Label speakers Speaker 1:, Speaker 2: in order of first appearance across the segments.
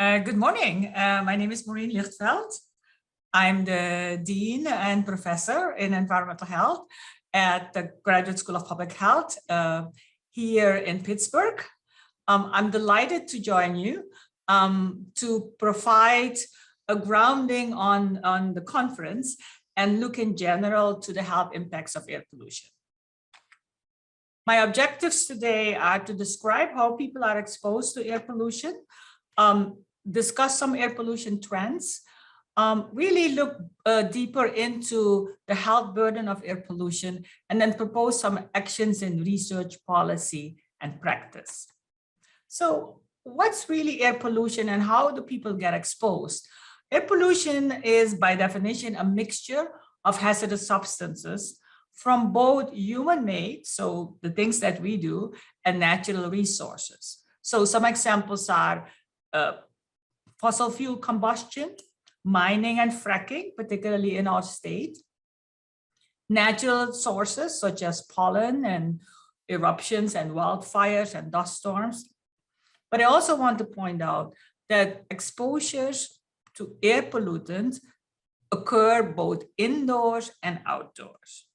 Speaker 1: Good morning. My name is Maureen Lichtveld. I'm the Dean and Professor in Environmental Health at the Graduate School of Public Health here in Pittsburgh. I'm delighted to join you to provide a grounding on the conference and look in general to the health impacts of air pollution. My objectives today are to describe how people are exposed to air pollution, discuss some air pollution trends, really look deeper into the health burden of air pollution, and then propose some actions in research, policy, and practice. So what's really air pollution and how do people get exposed? Air pollution is by definition a mixture of hazardous substances from both human-made, so the things that we do, and natural resources. So some examples are fossil fuel combustion, mining and fracking, particularly in our state, natural sources such as pollen and eruptions and wildfires and dust storms. But I also want to point out that exposures to air pollutants occur both indoors and outdoors.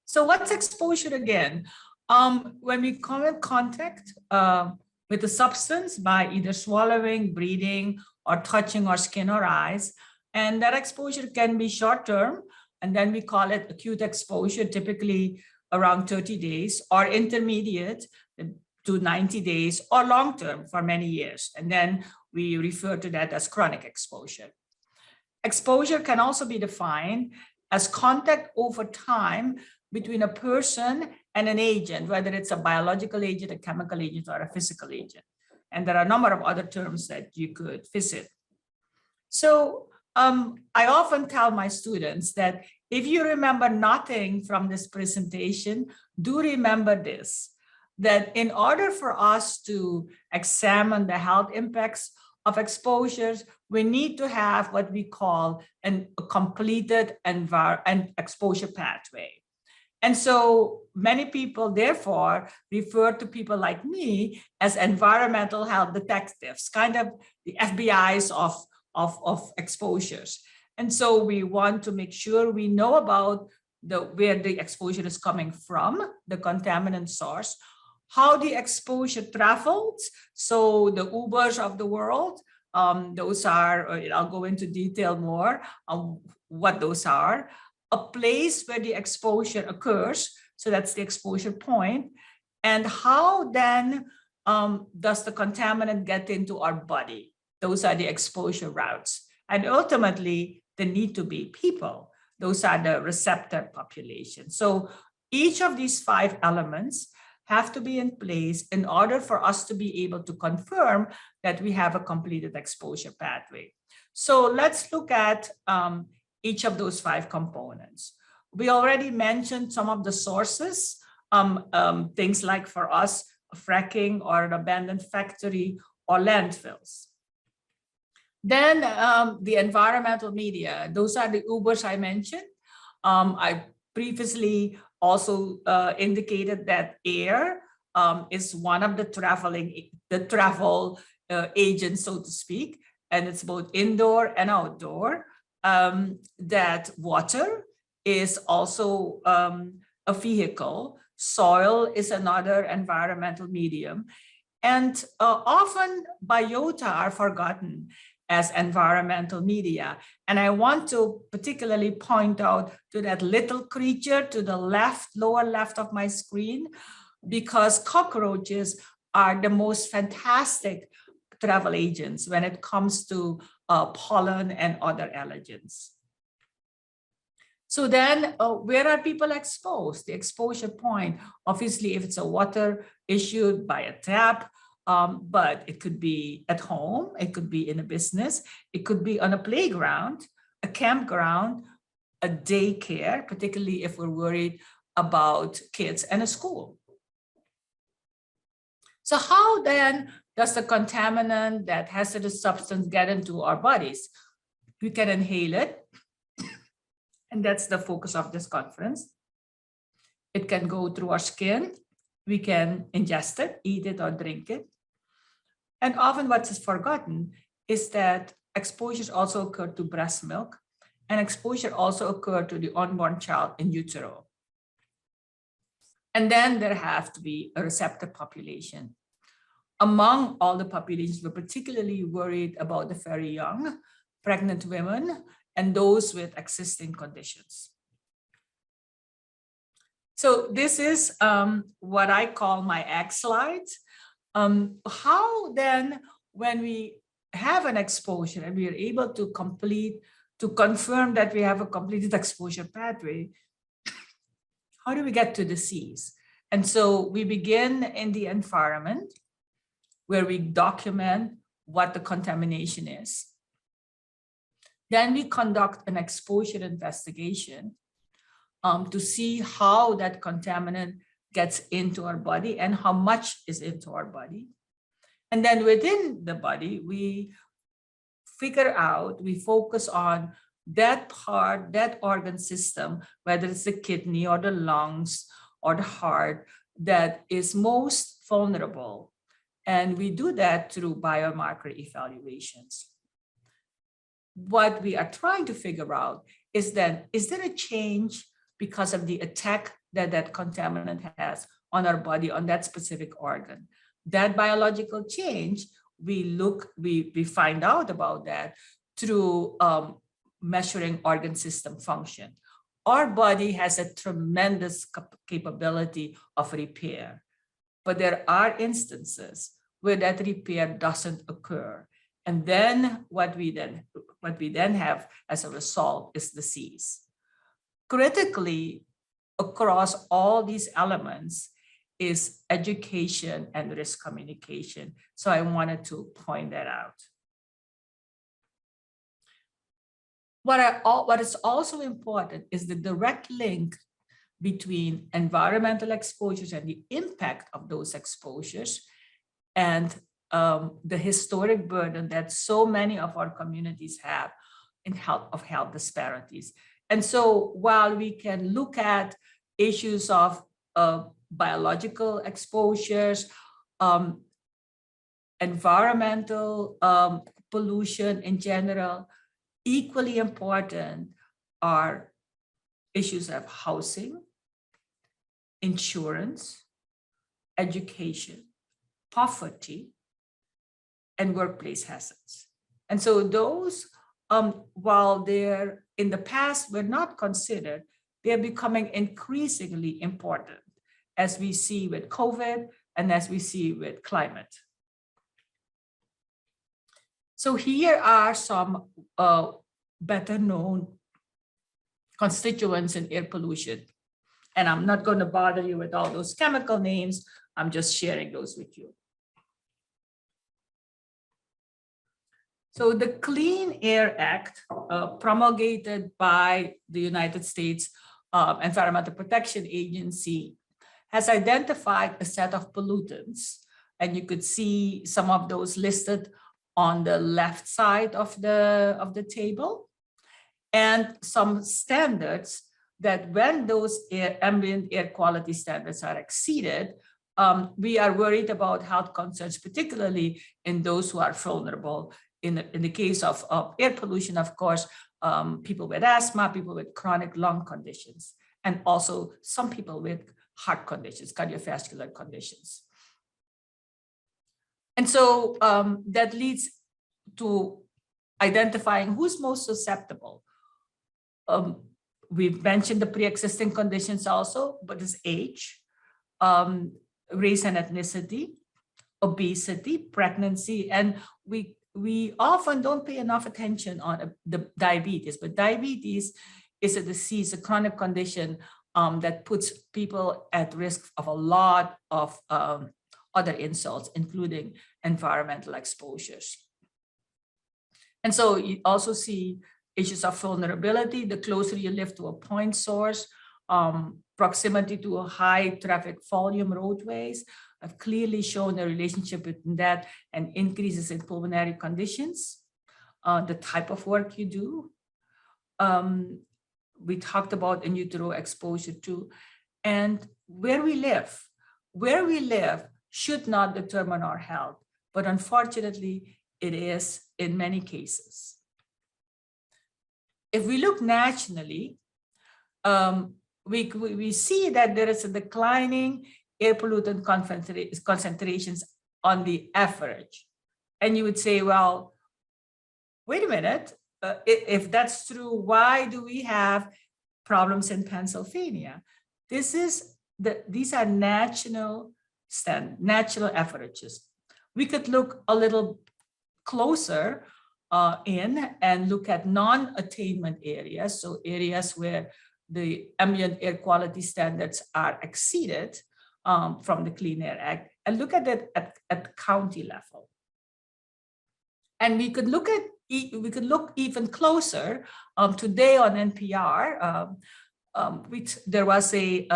Speaker 1: So what's exposure again? When we come in contact with a substance by either swallowing, breathing, or touching our skin or eyes, and that exposure can be short-term, and then we call it acute exposure, typically around 30 days, or intermediate to 90 days, or long-term for many years. And then we refer to that as chronic exposure. Exposure can also be defined as contact over time between a person and an agent, whether it's a biological agent, a chemical agent, or a physical agent. And there are a number of other terms that you could visit. So I often tell my students that if you remember nothing from this presentation, do remember this, that in order for us to examine the health impacts of exposures, we need to have what we call a completed exposure pathway. And so many people, therefore, refer to people like me as environmental health detectives, kind of the FBIs of exposures. And so we want to make sure we know about where the exposure is coming from, the contaminant source, how the exposure travels. So the Ubers of the world, those are, I'll go into detail more on what those are. A place where the exposure occurs, so that's the exposure point, and how then does the contaminant get into our body? Those are the exposure routes. And ultimately, there need to be people. Those are the receptor population. So each of these 5 elements have to be in place in order for us to be able to confirm that we have a completed exposure pathway. So let's look at each of those 5 components. We already mentioned some of the sources, things like for us, fracking or an abandoned factory or landfills. Then the environmental media, those are the Ubers I mentioned. I previously also indicated that air is one of the travel agents, so to speak, and it's both indoor and outdoor. That water is also a vehicle. Soil is another environmental medium. And often biota are forgotten as environmental media. And I want to particularly point out to that little creature to the left, lower left of my screen, because cockroaches are the most fantastic travel agents when it comes to pollen and other allergens. So then where are people exposed? The exposure point, obviously, if it's a water issued by a tap, but it could be at home, it could be in a business, it could be on a playground, a campground, a daycare, particularly if we're worried about kids and a school. So how then does the contaminant, that hazardous substance, get into our bodies? We can inhale it, and that's the focus of this conference. It can go through our skin. We can ingest it, eat it, or drink it. And often what is forgotten is that exposures also occur to breast milk, and exposure also occur to the unborn child in utero. And then there have to be a receptive population. Among all the populations, we're particularly worried about the very young, pregnant women, and those with existing conditions. So this is what I call my X slide. How then, when we have an exposure and we are able to confirm that we have a completed exposure pathway, how do we get to disease? And so we begin in the environment where we document what the contamination is. Then we conduct an exposure investigation to see how that contaminant gets into our body and how much is into our body. And then within the body, we focus on that part, that organ system, whether it's the kidney or the lungs or the heart, that is most vulnerable. And we do that through biomarker evaluations. What we are trying to figure out is then, is there a change because of the attack that that contaminant has on our body, on that specific organ? That biological change, we find out about that through measuring organ system function. Our body has a tremendous capability of repair, but there are instances where that repair doesn't occur. And then what we then have as a result is disease. Critically, across all these elements is education and risk communication. So I wanted to point that out. What is also important is the direct link between environmental exposures and the impact of those exposures and the historic burden that so many of our communities have in health disparities. And so while we can look at issues of biological exposures, environmental pollution in general, equally important are issues of housing, insurance, education, poverty, and workplace hazards. And so those, while they're in the past were not considered, they're becoming increasingly important, as we see with COVID and as we see with climate. So here are some better known constituents in air pollution. And I'm not going to bother you with all those chemical names. I'm just sharing those with you. So the Clean Air Act, promulgated by the United States Environmental Protection Agency, has identified a set of pollutants. And you could see some of those listed on the left side of the table, and some standards that when those ambient air quality standards are exceeded, we are worried about health concerns, particularly in those who are vulnerable. In the case of air pollution, of course, people with asthma, people with chronic lung conditions, and also some people with heart conditions, cardiovascular conditions. And so that leads to identifying who's most susceptible. We've mentioned the pre-existing conditions also, but it's age, race and ethnicity, obesity, pregnancy, and we often don't pay enough attention on the diabetes, but diabetes is a disease, a chronic condition that puts people at risk of a lot of other insults, including environmental exposures. And so you also see issues of vulnerability. The closer you live to a point source, proximity to a high traffic volume roadways have clearly shown a relationship between that and increases in pulmonary conditions. The type of work you do. We talked about in utero exposure too. And where we live should not determine our health. but unfortunately, it is in many cases. If we look nationally, we see that there is a declining air pollutant concentrations on the average. And you would say, well, wait a minute, if that's true, why do we have problems in Pennsylvania? These are national averages. We could look a little closer in and look at non-attainment areas, so areas where the ambient air quality standards are exceeded from the Clean Air Act, and look at it at county level. And we could look even closer. Today on NPR, there was a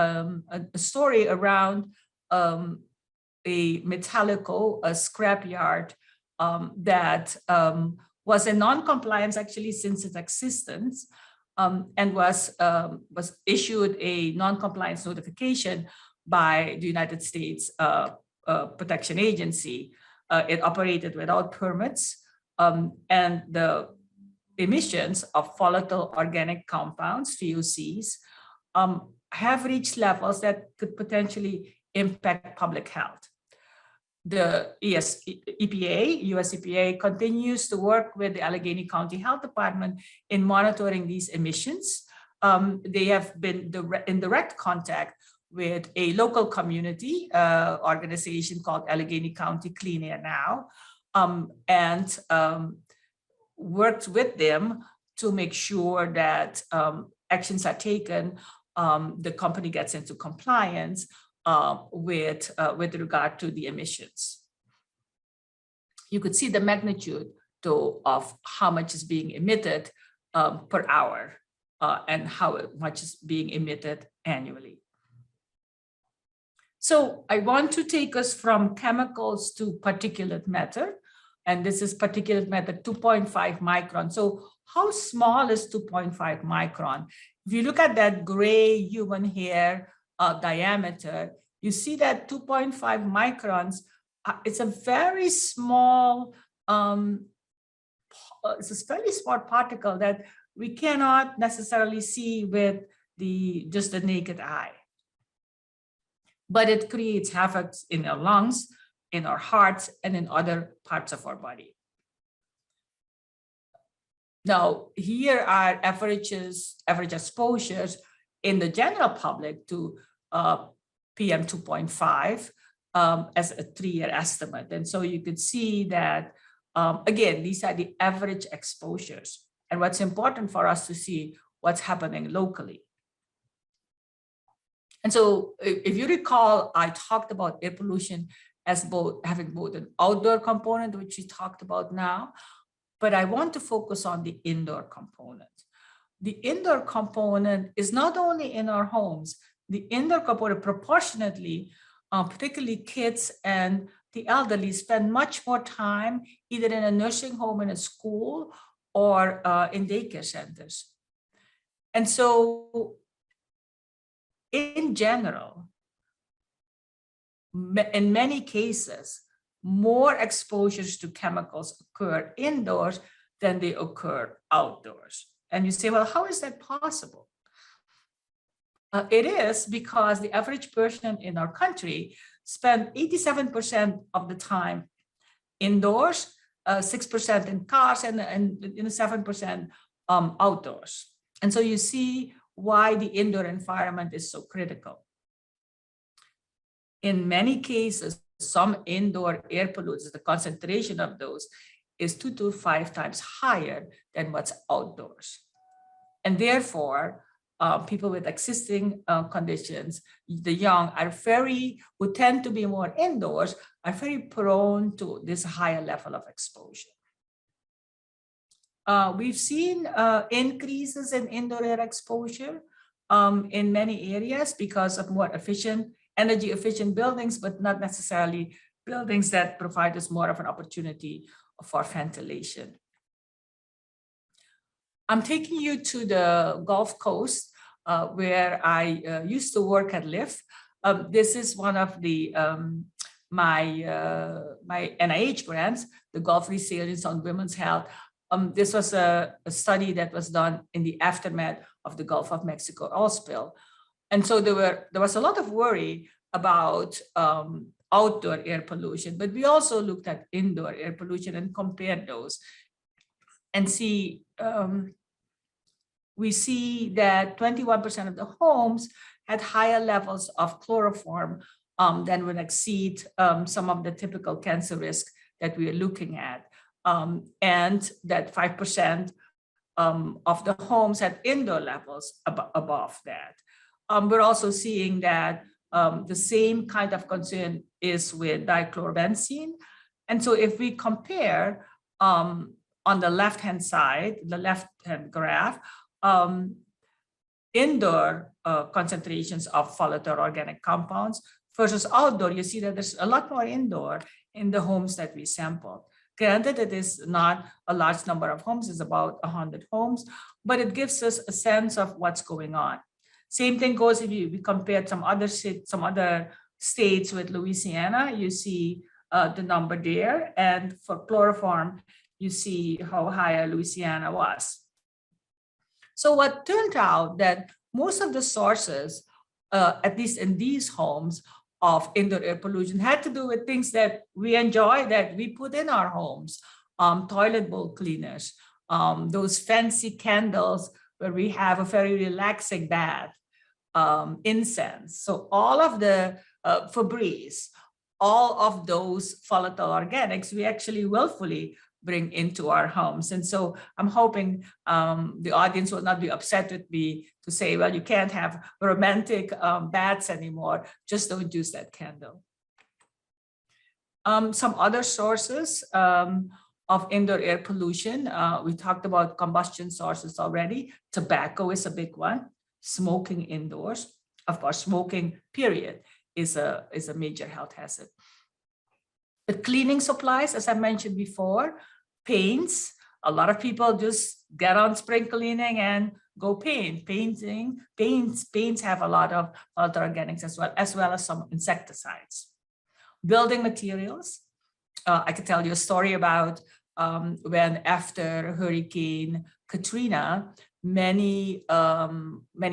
Speaker 1: story around a Metallico, a scrapyard that was in non-compliance actually since its existence, and was issued a non-compliance notification by the United States Protection Agency. It operated without permits, and the emissions of volatile organic compounds, VOCs, have reached levels that could potentially impact public health. The US EPA continues to work with the Allegheny County Health Department in monitoring these emissions. They have been in direct contact with a local community organization called Allegheny County Clean Air Now, and worked with them to make sure that actions are taken, the company gets into compliance with regard to the emissions. You could see the magnitude of how much is being emitted per hour and how much is being emitted annually. So I want to take us from chemicals to particulate matter, and this is particulate matter 2.5 micron. So how small is 2.5 micron? If you look at that gray human hair diameter, you see that 2.5 microns, it's a very small, it's a very small particle that we cannot necessarily see with just the naked eye. But it creates havoc in our lungs, in our hearts, and in other parts of our body. Now, here are average exposures in the general public to PM 2.5 as a 3-year estimate. And so you could see that, again, these are the average exposures. And what's important for us to see what's happening locally. And so if you recall, I talked about air pollution as having both an outdoor component, which we talked about now, but I want to focus on the indoor component. The indoor component is not only in our homes, the indoor component proportionately, particularly kids and the elderly, spend much more time either in a nursing home, in a school, or in daycare centers. And so in general, in many cases, more exposures to chemicals occur indoors than they occur outdoors. And you say, well, how is that possible? It is because the average person in our country spend 87% of the time indoors, 6% in cars, and 7% outdoors. And so you see why the indoor environment is so critical. In many cases, some indoor air pollutants, the concentration of those is 2 to 5 times higher than what's outdoors. And therefore, people with existing conditions, the young who tend to be more indoors, are very prone to this higher level of exposure. We've seen increases in indoor air exposure in many areas because of more energy efficient buildings, but not necessarily buildings that provide us more of an opportunity for ventilation. I'm taking you to the Gulf Coast, where I used to work and live. This is one of the my NIH grants, the Gulf Resilience on Women's Health. This was a study that was done in the aftermath of the Gulf of Mexico oil spill. And so there was a lot of worry about outdoor air pollution, but we also looked at indoor air pollution and compared those and we see that 21% of the homes had higher levels of chloroform than would exceed some of the typical cancer risks that we are looking at. And that 5% of the homes had indoor levels above that. We're also seeing that the same kind of concern is with dichlorobenzene. And so if we compare on the left-hand side, the left-hand graph, indoor concentrations of volatile organic compounds versus outdoor, you see that there's a lot more indoor in the homes that we sampled. Granted, it is not a large number of homes, it's about 100 homes, but it gives us a sense of what's going on. Same thing goes if we compare some other states with Louisiana, you see the number there, and for chloroform, you see how high Louisiana was. So what turned out that most of the sources, at least in these homes, of indoor air pollution had to do with things that we enjoy, that we put in our homes, toilet bowl cleaners, those fancy candles where we have a very relaxing bath, incense. So all of the Febreze, all of those volatile organics, we actually willfully bring into our homes. And so I'm hoping the audience will not be upset with me to say, well, you can't have romantic baths anymore, just don't use that candle. Some other sources of indoor air pollution, we talked about combustion sources already. Tobacco is a big one, smoking indoors. Of course, smoking, period, is a major health hazard. But cleaning supplies, as I mentioned before, paints, a lot of people just get on spring cleaning and go paint. Paints have a lot of volatile organics as well as some insecticides. Building materials, I could tell you a story about when after Hurricane Katrina, many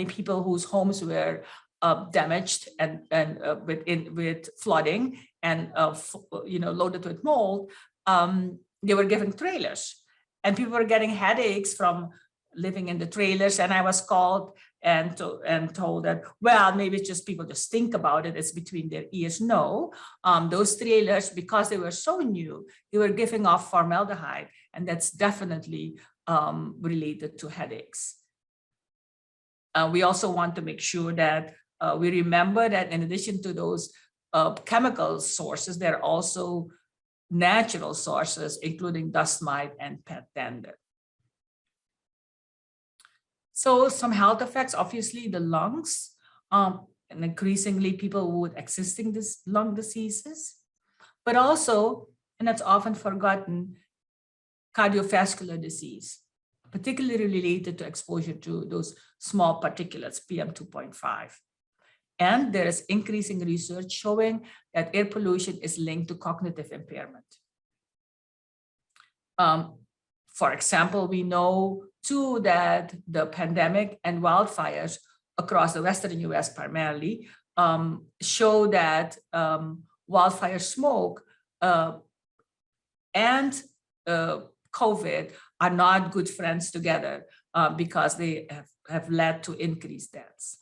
Speaker 1: people whose homes were damaged and with flooding and loaded with mold, they were given trailers, and people were getting headaches from living in the trailers. And I was called and told that, well, maybe it's just people just think about it, it's between their ears. No, those trailers, because they were so new, they were giving off formaldehyde, and that's definitely related to headaches. We also want to make sure that we remember that in addition to those chemical sources, there are also natural sources, including dust mite and pet dander. So some health effects, obviously the lungs, and increasingly people with existing lung diseases, but also, and that's often forgotten, cardiovascular disease, particularly related to exposure to those small particulates, PM2.5. And there is increasing research showing that air pollution is linked to cognitive impairment. For example, we know too that the pandemic and wildfires across the Western US primarily show that wildfire smoke and COVID are not good friends together because they have led to increased deaths.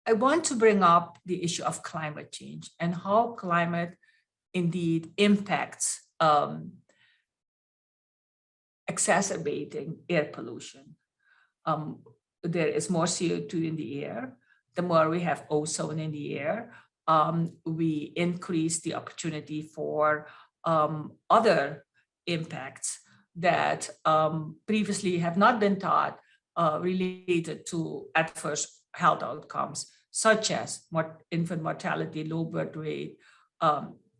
Speaker 1: I want to bring up the issue of climate change and how climate indeed impacts exacerbating air pollution. There is more CO2 in the air. The more we have ozone in the air, we increase the opportunity for other impacts that previously have not been thought related to adverse health outcomes, such as infant mortality, low birth rate,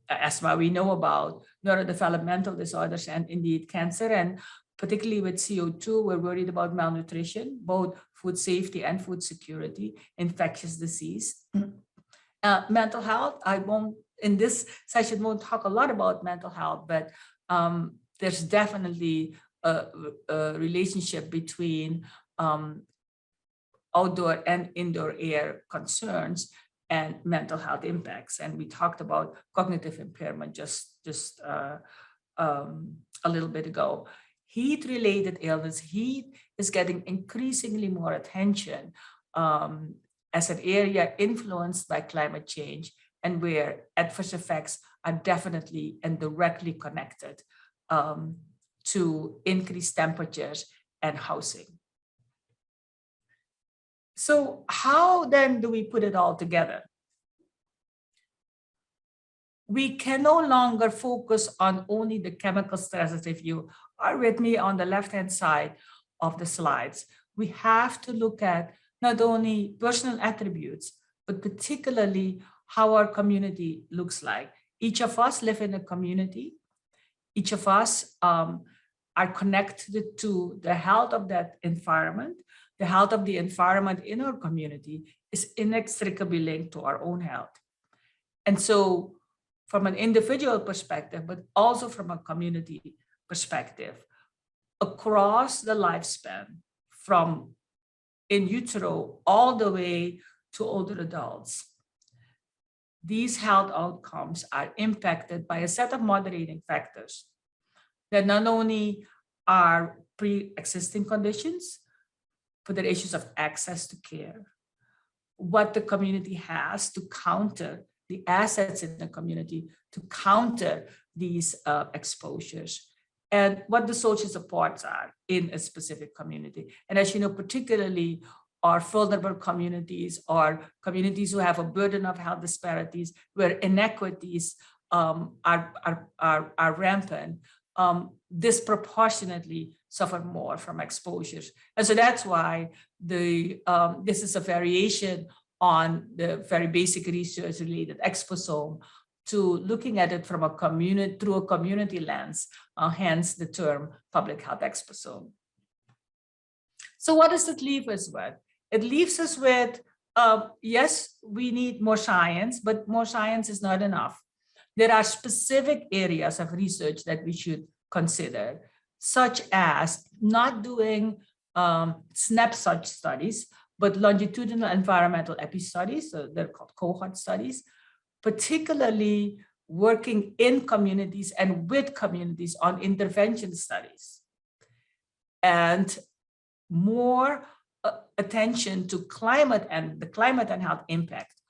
Speaker 1: asthma we know about, neurodevelopmental disorders, and indeed cancer. And particularly with CO2, we're worried about malnutrition, both food safety and food security, infectious disease. Mental health, I won't, in this session, won't talk a lot about mental health, but there's definitely a relationship between outdoor and indoor air concerns and mental health impacts. And we talked about cognitive impairment just a little bit ago. Heat-related illness, heat is getting increasingly more attention as an area influenced by climate change and where adverse effects are definitely and directly connected to increased temperatures and housing. So how then do we put it all together? We can no longer focus on only the chemical stresses. If you are with me on the left-hand side of the slides, we have to look at not only personal attributes, but particularly how our community looks like. Each of us live in a community. Each of us are connected to the health of that environment. The health of the environment in our community is inextricably linked to our own health. And so from an individual perspective, but also from a community perspective, across the lifespan, from in utero all the way to older adults, these health outcomes are impacted by a set of moderating factors that not only are pre-existing conditions, but there are issues of access to care, what the community has to counter the assets in the community to counter these exposures, and what the social supports are in a specific community. And as you know, particularly our vulnerable communities or communities who have a burden of health disparities, where inequities are rampant, disproportionately suffer more from exposures. And so that's why this is a variation on the very basic research related exposome to looking at it from a community, through a community lens, hence the term public health exposome. So what does it leave us with? It leaves us with, yes, we need more science, but more science is not enough. There are specific areas of research that we should consider, such as not doing snapshot studies, but longitudinal environmental epi-studies, so they're called cohort studies, particularly working in communities and with communities on intervention studies, and more attention to climate and the climate and health impact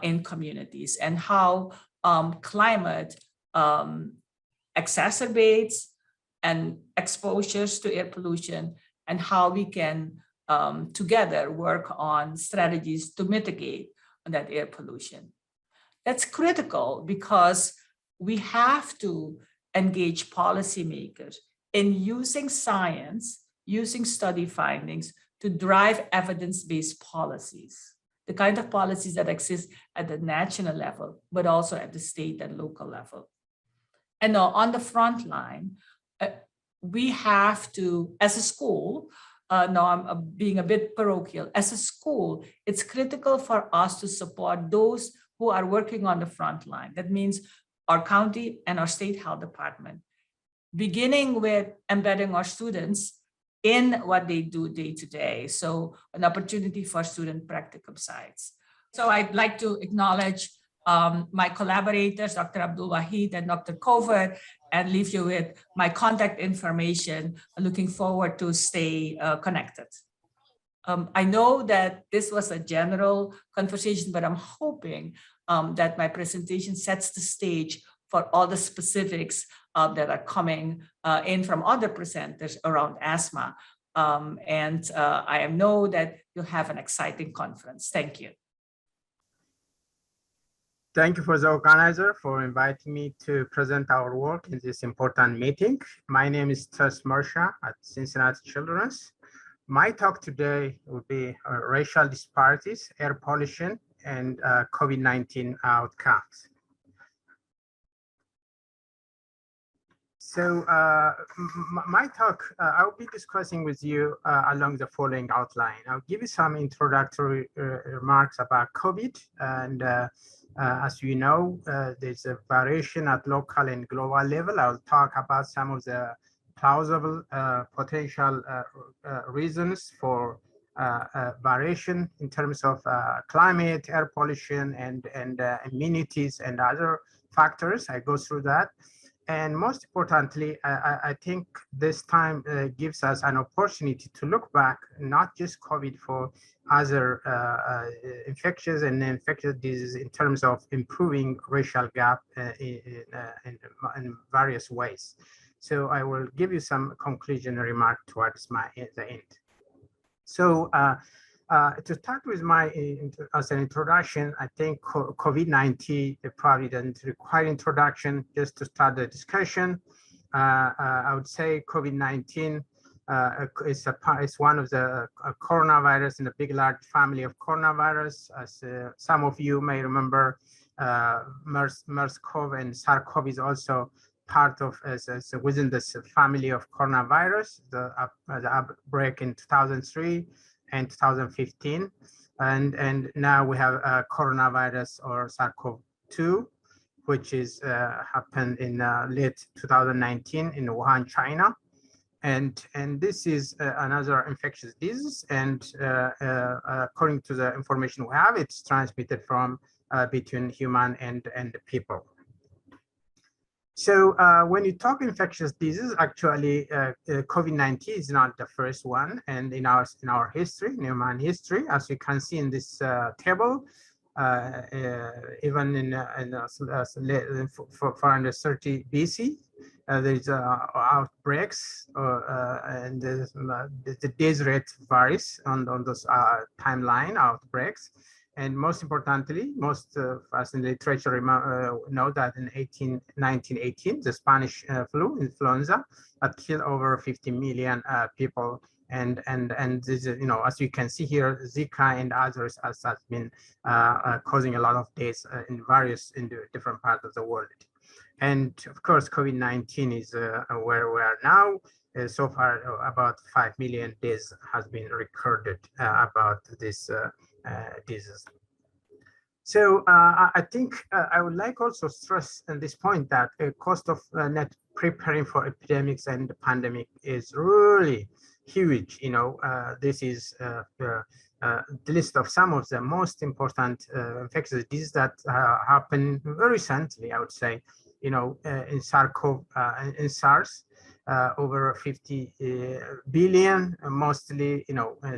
Speaker 1: in communities, and how climate exacerbates and exposures to air pollution, and how we can together work on strategies to mitigate that air pollution. That's critical because we have to engage policymakers in using science, using study findings to drive evidence-based policies, the kind of policies that exist at the national level, but also at the state and local level. And now on the front line, we have to, as a school, now I'm being a bit parochial, as a school, it's critical for us to support those who are working on the front line. That means our county and our state health department, beginning with embedding our students in what they do day to day. So an opportunity for student practicum sites. So I'd like to acknowledge my collaborators, Dr. Abdul Wahid and Dr. Covert, and leave you with my contact information. Looking forward to stay connected. I know that this was a general conversation, but I'm hoping that my presentation sets the stage for all the specifics that are coming in from other presenters around asthma. I know that you'll have an exciting conference. Thank you.
Speaker 2: Thank you for the organizer for inviting me to present our work in this important meeting. My name is Tess Marsha at Cincinnati Children's. My talk today will be racial disparities, air pollution, and COVID-19 outcomes. My talk, I'll be discussing with you along the following outline. I'll give you some introductory remarks about COVID. And as you know, there's a variation at local and global level. I'll talk about some of the plausible potential reasons for variation in terms of climate, air pollution, and immunities and other factors. I go through that. And most importantly, I think this time gives us an opportunity to look back, not just COVID, for other infectious and infectious diseases in terms of improving racial gap in various ways. So I will give you some conclusion remark towards the end. So to start with as an introduction, I think COVID-19 probably doesn't require introduction. Just to start the discussion, I would say COVID-19 is one of the coronavirus in a big, large family of coronavirus. As some of you may remember, MERS-CoV and SARS-CoV is also part of within this family of coronavirus. The outbreak in 2003 and 2015, and now we have coronavirus or SARS-CoV-2, which is happened in late 2019 in Wuhan, China, and this is another infectious disease. And according to the information we have, it's transmitted from between human and people. So when you talk infectious disease, actually COVID-19 is not the first one. And in our history, in human history, as you can see in this table, even in 430 BC, there's outbreaks, and the days rate varies on those timeline outbreaks. And most importantly, most of us in the literature know that in 1918, the Spanish flu, influenza, that killed over 50 million people. And this is, as you can see here, Zika and others has been causing a lot of deaths in different parts of the world. And of course, COVID-19 is where we are now. So far, about 5 million deaths has been recorded about this disease. So I think I would like also stress at this point that the cost of net preparing for epidemics and the pandemic is really huge. This is the list of some of the most important infectious diseases that happened very recently, I would say. In SARS-CoV, in SARS, over 50 billion, mostly,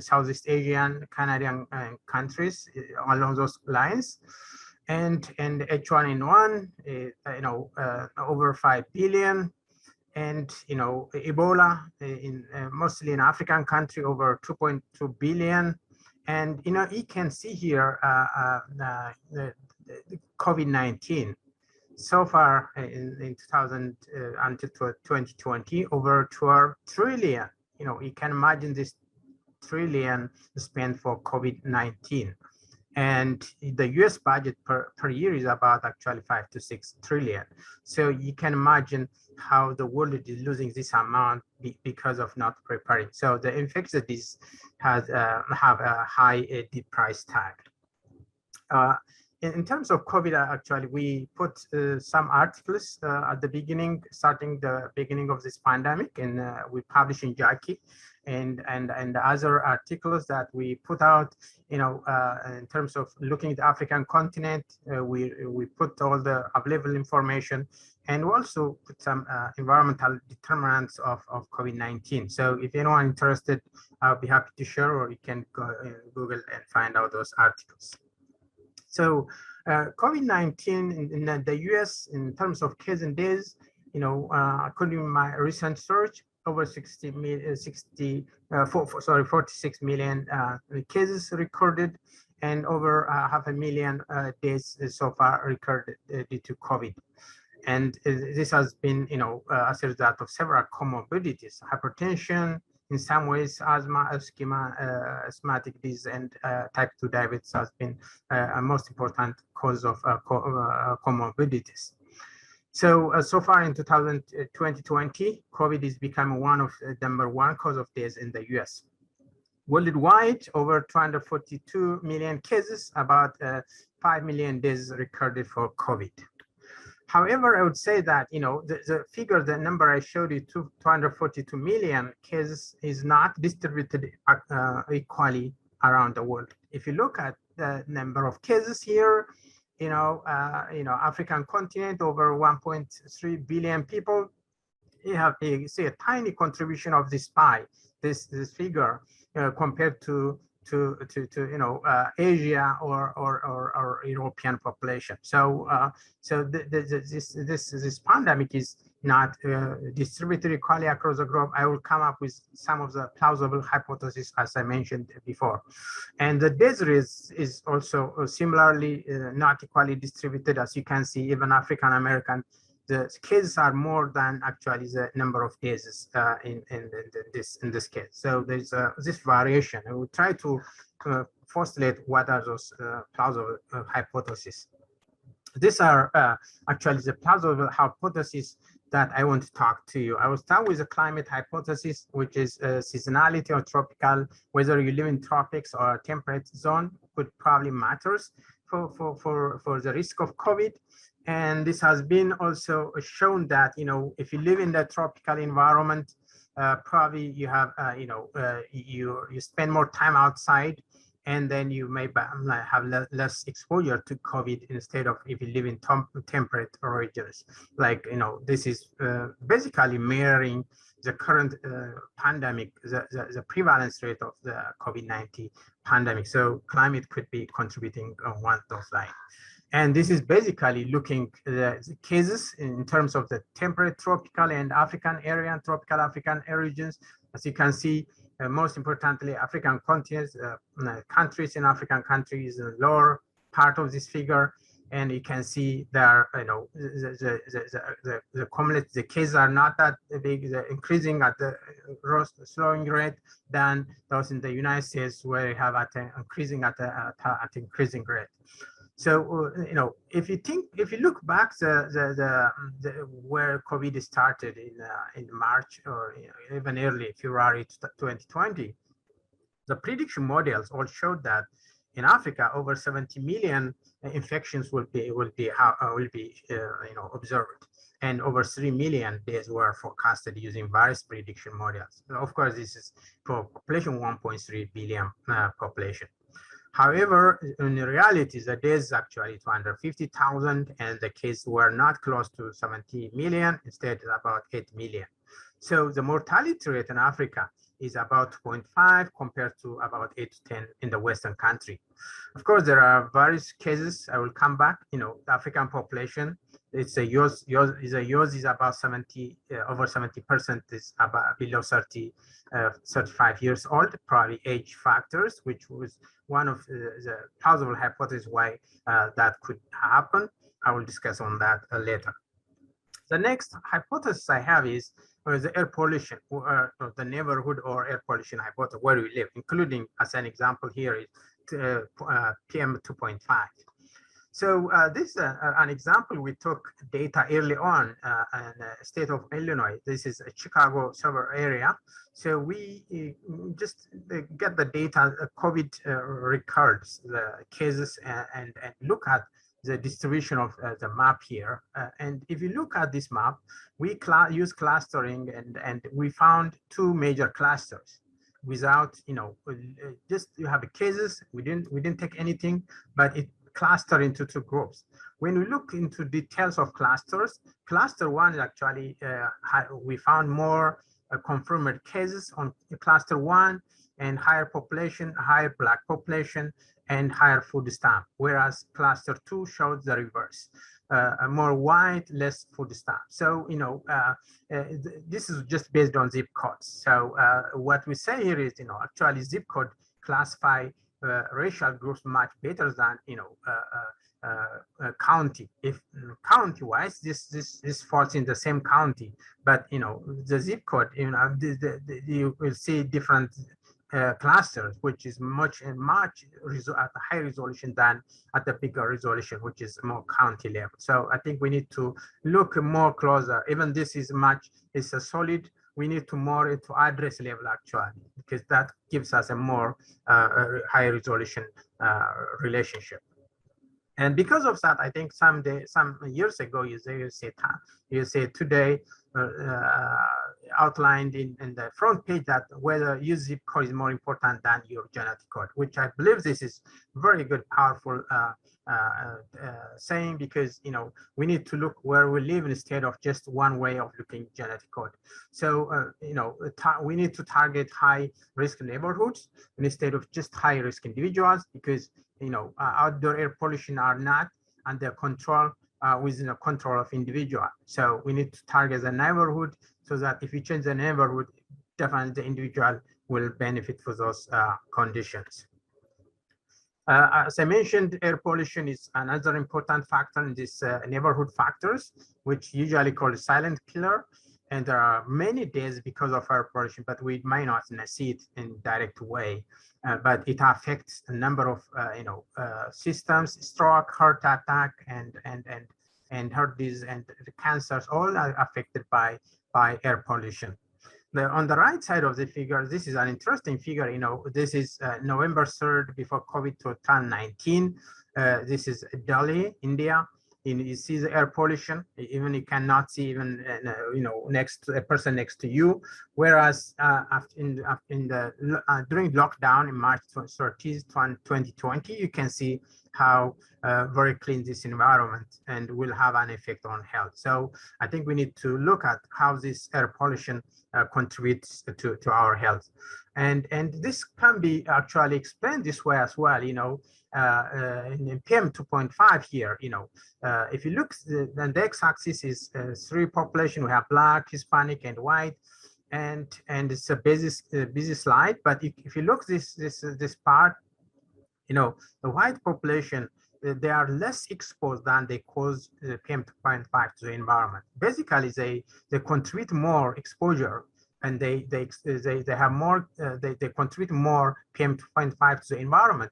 Speaker 2: Southeast Asian, Canadian countries along those lines. And H1N1, over 5 billion. And, Ebola, mostly in African country, over 2.2 billion. And, you can see here the COVID-19. So far in 2000 until 2020, over 12 trillion. You can imagine this trillion spent for COVID-19. And the US budget per year is about actually 5 to 6 trillion. So you can imagine how the world is losing this amount because of not preparing. So the infectious disease have a high deep price tag. In terms of COVID, actually, we put some articles at the beginning, starting the beginning of this pandemic, and we published in JACI, and other articles that we put out, in terms of looking at the African continent, we put all the available information, and we also put some environmental determinants of COVID-19. So if anyone interested, I'll be happy to share, or you can go Google and find out those articles. So COVID-19 in the US, in terms of cases and deaths, according to my recent search, over 46 million cases recorded, and over 500,000 deaths so far recorded due to COVID. And this has been, as a result of several comorbidities: hypertension, in some ways, asthma, asthmatic disease, and type 2 diabetes has been a most important cause of comorbidities. So far in 2020, COVID is becoming one of the #1 cause of death in the US. Worldwide, over 242 million cases, about 5 million deaths recorded for COVID. However, I would say that, the figure, the number I showed you, 242 million cases, is not distributed equally around the world. If you look at the number of cases here, African continent, over 1.3 billion people, you see a tiny contribution of this pie, this figure, compared to Asia or European population. So this pandemic is not distributed equally across the globe. I will come up with some of the plausible hypotheses, as I mentioned before. And the death rate is also similarly not equally distributed. As you can see, even African American, the cases are more than actually the number of cases in this case. So there's this variation. I will try to postulate what are those plausible hypotheses. These are actually the plausible hypotheses that I want to talk to you. I will start with the climate hypothesis, which is seasonality or tropical, whether you live in tropics or temperate zone, could probably matters for the risk of COVID. And this has been also shown that, if you live in the tropical environment, probably you have, you spend more time outside, and then you may have less exposure to COVID instead of if you live in temperate regions. Like, this is basically mirroring the current pandemic, the prevalence rate of the COVID-19 pandemic. So climate could be contributing on one of those lines. And this is basically looking at the cases in terms of the temperate tropical and African area and tropical African regions. As you can see, most importantly, African continents, countries in African countries, the lower part of this figure. And you can see there, the cases are not that big, they're increasing at the slowing rate than those in the United States, where you have increasing at increasing rate. So, if you look back where COVID started in March or even early February 2020, the prediction models all showed that in Africa, over 70 million infections will be observed, and over 3 million deaths were forecasted using various prediction models. Of course, this is for population 1.3 billion population. However, in reality, the deaths actually 250,000, and the cases were not close to 70 million, instead about 8 million. So the mortality rate in Africa is about 2.5 compared to about 8 to 10 in the Western country. Of course, there are various cases. I will come back. The African population, it's a yours is about 70, over 70% is about below 35 years old, probably age factors, which was one of the plausible hypotheses why that could happen. I will discuss on that later. The next hypothesis I have is the air pollution, or the neighborhood or air pollution hypothesis, where we live, including, as an example here, is PM 2.5. So this is an example. We took data early on in the state of Illinois. This is a Chicago suburb area. So we just get the data, COVID records, the cases, and look at the distribution of the map here. And if you look at this map, we use clustering, and we found two major clusters. Without, just you have the cases, we didn't take anything, but it cluster into two groups. When we look into details of clusters, cluster one is actually, we found more confirmed cases on cluster one, and higher population, higher Black population, and higher food stamp, whereas cluster two shows the reverse. More white, less food stamp. So, this is just based on zip codes. So what we say here is, actually zip code classify racial groups much better than, county. If county-wise, this falls in the same county, but the zip code, you will see different clusters, which is much at a high resolution than at the bigger resolution, which is more county level. So I think we need to look more closer. Even this is a solid. We need to more into address level actually, because that gives us a more high resolution relationship. And because of that, I think some years ago, you say today outlined in the front page that whether your zip code is more important than your genetic code, which I believe this is very good, powerful saying, because we need to look where we live instead of just one way of looking genetic code. So we need to target high risk neighborhoods instead of just high risk individuals, because outdoor air pollution are not under control within the control of individual. So we need to target the neighborhood, so that if you change the neighborhood, definitely the individual will benefit for those conditions. As I mentioned, air pollution is another important factor in these neighborhood factors, which usually called silent killer. And there are many deaths because of air pollution, but we might not see it in direct way. But it affects a number of systems: stroke, heart attack, and heart disease, and the cancers, all are affected by air pollution. On the right side of the figure, this is an interesting figure. This is November 3rd before COVID 2019. This is Delhi, India. You see the air pollution, even you cannot see even next to a person next to you. Whereas during lockdown in March 30th, 2020, you can see how very clean this environment and will have an effect on health. So I think we need to look at how this air pollution contributes to our health. And this can be actually explained this way as well, in PM 2.5 here, if you look, the x-axis is three population. We have Black, Hispanic, and white, and it's a busy slide. But if you look this part, the white population, they are less exposed than they cause PM 2.5 to the environment. Basically, they contribute more exposure, and they have more, they contribute more PM 2.5 to the environment,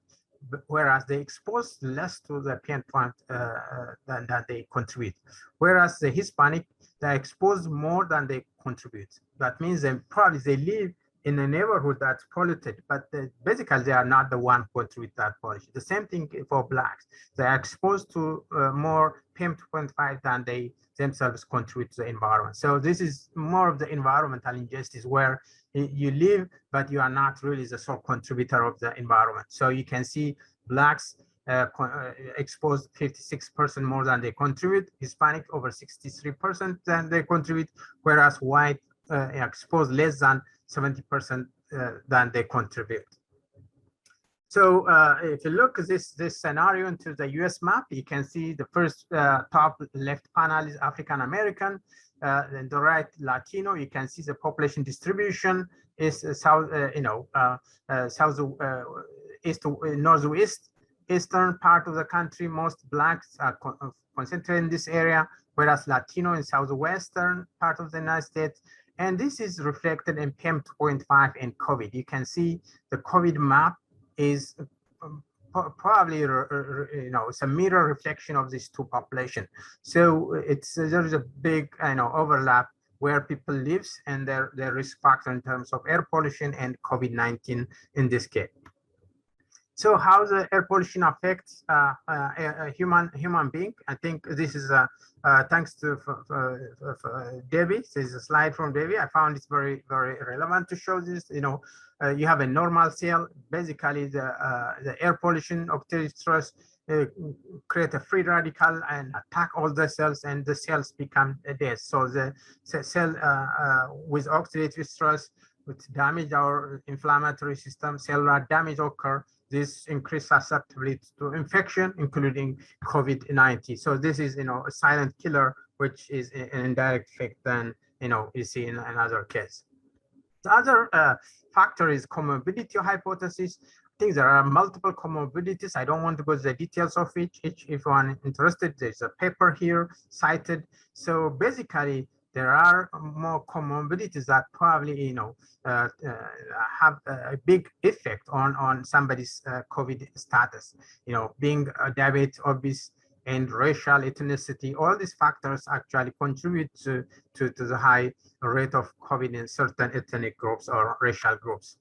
Speaker 2: whereas they expose less to the PM point than they contribute. Whereas the Hispanic, they expose more than they contribute. That means they live in a neighborhood that's polluted, but basically they are not the one who contribute that pollution. The same thing for Blacks. They are exposed to more PM 2.5 than they themselves contribute to the environment. So this is more of the environmental injustice, where you live, but you are not really the sole contributor of the environment. So you can see Blacks exposed 56% more than they contribute, Hispanic over 63% than they contribute, whereas white exposed less than 70% than they contribute. So if you look at this scenario into the US map, you can see the first top left panel is African American, and the right Latino. You can see the population distribution is northwest eastern part of the country. Most Blacks are concentrated in this area, whereas Latino in southwestern part of the United States. And this is reflected in PM 2.5 and COVID. You can see the COVID map is probably it's a mirror reflection of these two populations. So there's a big overlap where people live and their risk factor in terms of air pollution and COVID-19 in this case. So how the air pollution affects a human being? I think this is thanks to Debbie. This is a slide from Debbie. I found it's very, very relevant to show this. You have a normal cell. Basically, the air pollution, oxidative stress, create a free radical and attack all the cells, and the cells become dead. So the cell with oxidative stress would damage our inflammatory system. Cellular damage occur. This increased susceptibility to infection, including COVID-19. So this is, a silent killer, which is an indirect effect than, you see in another case. The other factor is comorbidity hypothesis. I think there are multiple comorbidities. I don't want to go to the details of each. If one is interested, there's a paper here cited. So basically, there are more comorbidities that probably, have a big effect on somebody's COVID status, being diabetic, obese, and racial ethnicity. All these factors actually contribute to the high rate of COVID in certain ethnic groups or racial groups.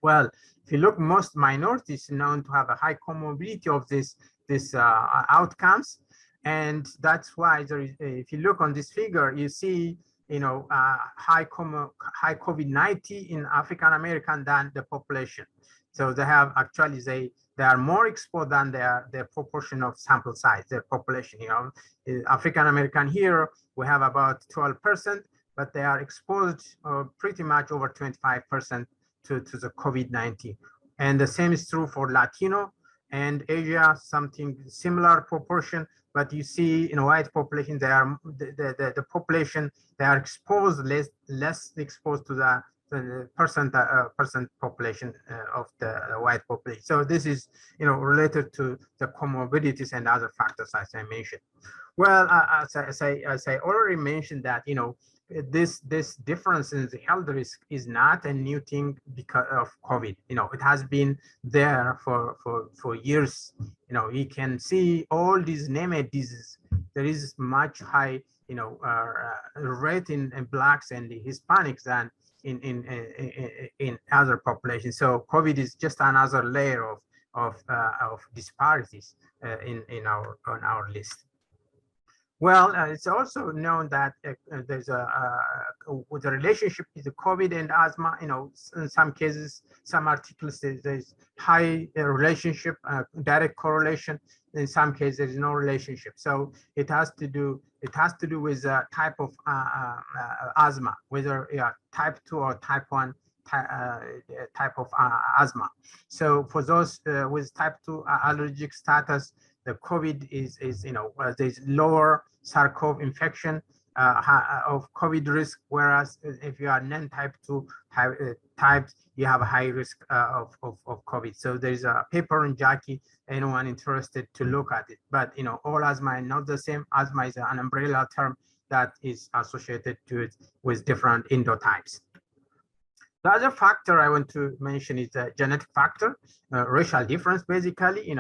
Speaker 2: Well, if you look, most minorities known to have a high comorbidity of this outcomes, and that's why there is, if you look on this figure, you see, high COVID-19 in African American than the population. So they have actually they are more exposed than their proportion of sample size, their population. African American here we have about 12%, but they are exposed pretty much over 25% to the COVID-19. And the same is true for Latino and Asia, something similar proportion. But you see in white population, they are the population, they are exposed, less exposed to the percent population of the white population. So this is related to the comorbidities and other factors as I mentioned. Well, as I already mentioned that this difference in the health risk is not a new thing because of COVID. It has been there for years. You can see all these named diseases. There is much high rate in Blacks and the Hispanics than in other populations. So COVID is just another layer of disparities on our list. Well, it's also known that there's with the relationship with the COVID and asthma. In some cases, some articles say there's high relationship, direct correlation. In some cases, there is no relationship. So it has to do with the type of asthma, whether type 2 or type 1 type of asthma. So for those with type 2 allergic status, the COVID is there's lower SARS-CoV infection of COVID risk, whereas if you are non-type 2 types, you have a high risk of COVID. So there's a paper in JACI, anyone interested to look at it. But all asthma is not the same. Asthma is an umbrella term that is associated to it with different endotypes. The other factor I want to mention is the genetic factor, racial difference. Basically, in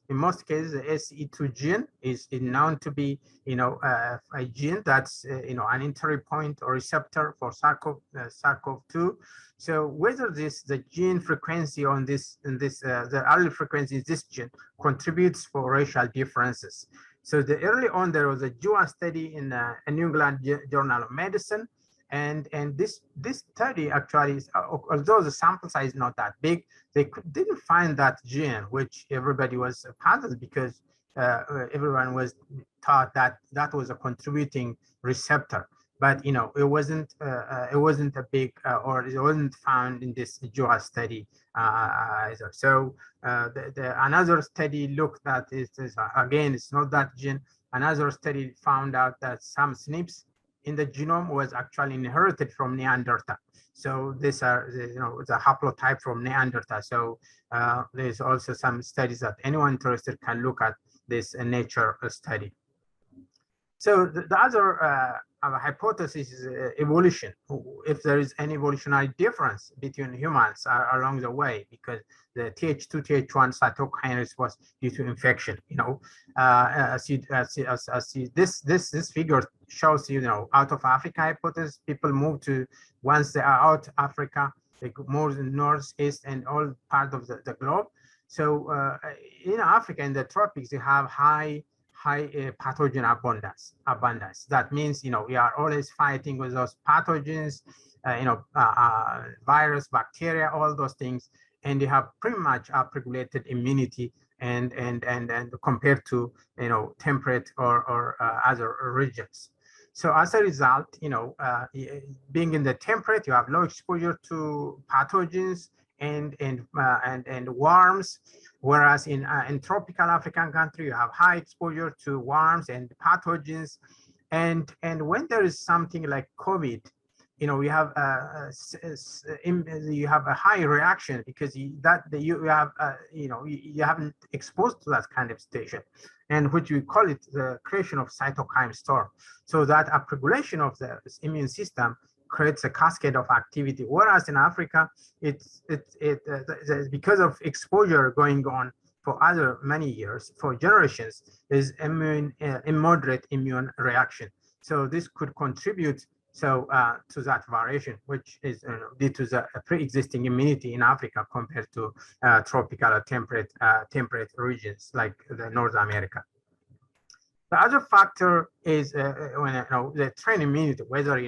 Speaker 2: most cases, the SE2 gene is known to be, a gene that's, an entry point or receptor for SARS-CoV-2. So whether the gene frequency on the allele frequency in this gene contributes for racial differences. So early on, there was a JUA study in the New England Journal of Medicine. And this study actually is, although the sample size is not that big, they didn't find that gene, which everybody was puzzled because everyone was thought that was a contributing receptor. But it wasn't a big or it wasn't found in this JUA study either. So another study looked at it. Again, it's not that gene. Another study found out that some SNPs in the genome was actually inherited from Neanderthal. So these are the haplotype from Neanderthal. So there's also some studies that anyone interested can look at this Nature study. So the other hypothesis is evolution. If there is any evolutionary difference between humans along the way, because the Th2, Th1 cytokine was due to infection. This figure shows out of Africa hypothesis, people move to, once they are out Africa, they move to northeast and all part of the globe. So in Africa, in the tropics, you have high pathogen abundance. That means, we are always fighting with those pathogens, virus, bacteria, all those things. And you have pretty much upregulated immunity and compared to, temperate or other regions. So as a result, being in the temperate, you have low exposure to pathogens and worms, whereas in tropical African country, you have high exposure to worms and pathogens. And when there is something like COVID, you have you have a high reaction because you have you haven't exposed to that kind of situation, and which we call it the creation of cytokine storm. So that upregulation of the immune system creates a cascade of activity. Whereas in Africa, it's because of exposure going on for other many years, for generations, is immoderate immune reaction. So this could contribute to that variation, which is due to the pre-existing immunity in Africa compared to tropical or temperate regions like North America. The other factor is when the trained immunity, whether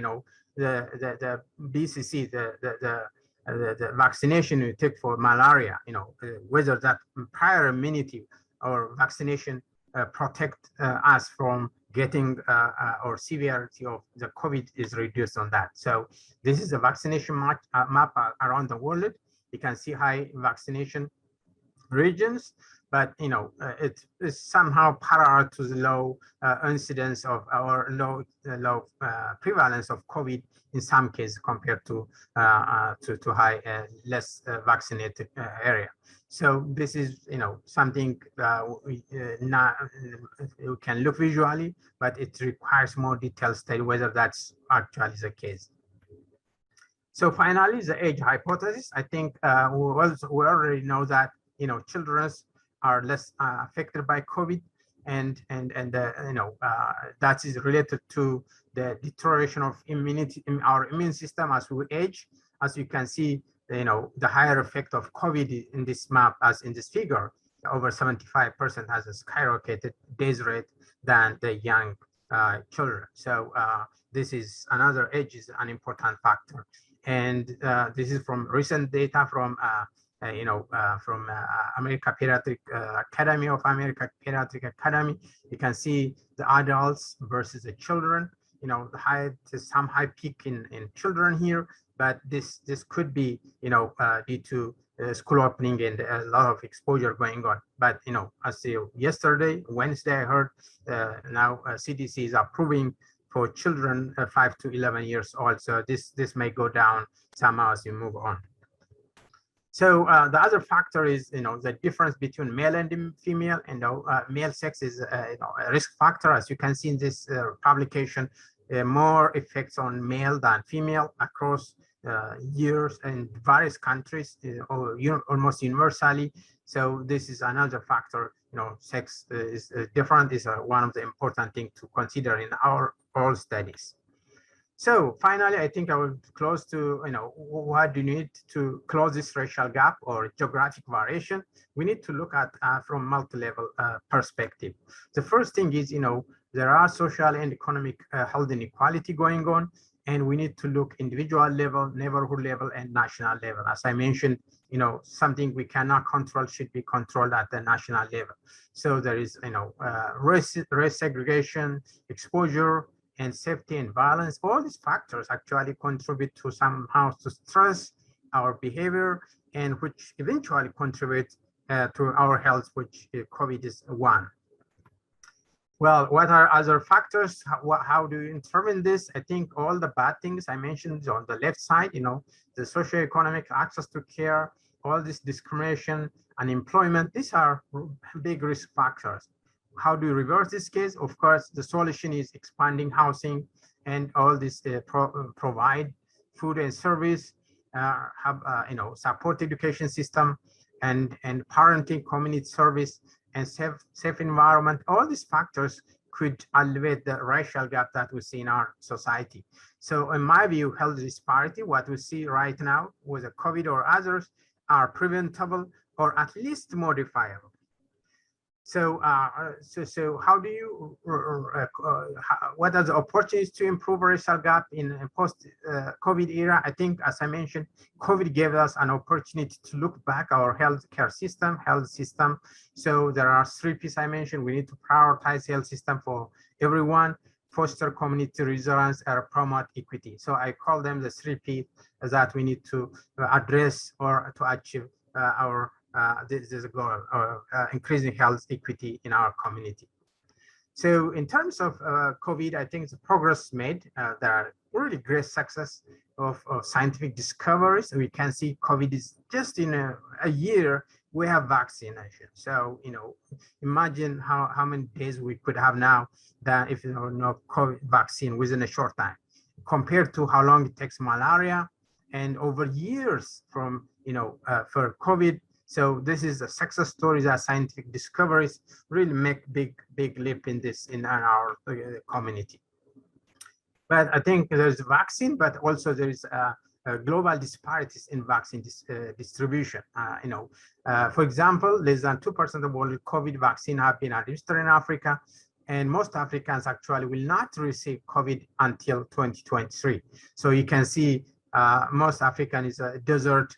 Speaker 2: the BCC, the vaccination you take for malaria, whether that prior immunity or vaccination protect us from getting or severity of the COVID is reduced on that. So this is a vaccination map around the world. You can see high vaccination regions, but it is somehow parallel to the low incidence of or low prevalence of COVID in some cases compared to high less vaccinated area. So this is something we can look visually, but it requires more detailed study whether that's actually the case. So finally, the age hypothesis. I think we already know that children are less affected by COVID, and that is related to the deterioration of immunity in our immune system as we age. As you can see, the higher effect of COVID in this map, as in this figure, over 75% has a skyrocketed death rate than the young children. So this is another age is an important factor, and this is from recent data from American Pediatric Academy of America Pediatric Academy. You can see the adults versus the children. Some high peak in children here, but this could be due to school opening and a lot of exposure going on. But as yesterday, Wednesday, I heard now CDC is approving for children 5 to 11 years old. So this may go down somehow as you move on. So the other factor is, the difference between male and female, and male sex is a risk factor. As you can see in this publication, more effects on male than female across years in various countries, almost universally. So this is another factor. Sex is different is one of the important things to consider in all studies. So finally, I think I will close to, what do you need to close this racial gap or geographic variation? We need to look at from multi-level perspective. The first thing is, there are social and economic health inequality going on, and we need to look individual level, neighborhood level, and national level. As I mentioned, something we cannot control should be controlled at the national level. So there is, race segregation, exposure, and safety and violence. All these factors actually contribute to somehow to stress our behavior, and which eventually contribute to our health, which COVID is one. Well, what are other factors? How do you determine this? I think all the bad things I mentioned on the left side, the socioeconomic access to care, all this discrimination, unemployment, these are big risk factors. How do you reverse this case? Of course, the solution is expanding housing and all this provide food and service, have support education system, and parenting, community service, and safe environment. All these factors could alleviate the racial gap that we see in our society. So in my view, health disparity, what we see right now with the COVID or others, are preventable or at least modifiable. So, so how do you, what are the opportunities to improve racial gap in post-COVID era? I think, as I mentioned, COVID gave us an opportunity to look back our healthcare system, health system. So there are 3 pieces I mentioned. We need to prioritize health system for everyone, foster community resilience, and promote equity. So I call them the 3 P that we need to address or to achieve our this is a goal of increasing health equity in our community. So in terms of COVID, I think the progress made, there are really great success of scientific discoveries. We can see COVID is just in a year, we have vaccination. So, imagine how many days we could have now that if no COVID vaccine within a short time, compared to how long it takes malaria and over years from, for COVID. So this is a success story that scientific discoveries really make big leap in our community. But I think there's a vaccine, but also there is global disparities in vaccine distribution. For example, less than 2% of all COVID vaccine have been administered in Africa, and most Africans actually will not receive COVID until 2023. So you can see most African is a desert,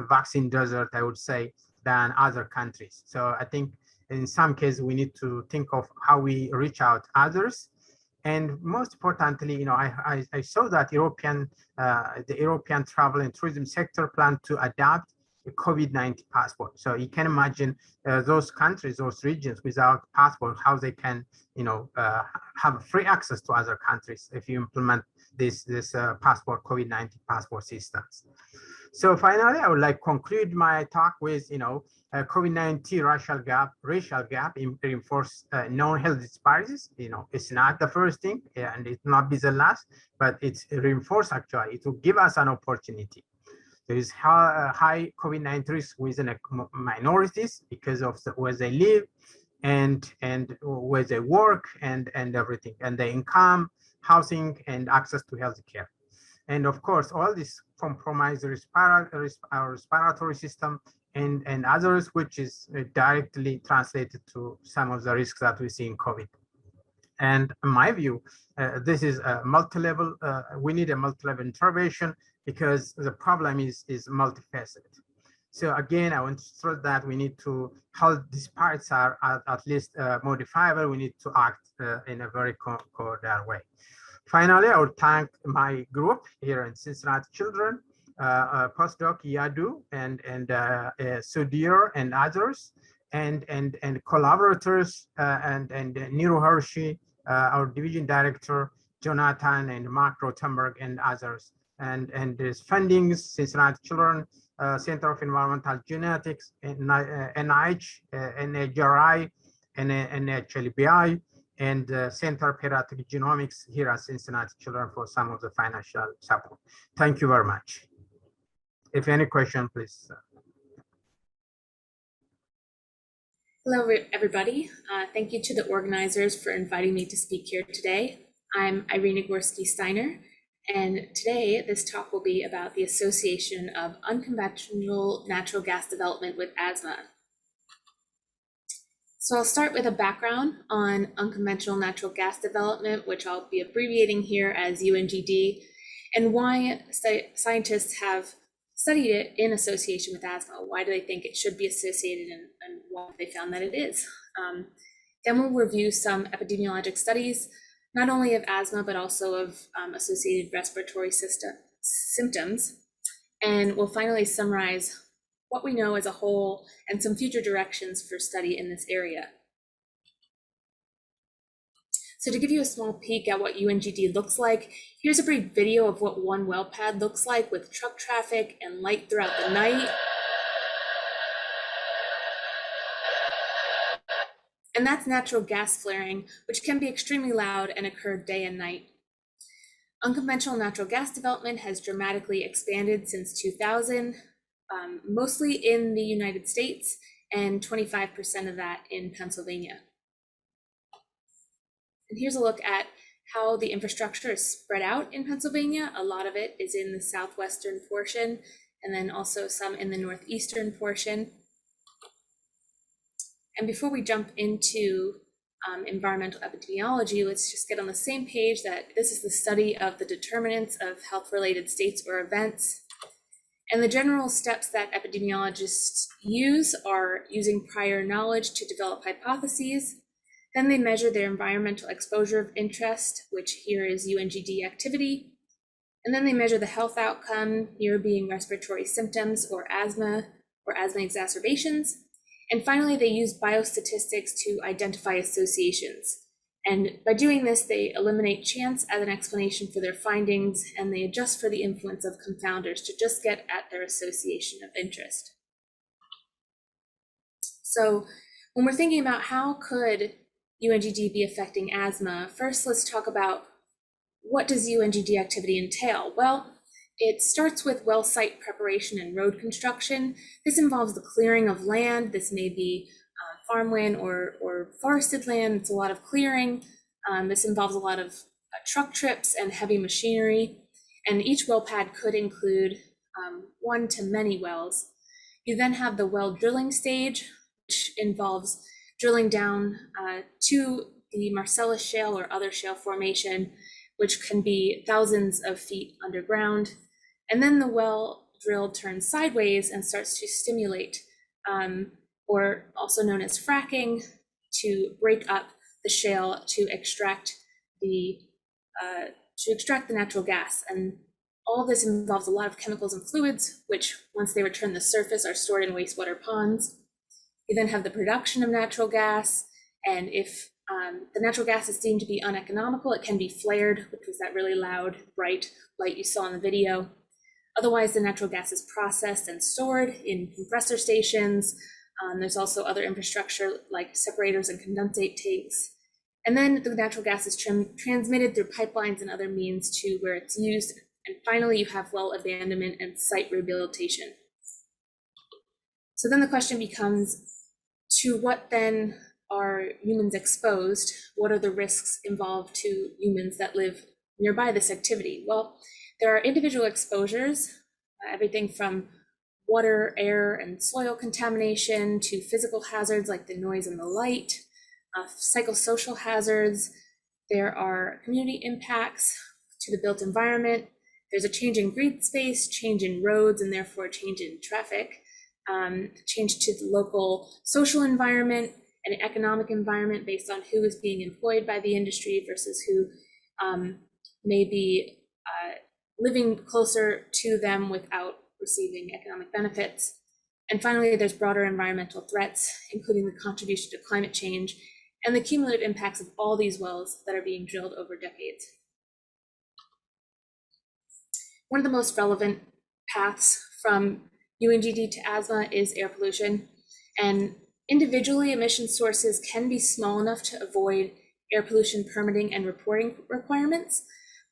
Speaker 2: vaccine desert, I would say, than other countries. So I think in some cases we need to think of how we reach out others. And most importantly, I saw that the European travel and tourism sector plan to adopt a COVID-19 passport. So you can imagine those countries, those regions without passport, how they can, have free access to other countries if you implement this passport, COVID-19 passport systems. So finally, I would like to conclude my talk with, COVID-19 racial gap reinforce known health disparities. It's not the first thing, and it not be the last, but it's reinforced actually. It will give us an opportunity. There is high COVID-19 risk within minorities because of where they live and where they work and everything, and the income, housing, and access to healthcare. And of course, all this compromise our respiratory system and others, which is directly translated to some of the risks that we see in COVID. And in my view, this is a multi-level, we need a multi-level intervention because the problem is multifaceted. So again, I want to stress that we need to, how disparities are at least modifiable, we need to act in a very coordinated way. Finally, I would thank my group here in Cincinnati Children, postdoc Yadu and Sudhir and others, and collaborators and Nero Hershey, our division director, Jonathan and Mark Rothenberg and others, and there's fundings, Cincinnati Children, Center of Environmental Genetics, NIH, NHGRI, and NHLBI, and Center Pediatric Genomics here at Cincinnati Children for some of the financial support. Thank you very much. If any question, please.
Speaker 3: Hello, everybody. Thank you to the organizers for inviting me to speak here today. I'm Irina Gorski-Steiner, and today this talk will be about the association of unconventional natural gas development with asthma. So I'll start with a background on unconventional natural gas development, which I'll be abbreviating here as UNGD, and why scientists have studied it in association with asthma. Why do they think it should be associated, and why they found that it is? Then we'll review some epidemiologic studies, not only of asthma, but also of associated respiratory symptoms. And we'll finally summarize what we know as a whole and some future directions for study in this area. So to give you a small peek at what UNGD looks like, here's a brief video of what one well pad looks like with truck traffic and light throughout the night. And that's natural gas flaring, which can be extremely loud and occur day and night. Unconventional natural gas development has dramatically expanded since 2000, mostly in the United States, and 25% of that in Pennsylvania. And here's a look at how the infrastructure is spread out in Pennsylvania. A lot of it is in the southwestern portion, and then also some in the northeastern portion. And before we jump into environmental epidemiology, let's just get on the same page that this is the study of the determinants of health-related states or events. And the general steps that epidemiologists use are using prior knowledge to develop hypotheses. Then they measure their environmental exposure of interest, which here is UNGD activity. And then they measure the health outcome, here being respiratory symptoms or asthma exacerbations. And finally, they use biostatistics to identify associations. And by doing this, they eliminate chance as an explanation for their findings, and they adjust for the influence of confounders to just get at their association of interest. So when we're thinking about how could UNGD be affecting asthma, first let's talk about what does UNGD activity entail? Well, it starts with well site preparation and road construction. This involves the clearing of land. This may be farmland or forested land. It's a lot of clearing. This involves a lot of truck trips and heavy machinery. And each well pad could include 1 to many wells. You then have the well drilling stage, which involves drilling down to the Marcellus Shale or other shale formation, which can be thousands of feet underground. And then the well drill turns sideways and starts to stimulate, or also known as fracking, to break up the shale to extract the natural gas. And all of this involves a lot of chemicals and fluids, which once they return to the surface are stored in wastewater ponds. You then have the production of natural gas, and if the natural gas is deemed to be uneconomical, it can be flared, which was that really loud, bright light you saw in the video. Otherwise, the natural gas is processed and stored in compressor stations. There's also other infrastructure like separators and condensate tanks. And then the natural gas is transmitted through pipelines and other means to where it's used. And finally, you have well abandonment and site rehabilitation. So then the question becomes, to what then are humans exposed? What are the risks involved to humans that live nearby this activity? Well, there are individual exposures, everything from water, air, and soil contamination to physical hazards like the noise and the light, psychosocial hazards. There are community impacts to the built environment. There's a change in green space, change in roads, and therefore a change in traffic, change to the local social environment and economic environment based on who is being employed by the industry versus who may be living closer to them without receiving economic benefits. And finally, there's broader environmental threats, including the contribution to climate change and the cumulative impacts of all these wells that are being drilled over decades. One of the most relevant paths from UNGD to asthma is air pollution. And individually, emission sources can be small enough to avoid air pollution permitting and reporting requirements,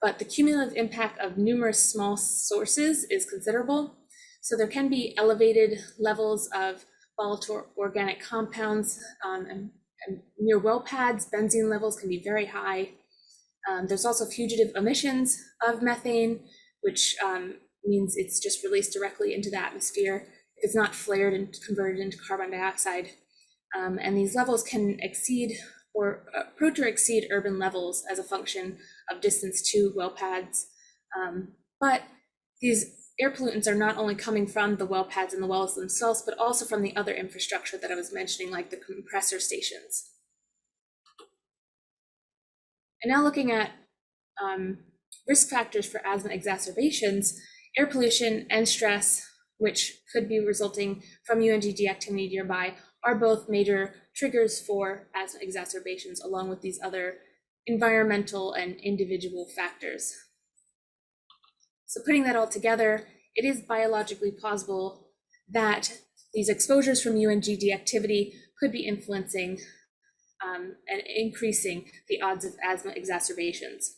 Speaker 3: but the cumulative impact of numerous small sources is considerable. So there can be elevated levels of volatile organic compounds, and near well pads, benzene levels can be very high. There's also fugitive emissions of methane, which means it's just released directly into the atmosphere. It's not flared and converted into carbon dioxide. And these levels can exceed or approach or exceed urban levels as a function of distance to well pads. But these air pollutants are not only coming from the well pads and the wells themselves, but also from the other infrastructure that I was mentioning, like the compressor stations. And now looking at risk factors for asthma exacerbations, air pollution and stress, which could be resulting from UNGD activity nearby, are both major triggers for asthma exacerbations, along with these other environmental and individual factors. So putting that all together, it is biologically plausible that these exposures from UNGD activity could be influencing and increasing the odds of asthma exacerbations.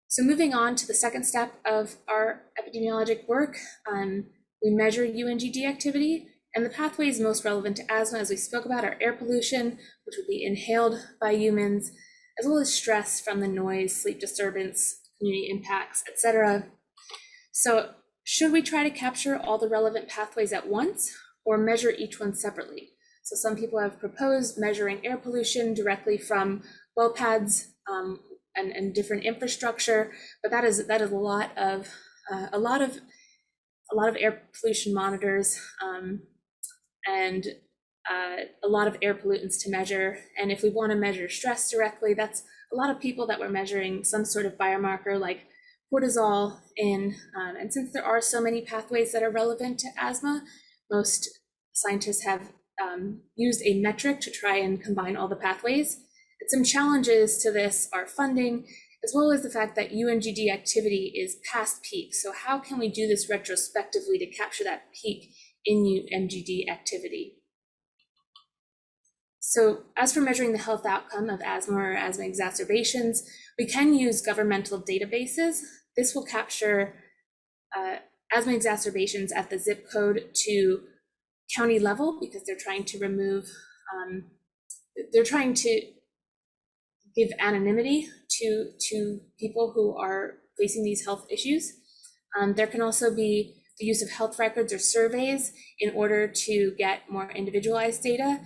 Speaker 3: So moving on to the second step of our epidemiologic work, we measure UNGD activity, and the pathways most relevant to asthma, as we spoke about, are air pollution, which would be inhaled by humans, as well as stress from the noise, sleep disturbance, community impacts, etc. So should we try to capture all the relevant pathways at once or measure each one separately? So some people have proposed measuring air pollution directly from well pads and different infrastructure, but that is a lot of air pollution monitors and a lot of air pollutants to measure. And if we want to measure stress directly, that's a lot of people that we're measuring some sort of biomarker like cortisol in. And since there are so many pathways that are relevant to asthma, most scientists have used a metric to try and combine all the pathways. And some challenges to this are funding, as well as the fact that UNGD activity is past peak. So how can we do this retrospectively to capture that peak in UNGD activity? So as for measuring the health outcome of asthma or asthma exacerbations, we can use governmental databases. This will capture asthma exacerbations at the zip code to county level, because they're trying to remove, they're trying to give anonymity to people who are facing these health issues. There can also be the use of health records or surveys in order to get more individualized data.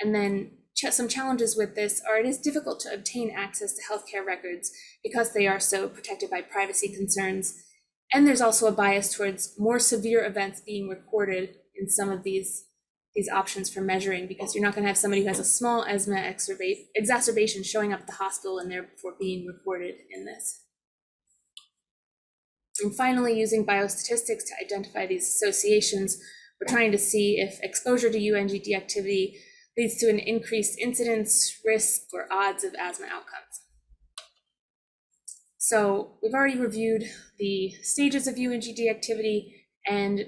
Speaker 3: And then some challenges with this are it is difficult to obtain access to healthcare records because they are so protected by privacy concerns. And there's also a bias towards more severe events being recorded in some of these options for measuring, because you're not going to have somebody who has a small asthma exacerbation showing up at the hospital and therefore being recorded in this. And finally, using biostatistics to identify these associations, we're trying to see if exposure to UNGD activity leads to an increased incidence, risk, or odds of asthma outcomes. So we've already reviewed the stages of UNGD activity and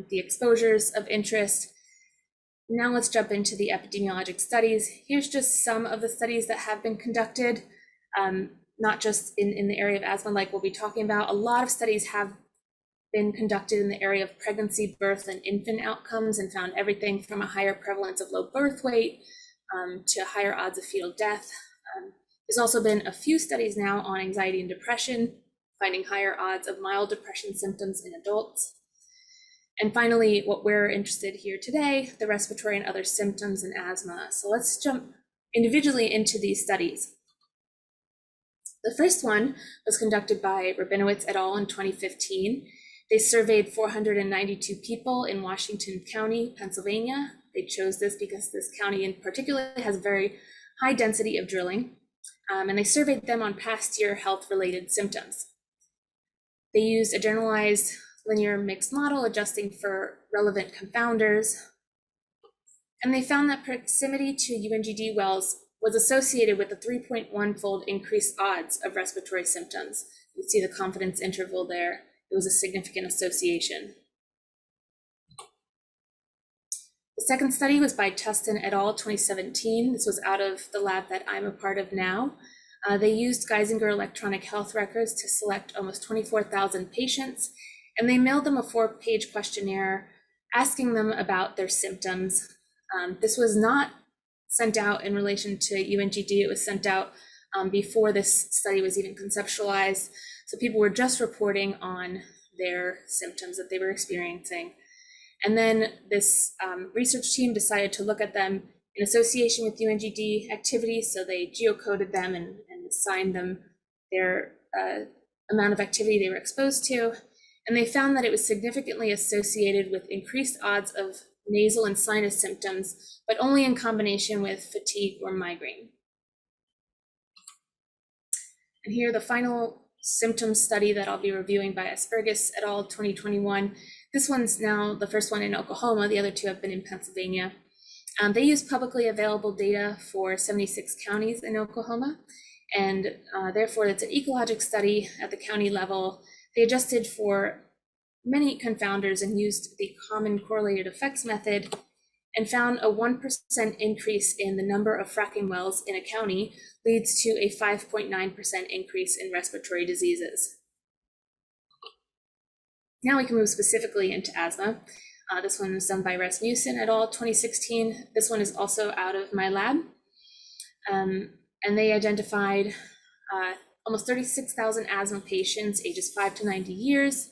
Speaker 3: the exposures of interest. Now let's jump into the epidemiologic studies. Here's just some of the studies that have been conducted, not just in the area of asthma like we'll be talking about. A lot of studies have been conducted in the area of pregnancy, birth, and infant outcomes, and found everything from a higher prevalence of low birth weight to higher odds of fetal death. There's also been a few studies now on anxiety and depression, finding higher odds of mild depression symptoms in adults. And finally, what we're interested here today, the respiratory and other symptoms in asthma. So let's jump individually into these studies. The first one was conducted by Rabinowitz et al. In 2015. They surveyed 492 people in Washington County, Pennsylvania. They chose this because this county in particular has a very high density of drilling. And they surveyed them on past year health-related symptoms. They used a generalized linear mixed model adjusting for relevant confounders. And they found that proximity to UNGD wells was associated with a 3.1-fold increased odds of respiratory symptoms. You see the confidence interval there. It was a significant association. The second study was by Tustin et al. 2017. This was out of the lab that I'm a part of now. They used Geisinger electronic health records to select almost 24,000 patients, and they mailed them a 4-page questionnaire asking them about their symptoms. This was not sent out in relation to UNGD. It was sent out before this study was even conceptualized. So people were just reporting on their symptoms that they were experiencing. And then this research team decided to look at them in association with UNGD activity. So they geocoded them and assigned them their amount of activity they were exposed to. And they found that it was significantly associated with increased odds of nasal and sinus symptoms, but only in combination with fatigue or migraine. And here, the final symptom study that I'll be reviewing by Aspergus et al. 2021. This one's now the first one in Oklahoma. The other two have been in Pennsylvania. They use publicly available data for 76 counties in Oklahoma, and therefore it's an ecologic study at the county level. They adjusted for many confounders and used the common correlated effects method and found a 1% increase in the number of fracking wells in a county leads to a 5.9% increase in respiratory diseases. Now we can move specifically into asthma. This one was done by Rasmussen et al. 2016. This one is also out of my lab. And they identified almost 36,000 asthma patients ages 5 to 90 years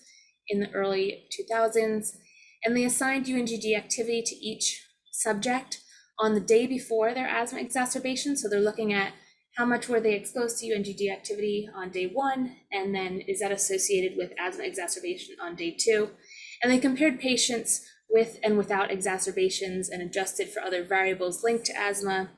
Speaker 3: in the early 2000s. And they assigned UNGD activity to each subject on the day before their asthma exacerbation. So they're looking at how much were they exposed to UNGD activity on day 1, and then is that associated with asthma exacerbation on day 2. And they compared patients with and without exacerbations and adjusted for other variables linked to asthma.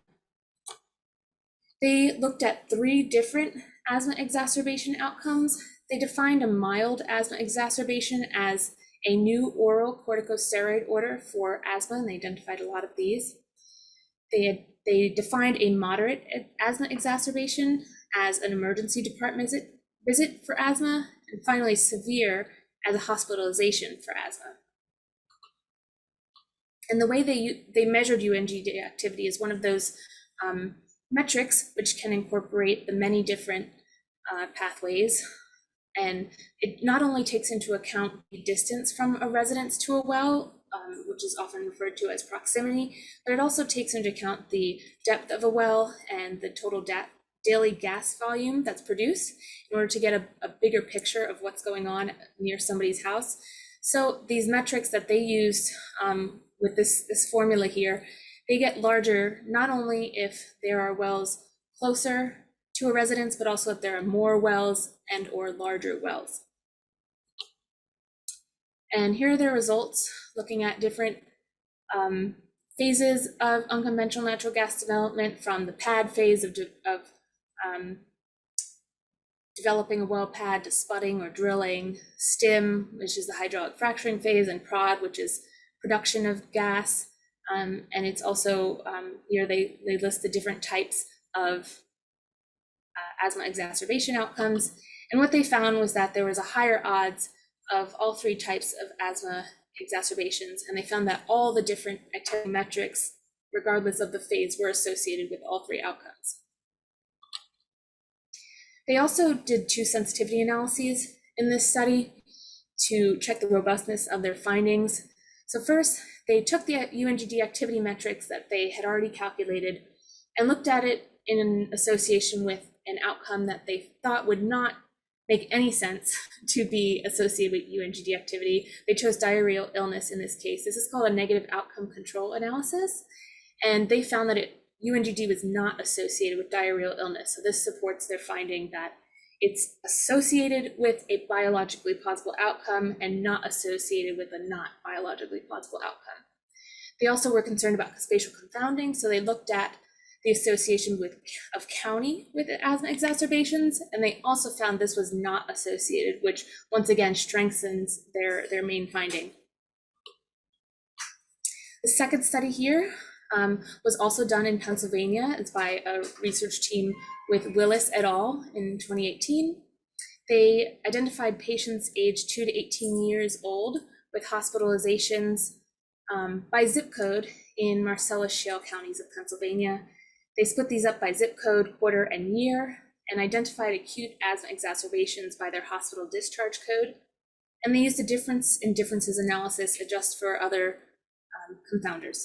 Speaker 3: They looked at 3 different asthma exacerbation outcomes. They defined a mild asthma exacerbation as a new oral corticosteroid order for asthma, and they identified a lot of these. They defined a moderate asthma exacerbation as an emergency department visit for asthma, and finally severe as a hospitalization for asthma. And the way they measured UNGD activity is one of those metrics which can incorporate the many different pathways. And it not only takes into account the distance from a residence to a well, which is often referred to as proximity, but it also takes into account the depth of a well and the total daily gas volume that's produced in order to get a bigger picture of what's going on near somebody's house. So these metrics that they used with this formula here, they get larger not only if there are wells closer to a residence, but also if there are more wells and or larger wells. And here are their results, looking at different phases of unconventional natural gas development, from the pad phase of developing a well pad, to spudding or drilling, stim, which is the hydraulic fracturing phase, and prod, which is production of gas. And it's also, here they list the different types of asthma exacerbation outcomes. And what they found was that there was a higher odds of all three types of asthma exacerbations. And they found that all the different activity metrics, regardless of the phase, were associated with all three outcomes. They also did 2 sensitivity analyses in this study to check the robustness of their findings. So first, they took the UNGD activity metrics that they had already calculated and looked at it in association with an outcome that they thought would not make any sense to be associated with UNGD activity. They chose diarrheal illness in this case. This is called a negative outcome control analysis. And they found that UNGD was not associated with diarrheal illness. So this supports their finding that it's associated with a biologically plausible outcome and not associated with a not biologically plausible outcome. They also were concerned about spatial confounding. So they looked at the association of county with asthma exacerbations, and they also found this was not associated, which once again strengthens their main finding. The second study here was also done in Pennsylvania. It's by a research team with Willis et al. In 2018. They identified patients aged 2 to 18 years old with hospitalizations by zip code in Marcellus Shale counties of Pennsylvania. They split these up by zip code, quarter, and year, and identified acute asthma exacerbations by their hospital discharge code. And they used a difference in differences analysis adjust for other confounders.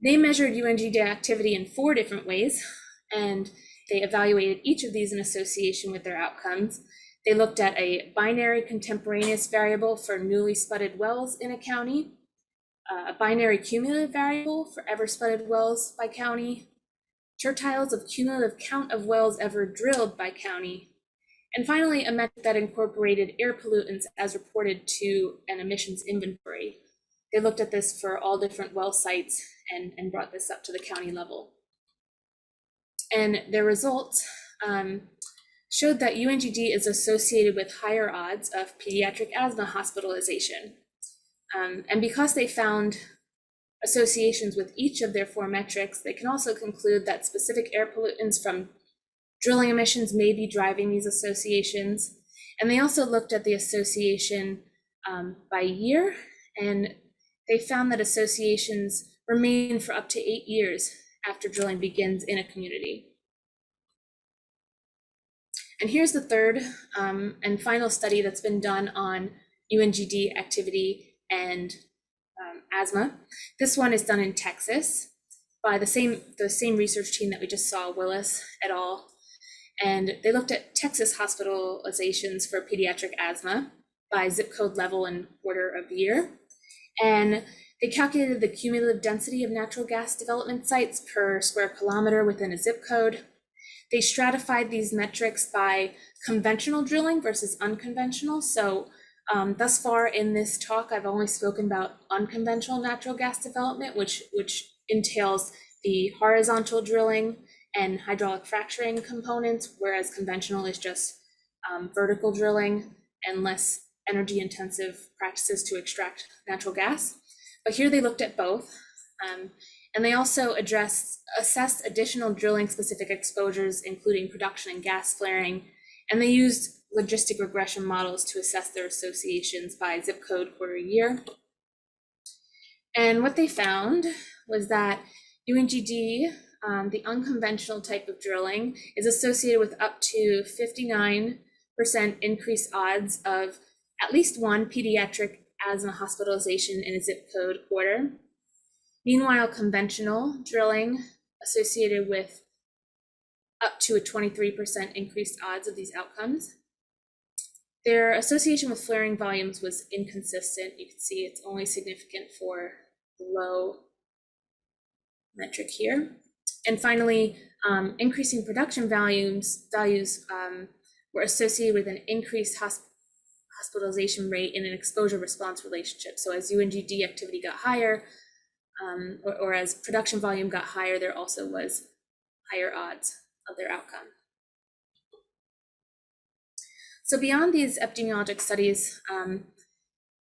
Speaker 3: They measured UNGD activity in 4 different ways, and they evaluated each of these in association with their outcomes. They looked at a binary contemporaneous variable for newly spudded wells in a county, a binary cumulative variable for ever spudded wells by county, tertiles of cumulative count of wells ever drilled by county, and finally a metric that incorporated air pollutants as reported to an emissions inventory. They looked at this for all different well sites and brought this up to the county level. And their results showed that UNGD is associated with higher odds of pediatric asthma hospitalization. And because they found associations with each of their 4 metrics, they can also conclude that specific air pollutants from drilling emissions may be driving these associations. And they also looked at the association by year, and they found that associations remain for up to 8 years after drilling begins in a community. And here's the third and final study that's been done on UNGD activity and asthma. This one is done in Texas by the same research team that we just saw, Willis et al. And they looked at Texas hospitalizations for pediatric asthma by zip code level and quarter of year. And they calculated the cumulative density of natural gas development sites per square kilometer within a zip code. They stratified these metrics by conventional drilling versus unconventional. So thus far in this talk, I've only spoken about unconventional natural gas development, which entails the horizontal drilling and hydraulic fracturing components, whereas conventional is just vertical drilling and less energy intensive practices to extract natural gas. But here they looked at both. And they also assessed additional drilling specific exposures, including production and gas flaring. And they used logistic regression models to assess their associations by zip code quarter year. And what they found was that UNGD, the unconventional type of drilling, is associated with up to 59% increased odds of at least one pediatric asthma hospitalization in a zip code quarter. Meanwhile, conventional drilling associated with up to a 23% increased odds of these outcomes. Their association with flaring volumes was inconsistent. You can see it's only significant for the low metric here. And finally, increasing production values were associated with an increased hospitalization rate in an exposure response relationship. So as UNGD activity got higher, or as production volume got higher, there also was higher odds of their outcome. So beyond these epidemiologic studies,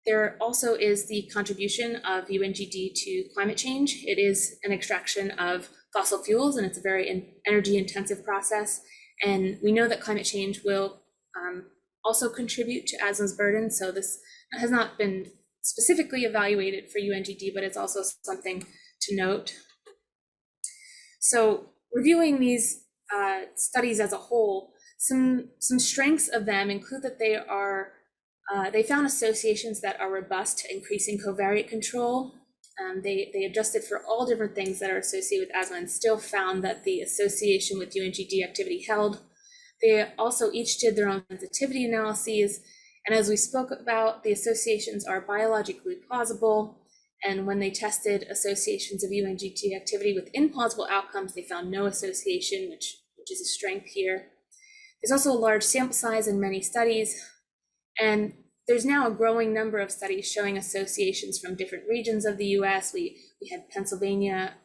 Speaker 3: there also is the contribution of UNGD to climate change. It is an extraction of fossil fuels, and it's a very energy intensive process. And we know that climate change will also contribute to asthma's burden. So this has not been specifically evaluated for UNGD, but it's also something to note. So reviewing these studies as a whole, some strengths of them include that they found associations that are robust to increasing covariate control. They adjusted for all different things that are associated with asthma and still found that the association with UNGD activity held. They also each did their own sensitivity analyses. And as we spoke about, the associations are biologically plausible. And when they tested associations of UNGD activity with implausible outcomes, they found no association, which is a strength here. There's also a large sample size in many studies. And there's now a growing number of studies showing associations from different regions of the US. We had Pennsylvania,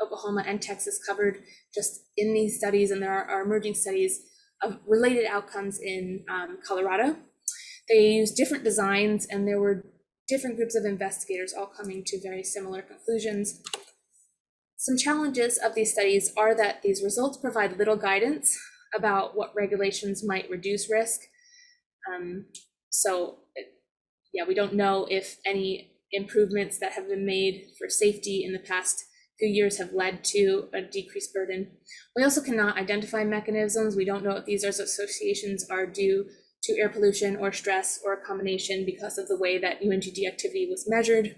Speaker 3: Oklahoma, and Texas covered just in these studies. And there are emerging studies of related outcomes in Colorado. They used different designs, and there were different groups of investigators all coming to very similar conclusions. Some challenges of these studies are that these results provide little guidance about what regulations might reduce risk. We don't know if any improvements that have been made for safety in the past few years have led to a decreased burden. We also cannot identify mechanisms. We don't know if these associations are due to air pollution or stress or a combination because of the way that UNGD activity was measured.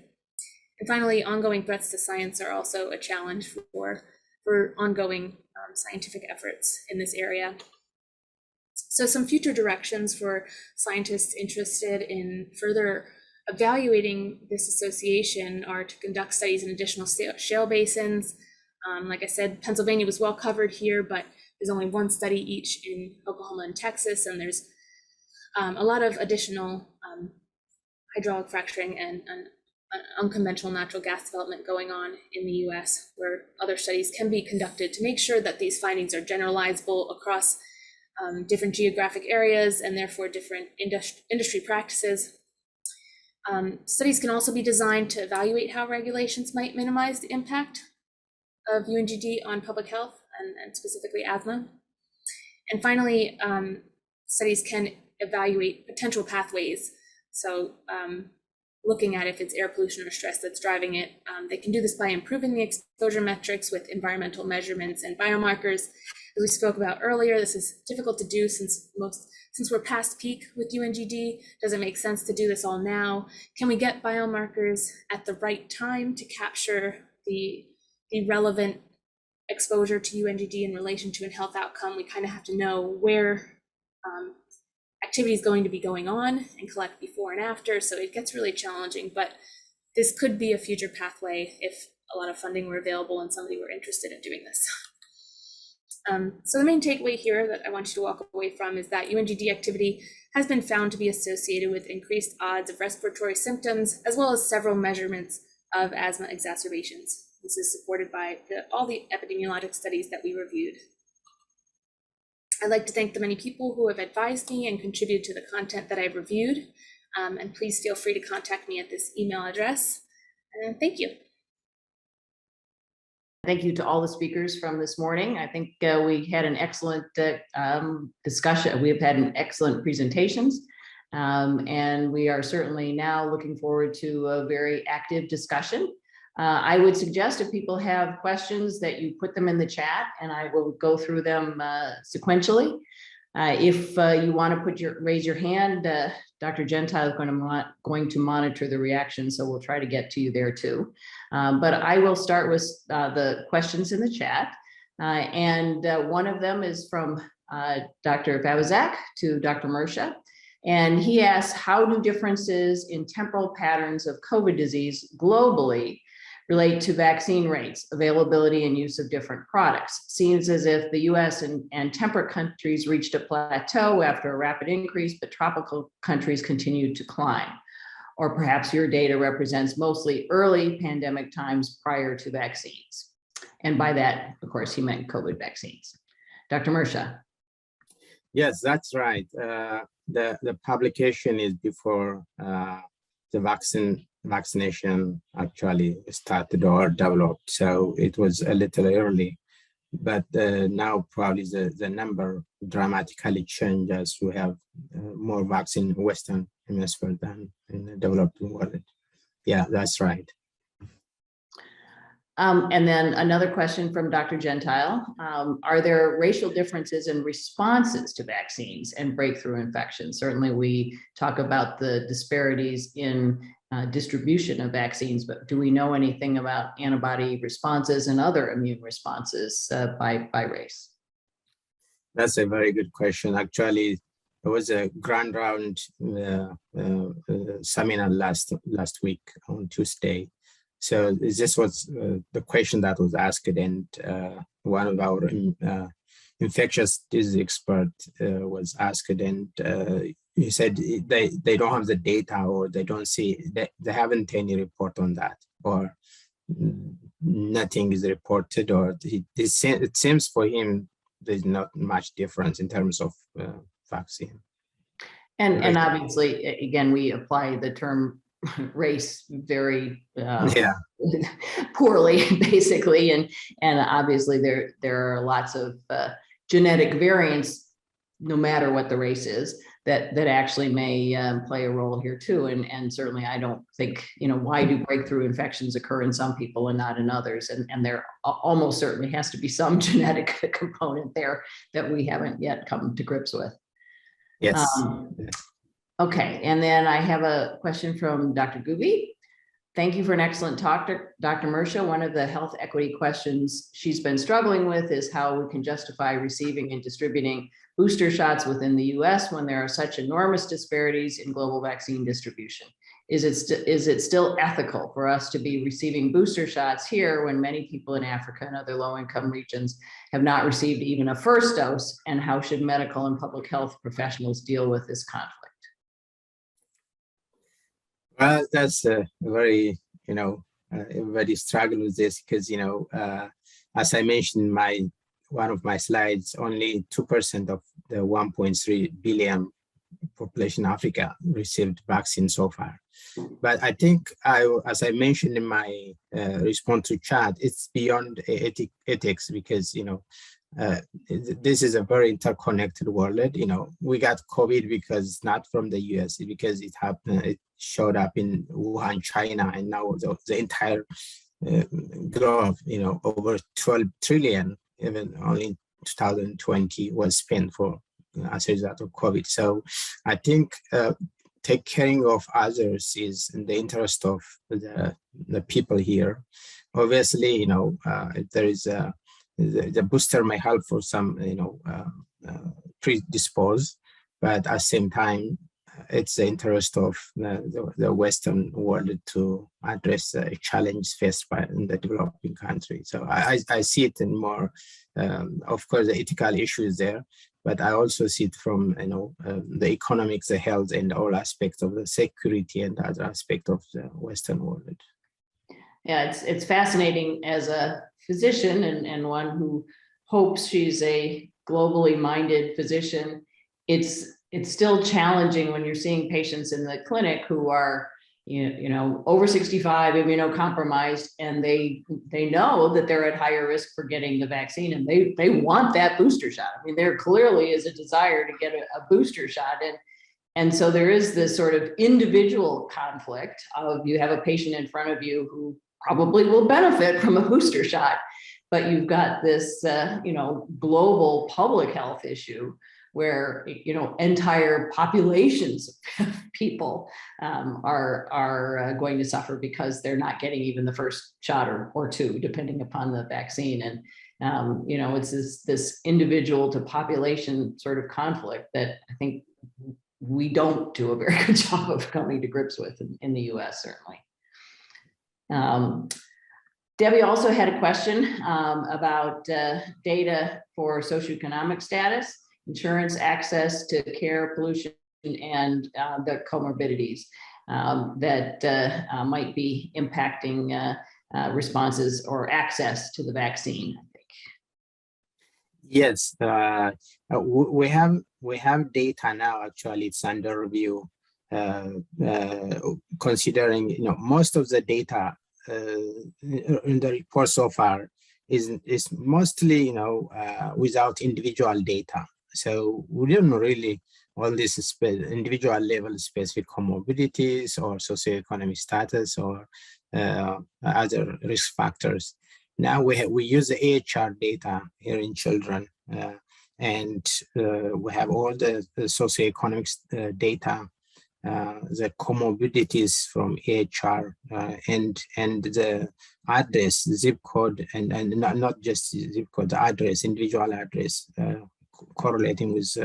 Speaker 3: And finally, ongoing threats to science are also a challenge for ongoing scientific efforts in this area. So some future directions for scientists interested in further evaluating this association are to conduct studies in additional shale basins. Like I said, Pennsylvania was well covered here, but there's only one study each in Oklahoma and Texas, and there's a lot of additional hydraulic fracturing and unconventional natural gas development going on in the US, where other studies can be conducted to make sure that these findings are generalizable across different geographic areas and therefore different industry practices. Studies can also be designed to evaluate how regulations might minimize the impact of UNGD on public health and specifically asthma. And finally, studies can evaluate potential pathways. So looking at if it's air pollution or stress that's driving it. They can do this by improving the exposure metrics with environmental measurements and biomarkers. As we spoke about earlier, this is difficult to do since we're past peak with UNGD. Doesn't make sense to do this all now. Can we get biomarkers at the right time to capture the relevant exposure to UNGD in relation to a health outcome? We kind of have to know where activity is going to be going on and collect before and after. So it gets really challenging, but this could be a future pathway if a lot of funding were available and somebody were interested in doing this. So the main takeaway here that I want you to walk away from is that UNGD activity has been found to be associated with increased odds of respiratory symptoms, as well as several measurements of asthma exacerbations. This is supported by all the epidemiologic studies that we reviewed. I'd like to thank the many people who have advised me and contributed to the content that I've reviewed. And please feel free to contact me at this email address. And thank you.
Speaker 4: Thank you to all the speakers from this morning. I think we had an excellent discussion. We've had an excellent presentations. And we are certainly now looking forward to a very active discussion. I would suggest if people have questions that you put them in the chat and I will go through them sequentially. If you want to raise your hand, Dr. Gentile is going to monitor the reaction, so we'll try to get to you there too. But I will start with the questions in the chat. And one of them is from Dr. Babazak to Dr. Mersha. And he asks, how do differences in temporal patterns of COVID disease globally relate to vaccine rates, availability, and use of different products? Seems as if the US and temperate countries reached a plateau after a rapid increase, but tropical countries continued to climb. Or perhaps your data represents mostly early pandemic times prior to vaccines. And by that, of course, he meant COVID vaccines. Dr. Mersha.
Speaker 2: Yes, that's right. The publication is before the vaccination actually started or developed. So it was a little early, but now probably the number dramatically changed as we have more vaccine in Western Hemisphere than in the developed world. Yeah, that's right.
Speaker 4: And then another question from Dr. Gentile. Are there racial differences in responses to vaccines and breakthrough infections? Certainly we talk about the disparities in distribution of vaccines, but do we know anything about antibody responses and other immune responses by race?
Speaker 2: That's a very good question. Actually, there was a grand round seminar last week on Tuesday. So this was the question that was asked, and one of our infectious disease expert was asked, and he said they don't have the data, or they don't see, they haven't any report on that, or nothing is reported, or it seems for him there's not much difference in terms of vaccine.
Speaker 4: And obviously, again, we apply the term race very poorly, basically, and obviously there are lots of genetic variants, no matter what the race is, that actually may play a role here too. And certainly, I don't think, why do breakthrough infections occur in some people and not in others? And there almost certainly has to be some genetic component there that we haven't yet come to grips with.
Speaker 2: Yes.
Speaker 4: Okay, and then I have a question from Dr. Gubi. Thank you for an excellent talk, Dr. Mersha. One of the health equity questions she's been struggling with is how we can justify receiving and distributing booster shots within the US when there are such enormous disparities in global vaccine distribution. Is it still ethical for us to be receiving booster shots here when many people in Africa and other low-income regions have not received even a first dose? And how should medical and public health professionals deal with this conflict?
Speaker 2: Well, that's a very, everybody struggle with this because, as I mentioned in one of my slides, only 2% of the 1.3 billion population in Africa received vaccine so far. But I think, as I mentioned in my response to chat, it's beyond ethics because, this is a very interconnected world. We got COVID because it's not from the US, because it happened, it showed up in Wuhan, China, and now the entire globe, over 12 trillion, even only 2020 was spent for as a result of COVID. So I think take caring of others is in the interest of the people here. Obviously, there is the booster may help for some, predisposed, but at the same time, it's the interest of the Western world to address a challenge faced by in the developing countries. So I see it in more, of course, the ethical issues there, but I also see it from, the economics, the health, and all aspects of the security and other aspects of the Western world.
Speaker 4: Yeah, it's fascinating as a physician and one who hopes she's a globally minded physician. It's it's still challenging when you're seeing patients in the clinic who are, over 65, immunocompromised, and they know that they're at higher risk for getting the vaccine, and they want that booster shot. I mean, there clearly is a desire to get a booster shot. And so there is this sort of individual conflict of, you have a patient in front of you who probably will benefit from a booster shot, but you've got this, global public health issue where, entire populations of people are going to suffer because they're not getting even the first shot or two, depending upon the vaccine. And, it's this individual to population sort of conflict that I think we don't do a very good job of coming to grips with in the US, certainly. Debbie also had a question about data for socioeconomic status, insurance access to care, pollution, and the comorbidities that might be impacting responses or access to the vaccine, I think.
Speaker 2: Yes, we have data now. Actually, it's under review. Considering most of the data in the report so far is mostly without individual data. So we don't really all this individual level specific comorbidities or socioeconomic status or other risk factors. Now we use the AHR data here in children, and we have all the socioeconomic data, the comorbidities from AHR, and the address, zip code, and not just zip code, the address, individual address, correlating with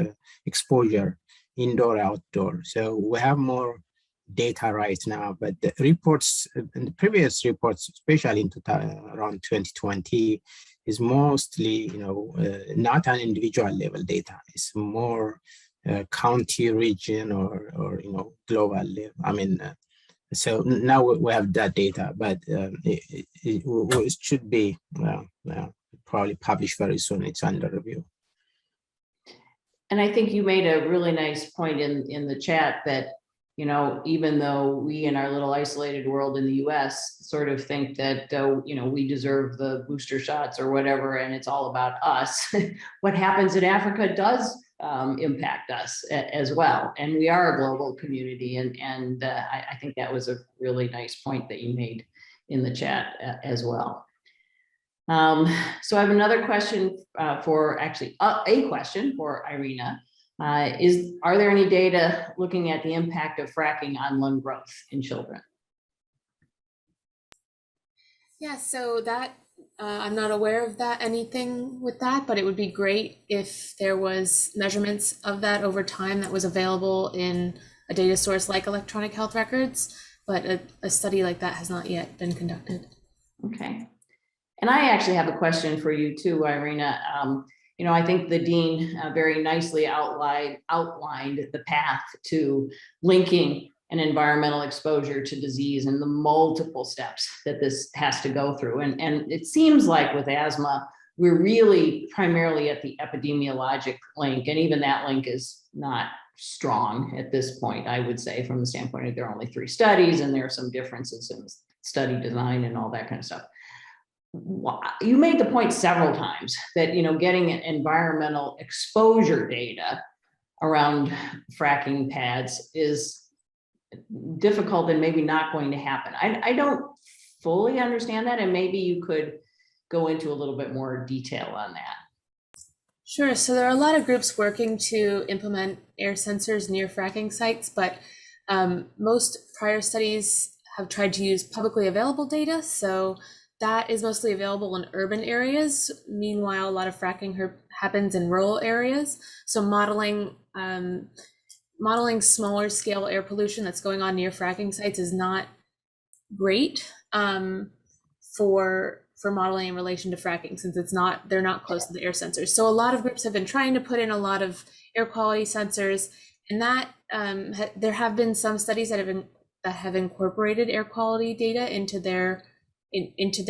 Speaker 2: exposure, indoor, outdoor. So we have more data right now, but the reports, in the previous reports, especially in around 2020, is mostly, not an individual level data. It's more county, region, or global level. I mean, so now we have that data, but it should be probably published very soon. It's under review.
Speaker 4: And I think you made a really nice point in the chat that, even though we in our little isolated world in the US sort of think that, we deserve the booster shots or whatever, and it's all about us, what happens in Africa does impact us as well. And we are a global community. And I think that was a really nice point that you made in the chat as well. So I have another question for actually a question for Irina. Are there any data looking at the impact of fracking on lung growth in children?
Speaker 3: Yeah, so that I'm not aware of anything with that, but it would be great if there was measurements of that over time that was available in a data source like electronic health records, but a study like that has not yet been conducted.
Speaker 4: Okay. And I actually have a question for you too, Irina. I think the dean very nicely outlined the path to linking an environmental exposure to disease and the multiple steps that this has to go through. And it seems like with asthma, we're really primarily at the epidemiologic link, and even that link is not strong at this point, I would say, from the standpoint of there are only 3 studies and there are some differences in study design and all that kind of stuff. You made the point several times that, getting environmental exposure data around fracking pads is difficult and maybe not going to happen. I don't fully understand that, and maybe you could go into a little bit more detail on that.
Speaker 3: Sure. So there are a lot of groups working to implement air sensors near fracking sites, but most prior studies have tried to use publicly available data. So that is mostly available in urban areas. Meanwhile, a lot of fracking happens in rural areas. So modeling smaller scale air pollution that's going on near fracking sites is not great for modeling in relation to fracking, since they're not close to the air sensors. So a lot of groups have been trying to put in a lot of air quality sensors, and that there have been some studies that have incorporated air quality data into their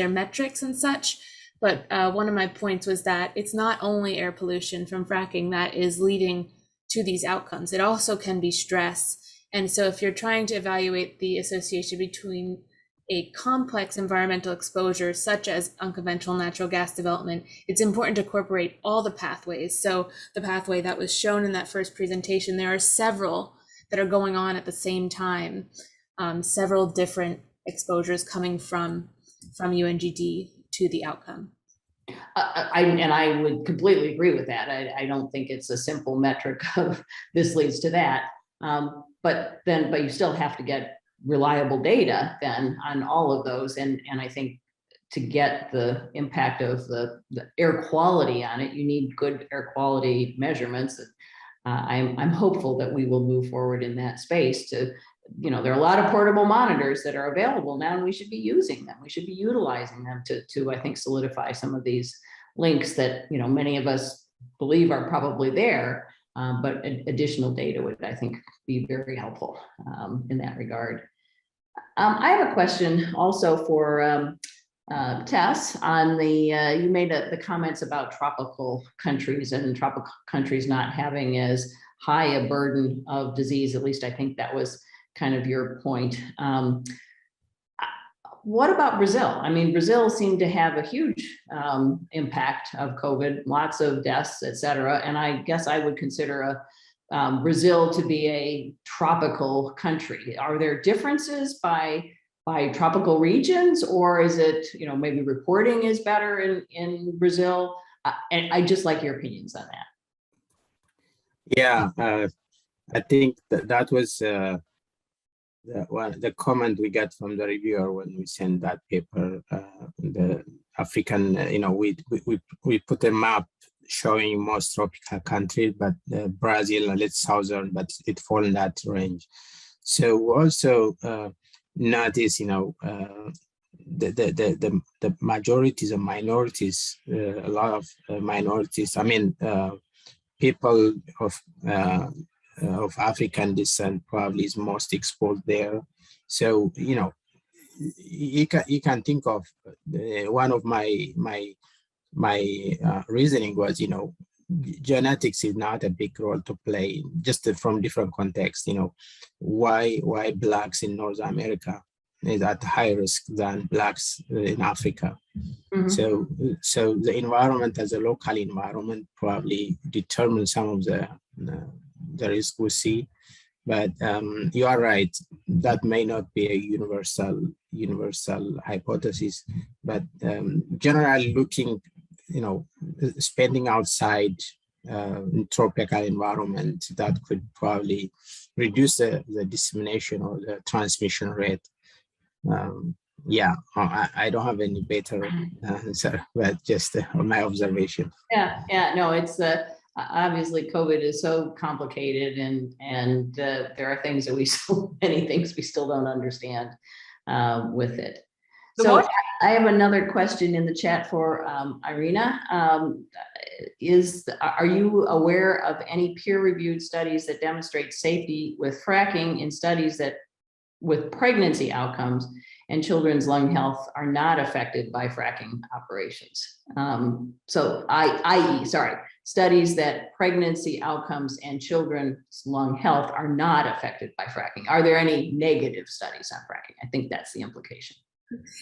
Speaker 3: metrics and such. But one of my points was that it's not only air pollution from fracking that is leading to these outcomes. It also can be stress. And so if you're trying to evaluate the association between a complex environmental exposure, such as unconventional natural gas development, it's important to incorporate all the pathways. So the pathway that was shown in that first presentation, there are several that are going on at the same time, several different exposures coming from UNGD to the outcome.
Speaker 4: I would completely agree with that. I don't think it's a simple metric of this leads to that. But you still have to get reliable data then on all of those. And I think to get the impact of the air quality on it, you need good air quality measurements. I'm hopeful that we will move forward in that space to, there are a lot of portable monitors that are available now, and we should be using them. We should be utilizing them to I think, solidify some of these links that, many of us believe are probably there. But additional data would, I think, be very helpful in that regard. I have a question also for Tess on you made the comments about tropical countries and tropical countries not having as high a burden of disease. At least I think that was kind of your point. What about Brazil? I mean, Brazil seemed to have a huge impact of COVID, lots of deaths, et cetera. And I guess I would consider Brazil to be a tropical country. Are there differences by tropical regions, or is it, maybe reporting is better in Brazil? And I'd just like your opinions on that.
Speaker 5: Yeah, I think that was the comment we got from the reviewer when we sent that paper. The African, we put a map showing most tropical countries, but Brazil a little southern, but it falls in that range. So we also notice, the majorities and minorities, a lot of minorities. I mean, people of African descent probably is most exposed there. So, you can think of one of my reasoning was, genetics is not a big role to play, just from different contexts. Why blacks in North America is at higher risk than blacks in Africa. Mm-hmm. So the environment as a local environment probably determines some of the risk we see. But you are right, that may not be a universal hypothesis. But generally looking, spending outside in tropical environment, that could probably reduce the dissemination or the transmission rate. Yeah, I don't have any better answer, but just my observation.
Speaker 4: Yeah, no, it's obviously COVID is so complicated, and there are things that many things we still don't understand with it. So I have another question in the chat for Irina. Are you aware of any peer-reviewed studies that demonstrate safety with fracking in studies that with pregnancy outcomes and children's lung health are not affected by fracking operations? Studies that pregnancy outcomes and children's lung health are not affected by fracking. Are there any negative studies on fracking? I think that's the implication.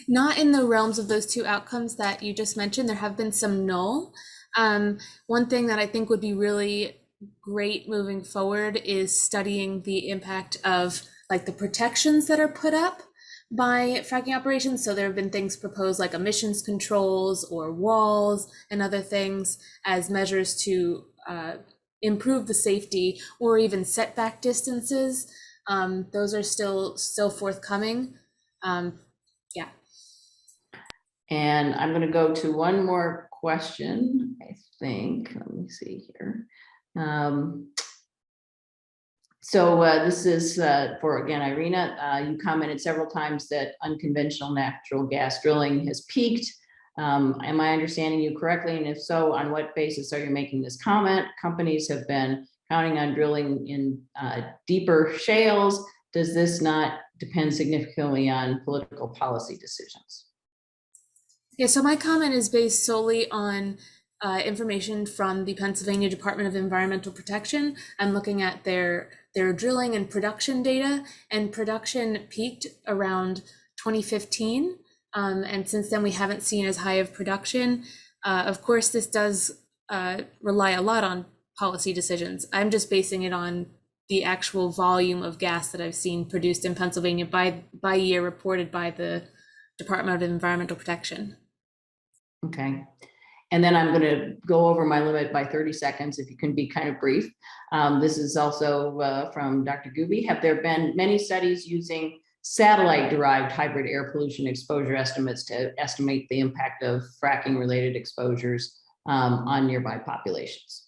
Speaker 3: Not in the realms of those two outcomes that you just mentioned. There have been some null. One thing that I think would be really great moving forward is studying the impact of the protections that are put up by fracking operations. So there have been things proposed like emissions controls or walls and other things as measures to improve the safety, or even setback distances. Those are still forthcoming. Yeah.
Speaker 4: And I'm going to go to one more question, I think. Let me see here. This is for, again, Irina. You commented several times that unconventional natural gas drilling has peaked. Am I understanding you correctly? And if so, on what basis are you making this comment? Companies have been counting on drilling in deeper shales. Does this not depend significantly on political policy decisions?
Speaker 3: Yeah, so my comment is based solely on information from the Pennsylvania Department of Environmental Protection. I'm looking at their drilling and production data, and production peaked around 2015. And since then, we haven't seen as high of production. Of course, this does rely a lot on policy decisions. I'm just basing it on the actual volume of gas that I've seen produced in Pennsylvania by year reported by the Department of Environmental Protection.
Speaker 4: Okay. And then I'm going to go over my limit by 30 seconds, if you can be kind of brief. This is also from Dr. Gooby. Have there been many studies using satellite-derived hybrid air pollution exposure estimates to estimate the impact of fracking-related exposures on nearby populations?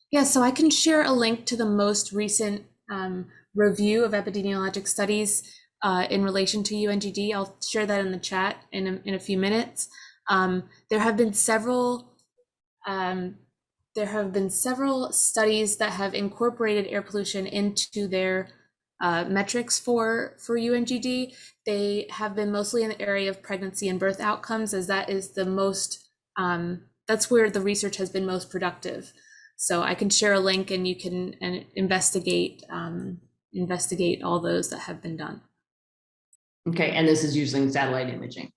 Speaker 3: Yeah, so I can share a link to the most recent review of epidemiologic studies in relation to UNGD. I'll share that in the chat in a few minutes. There have been several studies that have incorporated air pollution into their metrics for UNGD. They have been mostly in the area of pregnancy and birth outcomes, as that is the most, that's where the research has been most productive. So I can share a link and you can investigate all those that have been done.
Speaker 4: Okay, and this is using satellite imaging?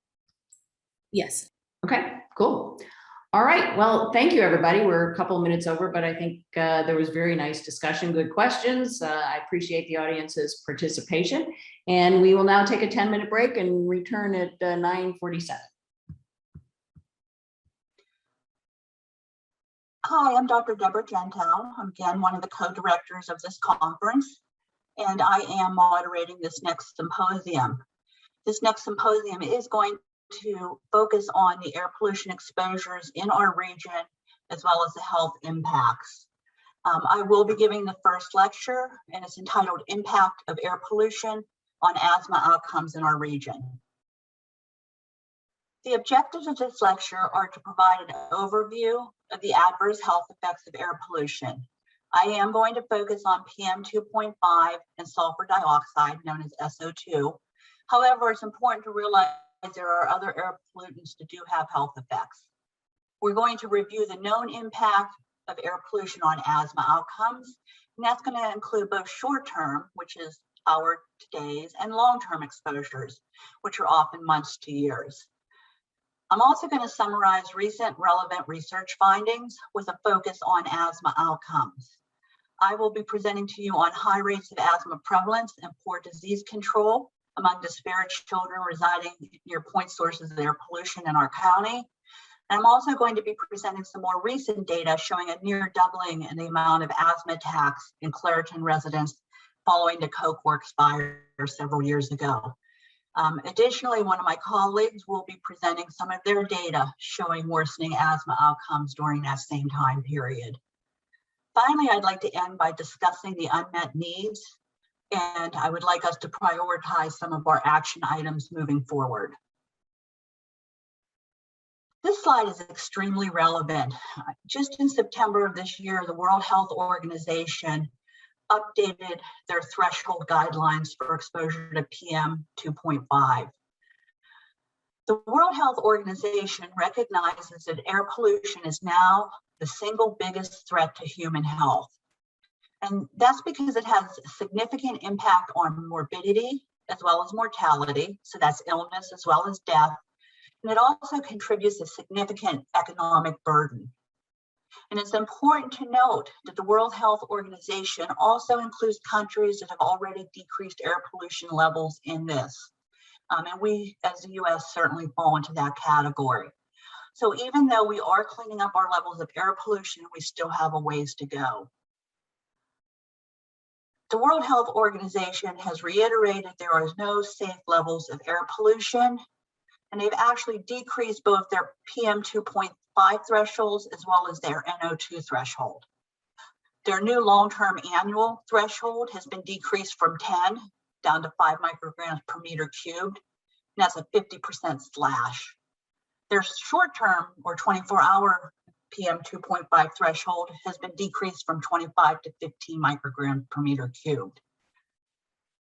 Speaker 3: Yes.
Speaker 4: Okay, cool. All right, well, thank you, everybody. We're a couple of minutes over, but I think there was very nice discussion, good questions. I appreciate the audience's participation. And we will now take a 10-minute break and return at 9:47.
Speaker 6: Hi, I'm Dr. Deborah Gentile. I'm again one of the co-directors of this conference, and I am moderating this next symposium. This next symposium is going to focus on the air pollution exposures in our region, as well as the health impacts. I will be giving the first lecture, and it's entitled Impact of Air Pollution on Asthma Outcomes in Our Region. The objectives of this lecture are to provide an overview of the adverse health effects of air pollution. I am going to focus on PM 2.5 and sulfur dioxide, known as SO2. However, it's important to realize there are other air pollutants that do have health effects. We're going to review the known impact of air pollution on asthma outcomes, and that's going to include both short-term, which is our days, and long-term exposures, which are often months to years. I'm also going to summarize recent relevant research findings with a focus on asthma outcomes. I will be presenting to you on high rates of asthma prevalence and poor disease control among disparate children residing near point sources of air pollution in our county. And I'm also going to be presenting some more recent data showing a near doubling in the amount of asthma attacks in Clairton residents following the Coke Works fire several years ago. Additionally, one of my colleagues will be presenting some of their data showing worsening asthma outcomes during that same time period. Finally, I'd like to end by discussing the unmet needs, and I would like us to prioritize some of our action items moving forward. This slide is extremely relevant. Just in September of this year, the World Health Organization updated their threshold guidelines for exposure to PM 2.5. The World Health Organization recognizes that air pollution is now the single biggest threat to human health. And that's because it has a significant impact on morbidity as well as mortality. So that's illness as well as death. And it also contributes a significant economic burden. And it's important to note that the World Health Organization also includes countries that have already decreased air pollution levels in this. And we, as the US, certainly fall into that category. So even though we are cleaning up our levels of air pollution, we still have a ways to go. The World Health Organization has reiterated there are no safe levels of air pollution, and they've actually decreased both their PM 2.5 thresholds as well as their NO2 threshold. Their new long-term annual threshold has been decreased from 10 down to 5 micrograms per meter cubed, and that's a 50% slash. Their short-term or 24-hour PM 2.5 threshold has been decreased from 25 to 15 micrograms per meter cubed.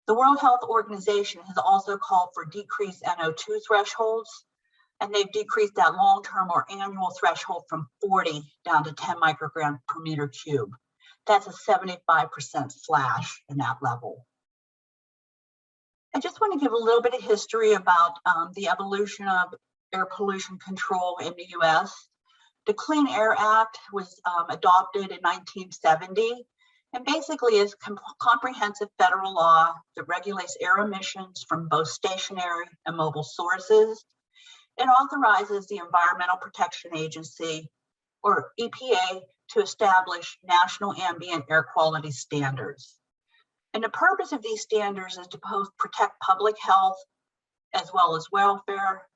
Speaker 6: The World Health Organization has also called for decreased NO2 thresholds. And they've decreased that long-term or annual threshold from 40 down to 10 microgram per meter cube. That's a 75% slash in that level. I just want to give a little bit of history about the evolution of air pollution control in the US. The Clean Air Act was adopted in 1970 and basically is comprehensive federal law that regulates air emissions from both stationary and mobile sources. It authorizes the Environmental Protection Agency, or EPA, to establish national ambient air quality standards. And the purpose of these standards is to both protect public health as well as welfare,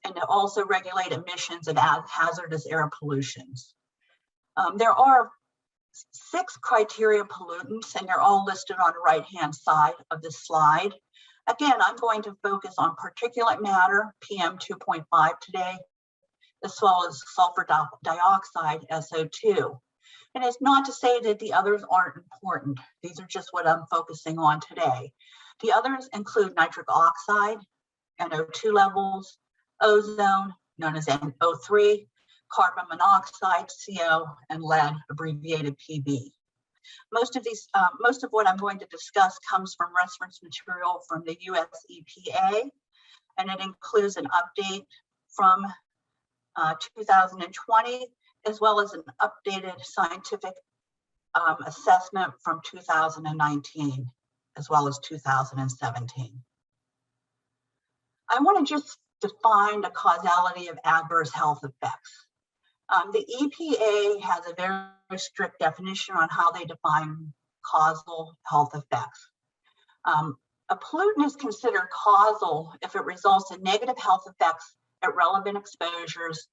Speaker 6: and to also regulate emissions of hazardous air pollutions. There are 6 criteria pollutants, and they're all listed on the right-hand side of this slide. Again, I'm going to focus on particulate matter, PM 2.5 today, as well as sulfur dioxide, SO2. And it's not to say that the others aren't important. These are just what I'm focusing on today. The others include nitric oxide, NO2 levels, ozone, known as NO3, carbon monoxide, CO, and lead, abbreviated PB. Most of what I'm going to discuss comes from reference material from the US EPA, and it includes an update from 2020, as well as an updated scientific assessment from 2019, as well as 2017. I want to just define the causality of adverse health effects. The EPA has a very strict definition on how they define causal health effects. A pollutant is considered causal if it results in negative health effects at relevant exposures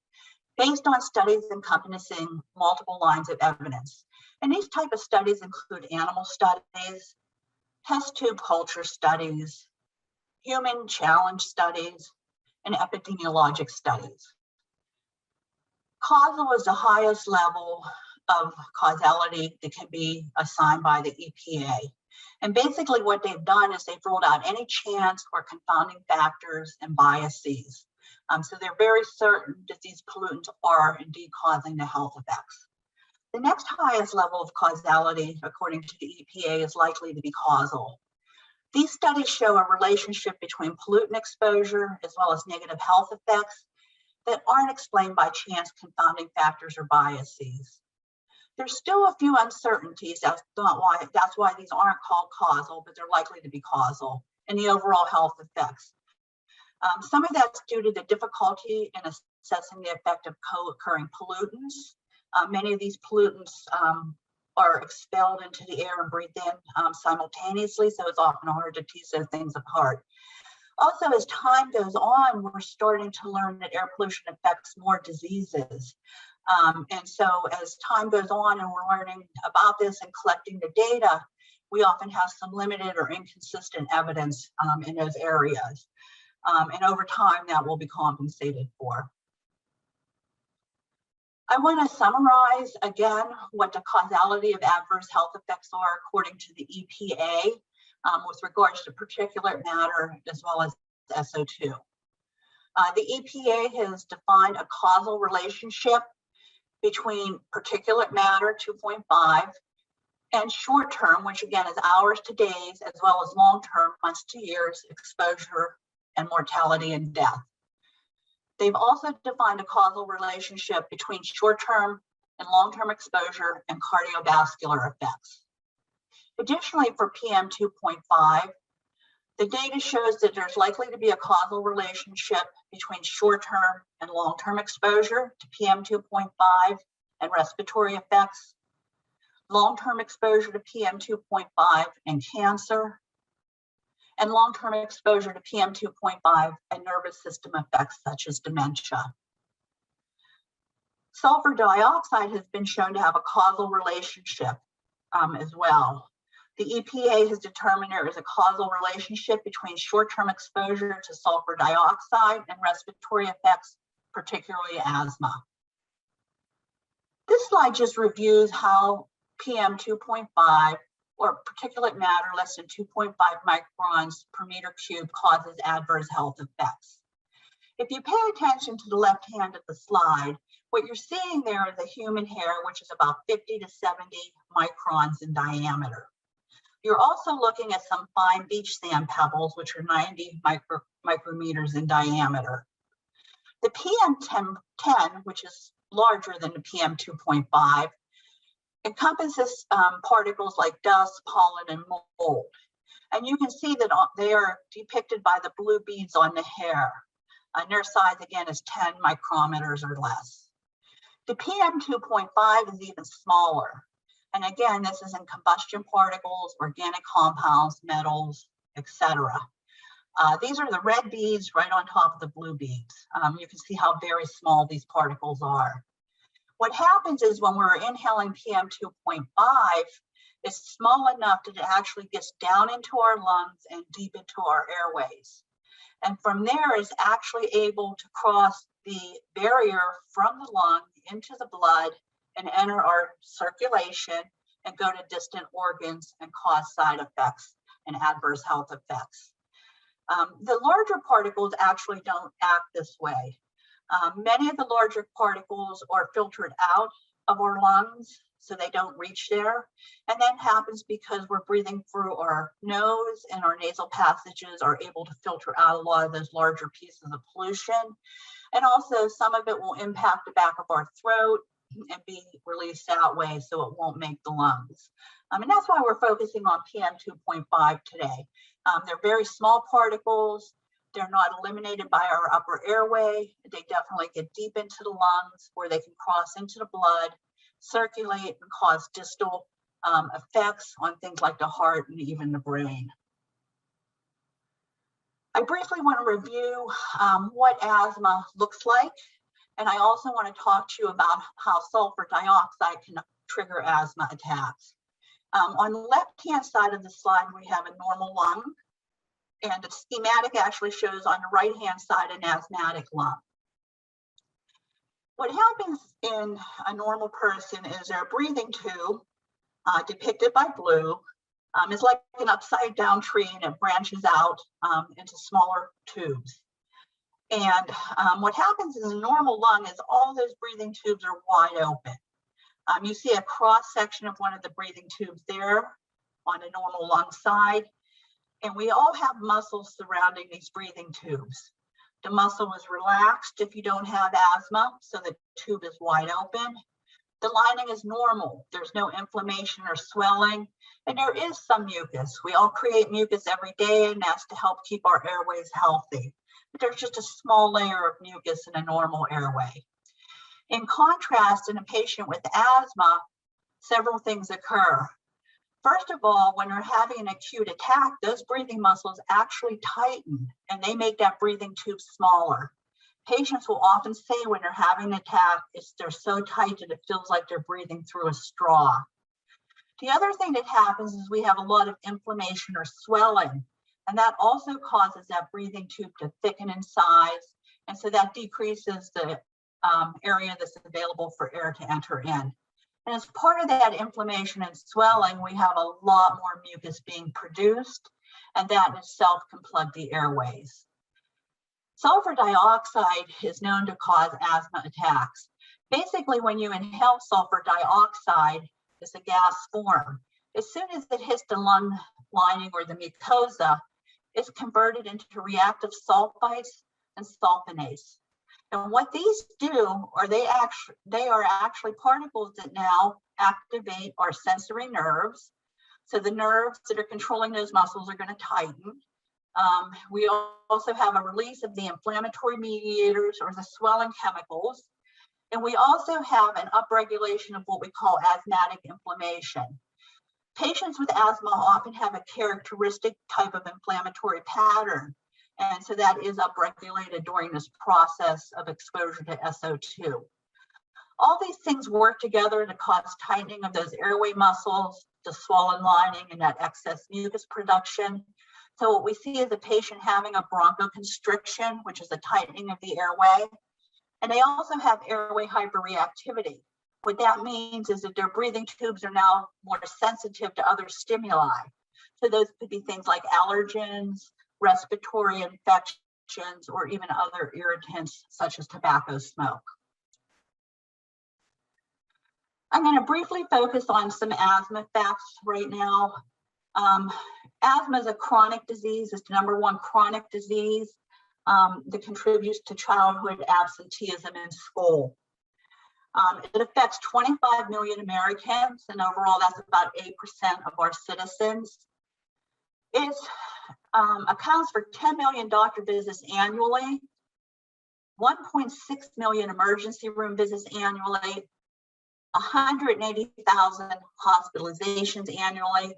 Speaker 6: based on studies encompassing multiple lines of evidence. And these type of studies include animal studies, test tube culture studies, human challenge studies, and epidemiologic studies. Causal is the highest level of causality that can be assigned by the EPA. And basically what they've done is they've ruled out any chance or confounding factors and biases. So they're very certain that these pollutants are indeed causing the health effects. The next highest level of causality, according to the EPA, is likely to be causal. These studies show a relationship between pollutant exposure as well as negative health effects that aren't explained by chance, confounding factors, or biases. There's still a few uncertainties. That's why these aren't called causal, but they're likely to be causal in the overall health effects. Some of that's due to the difficulty in assessing the effect of co-occurring pollutants. Many of these pollutants are expelled into the air and breathed in simultaneously, so it's often hard to tease those things apart. Also, as time goes on, we're starting to learn that air pollution affects more diseases. And so as time goes on and we're learning about this and collecting the data, we often have some limited or inconsistent evidence in those areas. And over time, that will be compensated for. I want to summarize again what the causality of adverse health effects are according to the EPA with regards to particulate matter as well as SO2. The EPA has defined a causal relationship between particulate matter 2.5 and short term, which again is hours to days, as well as long term, months to years, exposure and mortality and death. They've also defined a causal relationship between short-term and long-term exposure and cardiovascular effects. Additionally, for PM 2.5, the data shows that there's likely to be a causal relationship between short-term and long-term exposure to PM 2.5 and respiratory effects, long-term exposure to PM 2.5 and cancer, and long-term exposure to PM 2.5 and nervous system effects such as dementia. Sulfur dioxide has been shown to have a causal relationship as well. The EPA has determined there is a causal relationship between short-term exposure to sulfur dioxide and respiratory effects, particularly asthma. This slide just reviews how PM 2.5 or particulate matter less than 2.5 microns per meter cube causes adverse health effects. If you pay attention to the left hand of the slide, what you're seeing there is a human hair, which is about 50 to 70 microns in diameter. You're also looking at some fine beach sand pebbles, which are 90 micrometers in diameter. The PM10, which is larger than the PM2.5, encompasses particles like dust, pollen, and mold. And you can see that they are depicted by the blue beads on the hair. And their size, again, is 10 micrometers or less. The PM2.5 is even smaller. And again, this is in combustion particles, organic compounds, metals, etc. These are the red beads right on top of the blue beads. You can see how very small these particles are. What happens is when we're inhaling PM2.5, it's small enough that it actually gets down into our lungs and deep into our airways. And from there is actually able to cross the barrier from the lung into the blood and enter our circulation and go to distant organs and cause side effects and adverse health effects. The larger particles actually don't act this way. Many of the larger particles are filtered out of our lungs, so they don't reach there. And that happens because we're breathing through our nose, and our nasal passages are able to filter out a lot of those larger pieces of pollution. And also some of it will impact the back of our throat and be released that way, so it won't make the lungs. And that's why we're focusing on PM2.5 today. They're very small particles. They're not eliminated by our upper airway. They definitely get deep into the lungs where they can cross into the blood, circulate, and cause distal effects on things like the heart and even the brain. I briefly want to review what asthma looks like. And I also want to talk to you about how sulfur dioxide can trigger asthma attacks. On the left-hand side of the slide, we have a normal lung. And the schematic actually shows on the right-hand side an asthmatic lung. What happens in a normal person is their breathing tube, depicted by blue, is like an upside down tree, and it branches out into smaller tubes. And what happens in a normal lung is all those breathing tubes are wide open. You see a cross section of one of the breathing tubes there on a normal lung side. And we all have muscles surrounding these breathing tubes. The muscle is relaxed if you don't have asthma, so the tube is wide open. The lining is normal. There's no inflammation or swelling, and there is some mucus. We all create mucus every day, and that's to help keep our airways healthy. But there's just a small layer of mucus in a normal airway. In contrast, in a patient with asthma, several things occur. First of all, when you're having an acute attack, those breathing muscles actually tighten, and they make that breathing tube smaller. Patients will often say when they're having an attack, they're so tight that it feels like they're breathing through a straw. The other thing that happens is we have a lot of inflammation or swelling, and that also causes that breathing tube to thicken in size, and so that decreases the area that's available for air to enter in. And as part of that inflammation and swelling, we have a lot more mucus being produced, and that in itself can plug the airways. Sulfur dioxide is known to cause asthma attacks. Basically, when you inhale sulfur dioxide, it's a gas form. As soon as it hits the lung lining or the mucosa, it's converted into reactive sulfites and sulfonates. And what these do, they are actually particles that now activate our sensory nerves. So the nerves that are controlling those muscles are going to tighten. We also have a release of the inflammatory mediators or the swelling chemicals. And we also have an upregulation of what we call asthmatic inflammation. Patients with asthma often have a characteristic type of inflammatory pattern. And so that is upregulated during this process of exposure to SO2. All these things work together to cause tightening of those airway muscles, the swollen lining, and that excess mucus production. So what we see is a patient having a bronchoconstriction, which is a tightening of the airway. And they also have airway hyperreactivity. What that means is that their breathing tubes are now more sensitive to other stimuli. So those could be things like allergens, respiratory infections, infections, or even other irritants such as tobacco smoke. I'm going to briefly focus on some asthma facts right now. Asthma is a chronic disease. It's the #1 chronic disease that contributes to childhood absenteeism in school. It affects 25 million Americans, and overall that's about 8% of our citizens. It accounts for 10 million doctor visits annually, 1.6 million emergency room visits annually, 180,000 hospitalizations annually,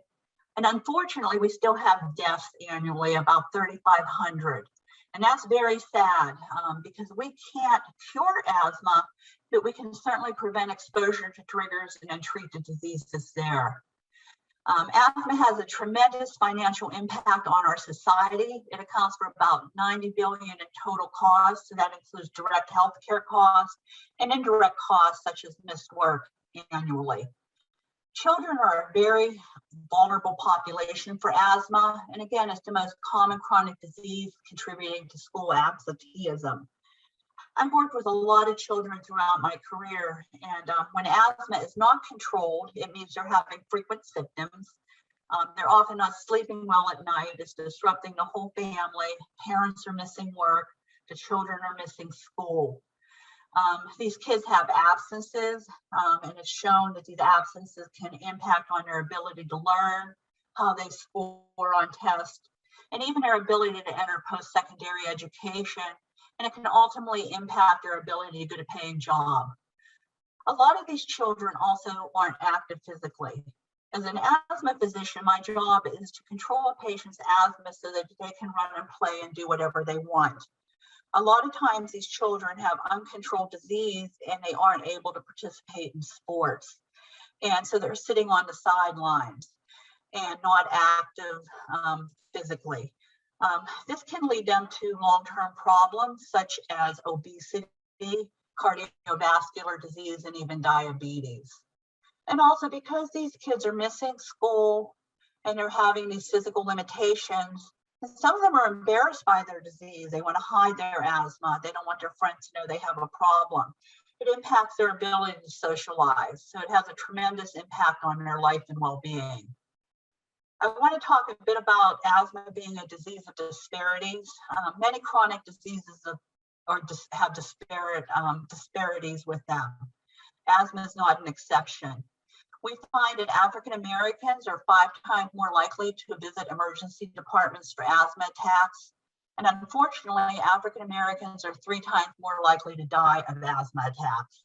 Speaker 6: and unfortunately, we still have deaths annually, about 3,500. And that's very sad because we can't cure asthma, but we can certainly prevent exposure to triggers and then treat the diseases there. Asthma has a tremendous financial impact on our society. It accounts for about 90 billion in total costs, so that includes direct healthcare costs and indirect costs such as missed work annually. Children are a very vulnerable population for asthma, and again, it's the most common chronic disease contributing to school absenteeism. I've worked with a lot of children throughout my career, and when asthma is not controlled, it means they're having frequent symptoms. They're often not sleeping well at night. It's disrupting the whole family. Parents are missing work. The children are missing school. These kids have absences, and it's shown that these absences can impact on their ability to learn, how they score on tests, and even their ability to enter post-secondary education. And it can ultimately impact their ability to get a paying job. A lot of these children also aren't active physically. As an asthma physician, my job is to control a patient's asthma so that they can run and play and do whatever they want. A lot of times these children have uncontrolled disease and they aren't able to participate in sports. And so they're sitting on the sidelines and not active physically. This can lead them to long-term problems such as obesity, cardiovascular disease, and even diabetes. And also because these kids are missing school and they're having these physical limitations, some of them are embarrassed by their disease. They want to hide their asthma. They don't want their friends to know they have a problem. It impacts their ability to socialize. So it has a tremendous impact on their life and well-being. I want to talk a bit about asthma being a disease of disparities. Many chronic diseases have disparities with them. Asthma is not an exception. We find that African Americans are 5 times more likely to visit emergency departments for asthma attacks. And unfortunately, African Americans are 3 times more likely to die of asthma attacks.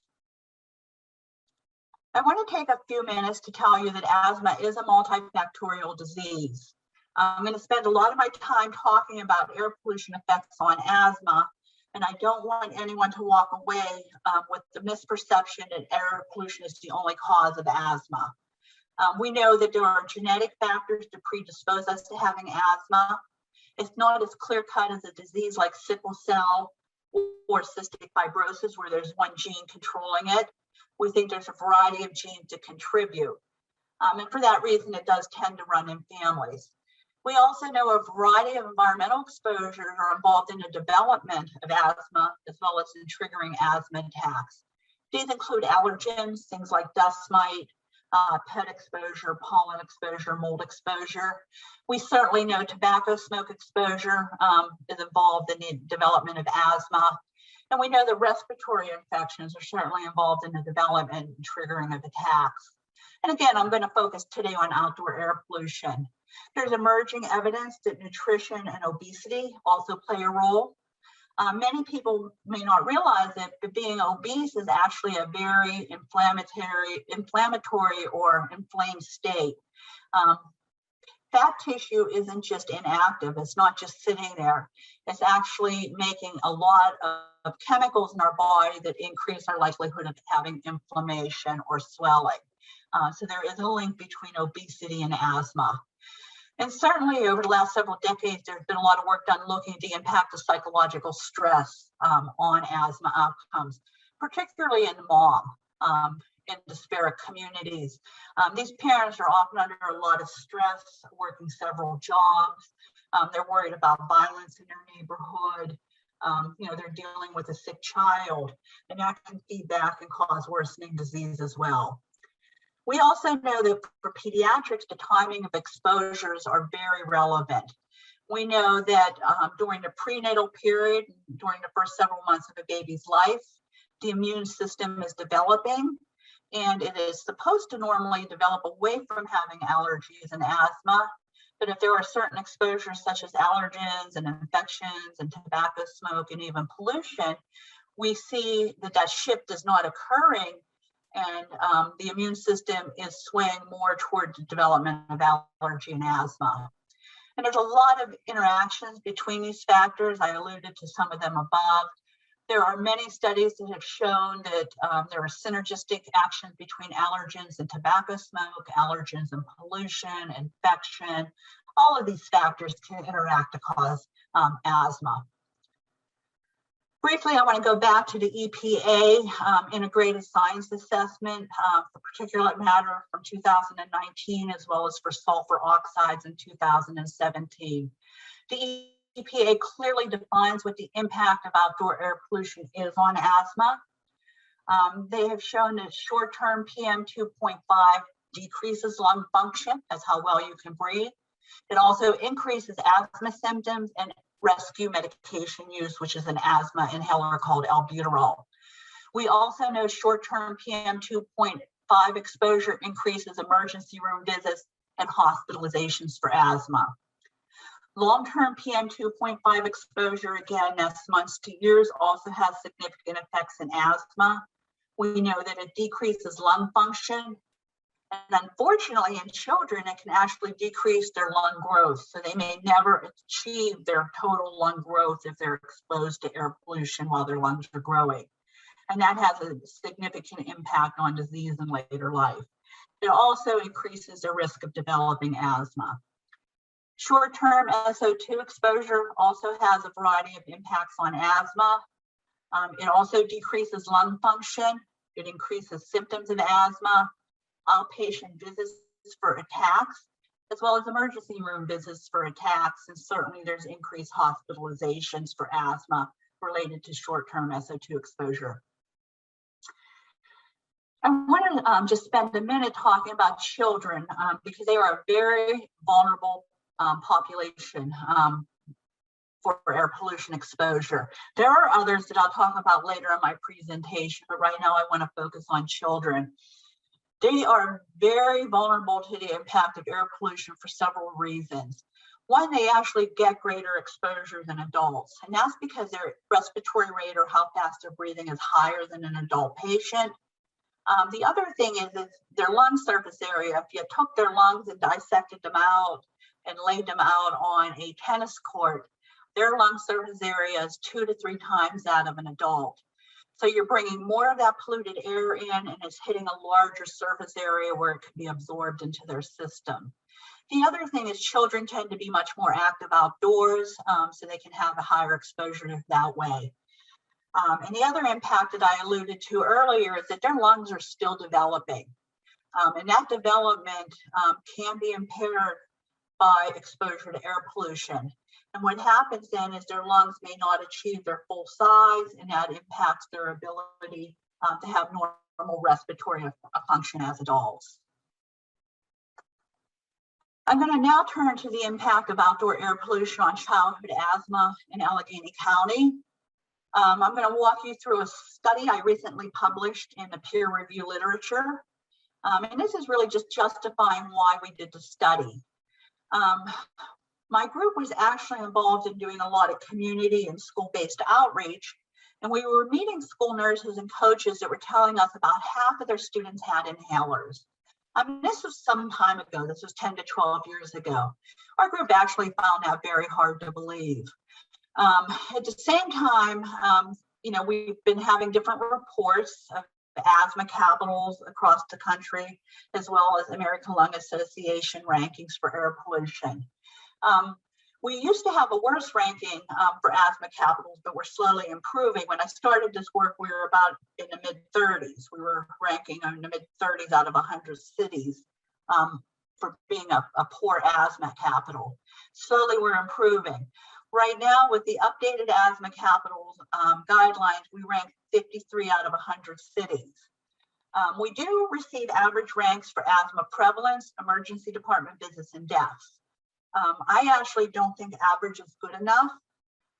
Speaker 6: I want to take a few minutes to tell you that asthma is a multifactorial disease. I'm going to spend a lot of my time talking about air pollution effects on asthma, and I don't want anyone to walk away with the misperception that air pollution is the only cause of asthma. We know that there are genetic factors to predispose us to having asthma. It's not as clear-cut as a disease like sickle cell or cystic fibrosis, where there's one gene controlling it. We think there's a variety of genes to contribute. And for that reason, it does tend to run in families. We also know a variety of environmental exposures are involved in the development of asthma, as well as in triggering asthma attacks. These include allergens, things like dust mite, pet exposure, pollen exposure, mold exposure. We certainly know tobacco smoke exposure is involved in the development of asthma. And we know that respiratory infections are certainly involved in the development and triggering of attacks. And again, I'm going to focus today on outdoor air pollution. There's emerging evidence that nutrition and obesity also play a role. Many people may not realize it, but being obese is actually a very inflammatory or inflamed state. Fat tissue isn't just inactive. It's not just sitting there. It's actually making a lot of chemicals in our body that increase our likelihood of having inflammation or swelling. So there is a link between obesity and asthma. And certainly over the last several decades, there's been a lot of work done looking at the impact of psychological stress on asthma outcomes, particularly in mom. In disparate communities. These parents are often under a lot of stress, working several jobs. They're worried about violence in their neighborhood. They're dealing with a sick child, and that can feed back and cause worsening disease as well. We also know that for pediatrics, the timing of exposures are very relevant. We know that during the prenatal period, during the first several months of a baby's life, the immune system is developing, and it is supposed to normally develop away from having allergies and asthma. But if there are certain exposures such as allergens and infections and tobacco smoke and even pollution, we see that that shift is not occurring, and the immune system is swaying more toward the development of allergy and asthma. And there's a lot of interactions between these factors. I alluded to some of them above. There are many studies that have shown that there are synergistic actions between allergens and tobacco smoke, allergens and pollution, infection. All of these factors can interact to cause asthma. Briefly, I want to go back to the EPA Integrated Science Assessment for particulate matter from 2019, as well as for sulfur oxides in 2017. The EPA clearly defines what the impact of outdoor air pollution is on asthma. They have shown that short-term PM 2.5 decreases lung function, that's how well you can breathe. It also increases asthma symptoms and rescue medication use, which is an asthma inhaler called albuterol. We also know short-term PM 2.5 exposure increases emergency room visits and hospitalizations for asthma. Long-term PM 2.5 exposure, again, that's months to years, also has significant effects in asthma. We know that it decreases lung function. And unfortunately, in children, it can actually decrease their lung growth. So they may never achieve their total lung growth if they're exposed to air pollution while their lungs are growing. And that has a significant impact on disease in later life. It also increases the risk of developing asthma. Short-term SO2 exposure also has a variety of impacts on asthma. It also decreases lung function. It increases symptoms of asthma, outpatient visits for attacks, as well as emergency room visits for attacks. And certainly there's increased hospitalizations for asthma related to short-term SO2 exposure. I want to just spend a minute talking about children because they are a very vulnerable population for air pollution exposure. There are others that I'll talk about later in my presentation, but right now I want to focus on children. They are very vulnerable to the impact of air pollution for several reasons. One, they actually get greater exposure than adults, and that's because their respiratory rate or how fast they're breathing is higher than an adult patient. The other thing is their lung surface area. If you took their lungs and dissected them out and laid them out on a tennis court, their lung surface area is 2 to 3 times that of an adult. So you're bringing more of that polluted air in, and it's hitting a larger surface area where it can be absorbed into their system. The other thing is children tend to be much more active outdoors, so they can have a higher exposure that way. And the other impact that I alluded to earlier is that their lungs are still developing. And that development can be impaired by exposure to air pollution. And what happens then is their lungs may not achieve their full size, and that impacts their ability to have normal respiratory function as adults. I'm going to now turn to the impact of outdoor air pollution on childhood asthma in Allegheny County. I'm going to walk you through a study I recently published in the peer review literature. And this is really just justifying why we did the study. My group was actually involved in doing a lot of community and school-based outreach, and we were meeting school nurses and coaches that were telling us about half of their students had inhalers. This was some time ago. This was 10 to 12 years ago. Our group actually found that very hard to believe. At the same time, we've been having different reports of asthma capitals across the country, as well as American Lung Association rankings for air pollution. We used to have a worse ranking for asthma capitals, but we're slowly improving. When I started this work, we were about in the mid-30s. We were ranking in the mid-30s out of 100 cities for being a poor asthma capital. Slowly we're improving. Right now, with the updated asthma capitals guidelines, we rank 53 out of 100 cities. We do receive average ranks for asthma prevalence, emergency department visits, and deaths. I actually don't think average is good enough.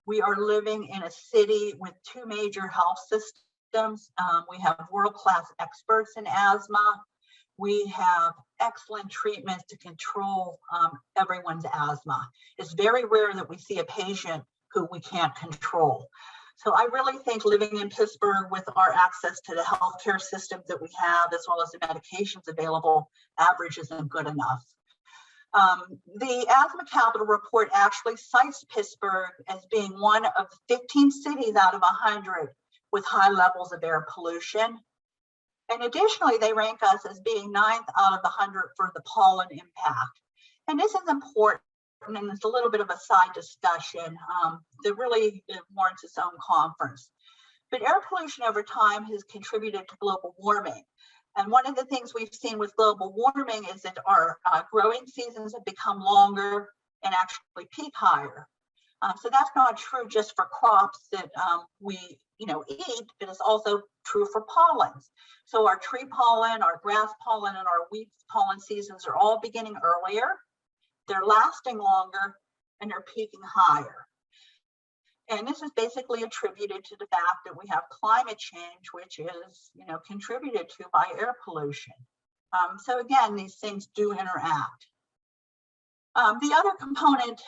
Speaker 6: We are living in a city with two major health systems. We have world-class experts in asthma. We have excellent treatments to control everyone's asthma. It's very rare that we see a patient who we can't control. So I really think living in Pittsburgh with our access to the healthcare systems that we have, as well as the medications available, average isn't good enough. The asthma capital report actually cites Pittsburgh as being one of 15 cities out of 100 with high levels of air pollution. And additionally, they rank us as being 9th out of the 100 for the pollen impact. And this is important, and it's a little bit of a side discussion that really warrants its own conference. But air pollution over time has contributed to global warming. And one of the things we've seen with global warming is that our growing seasons have become longer and actually peak higher. So that's not true just for crops that we eat, but it's also true for pollens. So our tree pollen, our grass pollen, and our wheat pollen seasons are all beginning earlier. They're lasting longer, and they're peaking higher. And this is basically attributed to the fact that we have climate change, which is contributed to by air pollution. So again, these things do interact. The other component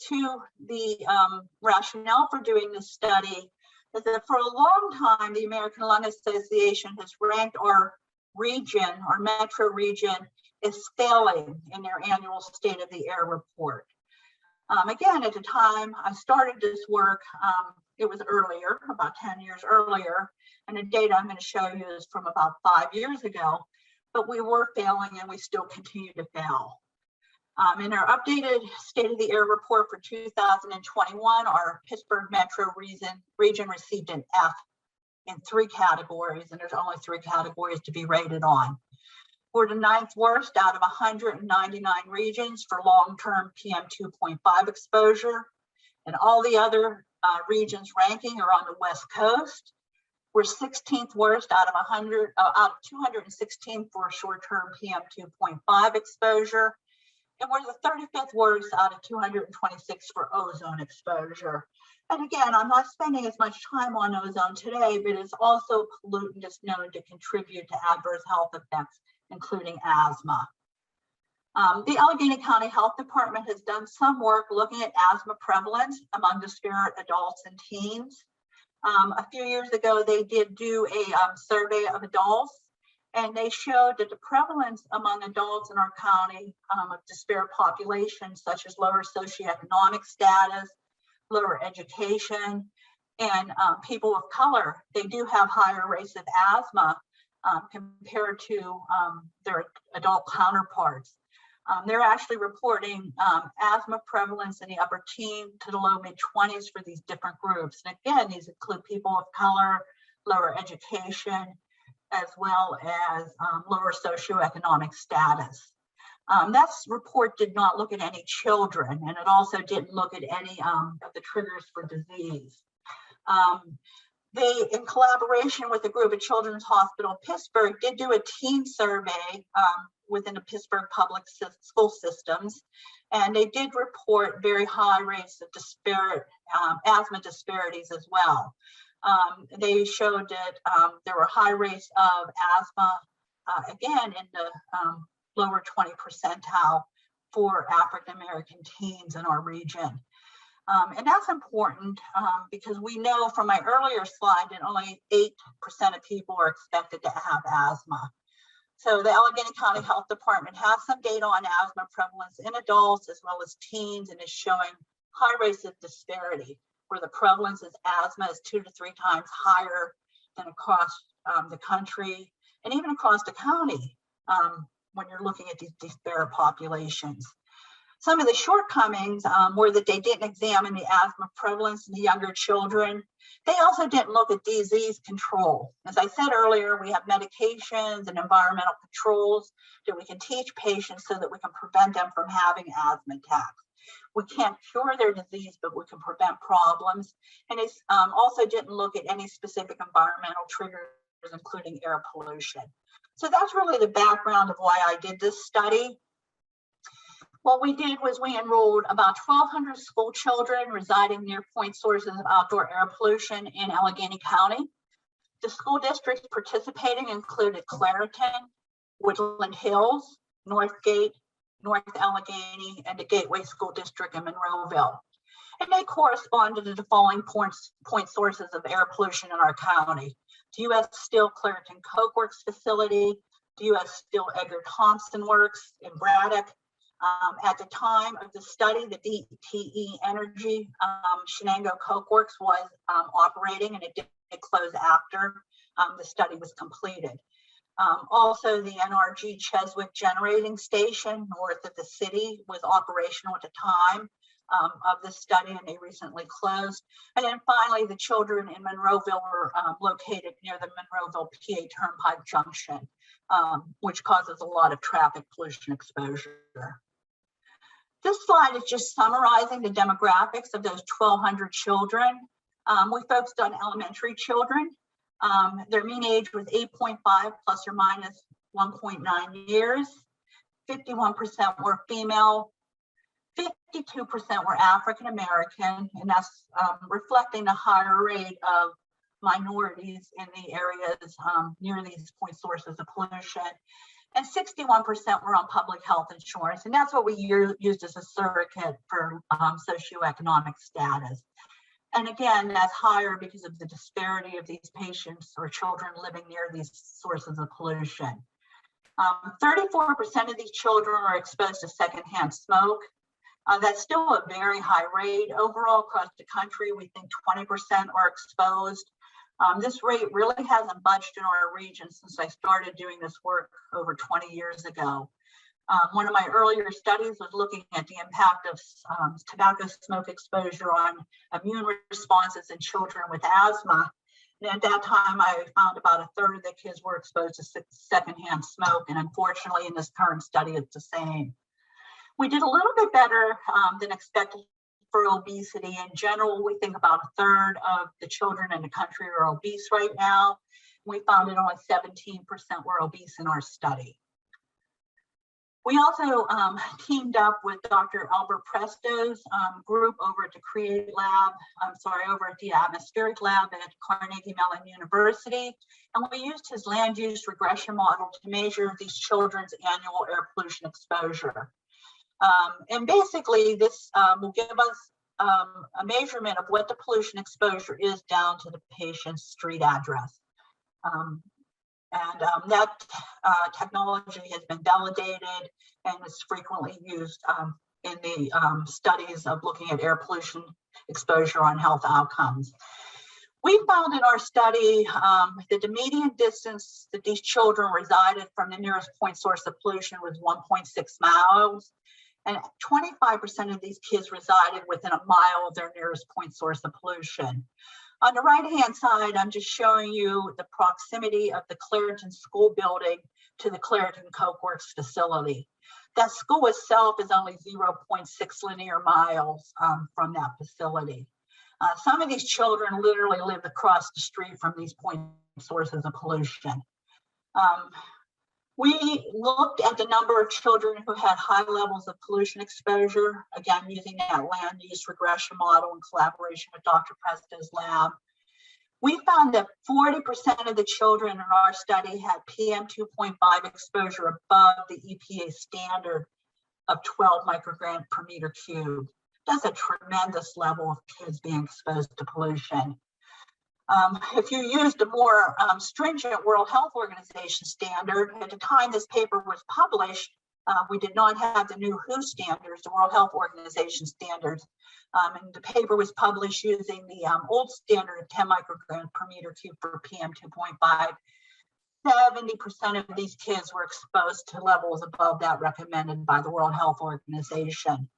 Speaker 6: to the rationale for doing this study is that for a long time, the American Lung Association has ranked our region, our metro region, as failing in their annual State of the Air report. Again, at the time I started this work, it was earlier, about 10 years earlier, and the data I'm going to show you is from about 5 years ago, but we were failing and we still continue to fail. In our updated State of the Air report for 2021, our Pittsburgh metro region received an F in 3 categories, and there's only 3 categories to be rated on. We're the 9th worst out of 199 regions for long-term PM2.5 exposure, and all the other regions ranking are on the West Coast. We're 16th worst out of 216 for short-term PM2.5 exposure, and we're the 35th worst out of 226 for ozone exposure. And again, I'm not spending as much time on ozone today, but it's also a pollutant that's known to contribute to adverse health effects, including asthma. The Allegheny County Health Department has done some work looking at asthma prevalence among disparate adults and teens. A few years ago, they did do a survey of adults, and they showed that the prevalence among adults in our county of disparate populations, such as lower socioeconomic status, lower education, and people of color, they do have higher rates of asthma compared to their adult counterparts. They're actually reporting asthma prevalence in the upper teen to the low mid-20s for these different groups. And again, these include people of color, lower education, as well as lower socioeconomic status. That report did not look at any children, and it also didn't look at any of the triggers for disease. They, in collaboration with a group at Children's Hospital Pittsburgh, did do a teen survey within the Pittsburgh public school systems, and they did report very high rates of asthma disparities as well. They showed that there were high rates of asthma, again, in the lower 20 percentile for African American teens in our region. And that's important because we know from my earlier slide that only 8% of people are expected to have asthma. So the Allegheny County Health Department has some data on asthma prevalence in adults as well as teens, and is showing high rates of disparity, where the prevalence of asthma is 2 to 3 times higher than across the country and even across the county when you're looking at these disparate populations. Some of the shortcomings were that they didn't examine the asthma prevalence in the younger children. They also didn't look at disease control. As I said earlier, we have medications and environmental controls that we can teach patients so that we can prevent them from having asthma attacks. We can't cure their disease, but we can prevent problems. And they also didn't look at any specific environmental triggers, including air pollution. So that's really the background of why I did this study. What we did was we enrolled about 1,200 school children residing near point sources of outdoor air pollution in Allegheny County. The school districts participating included Clairton, Woodland Hills, Northgate, North Allegheny, and the Gateway School District in Monroeville. And they correspond to the following point sources of air pollution in our county: the U.S. Steel Clairton Coke Works facility, the U.S. Steel Edgar Thompson Works in Braddock. At the time of the study, the DTE Energy Shenango Coke Works was operating, and it did close after the study was completed. Also, the NRG Cheswick Generating Station north of the city was operational at the time of the study, and they recently closed. And then finally, the children in Monroeville were located near the Monroeville PA Turnpike Junction, which causes a lot of traffic pollution exposure. This slide is just summarizing the demographics of those 1,200 children. We focused on elementary children. Their mean age was 8.5 plus or minus 1.9 years. 51% were female. 52% were African American, and that's reflecting the higher rate of minorities in the areas near these point sources of pollution. And 61% were on public health insurance, and that's what we used as a surrogate for socioeconomic status. And again, that's higher because of the disparity of these patients or children living near these sources of pollution. 34% of these children are exposed to secondhand smoke. That's still a very high rate. Overall, across the country, we think 20% are exposed. This rate really hasn't budged in our region since I started doing this work over 20 years ago. One of my earlier studies was looking at the impact of tobacco smoke exposure on immune responses in children with asthma. And at that time, I found about a third of the kids were exposed to secondhand smoke. And unfortunately, in this current study, it's the same. We did a little bit better than expected for obesity. In general, we think about a third of the children in the country are obese right now. We found that only 17% were obese in our study. We also teamed up with Dr. Albert Presto's group over at the over at the Atmospheric Lab at Carnegie Mellon University. And we used his land use regression model to measure these children's annual air pollution exposure. And basically this will give us a measurement of what the pollution exposure is down to the patient's street address. That technology has been validated and is frequently used in the studies of looking at air pollution exposure on health outcomes. We found in our study that the median distance that these children resided from the nearest point source of pollution was 1.6 miles. And 25% of these kids resided within a mile of their nearest point source of pollution. On the right-hand side, I'm just showing you the proximity of the Clairton school building to the Clairton Coke Works facility. That school itself is only 0.6 linear miles from that facility. Some of these children literally live across the street from these point sources of pollution. We looked at the number of children who had high levels of pollution exposure, again, using that land use regression model in collaboration with Dr. Presto's lab. We found that 40% of the children in our study had PM 2.5 exposure above the EPA standard of 12 micrograms per meter cubed. That's a tremendous level of kids being exposed to pollution. If you used a more stringent World Health Organization standard, at the time this paper was published, we did not have the new WHO standards, the World Health Organization standards. And the paper was published using the old standard of 10 micrograms per meter cubed for PM 2.5. 70% of these kids were exposed to levels above that recommended by the World Health Organization.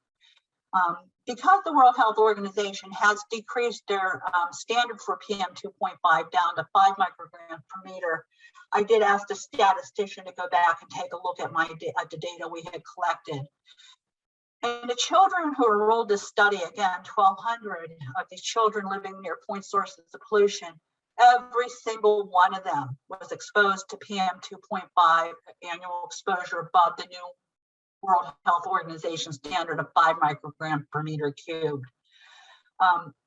Speaker 6: Because the World Health Organization has decreased their standard for PM 2.5 down to 5 micrograms per meter, I did ask the statistician to go back and take a look at the data we had collected. And the children who enrolled this study, again, 1,200 of these children living near point sources of pollution, every single one of them was exposed to PM 2.5 annual exposure above the new World Health Organization standard of 5 micrograms per meter cubed.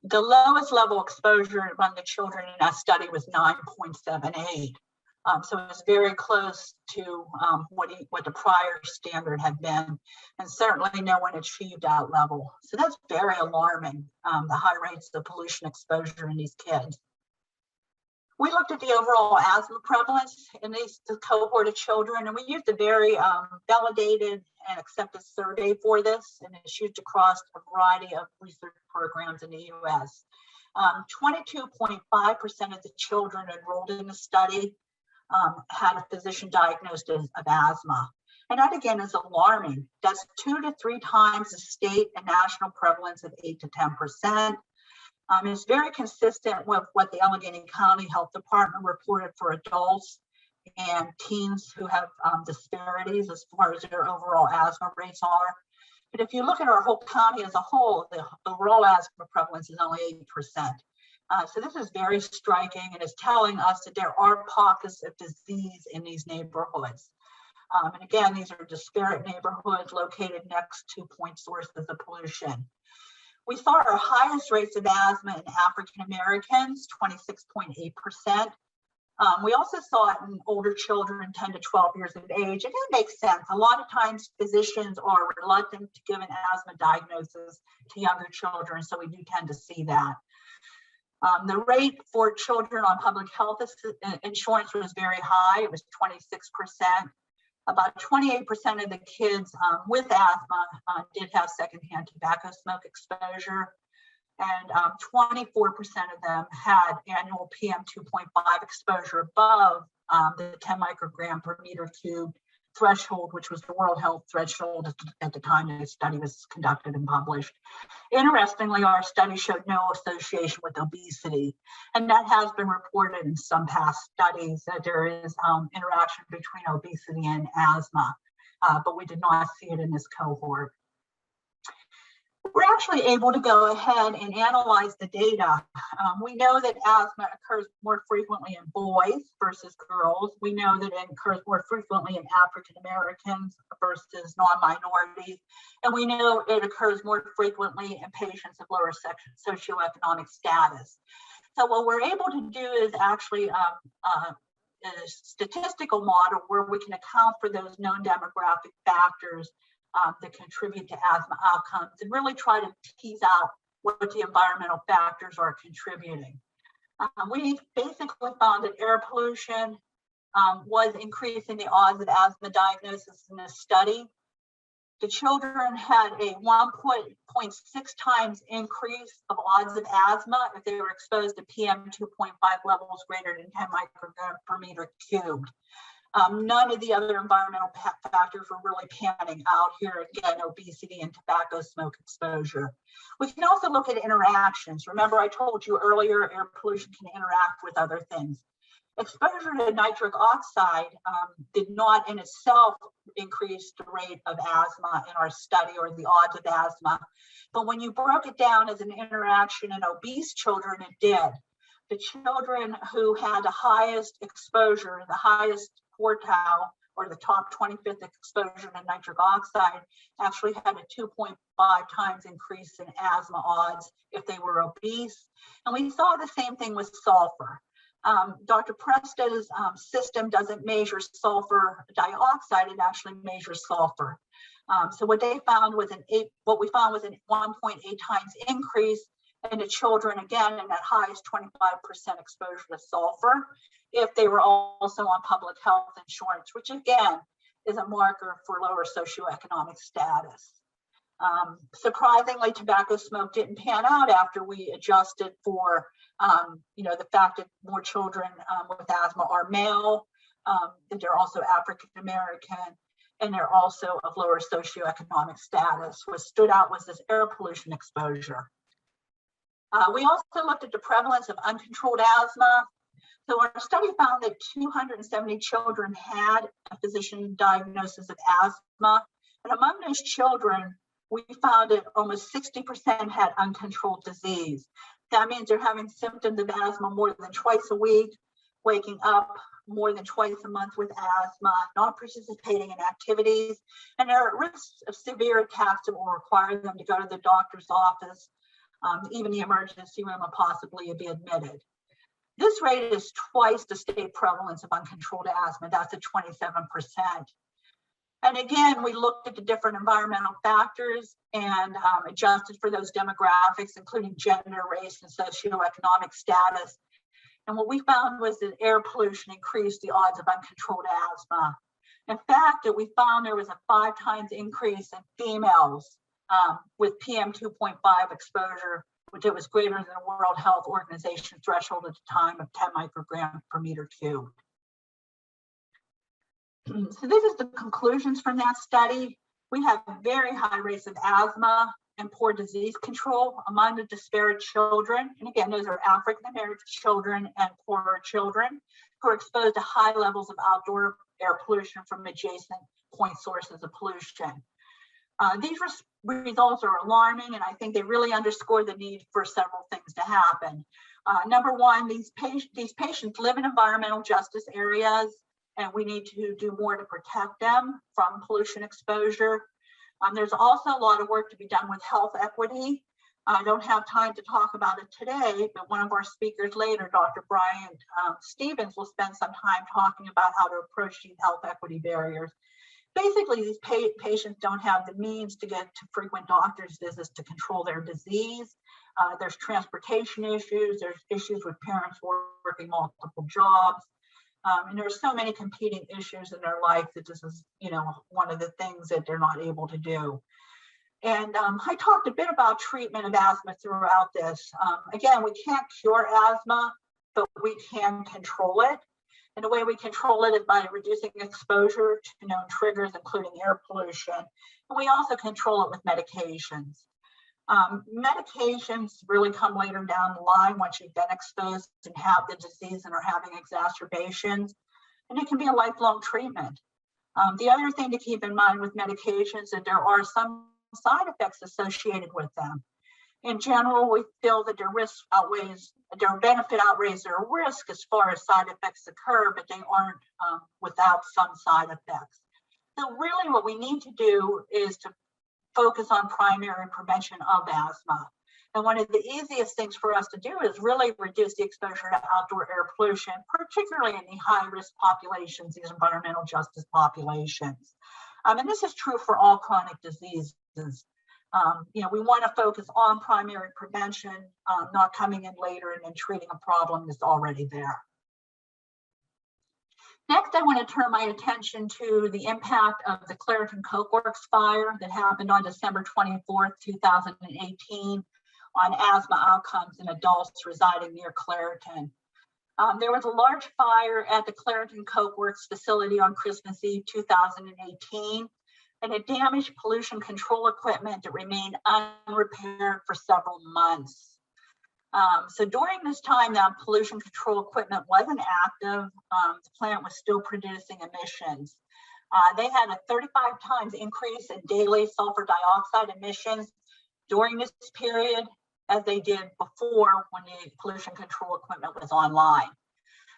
Speaker 6: The lowest level exposure among the children in that study was 9.78. So it was very close to what the prior standard had been, and certainly no one achieved that level. So that's very alarming, the high rates of pollution exposure in these kids. We looked at the overall asthma prevalence in this cohort of children, and we used a very validated and accepted survey for this, and it's used across a variety of research programs in the US. 22.5% of the children enrolled in the study had a physician diagnosed of asthma. And that again is alarming. That's 2 to 3 times the state and national prevalence of 8 to 10%. It's very consistent with what the Allegheny County Health Department reported for adults and teens who have disparities as far as their overall asthma rates are. But if you look at our whole county as a whole, the overall asthma prevalence is only 8%. So this is very striking, and is telling us that there are pockets of disease in these neighborhoods. And again, these are disparate neighborhoods located next to point sources of pollution. We saw our highest rates of asthma in African Americans, 26.8%. We also saw it in older children, 10 to 12 years of age. And it makes sense. A lot of times physicians are reluctant to give an asthma diagnosis to younger children, so we do tend to see that. The rate for children on public health insurance was very high. It was 26%. About 28% of the kids with asthma did have secondhand tobacco smoke exposure, and 24% of them had annual PM 2.5 exposure above the 10 microgram per meter cubed threshold, which was the World Health threshold at the time the study was conducted and published. Interestingly, our study showed no association with obesity, and that has been reported in some past studies that there is interaction between obesity and asthma, but we did not see it in this cohort. We're actually able to go ahead and analyze the data. We know that asthma occurs more frequently in boys versus girls. We know that it occurs more frequently in African Americans versus non-minorities. And we know it occurs more frequently in patients of lower socioeconomic status. So what we're able to do is actually a statistical model where we can account for those known demographic factors that contribute to asthma outcomes, and really try to tease out what the environmental factors are contributing. We basically found that air pollution was increasing the odds of asthma diagnosis in this study. The children had a 1.6 times increase of odds of asthma if they were exposed to PM 2.5 levels greater than 10 micrograms per meter cubed. None of the other environmental factors were really panning out here. Again, obesity and tobacco smoke exposure. We can also look at interactions. Remember, I told you earlier, air pollution can interact with other things. Exposure to nitric oxide did not in itself increase the rate of asthma in our study, or the odds of asthma. But when you broke it down as an interaction in obese children, it did. The children who had the highest exposure, the highest quartile, or the top 25th exposure to nitric oxide, actually had a 2.5 times increase in asthma odds if they were obese. And we saw the same thing with sulfur. Dr. Presta's system doesn't measure sulfur dioxide, it actually measures sulfur. So what we found was an 1.8 times increase in the children, again, in that highest 25% exposure to sulfur, if they were also on public health insurance, which again is a marker for lower socioeconomic status. Surprisingly, tobacco smoke didn't pan out after we adjusted for the fact that more children with asthma are male. that they're also African-American, and they're also of lower socioeconomic status. What stood out was this air pollution exposure. We also looked at the prevalence of uncontrolled asthma. So our study found that 270 children had a physician diagnosis of asthma. And among those children, we found that almost 60% had uncontrolled disease. That means they're having symptoms of asthma more than twice a week, waking up more than twice a month with asthma, not participating in activities, and they're at risk of severe attacks that will require them to go to the doctor's office, even the emergency room, or possibly be admitted. This rate is twice the state prevalence of uncontrolled asthma. That's at 27%. And again, we looked at the different environmental factors and adjusted for those demographics, including gender, race, and socioeconomic status. And what we found was that air pollution increased the odds of uncontrolled asthma. In fact, that we found there was a 5 times increase in females with PM 2.5 exposure, which was greater than the World Health Organization threshold at the time of 10 micrograms per meter cubed. So this is the conclusions from that study. We have very high rates of asthma and poor disease control among the disparate children. And again, those are African-American children and poorer children who are exposed to high levels of outdoor air pollution from adjacent point sources of pollution. These results are alarming, and I think they really underscore the need for several things to happen. Number one, these patients live in environmental justice areas, and we need to do more to protect them from pollution exposure. There's also a lot of work to be done with health equity. I don't have time to talk about it today, but one of our speakers later, Dr. Brian Stevens, will spend some time talking about how to approach these health equity barriers. Basically, these patients don't have the means to get to frequent doctor's visits to control their disease. There's transportation issues. There's issues with parents working multiple jobs. And there's so many competing issues in their life that this is, one of the things that they're not able to do. And I talked a bit about treatment of asthma throughout this. Again, we can't cure asthma, but we can control it. And the way we control it is by reducing exposure to known triggers, including air pollution. And we also control it with medications. Medications really come later down the line once you've been exposed and have the disease and are having exacerbations. And it can be a lifelong treatment. The other thing to keep in mind with medications is that there are some side effects associated with them. In general, we feel that their benefit outweighs their risk as far as side effects occur, but they aren't without some side effects. So really what we need to do is to focus on primary prevention of asthma. And one of the easiest things for us to do is really reduce the exposure to outdoor air pollution, particularly in the high-risk populations, these environmental justice populations. And this is true for all chronic diseases. We want to focus on primary prevention, not coming in later and then treating a problem that's already there. Next, I want to turn my attention to the impact of the Clairton Coke Works fire that happened on December 24th, 2018 on asthma outcomes in adults residing near Clairton. There was a large fire at the Clairton Coke Works facility on Christmas Eve 2018, and it damaged pollution control equipment that remained unrepaired for several months. So during this time, that pollution control equipment wasn't active. The plant was still producing emissions. They had a 35 times increase in daily sulfur dioxide emissions during this period as they did before when the pollution control equipment was online.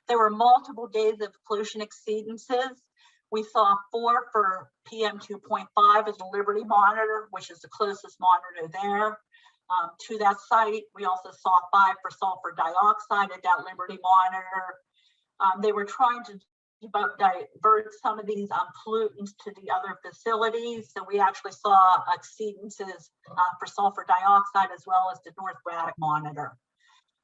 Speaker 6: There were multiple days of pollution exceedances. We saw 4 for PM 2.5 as a Liberty monitor, which is the closest monitor there. To that site, we also saw 5 for sulfur dioxide at that Liberty monitor. They were trying to divert some of these pollutants to the other facilities. So we actually saw exceedances for sulfur dioxide as well as the North Braddock monitor.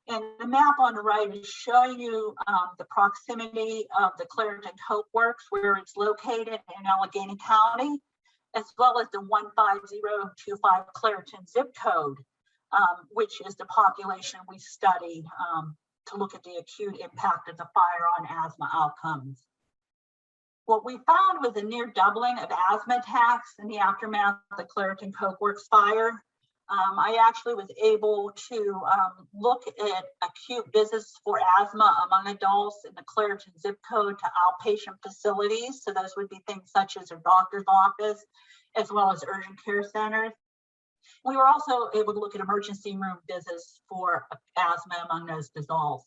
Speaker 6: And the map on the right is showing you the proximity of the Clairton Coke Works, where it's located in Allegheny County, as well as the 15025 Clairton zip code, which is the population we studied to look at the acute impact of the fire on asthma outcomes. What we found was a near doubling of asthma attacks in the aftermath of the Clairton Coke Works fire. I actually was able to look at acute visits for asthma among adults in the Clairton zip code to outpatient facilities. So those would be things such as a doctor's office, as well as urgent care centers. We were also able to look at emergency room visits for asthma among those results.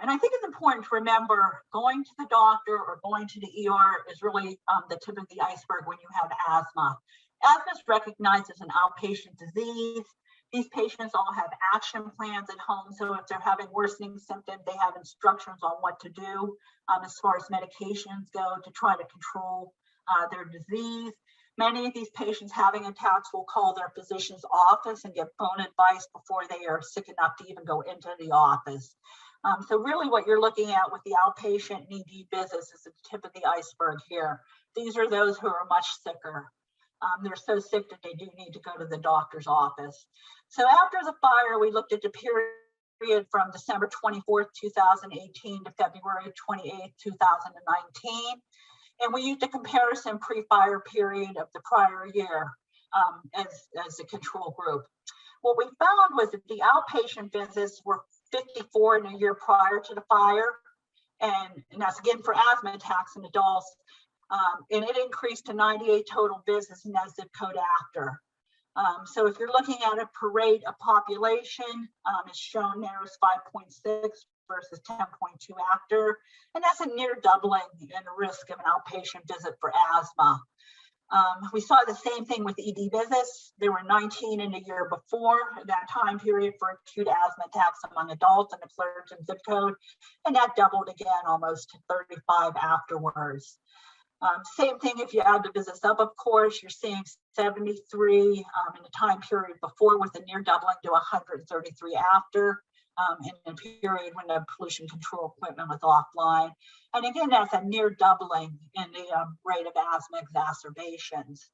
Speaker 6: And I think it's important to remember going to the doctor or going to the ER is really the tip of the iceberg when you have asthma. Asthma is recognized as an outpatient disease. These patients all have action plans at home. So if they're having worsening symptoms, they have instructions on what to do as far as medications go to try to control their disease. Many of these patients having attacks will call their physician's office and get phone advice before they are sick enough to even go into the office. So really what you're looking at with the outpatient and ED visits is the tip of the iceberg here. These are those who are much sicker. They're so sick that they do need to go to the doctor's office. So after the fire, we looked at the period from December 24th, 2018 to February 28th, 2019. And we used a comparison pre-fire period of the prior year as a control group. What we found was that the outpatient visits were 54 in a year prior to the fire. And that's again for asthma attacks in adults. And it increased to 98 total visits in that zip code after. So if you're looking at it per rate of population, it's shown there is 5.6 versus 10.2 after. And that's a near doubling in the risk of an outpatient visit for asthma. We saw the same thing with ED visits. There were 19 in the year before that time period for acute asthma attacks among adults in the Clairton zip code. And that doubled again almost to 35 afterwards. Same thing if you add the visits up, of course, you're seeing 73 in the time period before with a near doubling to 133 after in the period when the pollution control equipment was offline. And again, that's a near doubling in the rate of asthma exacerbations.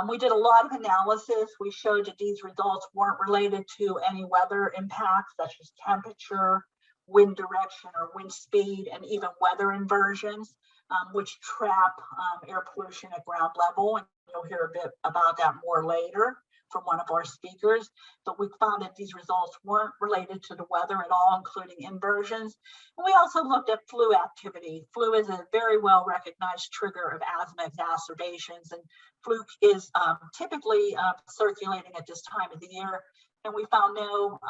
Speaker 6: We did a lot of analysis. We showed that these results weren't related to any weather impacts such as temperature, wind direction or wind speed, and even weather inversions. Which trap air pollution at ground level. And you'll hear a bit about that more later from one of our speakers. But we found that these results weren't related to the weather at all, including inversions. And we also looked at flu activity. Flu is a very well recognized trigger of asthma exacerbations. And flu is typically circulating at this time of the year. And we found no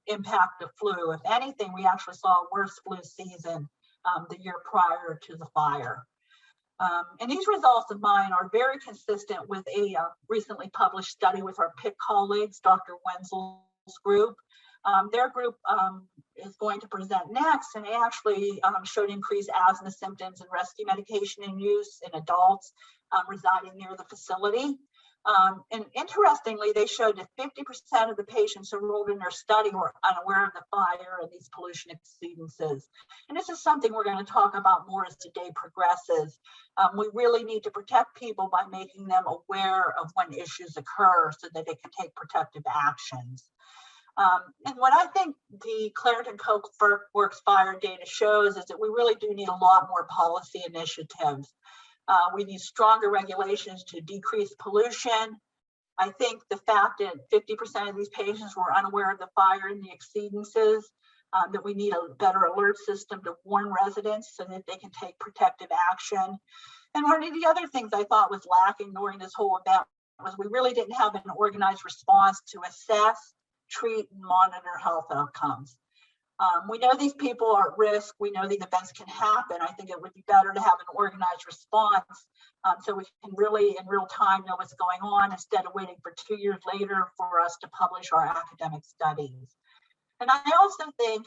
Speaker 6: impact of flu. If anything, we actually saw a worse flu season the year prior to the fire. And these results of mine are very consistent with a recently published study with our Pitt colleagues, Dr. Wenzel's group. Their group is going to present next, and they actually showed increased asthma symptoms and rescue medication in use in adults residing near the facility. And interestingly, they showed that 50% of the patients enrolled in their study were unaware of the fire and these pollution exceedances. And this is something we're going to talk about more as the day progresses. We really need to protect people by making them aware of when issues occur so that they can take protective actions. And what I think the Clairton Coke Works fire data shows is that we really do need a lot more policy initiatives. We need stronger regulations to decrease pollution. I think the fact that 50% of these patients were unaware of the fire and the exceedances, that we need a better alert system to warn residents so that they can take protective action. And one of the other things I thought was lacking during this whole event was we really didn't have an organized response to assess, treat, and monitor health outcomes. We know these people are at risk. We know these events can happen. I think it would be better to have an organized response so we can really in real time know what's going on instead of waiting for 2 years later for us to publish our academic studies. And I also think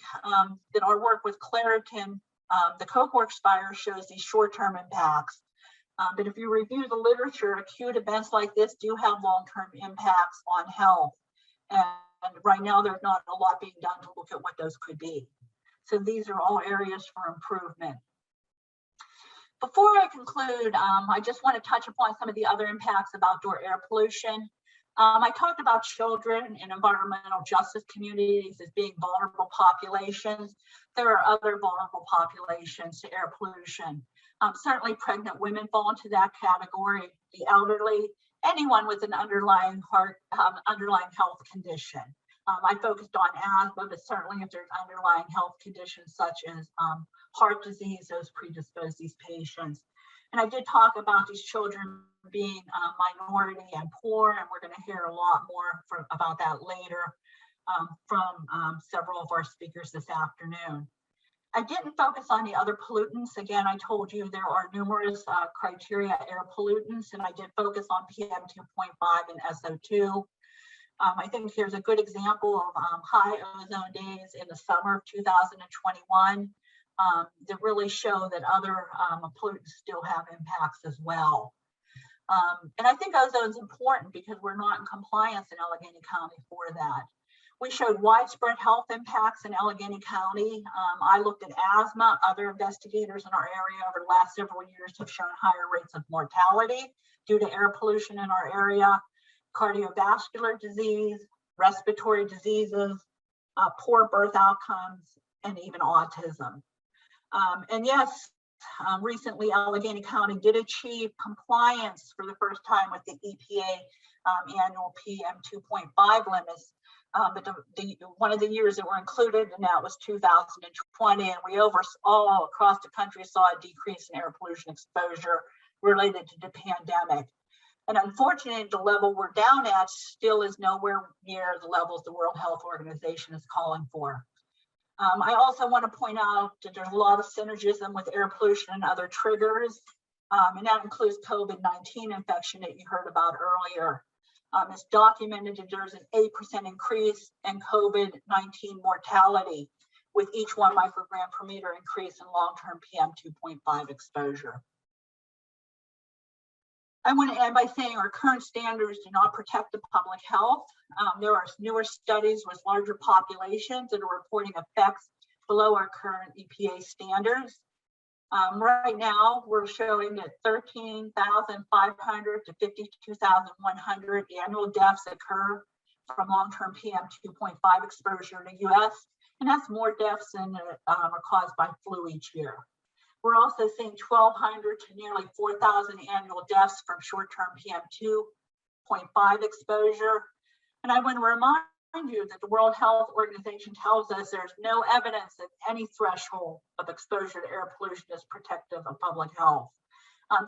Speaker 6: that our work with Clairton, the Coke Works fire shows these short-term impacts. But if you review the literature, acute events like this do have long-term impacts on health. And right now, there's not a lot being done to look at what those could be. So these are all areas for improvement. Before I conclude, I just want to touch upon some of the other impacts of outdoor air pollution. I talked about children and environmental justice communities as being vulnerable populations. There are other vulnerable populations to air pollution. Certainly pregnant women fall into that category, the elderly, anyone with an underlying health condition. I focused on asthma, but certainly if there's underlying health conditions such as heart disease, those predispose these patients. And I did talk about these children being minority and poor, and we're going to hear a lot more about that later from several of our speakers this afternoon. I didn't focus on the other pollutants. Again, I told you there are numerous criteria air pollutants, and I did focus on PM2.5 and SO2. I think here's a good example of high ozone days in the summer of 2021 that really show that other pollutants still have impacts as well. And I think ozone is important because we're not in compliance in Allegheny County for that. We showed widespread health impacts in Allegheny County. I looked at asthma. Other investigators in our area over the last several years have shown higher rates of mortality due to air pollution in our area, cardiovascular disease, respiratory diseases, poor birth outcomes, and even autism. And yes, recently Allegheny County did achieve compliance for the first time with the EPA annual PM2.5 limits. But one of the years that were included in that was 2020, and we all across the country saw a decrease in air pollution exposure related to the pandemic. And unfortunately, the level we're down at still is nowhere near the levels the World Health Organization is calling for. I also want to point out that there's a lot of synergism with air pollution and other triggers, and that includes COVID-19 infection that you heard about earlier. It's documented that there's an 8% increase in COVID-19 mortality with each 1 microgram per meter increase in long-term PM2.5 exposure. I want to end by saying our current standards do not protect the public health. There are newer studies with larger populations that are reporting effects below our current EPA standards. Right now, we're showing that 13,500 to 52,100 annual deaths occur from long-term PM2.5 exposure in the US, and that's more deaths than are caused by flu each year. We're also seeing 1,200 to nearly 4,000 annual deaths from short-term PM2.5 exposure. And I want to remind you that the World Health Organization tells us there's no evidence that any threshold of exposure to air pollution is protective of public health.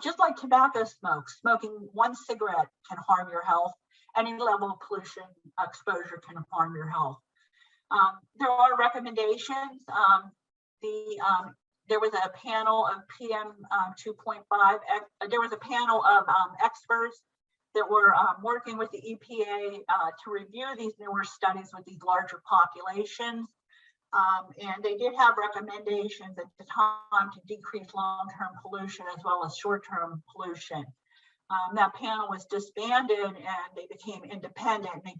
Speaker 6: Just like tobacco smoke, smoking 1 cigarette can harm your health. Any level of pollution exposure can harm your health. There are recommendations. There was a panel of PM2.5. There was a panel of experts that were working with the EPA to review these newer studies with these larger populations. And they did have recommendations at the time to decrease long-term pollution as well as short-term pollution. That panel was disbanded and they became independent, and they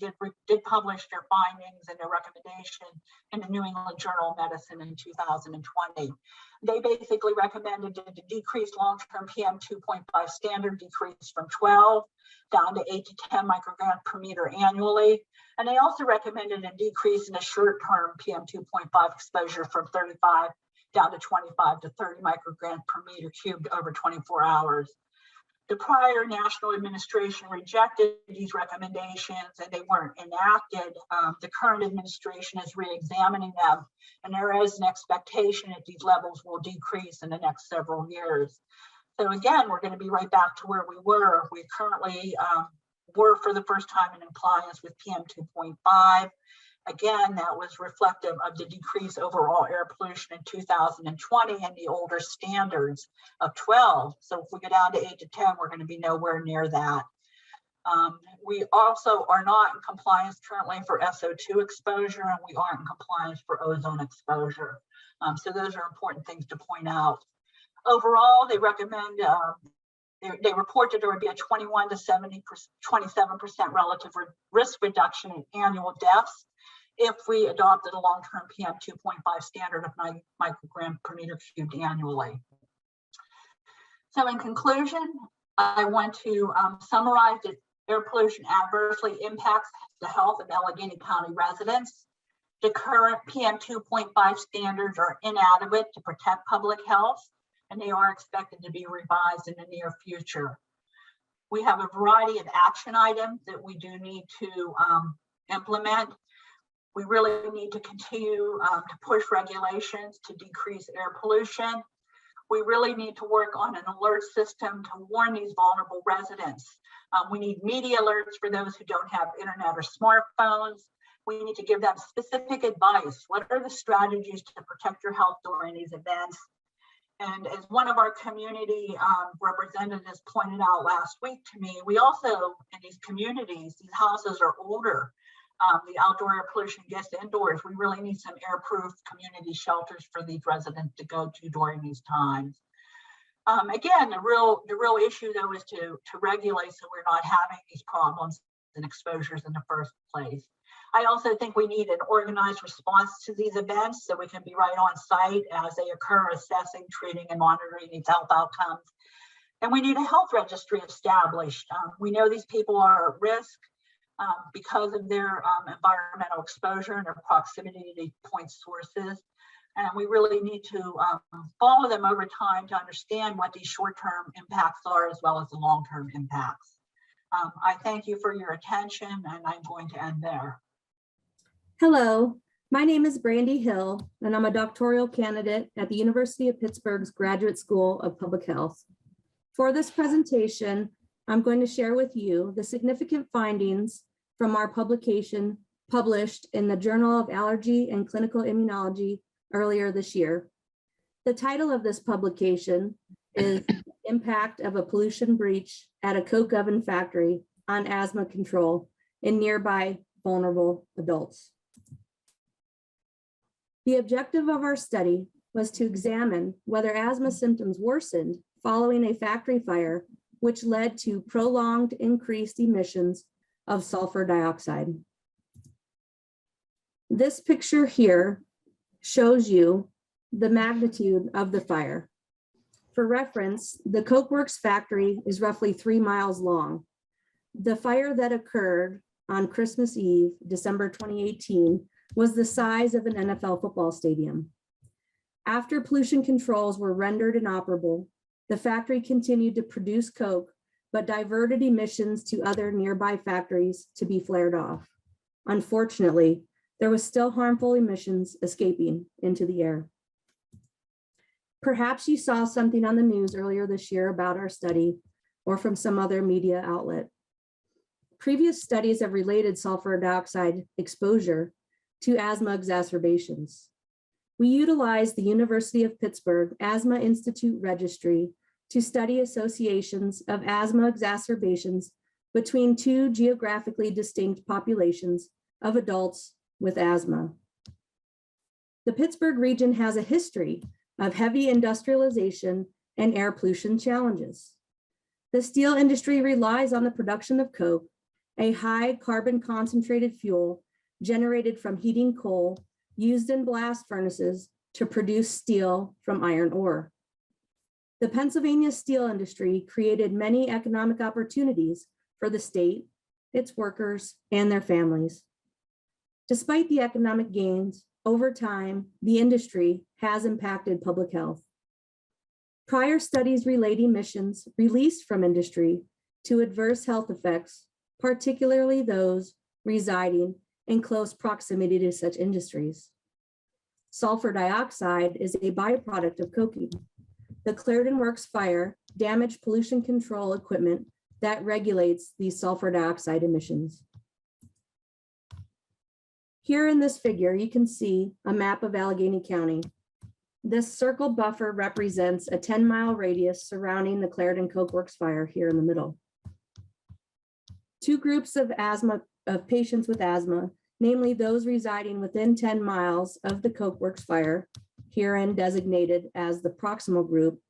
Speaker 6: did publish their findings and their recommendation in the New England Journal of Medicine in 2020. They basically recommended to decrease long-term PM2.5 standard decrease from 12 down to 8 to 10 micrograms per meter annually. And they also recommended a decrease in the short-term PM2.5 exposure from 35 down to 25 to 30 micrograms per meter cubed over 24 hours. The prior national administration rejected these recommendations and they weren't enacted. The current administration is re-examining them, and there is an expectation that these levels will decrease in the next several years. So again, we're going to be right back to where we were. We currently were for the first time in compliance with PM2.5. Again, that was reflective of the decrease overall air pollution in 2020 and the older standards of 12. So if we go down to 8 to 10, we're going to be nowhere near that. We also are not in compliance currently for SO2 exposure, and we aren't in compliance for ozone exposure. So those are important things to point out. Overall, they recommend, they report that there would be a 21 to 27% relative risk reduction in annual deaths if we adopted a long-term PM2.5 standard of 9 microgram per meter cubed annually. So in conclusion, I want to summarize that air pollution adversely impacts the health of Allegheny County residents. The current PM2.5 standards are inadequate to protect public health. and they are expected to be revised in the near future. We have a variety of action items that we do need to implement. We really need to continue to push regulations to decrease air pollution. We really need to work on an alert system to warn these vulnerable residents. We need media alerts for those who don't have internet or smartphones. We need to give them specific advice. What are the strategies to protect your health during these events? And as one of our community representatives pointed out last week to me, we also, in these communities, these houses are older. The outdoor air pollution gets indoors. We really need some air-proof community shelters for these residents to go to during these times. Again, the real issue though is to regulate so we're not having these problems and exposures in the first place. I also think we need an organized response to these events so we can be right on site as they occur, assessing, treating, and monitoring these health outcomes. And we need a health registry established. We know these people are at risk because of their environmental exposure and their proximity to these point sources. And we really need to follow them over time to understand what these short-term impacts are as well as the long-term impacts. I thank you for your attention, and I'm going to end there.
Speaker 7: Hello, my name is Brandy Hill, and I'm a doctoral candidate at the University of Pittsburgh's Graduate School of Public Health. For this presentation, I'm going to share with you the significant findings from our publication published in the Journal of Allergy and Clinical Immunology earlier this year. The title of this publication is Impact of a Pollution Breach at a Coke Oven Factory on Asthma Control in Nearby Vulnerable Adults. The objective of our study was to examine whether asthma symptoms worsened following a factory fire, which led to prolonged increased emissions of sulfur dioxide. This picture here shows you the magnitude of the fire. For reference, the Coke Works factory is roughly 3 miles long. The fire that occurred on Christmas Eve, December 2018, was the size of an NFL football stadium. After pollution controls were rendered inoperable, the factory continued to produce Coke, but diverted emissions to other nearby factories to be flared off. Unfortunately, there was still harmful emissions escaping into the air. Perhaps you saw something on the news earlier this year about our study or from some other media outlet. Previous studies have related sulfur dioxide exposure to asthma exacerbations. We utilized the University of Pittsburgh Asthma Institute Registry to study associations of asthma exacerbations between 2 geographically distinct populations of adults with asthma. The Pittsburgh region has a history of heavy industrialization and air pollution challenges. The steel industry relies on the production of coke, a high carbon concentrated fuel generated from heating coal used in blast furnaces to produce steel from iron ore. The Pennsylvania steel industry created many economic opportunities for the state, its workers, and their families. Despite the economic gains, over time, the industry has impacted public health. Prior studies relate emissions released from industry to adverse health effects, particularly those residing in close proximity to such industries. Sulfur dioxide is a byproduct of coking. The Clarendon Works fire damaged pollution control equipment that regulates these sulfur dioxide emissions. Here in this figure, you can see a map of Allegheny County. This circle buffer represents a 10-mile radius surrounding the Clarendon Coke Works fire here in the middle. 2 groups of patients with asthma, namely those residing within 10 miles of the Coke Works fire, herein designated as the proximal group,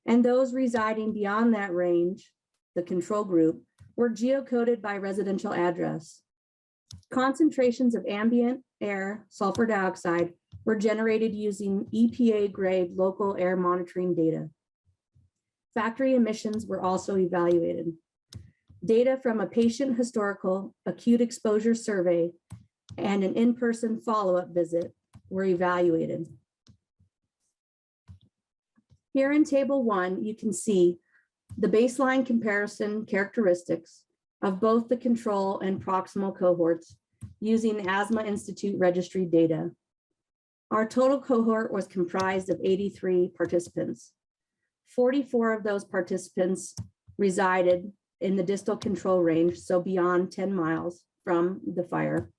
Speaker 7: and those residing beyond that range, the control group, were geocoded by residential address. Concentrations of ambient air sulfur dioxide were generated using EPA grade local air monitoring data. Factory emissions were also evaluated. Data from a patient historical acute exposure survey and an in-person follow-up visit were evaluated. Here in table 1, you can see the baseline comparison characteristics of both the control and proximal cohorts using the Asthma Institute registry data. Our total cohort was comprised of 83 participants. 44 of those participants resided in the distal control range, so beyond 10 miles from the fire,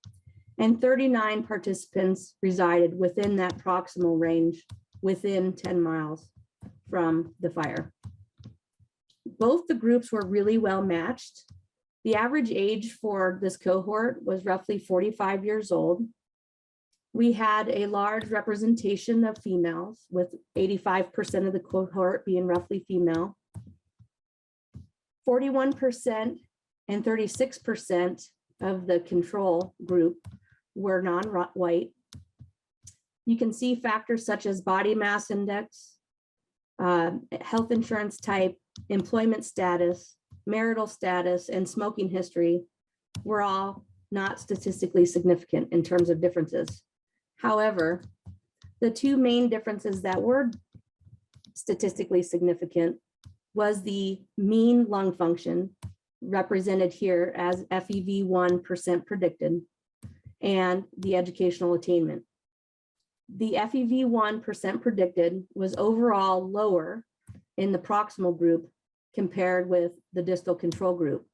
Speaker 7: and 39 participants resided within that proximal range within 10 miles from the fire. Both the groups were really well matched. The average age for this cohort was roughly 45 years old. We had a large representation of females, with 85% of the cohort being roughly female. 41% and 36% of the control group were non-white. You can see factors such as body mass index, health insurance type, employment status, marital status, and smoking history were all not statistically significant in terms of differences. However, the two main differences that were statistically significant was the mean lung function, represented here as FEV1% predicted, and the educational attainment. The FEV1% predicted was overall lower in the proximal group compared with the distal control group.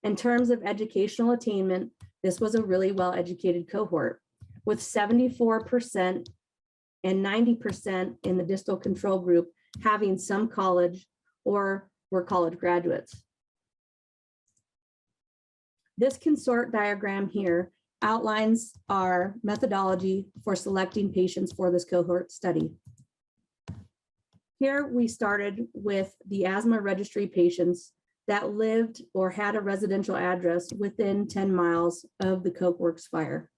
Speaker 7: In terms of educational attainment, this was a really well-educated cohort, with 74% and 90% in the distal control group having some college or were college graduates. This consort diagram here outlines our methodology for selecting patients for this cohort study. Here we started with the asthma registry patients that lived or had a residential address within 10 miles of the Coke Works fire.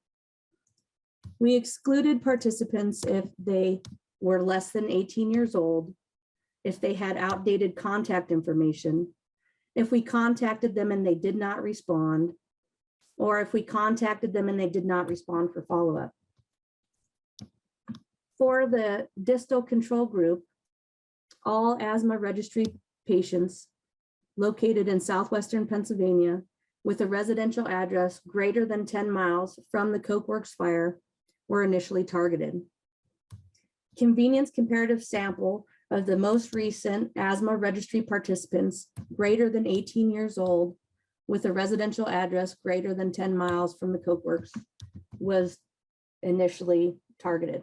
Speaker 7: We excluded participants if they were less than 18 years old, if they had outdated contact information, if we contacted them and they did not respond, or if we contacted them and they did not respond for follow-up. For the distal control group, all asthma registry patients located in southwestern Pennsylvania with a residential address greater than 10 miles from the Coke Works fire were initially targeted. Convenience comparative sample of the most recent asthma registry participants greater than 18 years old with a residential address greater than 10 miles from the Coke Works was initially targeted.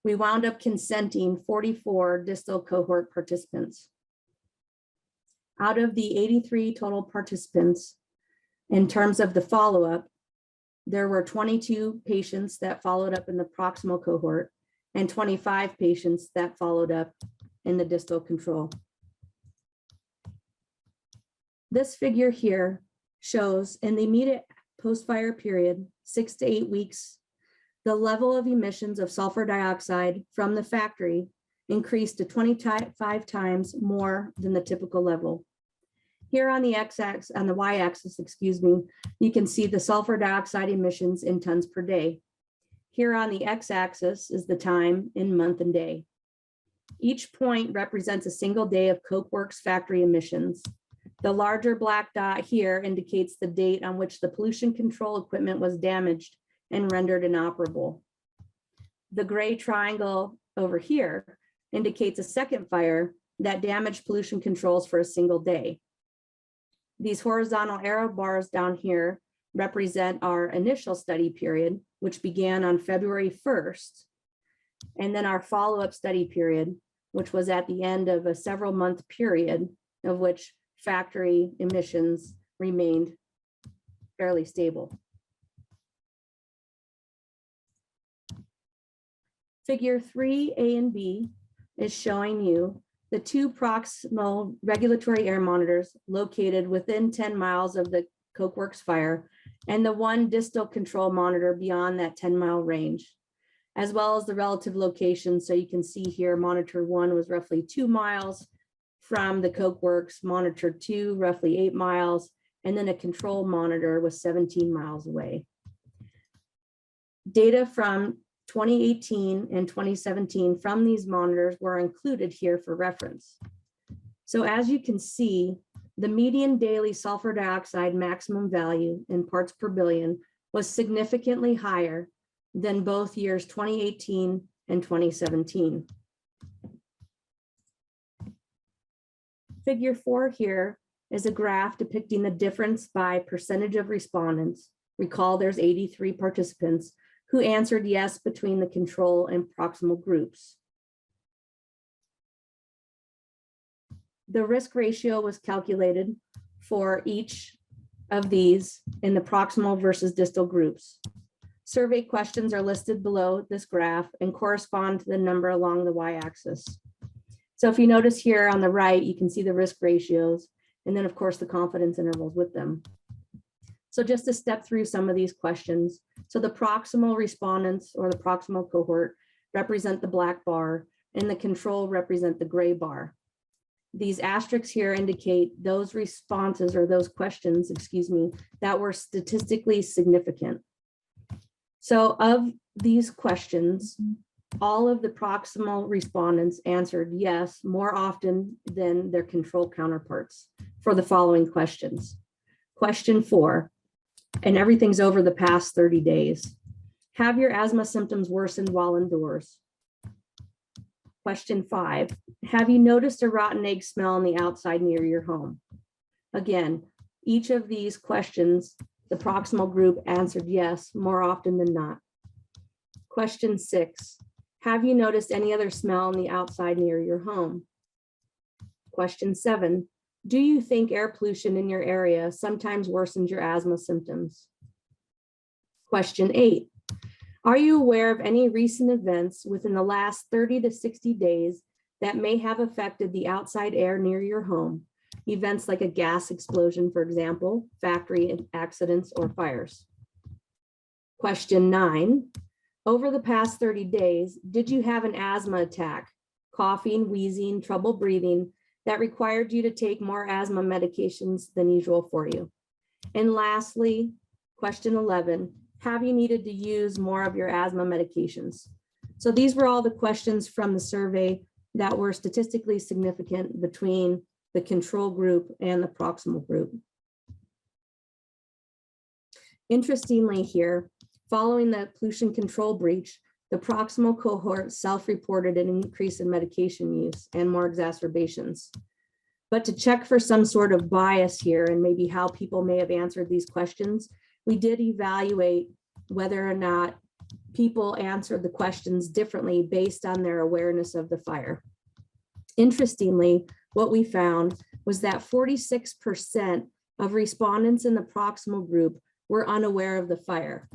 Speaker 7: We wound up consenting 44 distal cohort participants. Out of the 83 total participants, in terms of the follow-up, there were 22 patients that followed up in the proximal cohort and 25 patients that followed up in the distal control. This figure here shows in the immediate post-fire period, 6 to 8 weeks, the level of emissions of sulfur dioxide from the factory increased to 25 times more than the typical level. Here on the x-axis, on the y-axis, excuse me, you can see the sulfur dioxide emissions in tons per day. Here on the x-axis is the time in month and day. Each point represents a single day of Coke Works factory emissions. The larger black dot here indicates the date on which the pollution control equipment was damaged and rendered inoperable. The gray triangle over here indicates a second fire that damaged pollution controls for a single day. These horizontal arrow bars down here represent our initial study period, which began on February 1st, and then our follow-up study period, which was at the end of a several month period of which factory emissions remained fairly stable. Figure 3A and B is showing you the two proximal regulatory air monitors located within 10 miles of the Coke Works fire and the one distal control monitor beyond that 10-mile range, as well as the relative location. So you can see here, monitor 1 was roughly 2 miles from the Coke Works, monitor 2 roughly 8 miles, and then a control monitor was 17 miles away. Data from 2018 and 2017 from these monitors were included here for reference. So as you can see, the median daily sulfur dioxide maximum value in parts per billion was significantly higher than both years 2018 and 2017. Figure 4 here is a graph depicting the difference by percentage of respondents. Recall there's 83 participants who answered yes between the control and proximal groups. The risk ratio was calculated for each of these in the proximal versus distal groups. Survey questions are listed below this graph and correspond to the number along the y-axis. So if you notice here on the right, you can see the risk ratios, and then of course the confidence intervals with them. So just to step through some of these questions. So the proximal respondents or the proximal cohort represent the black bar and the control represent the gray bar. These asterisks here indicate those responses or those questions, excuse me, that were statistically significant. So of these questions, all of the proximal respondents answered yes more often than their control counterparts for the following questions. Question 4, and everything's over the past 30 days. Have your asthma symptoms worsened while indoors? Question 5, have you noticed a rotten egg smell on the outside near your home? Again, each of these questions, the proximal group answered yes more often than not. Question 6, have you noticed any other smell on the outside near your home? Question 7, do you think air pollution in your area sometimes worsens your asthma symptoms? Question 8, are you aware of any recent events within the last 30 to 60 days that may have affected the outside air near your home? Events like a gas explosion, for example, factory accidents or fires. Question 9, over the past 30 days, did you have an asthma attack, coughing, wheezing, trouble breathing that required you to take more asthma medications than usual for you? And lastly, question 11, have you needed to use more of your asthma medications? So these were all the questions from the survey that were statistically significant between the control group and the proximal group. Interestingly here, following the pollution control breach, the proximal cohort self-reported an increase in medication use and more exacerbations. But to check for some sort of bias here and maybe how people may have answered these questions, we did evaluate whether or not people answered the questions differently based on their awareness of the fire. Interestingly, what we found was that 46% of respondents in the proximal group were unaware of the fire.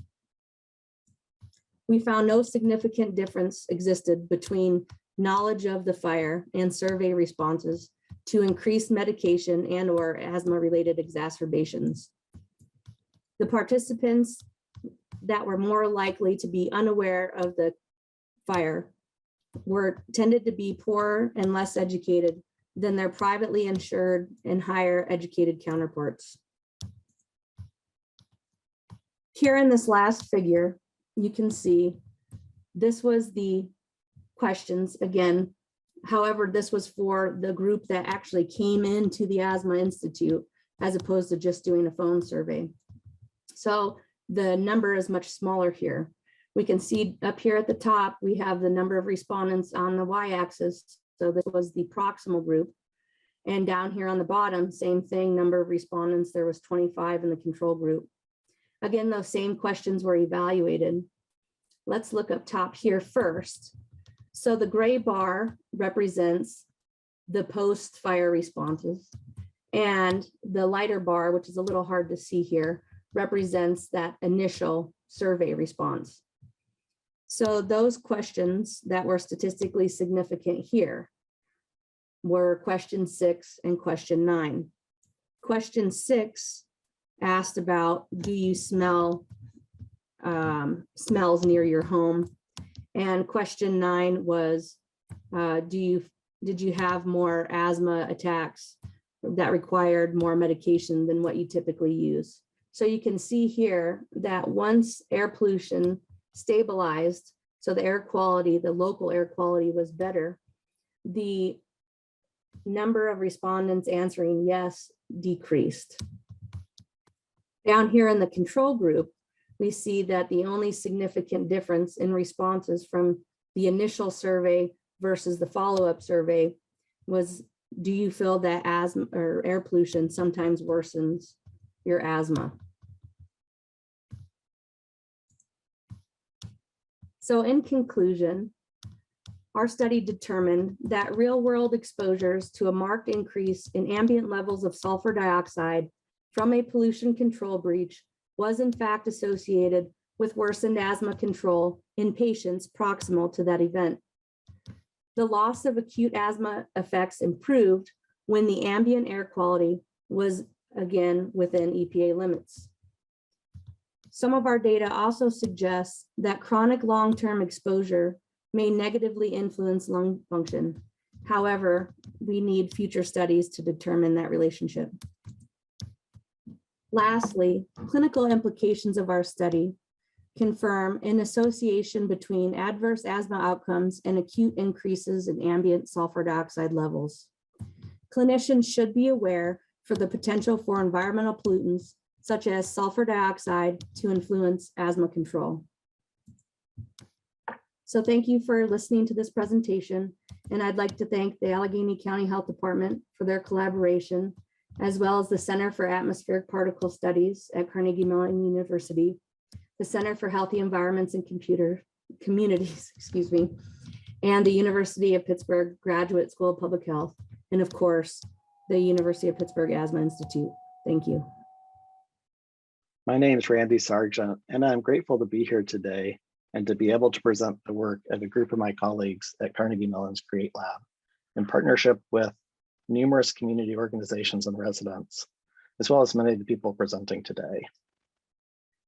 Speaker 7: We found no significant difference existed between knowledge of the fire and survey responses to increased medication and or asthma-related exacerbations. The participants that were more likely to be unaware of the fire tended to be poorer and less educated than their privately insured and higher educated counterparts. Here in this last figure, you can see this was the questions again. However, this was for the group that actually came into the Asthma Institute as opposed to just doing a phone survey. So the number is much smaller here. We can see up here at the top, we have the number of respondents on the y-axis. So this was the proximal group. And down here on the bottom, same thing, number of respondents, there was 25 in the control group. Again, those same questions were evaluated. Let's look up top here first. So the gray bar represents the post-fire responses, and the lighter bar, which is a little hard to see here, represents that initial survey response. So those questions that were statistically significant here were question 6 and question 9. Question 6 asked about, do you smell smells near your home? And question 9 was, did you have more asthma attacks that required more medication than what you typically use? So you can see here that once air pollution stabilized, so the air quality, the local air quality was better, the number of respondents answering yes decreased. Down here in the control group, we see that the only significant difference in responses from the initial survey versus the follow-up survey was, do you feel that asthma or air pollution sometimes worsens your asthma? So in conclusion, our study determined that real-world exposures to a marked increase in ambient levels of sulfur dioxide from a pollution control breach was in fact associated with worsened asthma control in patients proximal to that event. The loss of acute asthma effects improved when the ambient air quality was again within EPA limits. Some of our data also suggests that chronic long-term exposure may negatively influence lung function. However, we need future studies to determine that relationship. Lastly, clinical implications of our study confirm an association between adverse asthma outcomes and acute increases in ambient sulfur dioxide levels. Clinicians should be aware for the potential for environmental pollutants such as sulfur dioxide to influence asthma control. So thank you for listening to this presentation. And I'd like to thank the Allegheny County Health Department for their collaboration, as well as the Center for Atmospheric Particle Studies at Carnegie Mellon University, the Center for Healthy Environments and Communities, excuse me, and the University of Pittsburgh Graduate School of Public Health, and of course, the University of Pittsburgh Asthma Institute. Thank you.
Speaker 8: My name is Randy Sargent, and I'm grateful to be here today and to be able to present the work of a group of my colleagues at Carnegie Mellon's CREATE Lab in partnership with numerous community organizations and residents, as well as many of the people presenting today.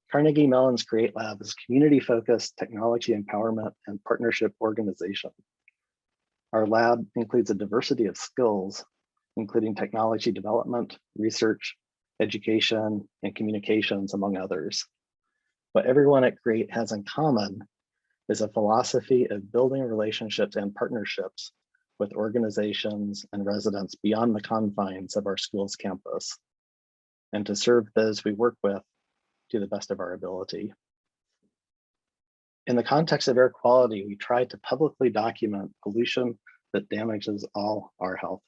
Speaker 8: Carnegie Mellon's CREATE Lab is a community-focused technology empowerment and partnership organization. Our lab includes a diversity of skills, including technology development, research, education, and communications, among others. What everyone at CREATE has in common is a philosophy of building relationships and partnerships with organizations and residents beyond the confines of our school's campus, and to serve those we work with to the best of our ability. In the context of air quality, we try to publicly document pollution that damages all our health.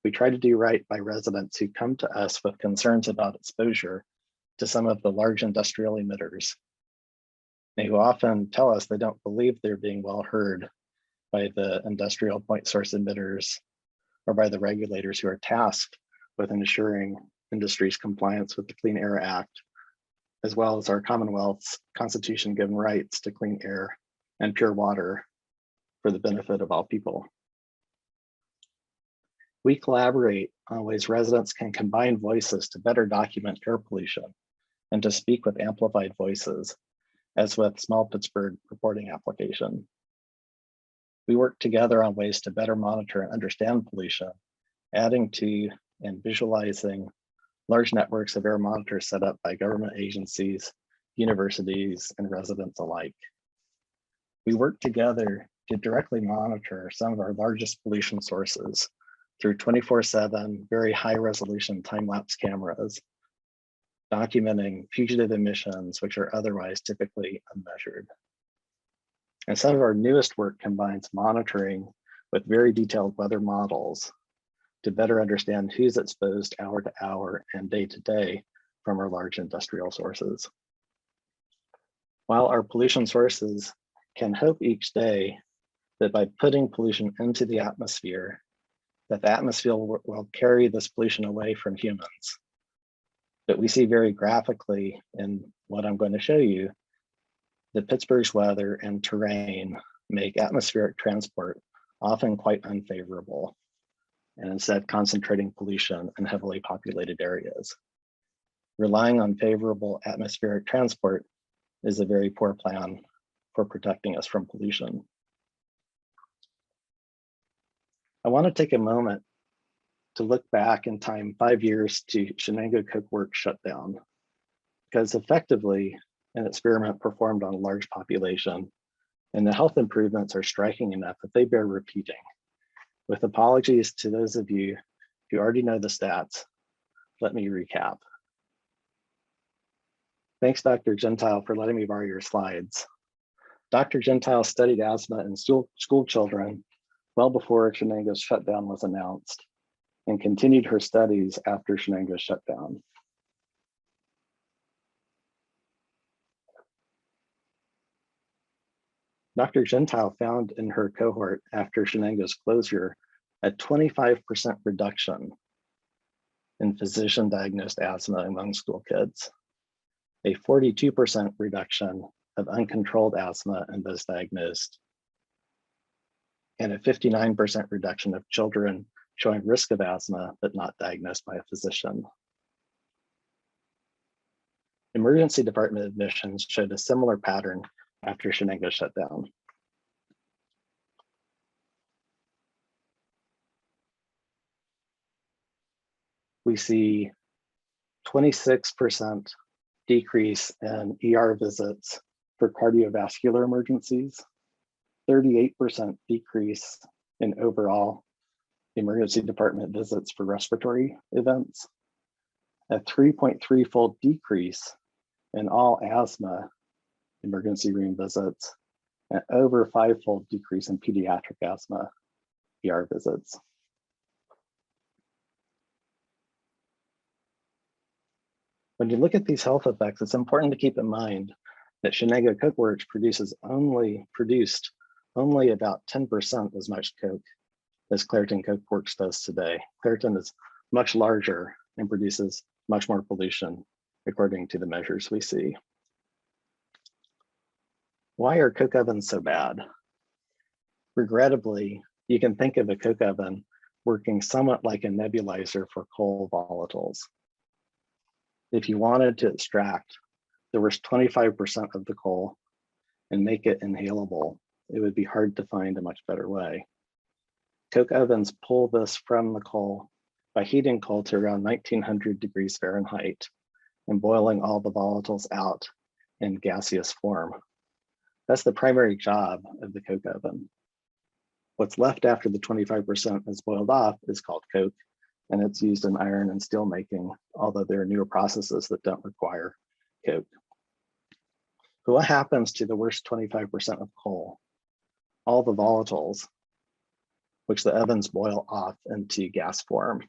Speaker 8: We try to do right by residents who come to us with concerns about exposure to some of the large industrial emitters, and who often tell us they don't believe they're being well heard by the industrial point source emitters or by the regulators who are tasked with ensuring industry's compliance with the Clean Air Act, as well as our Commonwealth's Constitution-given rights to clean air and pure water for the benefit of all people. We collaborate on ways residents can combine voices to better document air pollution and to speak with amplified voices, as with Small Pittsburgh reporting application. We work together on ways to better monitor and understand pollution, adding to and visualizing large networks of air monitors set up by government agencies, universities, and residents alike. We work together to directly monitor some of our largest pollution sources through 24/7, very high resolution time-lapse cameras, documenting fugitive emissions, which are otherwise typically unmeasured. And some of our newest work combines monitoring with very detailed weather models to better understand who's exposed hour to hour and day to day from our large industrial sources. While our pollution sources can hope each day that by putting pollution into the atmosphere, that the atmosphere will carry this pollution away from humans. But we see very graphically in what I'm going to show you that Pittsburgh's weather and terrain make atmospheric transport often quite unfavorable, and instead concentrating pollution in heavily populated areas. Relying on favorable atmospheric transport is a very poor plan for protecting us from pollution. I want to take a moment to look back in time 5 years to Shenango Coke Works shutdown, because effectively an experiment performed on a large population And the health improvements are striking enough that they bear repeating. With apologies to those of you who already know the stats, let me recap. Thanks, Dr. Gentile, for letting me borrow your slides. Dr. Gentile studied asthma in school children well before Shenango's shutdown was announced and continued her studies after Shenango's shutdown. Dr. Gentile found in her cohort after Shenango's closure a 25% reduction in physician-diagnosed asthma among school kids, a 42% reduction of uncontrolled asthma in those diagnosed, and a 59% reduction of children showing risk of asthma but not diagnosed by a physician. Emergency department admissions showed a similar pattern after Shenango shut down. We see 26% decrease in ER visits for cardiovascular emergencies, 38% decrease in overall emergency department visits for respiratory events, a 3.3-fold decrease in all asthma emergency room visits, and over 5-fold decrease in pediatric asthma ER visits. When you look at these health effects, it's important to keep in mind that Shenango Coke Works produced only about 10% as much Coke as Clairton Coke Works does today. Clairton is much larger and produces much more pollution according to the measures we see. Why are Coke ovens so bad? Regrettably, you can think of a Coke oven working somewhat like a nebulizer for coal volatiles. If you wanted to extract the worst 25% of the coal and make it inhalable, it would be hard to find a much better way. Coke ovens pull this from the coal by heating coal to around 1900 degrees Fahrenheit and boiling all the volatiles out in gaseous form. That's the primary job of the Coke oven. What's left after the 25% is boiled off is called Coke, and it's used in iron and steel making, although there are newer processes that don't require Coke. But what happens to the worst 25% of coal? All the volatiles, which the ovens boil off into gas form.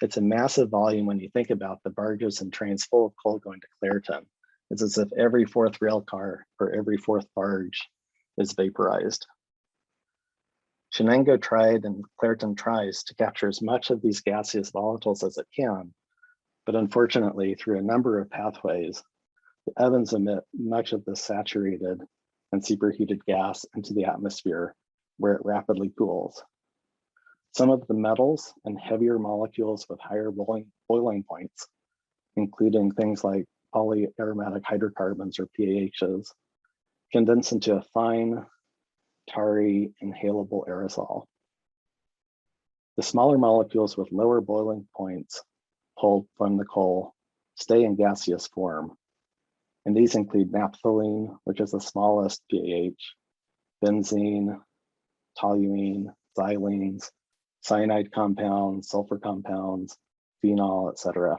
Speaker 8: It's a massive volume when you think about the barges and trains full of coal going to Clairton. It's as if every fourth rail car or every fourth barge is vaporized. Shenango tried and Clairton tries to capture as much of these gaseous volatiles as it can, but unfortunately, through a number of pathways, the ovens emit much of the saturated and superheated gas into the atmosphere where it rapidly cools. Some of the metals and heavier molecules with higher boiling points, including things like polyaromatic hydrocarbons or PAHs, condense into a fine, tarry, inhalable aerosol. The smaller molecules with lower boiling points pulled from the coal stay in gaseous form. And these include naphthalene, which is the smallest PAH, benzene, toluene, xylenes, cyanide compounds, sulfur compounds, phenol, etc.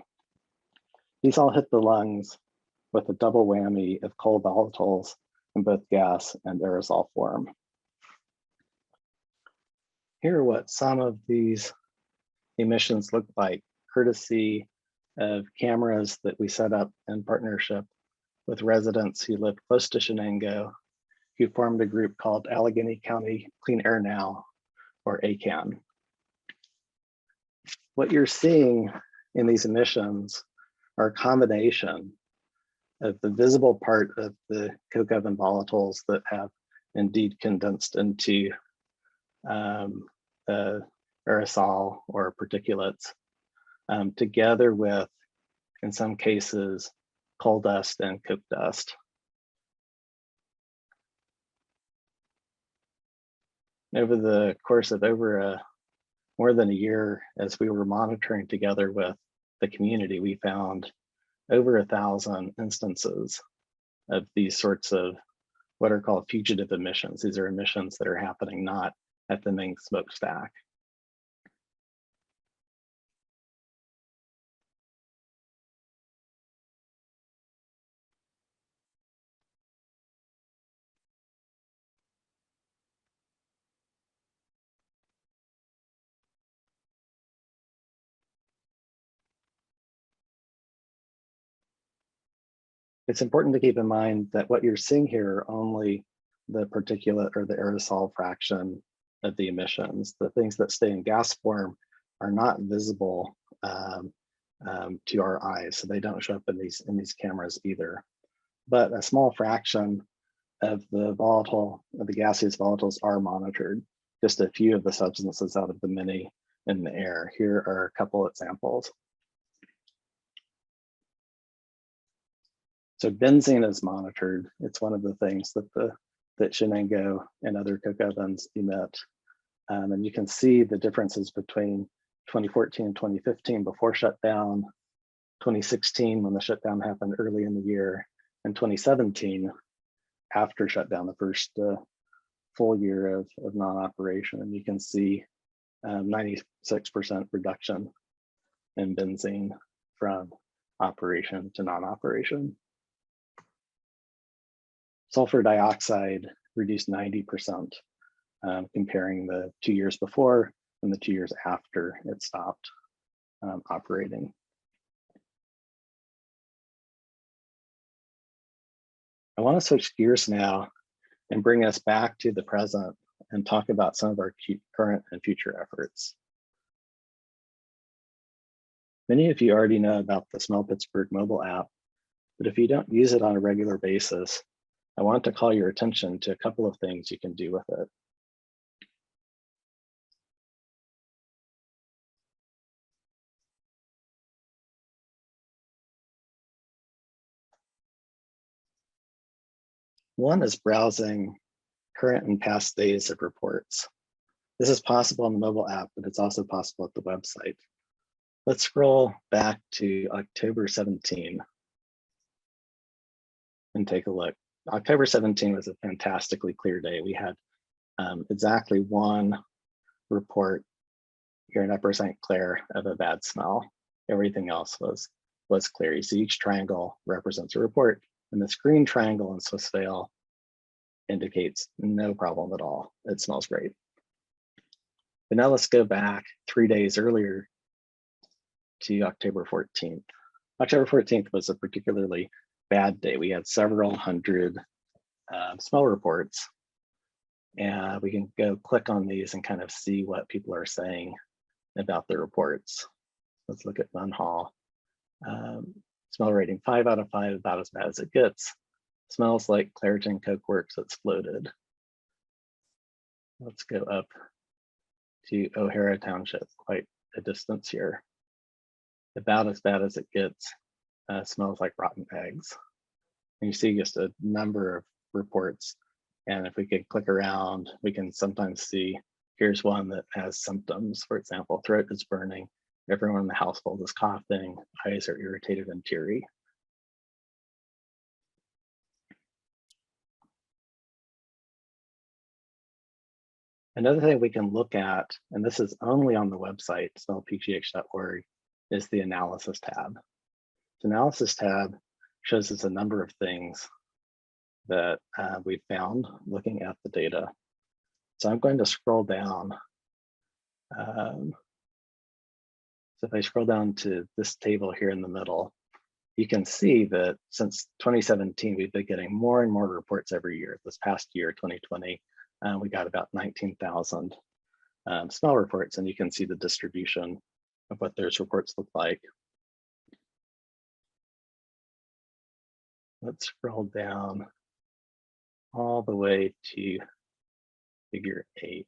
Speaker 8: These all hit the lungs with a double whammy of coal volatiles in both gas and aerosol form. Here are what some of these emissions look like, courtesy of cameras that we set up in partnership with residents who live close to Shenango, who formed a group called Allegheny County Clean Air Now, or ACAN. What you're seeing in these emissions are a combination of the visible part of the coke oven volatiles that have indeed condensed into aerosol or particulates, together with, in some cases, coal dust and coke dust. Over the course of more than a year, as we were monitoring together with the community, we found over 1,000 instances of these sorts of what are called fugitive emissions. These are emissions that are happening not at the main smokestack. It's important to keep in mind that what you're seeing here are only the particulate or the aerosol fraction of the emissions. The things that stay in gas form are not visible to our eyes, so they don't show up in these cameras either. But a small fraction of the gaseous volatiles are monitored. Just a few of the substances out of the many in the air. Here are a couple examples. So benzene is monitored. It's one of the things that Shenango and other coke ovens emit. And you can see the differences between 2014 and 2015 before shutdown, 2016 when the shutdown happened early in the year, and 2017 after shutdown, the first full year of non-operation. And you can see 96% reduction in benzene from operation to non-operation. Sulfur dioxide reduced 90%, comparing the 2 years before and the 2 years after it stopped operating. I want to switch gears now and bring us back to the present and talk about some of our current and future efforts. Many of you already know about the Smell Pittsburgh mobile app, but if you don't use it on a regular basis, I want to call your attention to a couple of things you can do with it. One is browsing current and past days of reports. This is possible on the mobile app, but it's also possible at the website. Let's scroll back to October 17 and take a look. October 17 was a fantastically clear day. We had exactly one report here in Upper St. Clair of a bad smell. Everything else was clear. You see each triangle represents a report, and this green triangle in Swissvale indicates no problem at all. It smells great. But now let's go back 3 days earlier to October 14th. October 14th was a particularly bad day. We had several hundred smell reports, and we can go click on these and kind of see what people are saying about the reports. Let's look at Munhall. Smell rating 5 out of 5, about as bad as it gets. Smells like Clairton Coke Works that's floated. Let's go up to O'Hara Township, quite a distance here. About as bad as it gets. Smells like rotten eggs. And you see just a number of reports. And if we could click around, we can sometimes see, here's one that has symptoms. For example, throat is burning. Everyone in the household is coughing. Eyes are irritated and teary. Another thing we can look at, and this is only on the website, smellpgh.org, is the analysis tab. The analysis tab shows us a number of things that we found looking at the data. So I'm going to scroll down. So if I scroll down to this table here in the middle, you can see that since 2017, we've been getting more and more reports every year. This past year, 2020, we got about 19,000 smell reports, and you can see the distribution of what those reports look like. Let's scroll down all the way to figure 8.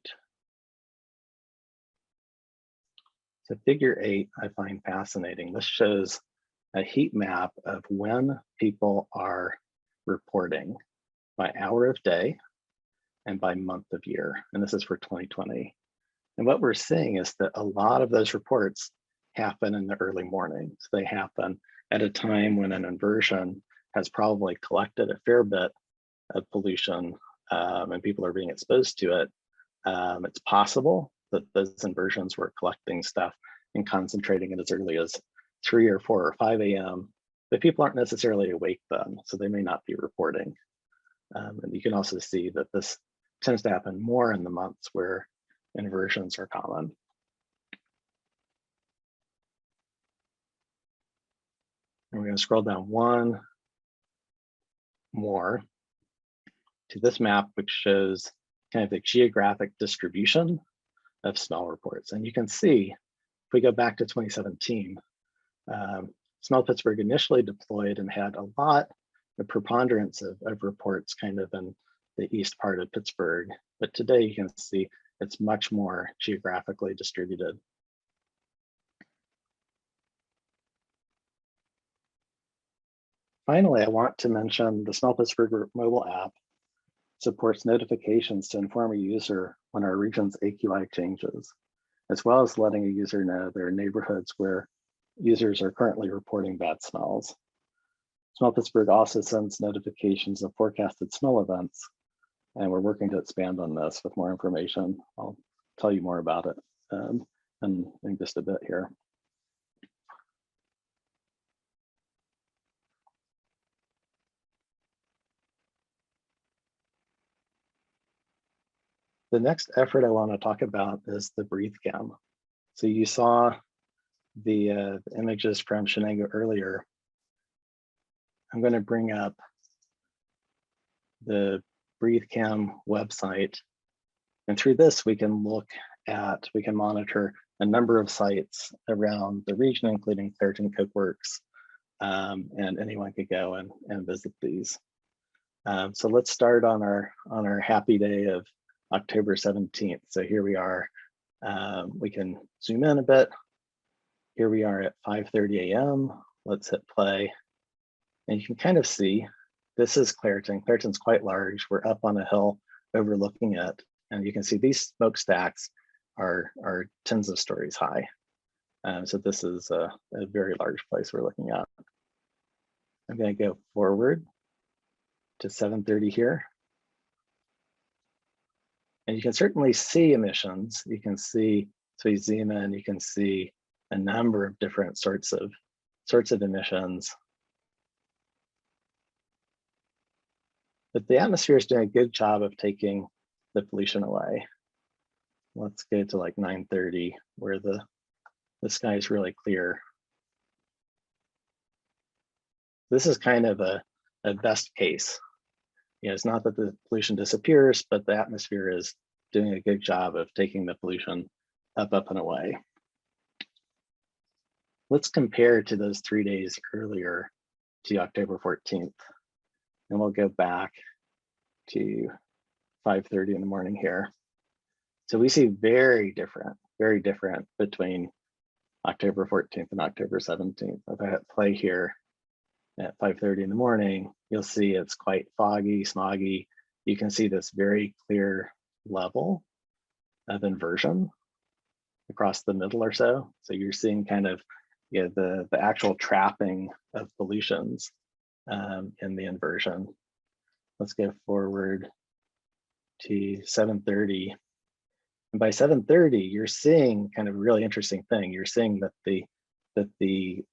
Speaker 8: So figure 8, I find fascinating. This shows a heat map of when people are reporting by hour of day and by month of year. And this is for 2020. And what we're seeing is that a lot of those reports happen in the early morning. So they happen at a time when an inversion has probably collected a fair bit of pollution and people are being exposed to it, it's possible that those inversions were collecting stuff and concentrating it as early as 3 or 4 or 5 a.m. But people aren't necessarily awake then, so they may not be reporting. And you can also see that this tends to happen more in the months where inversions are common. And we're going to scroll down one more to this map, which shows kind of the geographic distribution of smell reports. And you can see, if we go back to 2017, Smell Pittsburgh initially deployed and had a lot, the preponderance of reports kind of in the east part of Pittsburgh. But today you can see it's much more geographically distributed. Finally, I want to mention the Smell Pittsburgh mobile app supports notifications to inform a user when our region's AQI changes, as well as letting a user know there are neighborhoods where users are currently reporting bad smells. Smell Pittsburgh also sends notifications of forecasted smell events, and we're working to expand on this with more information. I'll tell you more about it in just a bit here. The next effort I want to talk about is the breathe cam. So you saw the images from Shenango earlier. I'm going to bring up the breathe cam website. And through this, we can monitor a number of sites around the region, including Clairton Coke Works, and anyone could go and visit these. So let's start on our happy day of October 17th. So here we are. We can zoom in a bit. Here we are at 5:30 a.m. Let's hit play. And you can kind of see, this is Clairton. Clairton's quite large. We're up on a hill overlooking it. And you can see these smokestacks are tens of stories high. So this is a very large place we're looking at. I'm going to go forward to 7:30 here. And you can certainly see emissions. You can see, so you zoom in, you can see a number of different sorts of emissions. But the atmosphere is doing a good job of taking the pollution away. Let's go to like 9:30, where the sky is really clear. This is kind of a best case. You know, it's not that the pollution disappears, but the atmosphere is doing a good job of taking the pollution up and away. Let's compare to those 3 days earlier to October 14th. And we'll go back to 5:30 in the morning here. So we see very different between October 14th and October 17th. If I hit play here at 5:30 in the morning, you'll see it's quite foggy, smoggy. You can see this very clear level of inversion across the middle or so. So you're seeing kind of the actual trapping of pollutions in the inversion. Let's go forward to 7:30. And by 7:30, you're seeing kind of a really interesting thing. You're seeing that the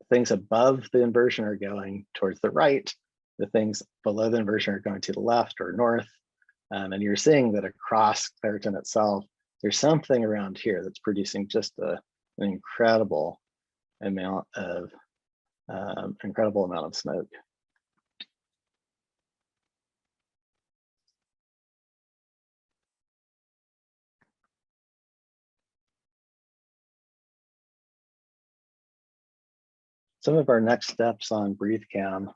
Speaker 8: things above the inversion are going towards the right. The things below the inversion are going to the left or north. And you're seeing that across Clairton itself, there's something around here that's producing just an incredible amount of smoke. Some of our next steps on BreatheCam,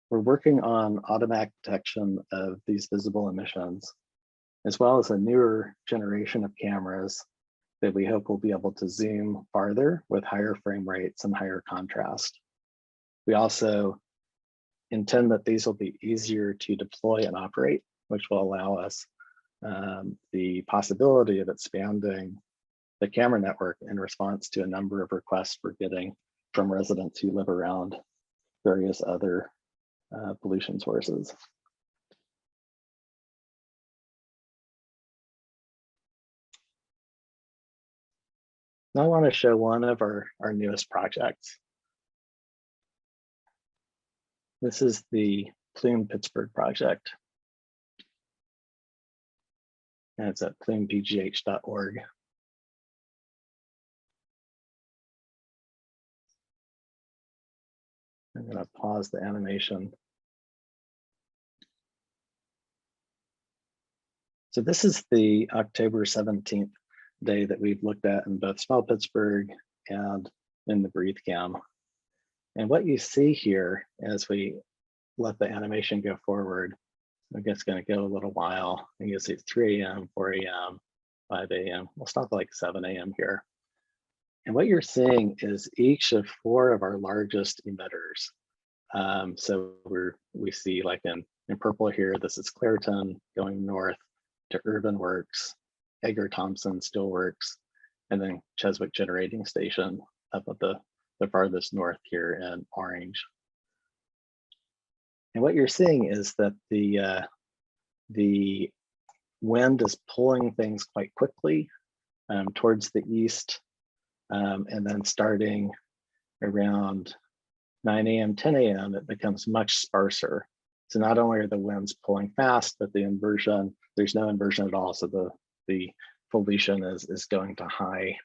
Speaker 8: we're working on automatic detection of these visible emissions, as well as a newer generation of cameras that we hope will be able to zoom farther with higher frame rates and higher contrast. We also intend that these will be easier to deploy and operate, which will allow us the possibility of expanding the camera network in response to a number of requests we're getting from residents who live around various other pollution sources. Now I want to show one of our newest projects. This is the Plume Pittsburgh project. And it's at plumepgh.org. I'm going to pause the animation. So this is the October 17th day that we've looked at in both Small Pittsburgh and in the Breathe Cam. And what you see here as we let the animation go forward, I guess it's going to go a little while. And you see 3 a.m., 4 a.m., 5 a.m. We'll stop at like 7 a.m. here. And what you're seeing is each of 4 of our largest emitters. So we see like in purple here, this is Clairton going north to Urban Works, Edgar Thompson Steelworks, and then Cheswick Generating Station up at the farthest north here in orange. And what you're seeing is that the wind is pulling things quite quickly towards the east, and then starting around 9 a.m., 10 a.m., it becomes much sparser. So not only are the winds pulling fast, but the inversion, there's no inversion at all. So the pollution is going to high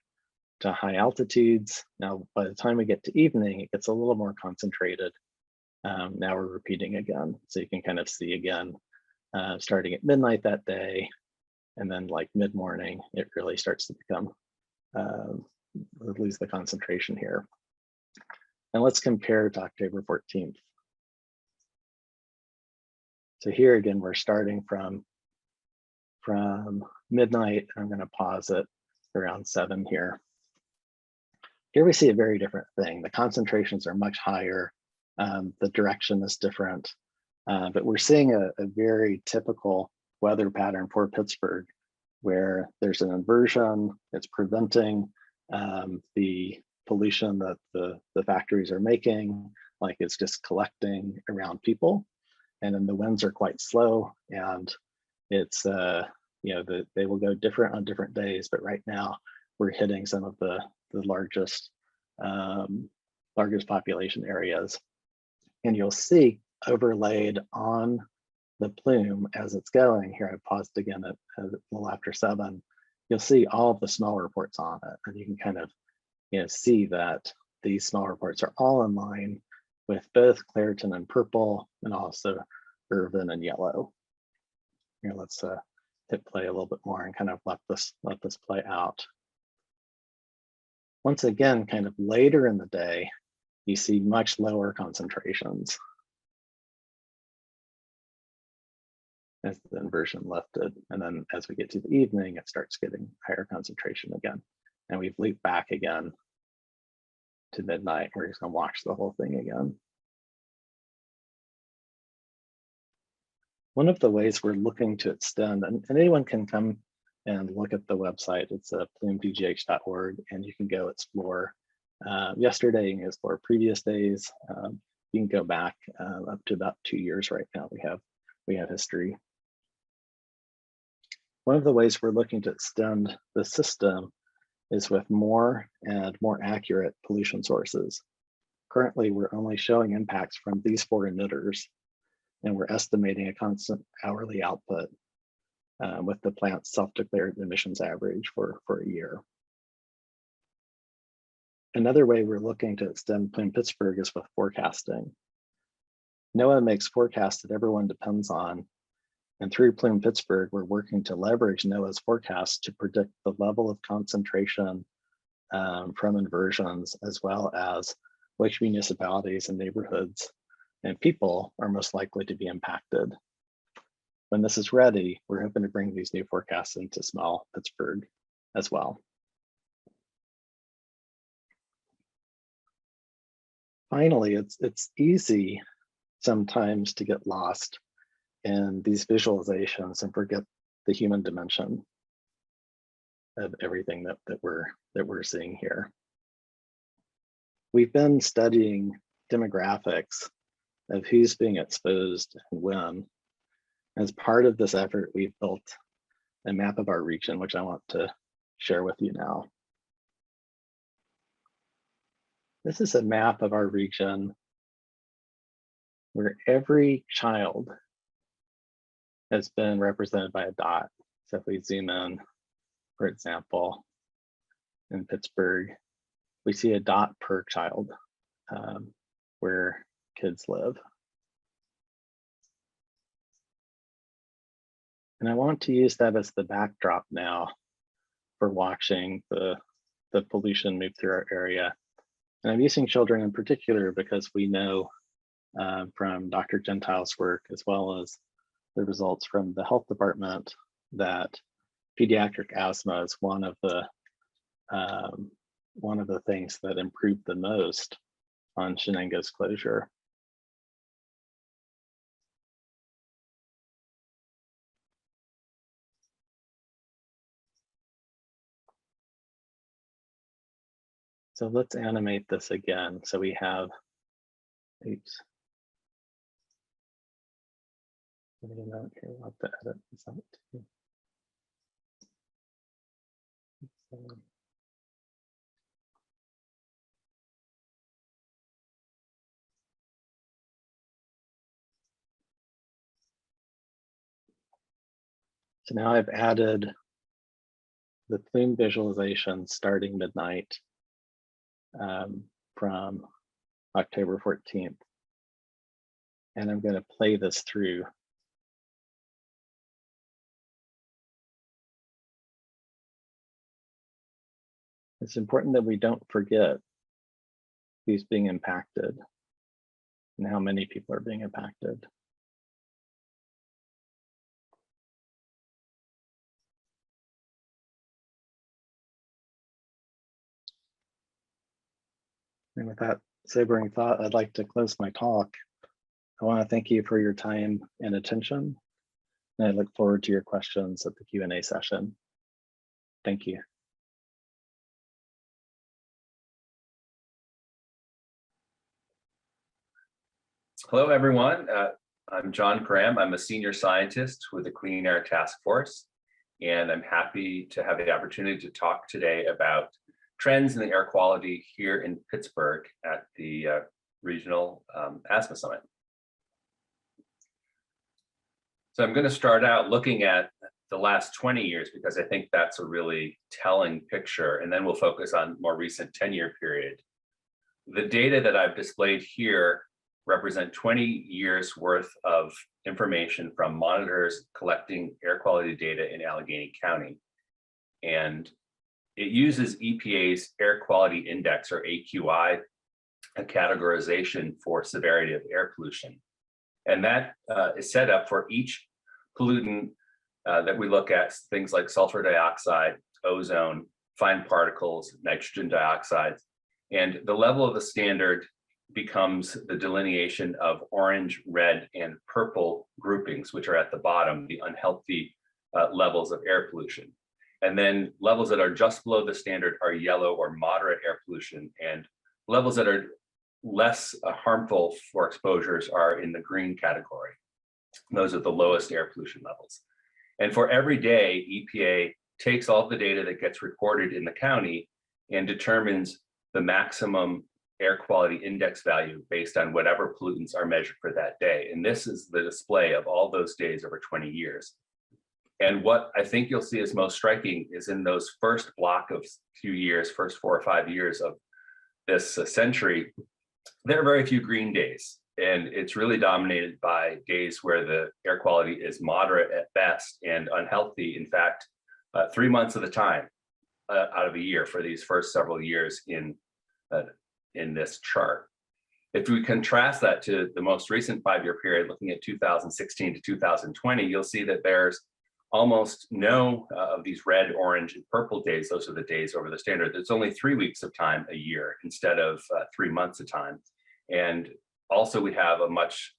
Speaker 8: altitudes. Now, by the time we get to evening, it gets a little more concentrated. Now we're repeating again. So you can kind of see again, starting at midnight that day, and then like mid-morning, it really starts to become, lose the concentration here. And let's compare to October 14th. So here again, we're starting from midnight. I'm going to pause it around 7 here. Here we see a very different thing. The concentrations are much higher. The direction is different, but we're seeing a very typical weather pattern for Pittsburgh, where there's an inversion. It's preventing the pollution that the factories are making, like it's just collecting around people. And then the winds are quite slow, and it's they will go different on different days, but right now we're hitting some of the largest population areas. And you'll see overlaid on the plume as it's going here. I paused again at a little after 7. You'll see all of the small reports on it, and you can kind of see that these small reports are all in line with both Clairton and purple, and also Irvin and yellow. Here, let's hit play a little bit more and kind of let this play out. Once again, kind of later in the day, you see much lower concentrations as the inversion lifted. And then as we get to the evening, it starts getting higher concentration again. And we've leaped back again to midnight. We're just going to watch the whole thing again. One of the ways we're looking to extend, and anyone can come and look at the website, it's plumepgh.org, and you can go explore yesterday, you can explore previous days. You can go back up to about 2 years right now. We have history. One of the ways we're looking to extend the system is with more and more accurate pollution sources. Currently, we're only showing impacts from these 4 emitters, and we're estimating a constant hourly output with the plant's self-declared emissions average for a year. Another way we're looking to extend Plume Pittsburgh is with forecasting. NOAA makes forecasts that everyone depends on, and through Plume Pittsburgh, we're working to leverage NOAA's forecasts to predict the level of concentration from inversions, as well as which municipalities and neighborhoods and people are most likely to be impacted. When this is ready, we're hoping to bring these new forecasts into small Pittsburgh as well. Finally, it's easy sometimes to get lost in these visualizations and forget the human dimension of everything that we're seeing here. We've been studying demographics of who's being exposed and when. As part of this effort, we've built a map of our region, which I want to share with you now. This is a map of our region where every child has been represented by a dot. So if we zoom in, for example, in Pittsburgh, we see a dot per child where kids live. And I want to use that as the backdrop now for watching the pollution move through our area. And I'm using children in particular because we know from Dr. Gentile's work, as well as the results from the health department, that pediatric asthma is one of the things that improved the most on Shenango's closure. So let's animate this again. So we have, oops. I'm going to here, we'll have to edit this out too. So now I've added the plume visualization starting midnight from October 14th. And I'm going to play this through. It's important that we don't forget who's being impacted and how many people are being impacted. And with that sobering thought, I'd like to close my talk. I want to thank you for your time and attention, and I look forward to your questions at the Q&A session. Thank you.
Speaker 9: Hello, everyone. I'm John Graham. I'm a senior scientist with the Clean Air Task Force, and I'm happy to have the opportunity to talk today about trends in the air quality here in Pittsburgh at the Regional Asthma Summit. So I'm going to start out looking at the last 20 years because I think that's a really telling picture, and then we'll focus on more recent 10-year period. The data that I've displayed here represent 20 years worth of information from monitors collecting air quality data in Allegheny County. And it uses EPA's Air Quality Index, or AQI, a categorization for severity of air pollution. And that is set up for each pollutant that we look at, things like sulfur dioxide, ozone, fine particles, nitrogen dioxide. And the level of the standard becomes the delineation of orange, red, and purple groupings, which are at the bottom, the unhealthy levels of air pollution. And then levels that are just below the standard are yellow or moderate air pollution, and levels that are less harmful for exposures are in the green category. Those are the lowest air pollution levels. And for every day, EPA takes all the data that gets recorded in the county and determines the maximum air quality index value based on whatever pollutants are measured for that day. And this is the display of all those days over 20 years. And what I think you'll see is most striking is in those first block of few years, first 4 or 5 years of this century, there are very few green days. And it's really dominated by days where the air quality is moderate at best and unhealthy, in fact, 3 months at a time out of a year for these first several years in this chart. If we contrast that to the most recent 5-year period, looking at 2016 to 2020, you'll see that there's almost no of these red, orange, and purple days. Those are the days over the standard. There's only 3 weeks of time a year instead of 3 months of time. And also we have a much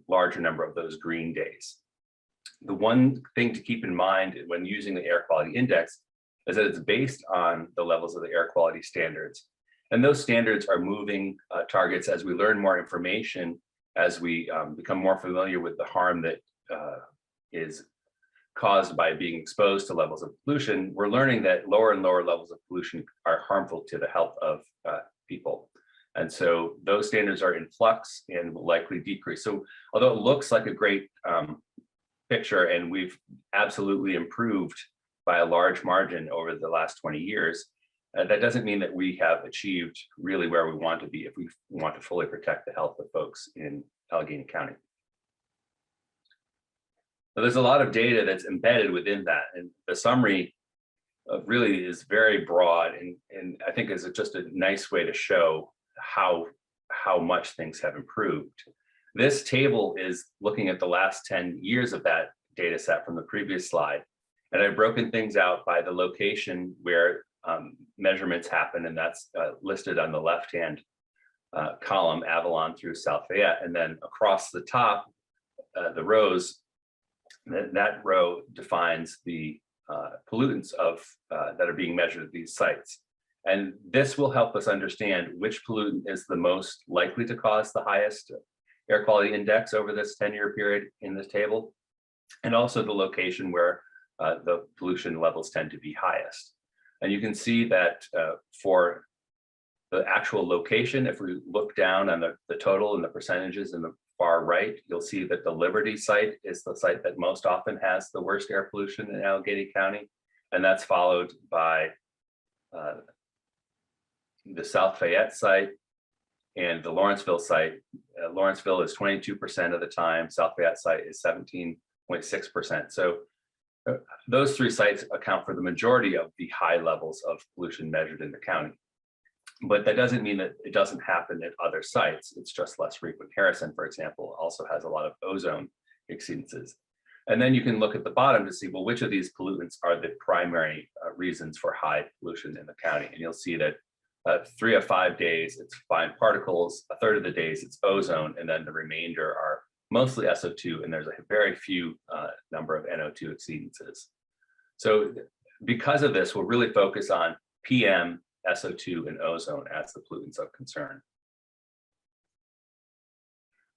Speaker 9: larger number of those green days. The one thing to keep in mind when using the air quality index is that it's based on the levels of the air quality standards. And those standards are moving targets as we learn more information, as we become more familiar with the harm that is caused by being exposed to levels of pollution. We're learning that lower and lower levels of pollution are harmful to the health of people. And so those standards are in flux and will likely decrease. So although it looks like a great picture, and we've absolutely improved by a large margin over the last 20 years, that doesn't mean that we have achieved really where we want to be if we want to fully protect the health of folks in Allegheny County. So there's a lot of data that's embedded within that, and the summary really is very broad, and I think is just a nice way to show how much things have improved. This table is looking at the last 10 years of that data set from the previous slide, and I've broken things out by the location where measurements happen, and that's listed on the left-hand column, Avalon through South Fayette, and then across the top, the rows, that row defines the pollutants that are being measured at these sites. And this will help us understand which pollutant is the most likely to cause the highest air quality index over this 10-year period in this table, and also the location where the pollution levels tend to be highest. And you can see that for the actual location, if we look down on the total and the percentages in the far right, you'll see that the Liberty site is the site that most often has the worst air pollution in Allegheny County. And that's followed by the South Fayette site and the Lawrenceville site. Lawrenceville is 22% of the time, South Fayette site is 17.6%. So those three sites account for the majority of the high levels of pollution measured in the county. But that doesn't mean that it doesn't happen at other sites. It's just less frequent. Harrison, for example, also has a lot of ozone exceedances. And then you can look at the bottom to see, well, which of these pollutants are the primary reasons for high pollution in the county? And you'll see that 3 of 5 days, it's fine particles, a third of the days, it's ozone, and then the remainder are mostly SO2, and there's a very few number of NO2 exceedances. So because of this, we'll really focus on PM, SO2, and ozone as the pollutants of concern.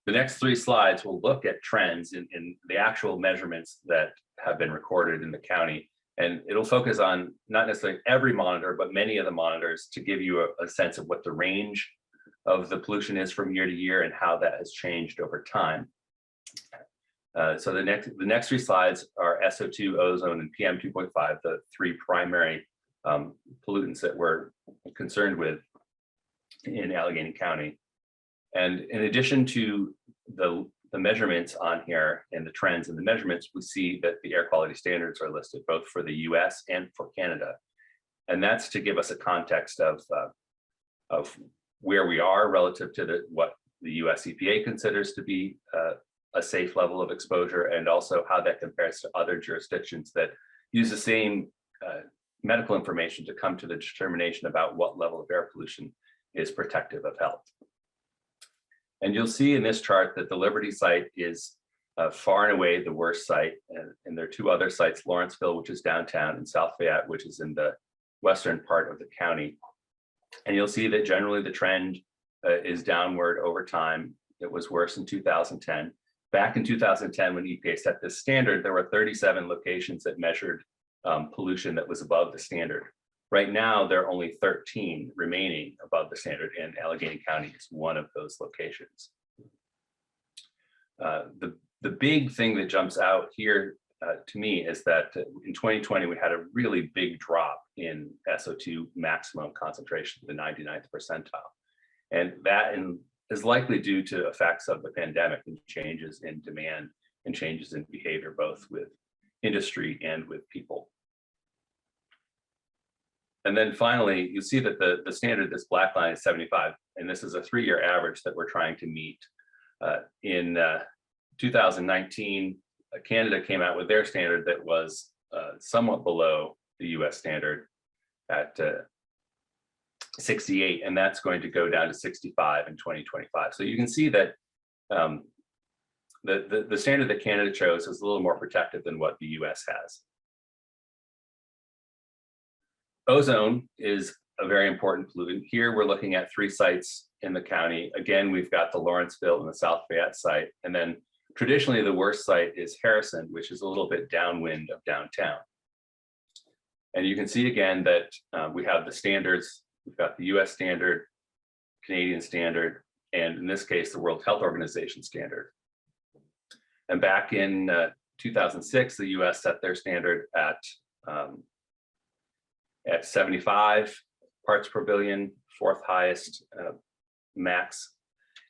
Speaker 9: The next 3 slides will look at trends in the actual measurements that have been recorded in the county. And it'll focus on not necessarily every monitor, but many of the monitors to give you a sense of what the range of the pollution is from year to year and how that has changed over time. So the next 3 slides are SO2, ozone, and PM 2.5, the 3 primary pollutants that we're concerned with in Allegheny County. And in addition to the measurements on here and the trends in the measurements, we see that the air quality standards are listed both for the US and for Canada. And that's to give us a context of where we are relative to what the US EPA considers to be a safe level of exposure, and also how that compares to other jurisdictions that use the same medical information to come to the determination about what level of air pollution is protective of health. And you'll see in this chart that the Liberty site is far and away the worst site. And there are 2 other sites, Lawrenceville, which is downtown, and South Fayette, which is in the western part of the county. And you'll see that generally the trend is downward over time. It was worse in 2010. Back in 2010, when EPA set this standard, there were 37 locations that measured pollution that was above the standard. Right now, there are only 13 remaining above the standard, and Allegheny County is one of those locations. The big thing that jumps out here to me is that in 2020, we had a really big drop in SO2 maximum concentration, the 99th percentile. And that is likely due to effects of the pandemic and changes in demand and changes in behavior, both with industry and with people. And then finally, you see that the standard, this black line, is 75, and this is a 3-year average that we're trying to meet. In 2019, Canada came out with their standard that was somewhat below the US standard at 68, and that's going to go down to 65 in 2025. So you can see that the standard that Canada chose is a little more protective than what the US has. Ozone is a very important pollutant. Here we're looking at 3 sites in the county. Again, we've got the Lawrenceville and the South Fayette site. And then traditionally the worst site is Harrison, which is a little bit downwind of downtown. And you can see again that we have the standards. We've got the US standard, Canadian standard, and in this case, the World Health Organization standard. And back in 2006, the US set their standard at 75 parts per billion, fourth highest max.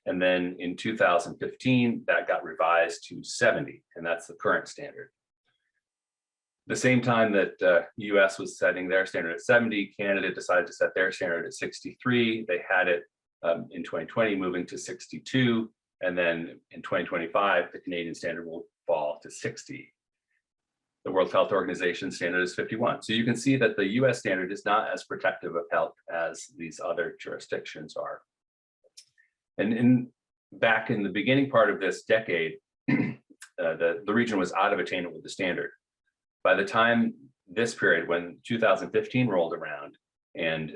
Speaker 9: And then in 2015, that got revised to 70, and that's the current standard. The same time that US was setting their standard at 70, Canada decided to set their standard at 63. They had it in 2020 moving to 62, and then in 2025, the Canadian standard will fall to 60. The World Health Organization standard is 51. So you can see that the US standard is not as protective of health as these other jurisdictions are. And back in the beginning part of this decade, the region was out of attainment with the standard. By the time this period, when 2015 rolled around and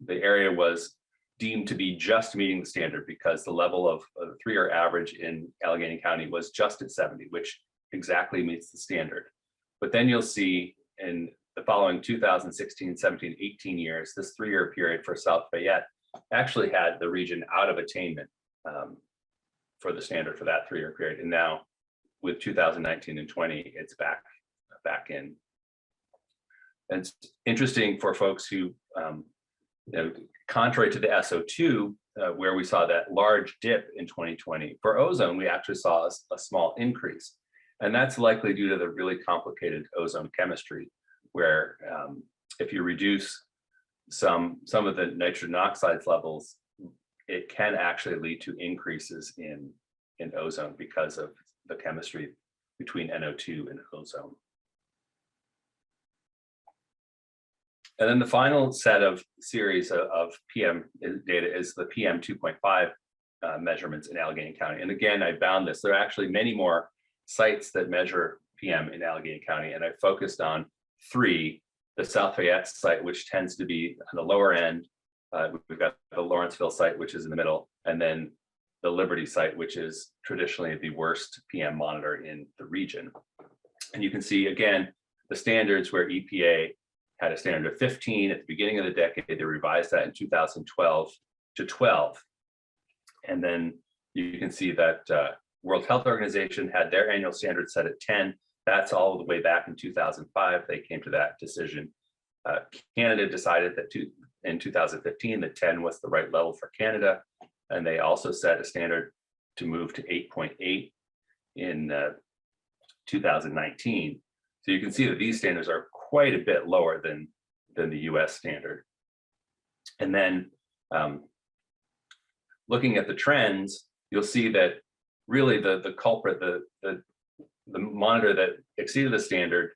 Speaker 9: the area was deemed to be just meeting the standard because the level of the 3-year average in Allegheny County was just at 70, which exactly meets the standard. But then you'll see in the following 2016, 17, 18 years, this 3-year period for South Fayette actually had the region out of attainment for the standard for that 3-year period. And now with 2019 and 20, it's back in. And it's interesting for folks who, contrary to the SO2, where we saw that large dip in 2020, for ozone, we actually saw a small increase. And that's likely due to the really complicated ozone chemistry, where if you reduce some of the nitrogen oxides levels, it can actually lead to increases in ozone because of the chemistry between NO2 and ozone. And then the final set of series of PM data is the PM 2.5 measurements in Allegheny County. And again, I found this. There are actually many more sites that measure PM in Allegheny County, and I focused on 3. The South Fayette site, which tends to be on the lower end. We've got the Lawrenceville site, which is in the middle, and then the Liberty site, which is traditionally the worst PM monitor in the region. And you can see, again, the standards where EPA had a standard of 15 at the beginning of the decade. They revised that in 2012 to 12. And then you can see that World Health Organization had their annual standard set at 10. That's all the way back in 2005. They came to that decision. Canada decided that in 2015 that 10 was the right level for Canada. And they also set a standard to move to 8.8 in 2019. So you can see that these standards are quite a bit lower than the US standard. And then looking at the trends, you'll see that really the culprit, the monitor that exceeded the standard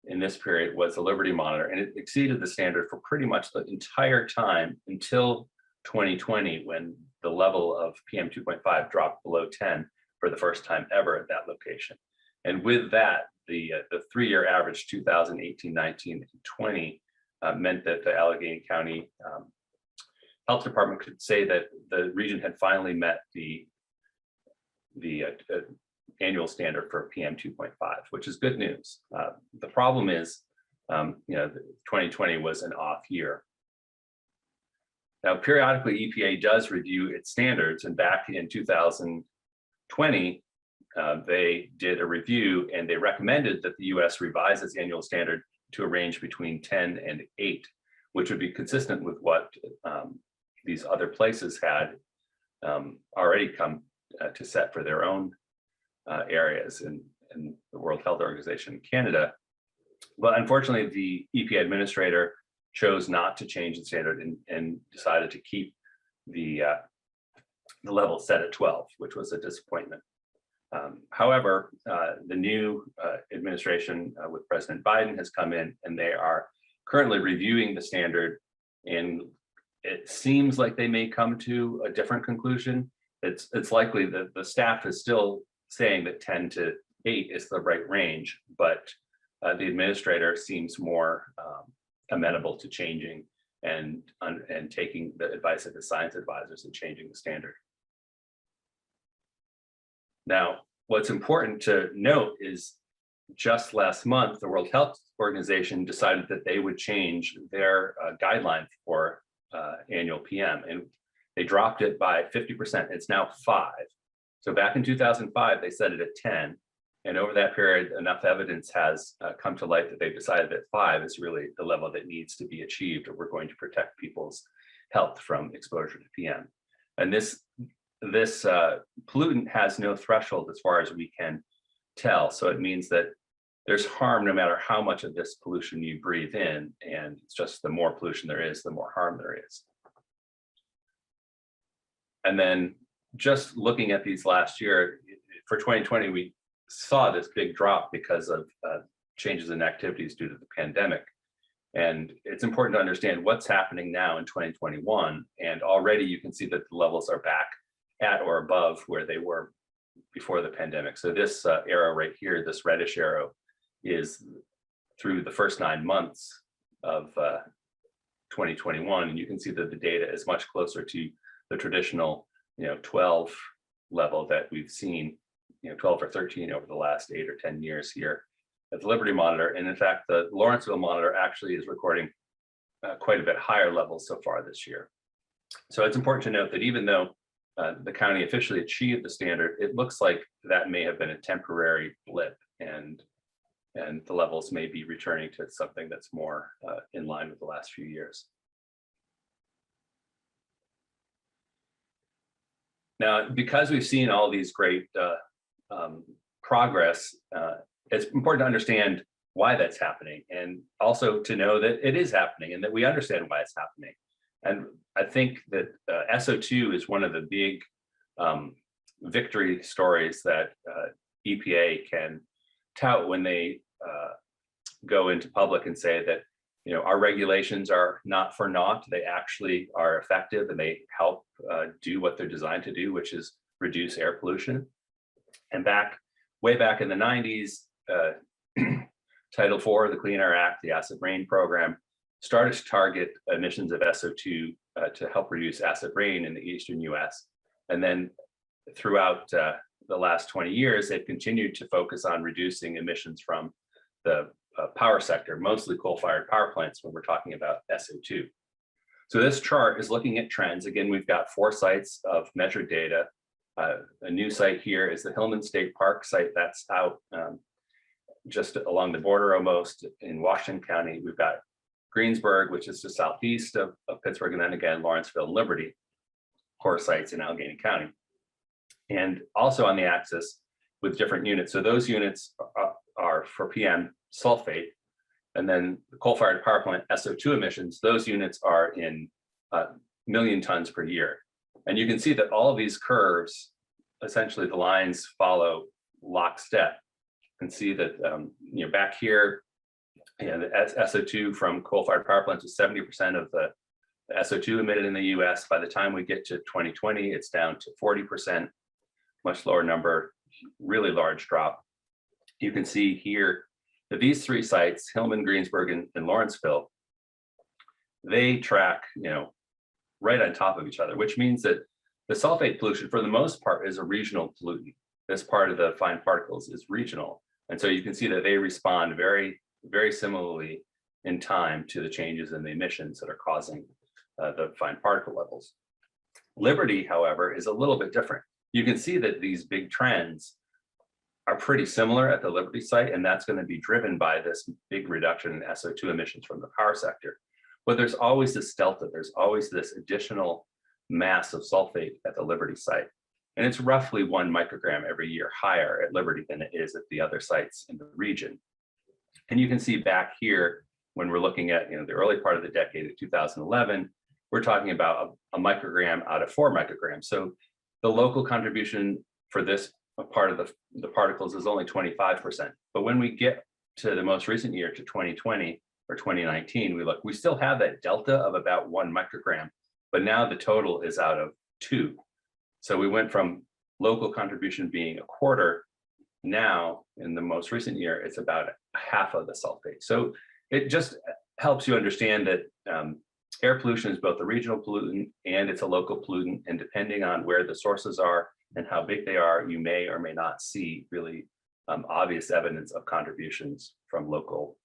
Speaker 9: in this period was the Liberty monitor, and it exceeded the standard for pretty much the entire time until 2020, when the level of PM 2.5 dropped below 10 for the first time ever at that location. And with that, the 3-year average 2018, 19, and 20 meant that the Allegheny County Health Department could say that the region had finally met the annual standard for PM 2.5, which is good news. The problem is, 2020 was an off year. Now, periodically, EPA does review its standards, and back in 2020, they did a review and they recommended that the US revise its annual standard to a range between 10 and 8, which would be consistent with what these other places had already come to set for their own areas in the World Health Organization in Canada. But unfortunately, the EPA administrator chose not to change the standard and decided to keep the level set at 12, which was a disappointment. However, the new administration with President Biden has come in, and they are currently reviewing the standard, and it seems like they may come to a different conclusion. It's likely that the staff is still saying that 10 to 8 is the right range, but the administrator seems more amenable to changing and taking the advice of the science advisors and changing the standard. Now, what's important to note is just last month, the World Health Organization decided that they would change their guideline for annual PM. And They dropped it by 50%. It's now 5. So back in 2005, they set it at 10. And over that period, enough evidence has come to light that they've decided that 5 is really the level that needs to be achieved if we're going to protect people's health from exposure to PM. And this pollutant has no threshold as far as we can tell. So it means that there's harm no matter how much of this pollution you breathe in. And it's just the more pollution there is, the more harm there is. And then just looking at these last year, for 2020, we saw this big drop because of changes in activities due to the pandemic. And it's important to understand what's happening now in 2021. And already you can see that the levels are back at or above where they were before the pandemic. So this arrow right here, this reddish arrow, is through the first 9 months of 2021. And you can see that the data is much closer to the traditional 12 level that we've seen, 12 or 13 over the last 8 or 10 years here at the Liberty Monitor. And in fact, the Lawrenceville Monitor actually is recording quite a bit higher levels so far this year. So it's important to note that even though the county officially achieved the standard, it looks like that may have been a temporary blip, and the levels may be returning to something that's more in line with the last few years. Now, because we've seen all these great progress, it's important to understand why that's happening, and also to know that it is happening and that we understand why it's happening. And I think that SO2 is one of the big victory stories that EPA can tout when they go into public and say that our regulations are not for naught. They actually are effective, and they help do what they're designed to do, which is reduce air pollution. And way back in the 90s, Title IV, the Clean Air Act, the Acid Rain program, started to target emissions of SO2 to help reduce acid rain in the eastern US. And then throughout the last 20 years, they've continued to focus on reducing emissions from the power sector, mostly coal-fired power plants when we're talking about SO2. So this chart is looking at trends. Again, we've got 4 sites of measured data. A new site here is the Hillman State Park site. That's out just along the border almost in Washington County. We've got Greensburg, which is just southeast of Pittsburgh, and then again, Lawrenceville and Liberty, core sites in Allegheny County. And also on the axis with different units. So those units are for PM sulfate, and then the coal-fired power plant SO2 emissions, those units are in million tons per year. And you can see that all of these curves, essentially the lines follow lockstep. You can see that back here, the SO2 from coal-fired power plants is 70% of the SO2 emitted in the US. By the time we get to 2020, it's down to 40%, much lower number, really large drop. You can see here that these 3 sites, Hillman, Greensburg, and Lawrenceville, they track, right on top of each other, which means that the sulfate pollution, for the most part, is a regional pollutant. This part of the fine particles is regional. And so you can see that they respond very, very similarly in time to the changes in the emissions that are causing the fine particle levels. Liberty, however, is a little bit different. You can see that these big trends are pretty similar at the Liberty site, and that's going to be driven by this big reduction in SO2 emissions from the power sector. But there's always this delta, there's always this additional mass of sulfate at the Liberty site. And it's roughly 1 microgram every year higher at Liberty than it is at the other sites in the region. And you can see back here, when we're looking at the early part of the decade of 2011, we're talking about a microgram out of 4 micrograms. So the local contribution for this part of the particles is only 25%. But when we get to the most recent year, to 2020 or 2019, we still have that delta of about 1 microgram, but now the total is out of 2. So we went from local contribution being 1/4. Now, in the most recent year, it's about half of the sulfate. So it just helps you understand that air pollution is both a regional pollutant and it's a local pollutant. And depending on where the sources are and how big they are, you may or may not see really obvious evidence of contributions from local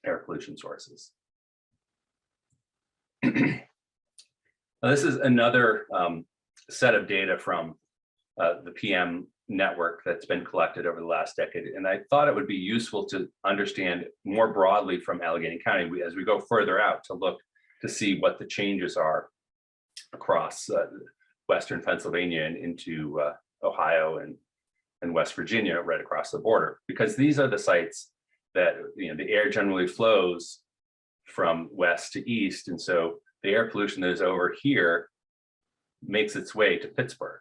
Speaker 9: air pollution sources. Now, this is another set of data from the PM network that's been collected over the last decade. And I thought it would be useful to understand more broadly from Allegheny County as we go further out to look to see what the changes are across Western Pennsylvania and into Ohio and West Virginia, right across the border, because these are the sites that, you know, the air generally flows from west to east. And so the air pollution that is over here makes its way to Pittsburgh.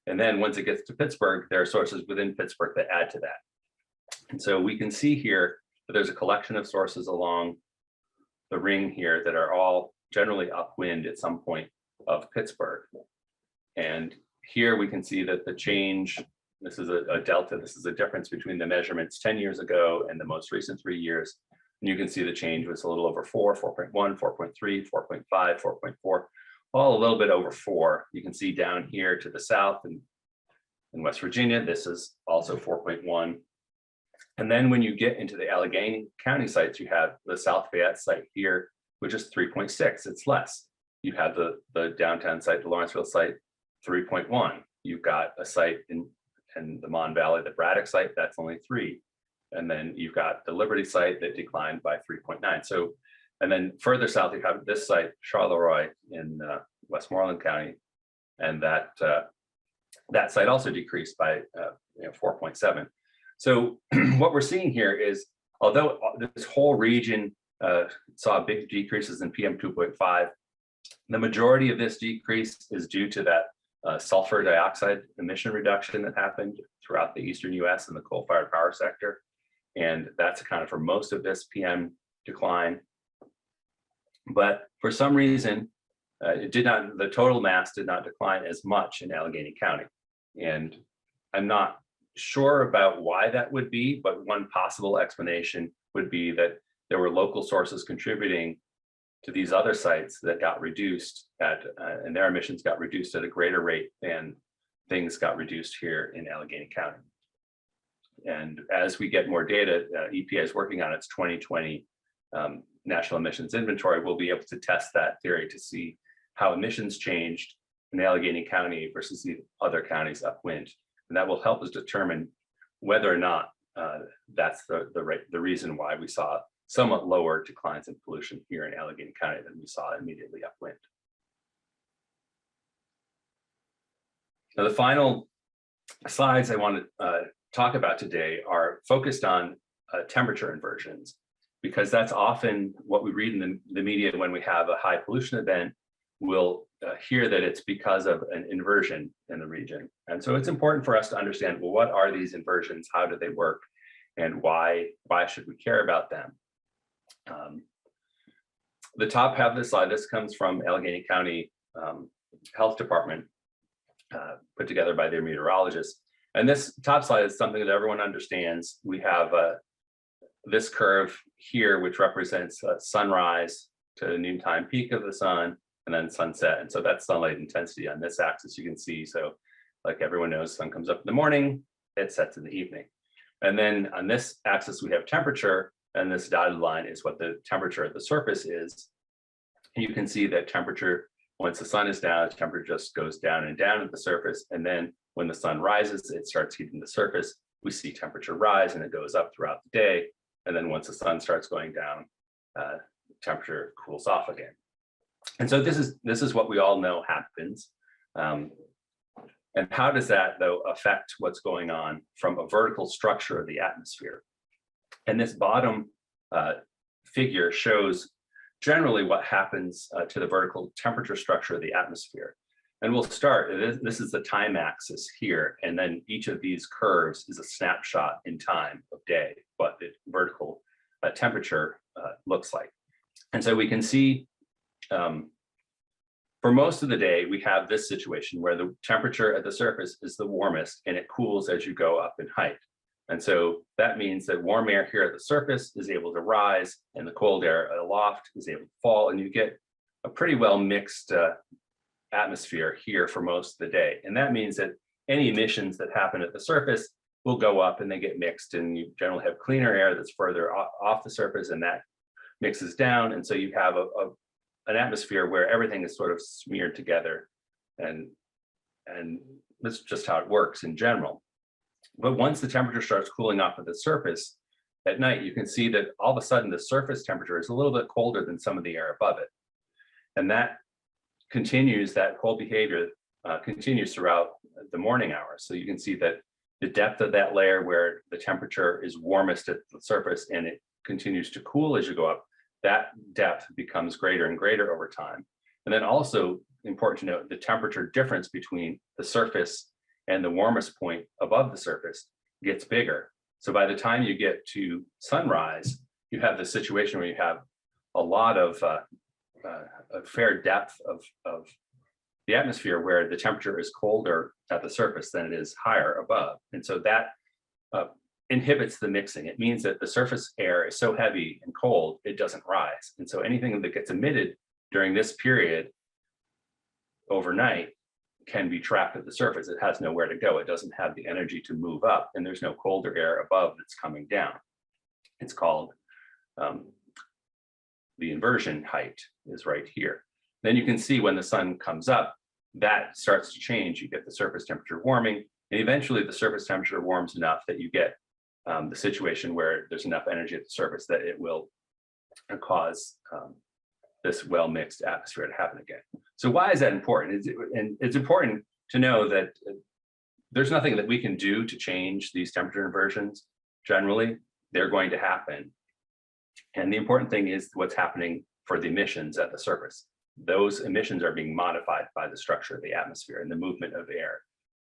Speaker 9: And then once it gets to Pittsburgh, there are sources within Pittsburgh that add to that. And so we can see here that there's a collection of sources along the ring here that are all generally upwind at some point of Pittsburgh. And here we can see that the change, this is a delta, this is a difference between the measurements 10 years ago and the most recent 3 years. And you can see the change was a little over 4, 4.1, 4.3, 4.5, 4.4. all a little bit over 4. You can see down here to the south in West Virginia, this is also 4.1. And then when you get into the Allegheny County sites, you have the South Fayette site here, which is 3.6, it's less. You have the downtown site, the Lawrenceville site, 3.1. You've got a site in the Mon Valley, the Braddock site, that's only 3. And then you've got the Liberty site that declined by 3.9. So, and then further south, you have this site, Charleroi in Westmoreland County, and that site also decreased by 4.7. So what we're seeing here is, although this whole region saw big decreases in PM 2.5, the majority of this decrease is due to that sulfur dioxide emission reduction that happened throughout the eastern US and the coal-fired power sector. And that's accounted for most of this PM decline. But for some reason, the total mass did not decline as much in Allegheny County. And I'm not sure about why that would be, but one possible explanation would be that there were local sources contributing to these other sites that got reduced and their emissions got reduced at a greater rate than things got reduced here in Allegheny County. And as we get more data, EPA is working on its 2020 National Emissions Inventory. We'll be able to test that theory to see how emissions changed in Allegheny County versus the other counties upwind. And that will help us determine whether or not that's the reason why we saw somewhat lower declines in pollution here in Allegheny County than we saw immediately upwind. Now, the final slides I want to talk about today are focused on temperature inversions, because that's often what we read in the media when we have a high pollution event. We'll hear that it's because of an inversion in the region. And so it's important for us to understand, well, what are these inversions? How do they work? And why should we care about them? The top half of the slide, this comes from Allegheny County Health Department, put together by their meteorologists. And this top slide is something that everyone understands. We have this curve here, which represents sunrise to the noontime peak of the sun, and then sunset. And so that's sunlight intensity on this axis, you can see. So like everyone knows, sun comes up in the morning, it sets in the evening. And then on this axis, we have temperature, and this dotted line is what the temperature at the surface is. And you can see that temperature, once the sun is down, temperature just goes down and down at the surface. And then when the sun rises, it starts heating the surface. We see temperature rise and it goes up throughout the day. And then once the sun starts going down, temperature cools off again. And so this is what we all know happens. And how does that, though, affect what's going on from a vertical structure of the atmosphere? And this bottom figure shows generally what happens to the vertical temperature structure of the atmosphere. And we'll start, this is the time axis here, and then each of these curves is a snapshot in time of day, what the vertical temperature looks like. And so we can see for most of the day, we have this situation where the temperature at the surface is the warmest and it cools as you go up in height. And so that means that warm air here at the surface is able to rise and the cold air aloft is able to fall, and you get a pretty well mixed atmosphere here for most of the day. And that means that any emissions that happen at the surface will go up and they get mixed, and you generally have cleaner air that's further off the surface and that mixes down. And so you have an atmosphere where everything is sort of smeared together, and that's just how it works in general. But once the temperature starts cooling off at the surface at night, you can see that all of a sudden the surface temperature is a little bit colder than some of the air above it. And that continues, that cold behavior continues throughout the morning hours. So you can see that the depth of that layer where the temperature is warmest at the surface and it continues to cool as you go up, that depth becomes greater and greater over time. And then also important to note, the temperature difference between the surface and the warmest point above the surface gets bigger. So by the time you get to sunrise, you have the situation where you have a lot of a fair depth of the atmosphere where the temperature is colder at the surface than it is higher above. And so that inhibits the mixing. It means that the surface air is so heavy and cold, it doesn't rise. And so anything that gets emitted during this period overnight can be trapped at the surface. It has nowhere to go. It doesn't have the energy to move up, and there's no colder air above that's coming down. It's called the inversion height is right here. Then you can see when the sun comes up, that starts to change. You get the surface temperature warming, and eventually the surface temperature warms enough that you get the situation where there's enough energy at the surface that it will cause this well-mixed atmosphere to happen again. So why is that important? It's important to know that there's nothing that we can do to change these temperature inversions. Generally, they're going to happen. And the important thing is what's happening for the emissions at the surface. Those emissions are being modified by the structure of the atmosphere and the movement of air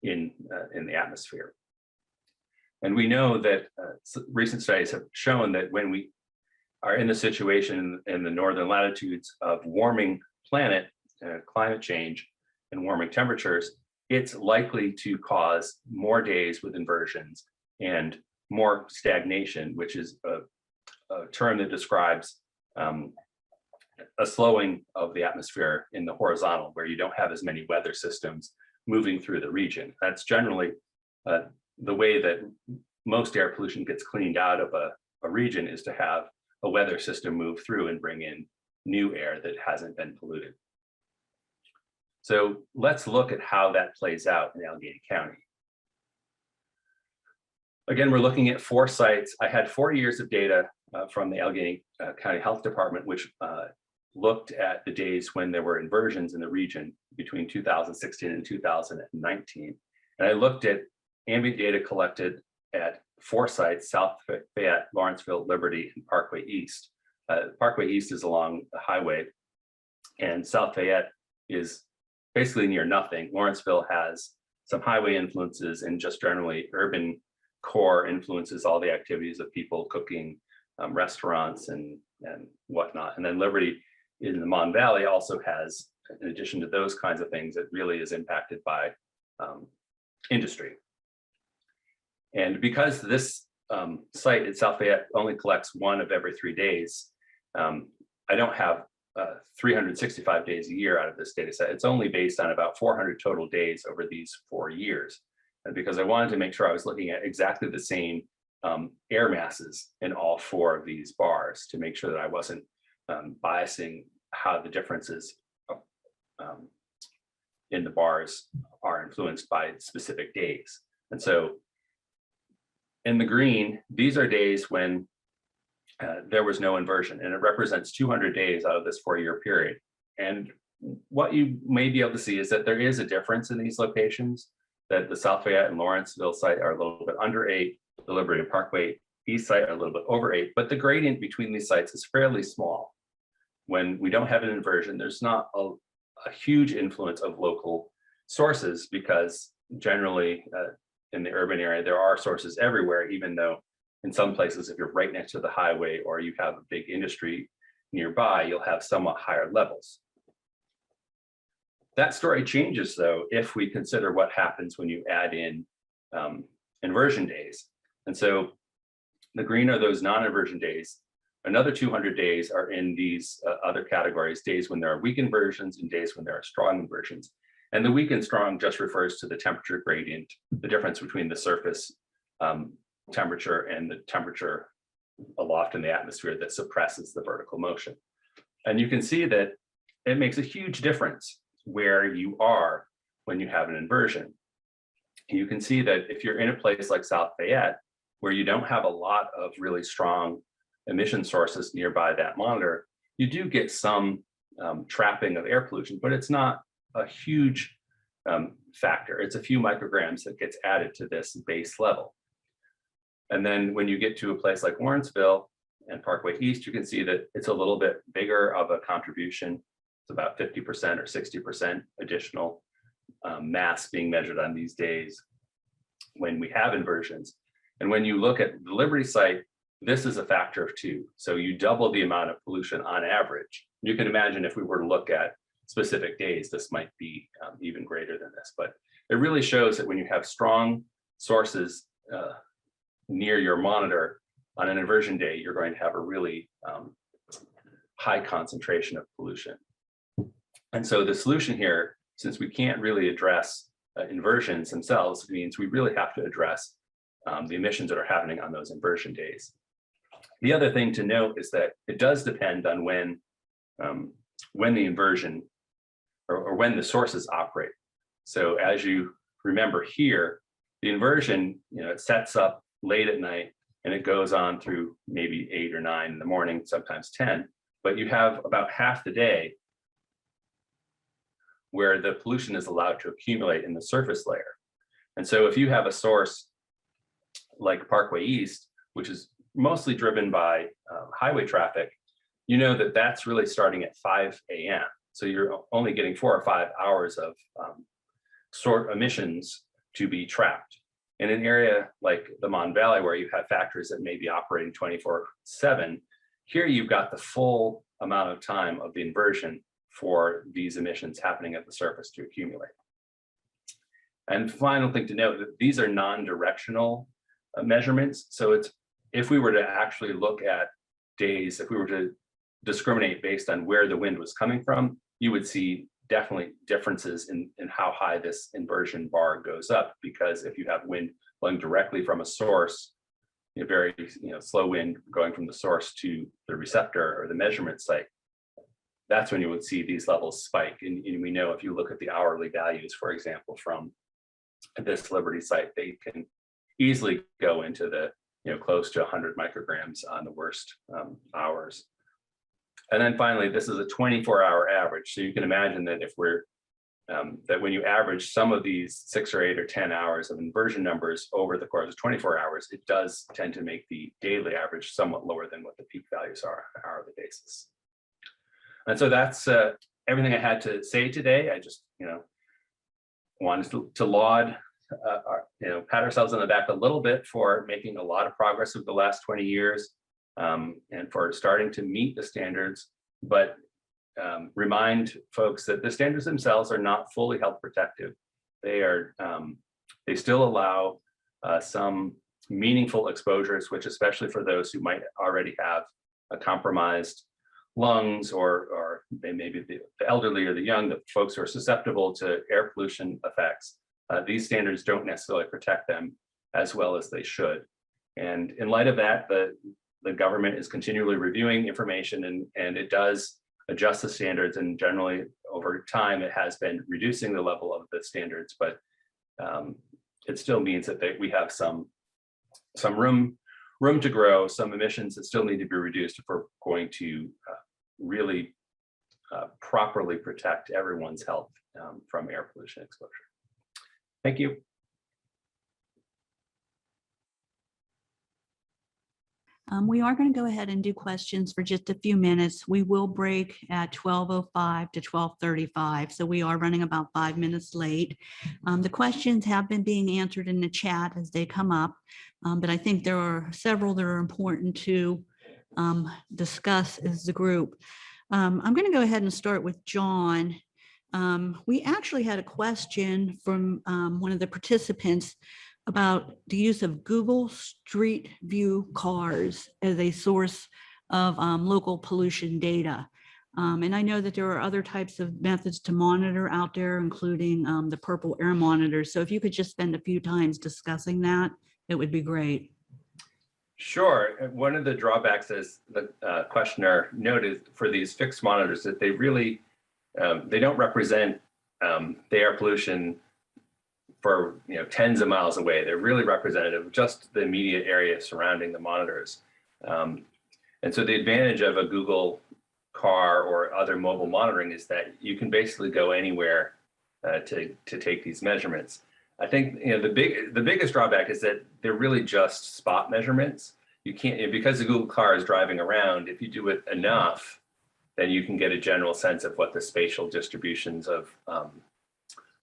Speaker 9: in the atmosphere. And we know that recent studies have shown that when we are in the situation in the northern latitudes of warming planet, climate change and warming temperatures, it's likely to cause more days with inversions and more stagnation, which is a term that describes a slowing of the atmosphere in the horizontal, where you don't have as many weather systems moving through the region. That's generally the way that most air pollution gets cleaned out of a region, is to have a weather system move through and bring in new air that hasn't been polluted. So let's look at how that plays out in Allegheny County. Again, we're looking at 4 sites. I had 4 years of data from the Allegheny County Health Department, which looked at the days when there were inversions in the region between 2016 and 2019. And I looked at ambient data collected at 4 sites: South Fayette, Lawrenceville, Liberty, and Parkway East. Parkway East is along the highway, and South Fayette is basically near nothing. Lawrenceville has some highway influences and just generally urban core influences all the activities of people cooking, restaurants and whatnot. And then Liberty in the Mon Valley also has, in addition to those kinds of things, it really is impacted by industry. And because this site at South Fayette only collects 1 of every 3 days, I don't have 365 days a year out of this data set. It's only based on about 400 total days over these 4 years. And because I wanted to make sure I was looking at exactly the same air masses in all 4 of these bars, to make sure that I wasn't biasing how the differences in the bars are influenced by specific days. And so in the green, these are days when there was no inversion, and it represents 200 days out of this 4-year period. And what you may be able to see is that there is a difference in these locations, that the South Fayette and Lawrenceville site are a little bit under 8, the Liberty and Parkway East site are a little bit over 8, but the gradient between these sites is fairly small. When we don't have an inversion, there's not a huge influence of local sources, because generally in the urban area, there are sources everywhere, even though in some places, if you're right next to the highway or you have a big industry nearby, you'll have somewhat higher levels. That story changes, though, if we consider what happens when you add in inversion days. And so the green are those non-inversion days. Another 200 days are in these other categories: days when there are weak inversions and days when there are strong inversions. And the weak and strong just refers to the temperature gradient, the difference between the surface temperature and the temperature aloft in the atmosphere that suppresses the vertical motion. And you can see that it makes a huge difference where you are when you have an inversion. You can see that if you're in a place like South Fayette, where you don't have a lot of really strong emission sources nearby that monitor, you do get some trapping of air pollution, but it's not a huge factor. It's a few micrograms that gets added to this base level. And then when you get to a place like Lawrenceville and Parkway East, you can see that it's a little bit bigger of a contribution. It's about 50% or 60% additional mass being measured on these days when we have inversions. And when you look at the Liberty site, this is a factor of 2. So you double the amount of pollution on average. You can imagine if we were to look at specific days, this might be even greater than this. But it really shows that when you have strong sources near your monitor on an inversion day, you're going to have a really high concentration of pollution. And so the solution here, since we can't really address inversions themselves, means we really have to address the emissions that are happening on those inversion days. The other thing to note is that it does depend on when the inversion or when the sources operate. So as you remember here, the inversion, it sets up late at night and it goes on through maybe 8 or 9 in the morning, sometimes 10, but you have about half the day where the pollution is allowed to accumulate in the surface layer. And so if you have a source like Parkway East, which is mostly driven by highway traffic, you know that that's really starting at 5 a.m. So you're only getting 4 or 5 hours of emissions to be trapped. In an area like the Mon Valley, where you have factories that may be operating 24/7, here you've got the full amount of time of the inversion for these emissions happening at the surface to accumulate. And final thing to note, that these are non-directional measurements. So it's, if we were to actually look at days, if we were to discriminate based on where the wind was coming from, you would see definitely differences in how high this inversion bar goes up, because if you have wind blowing directly from a source, a very slow wind going from the source to the receptor or the measurement site, that's when you would see these levels spike. And we know if you look at the hourly values, for example, from this Liberty site, they can easily go into the close to 100 micrograms on the worst hours. And then finally, this is a 24-hour average. So you can imagine that if we're that when you average some of these 6 or 8 or 10 hours of inversion numbers over the course of 24 hours, it does tend to make the daily average somewhat lower than what the peak values are on an hourly basis. And so that's everything I had to say today. I just wanted to laud, pat ourselves on the back a little bit for making a lot of progress over the last 20 years. And for starting to meet the standards, but remind folks that the standards themselves are not fully health protective. They are, they still allow some meaningful exposures, which especially for those who might already have a compromised lungs, or they may be the elderly or the young, the folks who are susceptible to air pollution effects. These standards don't necessarily protect them as well as they should. And in light of that, the government is continually reviewing information, and it does adjust the standards, and generally over time it has been reducing the level of the standards, but it still means that we have some room to grow, some emissions that still need to be reduced if we're going to really properly protect everyone's health from air pollution exposure. Thank you.
Speaker 10: We are going to go ahead and do questions for just a few minutes. We will break at 12:05 to 12:35, so we are running about 5 minutes late. The questions have been being answered in the chat as they come up, but I think there are several that are important to discuss as a group. I'm going to go ahead and start with John. We actually had a question from one of the participants about the use of Google Street View cars as a source of local pollution data. And I know that there are other types of methods to monitor out there, including the purple air monitors. So if you could just spend a few times discussing that, it would be great.
Speaker 9: Sure. One of the drawbacks, as the questioner noted, for these fixed monitors, that they really They don't represent the air pollution for tens of miles away. They're really representative of just the immediate area surrounding the monitors. And so the advantage of a Google car or other mobile monitoring is that you can basically go anywhere to take these measurements. I think the biggest drawback is that they're really just spot measurements. You can't, because the Google car is driving around, if you do it enough, then you can get a general sense of what the spatial distributions of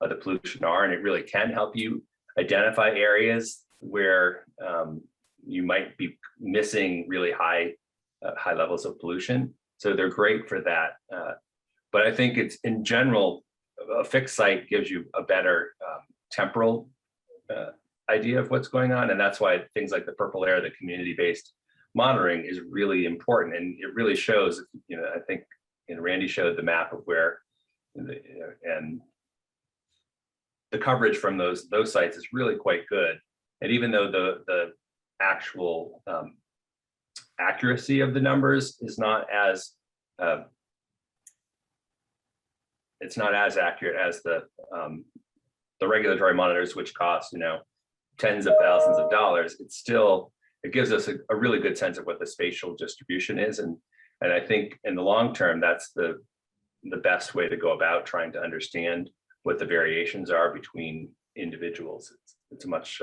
Speaker 9: the pollution are, and it really can help you identify areas where you might be missing really high levels of pollution. So they're great for that. But I think it's, in general, a fixed site gives you a better temporal idea of what's going on, and that's why things like the purple air, the community-based monitoring, is really important. And it really shows, I think Randy showed the map of where, and the coverage from those sites is really quite good. And even though the actual accuracy of the numbers is not as it's not as accurate as the regulatory monitors, which cost tens of thousands of dollars, it gives us a really good sense of what the spatial distribution is. And I think in the long term, that's the best way to go about trying to understand what the variations are between individuals. It's much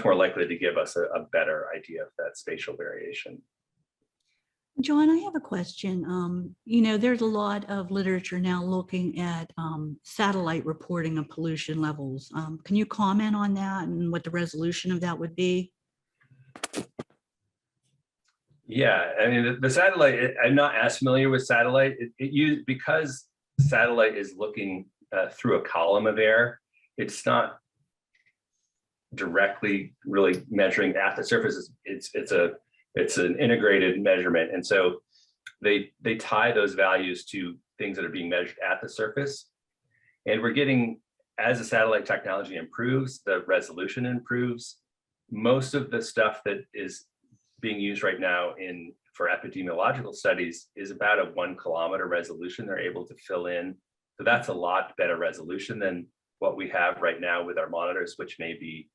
Speaker 9: more likely to give us a better idea of that spatial variation.
Speaker 10: John, I have a question. There's a lot of literature now looking at satellite reporting of pollution levels. Can you comment on that and what the resolution of that would be?
Speaker 9: Yeah, I mean, the satellite, I'm not as familiar with satellite. Because satellite is looking through a column of air, it's not directly really measuring at the surface. It's an integrated measurement. And so they tie those values to things that are being measured at the surface. And we're getting, as the satellite technology improves, the resolution improves. Most of the stuff that is being used right now for epidemiological studies is about a 1 kilometer resolution they're able to fill in. So that's a lot better resolution than what we have right now with our monitors, which may be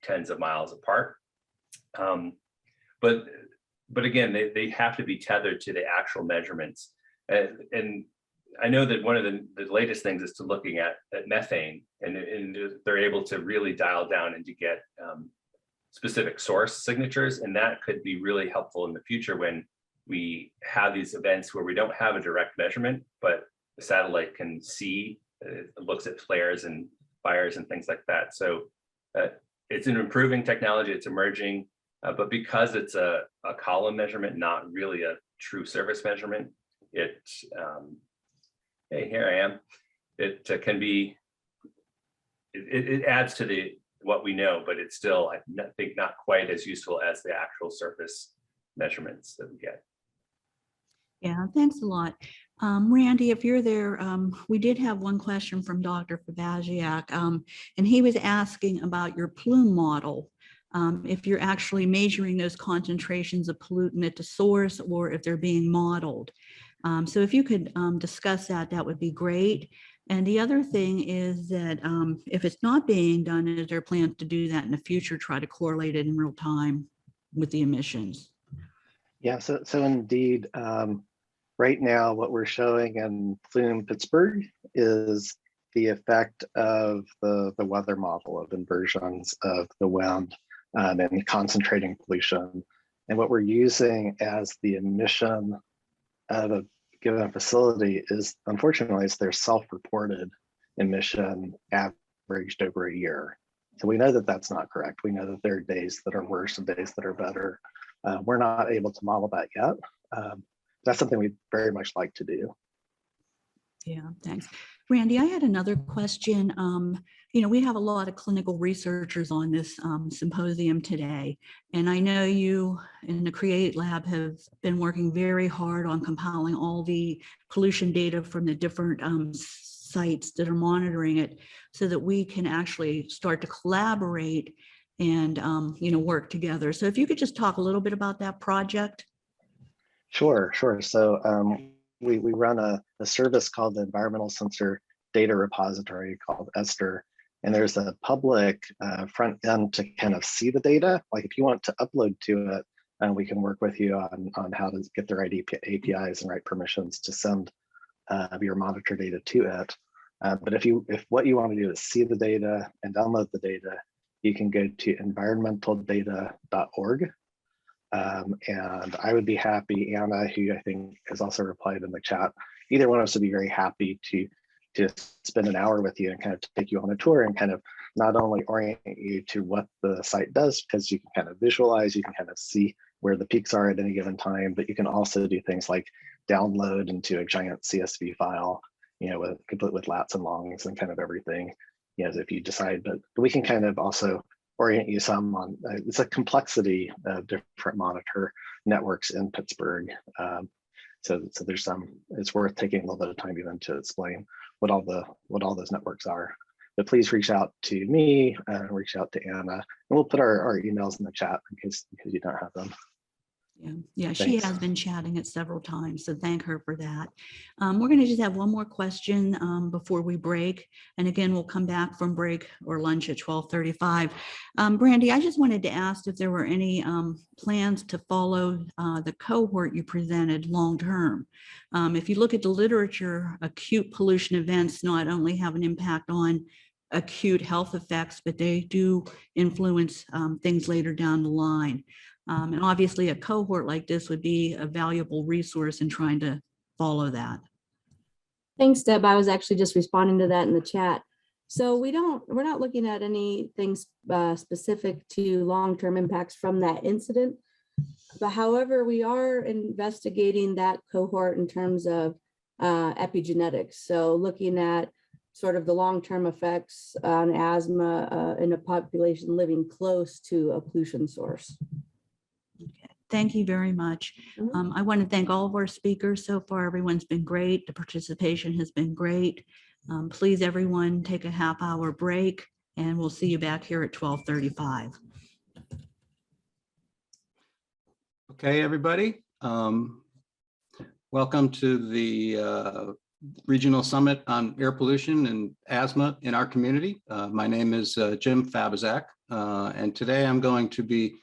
Speaker 9: tens of miles apart. But again, they have to be tethered to the actual measurements. And I know that one of the latest things is to looking at methane, and they're able to really dial down and to get specific source signatures. And that could be really helpful in the future when we have these events where we don't have a direct measurement, but the satellite can see, it looks at flares and fires and things like that. So it's an improving technology, it's emerging. But because it's a column measurement, not really a true surface measurement, hey, here I am. It can be, it adds to what we know, but it's still, I think, not quite as useful as the actual surface measurements that we get.
Speaker 10: Yeah, thanks a lot. Randy, if you're there, we did have one question from Dr. Fabaziak, and he was asking about your plume model. If you're actually measuring those concentrations of pollutant at the source or if they're being modeled. So if you could discuss that, that would be great. And the other thing is that if it's not being done, is there plans to do that in the future, try to correlate it in real time with the emissions?
Speaker 8: Yeah, so indeed, right now what we're showing in Plume Pittsburgh is the effect of the weather model of inversions of the wind and concentrating pollution. And what we're using as the emission of a given facility is, unfortunately, it's their self-reported emission averaged over a year. So we know that that's not correct. We know that there are days that are worse and days that are better. We're not able to model that yet. That's something we'd very much like to do.
Speaker 10: Yeah, thanks. Randy, I had another question. We have a lot of clinical researchers on this symposium today, and I know you in the CREATE lab have been working very hard on compiling all the pollution data from the different sites that are monitoring it so that we can actually start to collaborate and work together. So if you could just talk a little bit about that project.
Speaker 8: Sure. So we run a service called the Environmental Sensor Data Repository called ESTER. And there's a public front end to kind of see the data. Like if you want to upload to it, we can work with you on how to get the right APIs and right permissions to send your monitor data to it. But if what you want to do is see the data and download the data, you can go to environmentaldata.org. And I would be happy, Anna, who I think has also replied in the chat, either one of us would be very happy to spend an hour with you and kind of take you on a tour and kind of not only orient you to what the site does, because you can kind of visualize, you can kind of see where the peaks are at any given time, but you can also do things like download into a giant CSV file, complete with lats and longs and kind of everything, if you decide, but we can kind of also orient you some on, it's a complexity of different monitor networks in Pittsburgh. So there's some, it's worth taking a little bit of time even to explain what all those networks are. But please reach out to me, reach out to Anna, and we'll put our emails in the chat in case you don't have them.
Speaker 10: Yeah, she
Speaker 8: Thanks.
Speaker 10: has been chatting it several times, so thank her for that. We're going to just have one more question before we break. And again, we'll come back from break or lunch at 12:35. Brandy, I just wanted to ask if there were any plans to follow the cohort you presented long-term. If you look at the literature, acute pollution events not only have an impact on acute health effects, but they do influence things later down the line. And obviously a cohort like this would be a valuable resource in trying to follow that.
Speaker 7: Thanks, Deb. I was actually just responding to that in the chat. So we're not looking at anything specific to long-term impacts from that incident. But however, we are investigating that cohort in terms of epigenetics. So looking at sort of the long-term effects on asthma in a population living close to a pollution source.
Speaker 10: Okay. Thank you very much. I want to thank all of our speakers so far. Everyone's been great. The participation has been great. Please, everyone, take a half-hour break, and we'll see you back here at 12:35.
Speaker 11: Okay, everybody. Welcome to the Regional Summit on Air Pollution and Asthma in our community. My name is Jim Fabizak, and today I'm going to be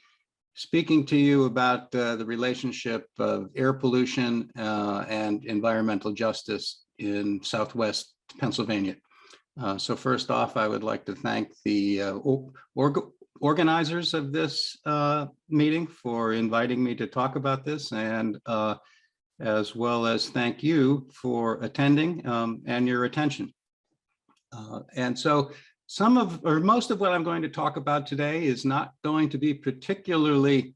Speaker 11: speaking to you about the relationship of air pollution and environmental justice in Southwest Pennsylvania. So first off, I would like to thank the organizers of this meeting for inviting me to talk about this, and as well as thank you for attending and your attention. And so most of what I'm going to talk about today is not going to be particularly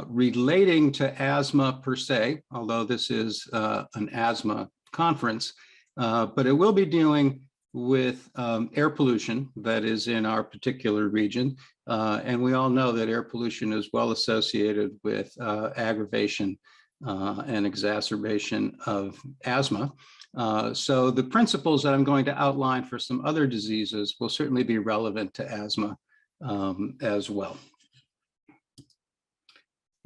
Speaker 11: relating to asthma per se, although this is an asthma conference, but it will be dealing with air pollution that is in our particular region. And we all know that air pollution is well associated with aggravation and exacerbation of asthma. So the principles that I'm going to outline for some other diseases will certainly be relevant to asthma as well.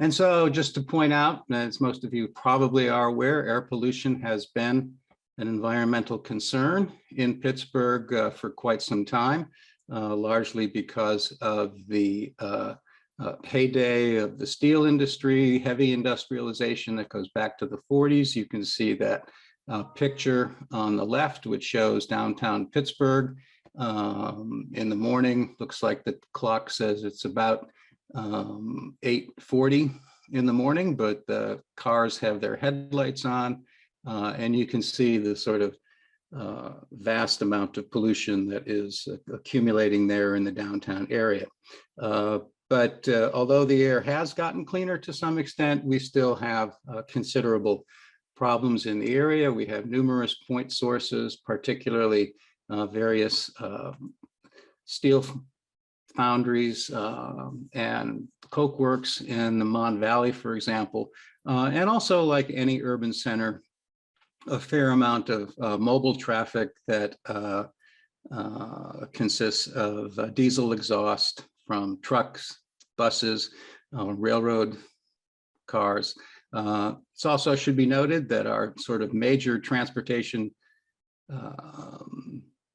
Speaker 11: And so just to point out, as most of you probably are aware, air pollution has been an environmental concern in Pittsburgh for quite some time, largely because of the heyday of the steel industry, heavy industrialization that goes back to the 40s. You can see that picture on the left, which shows downtown Pittsburgh in the morning. Looks like the clock says it's about 8:40 in the morning, but the cars have their headlights on, and you can see the sort of vast amount of pollution that is accumulating there in the downtown area. But although the air has gotten cleaner to some extent, we still have considerable problems in the area. We have numerous point sources, particularly various steel foundries and coke works in the Mon Valley, for example, and also, like any urban center, a fair amount of mobile traffic that consists of diesel exhaust from trucks, buses, railroad cars, It's also should be noted that our sort of major transportation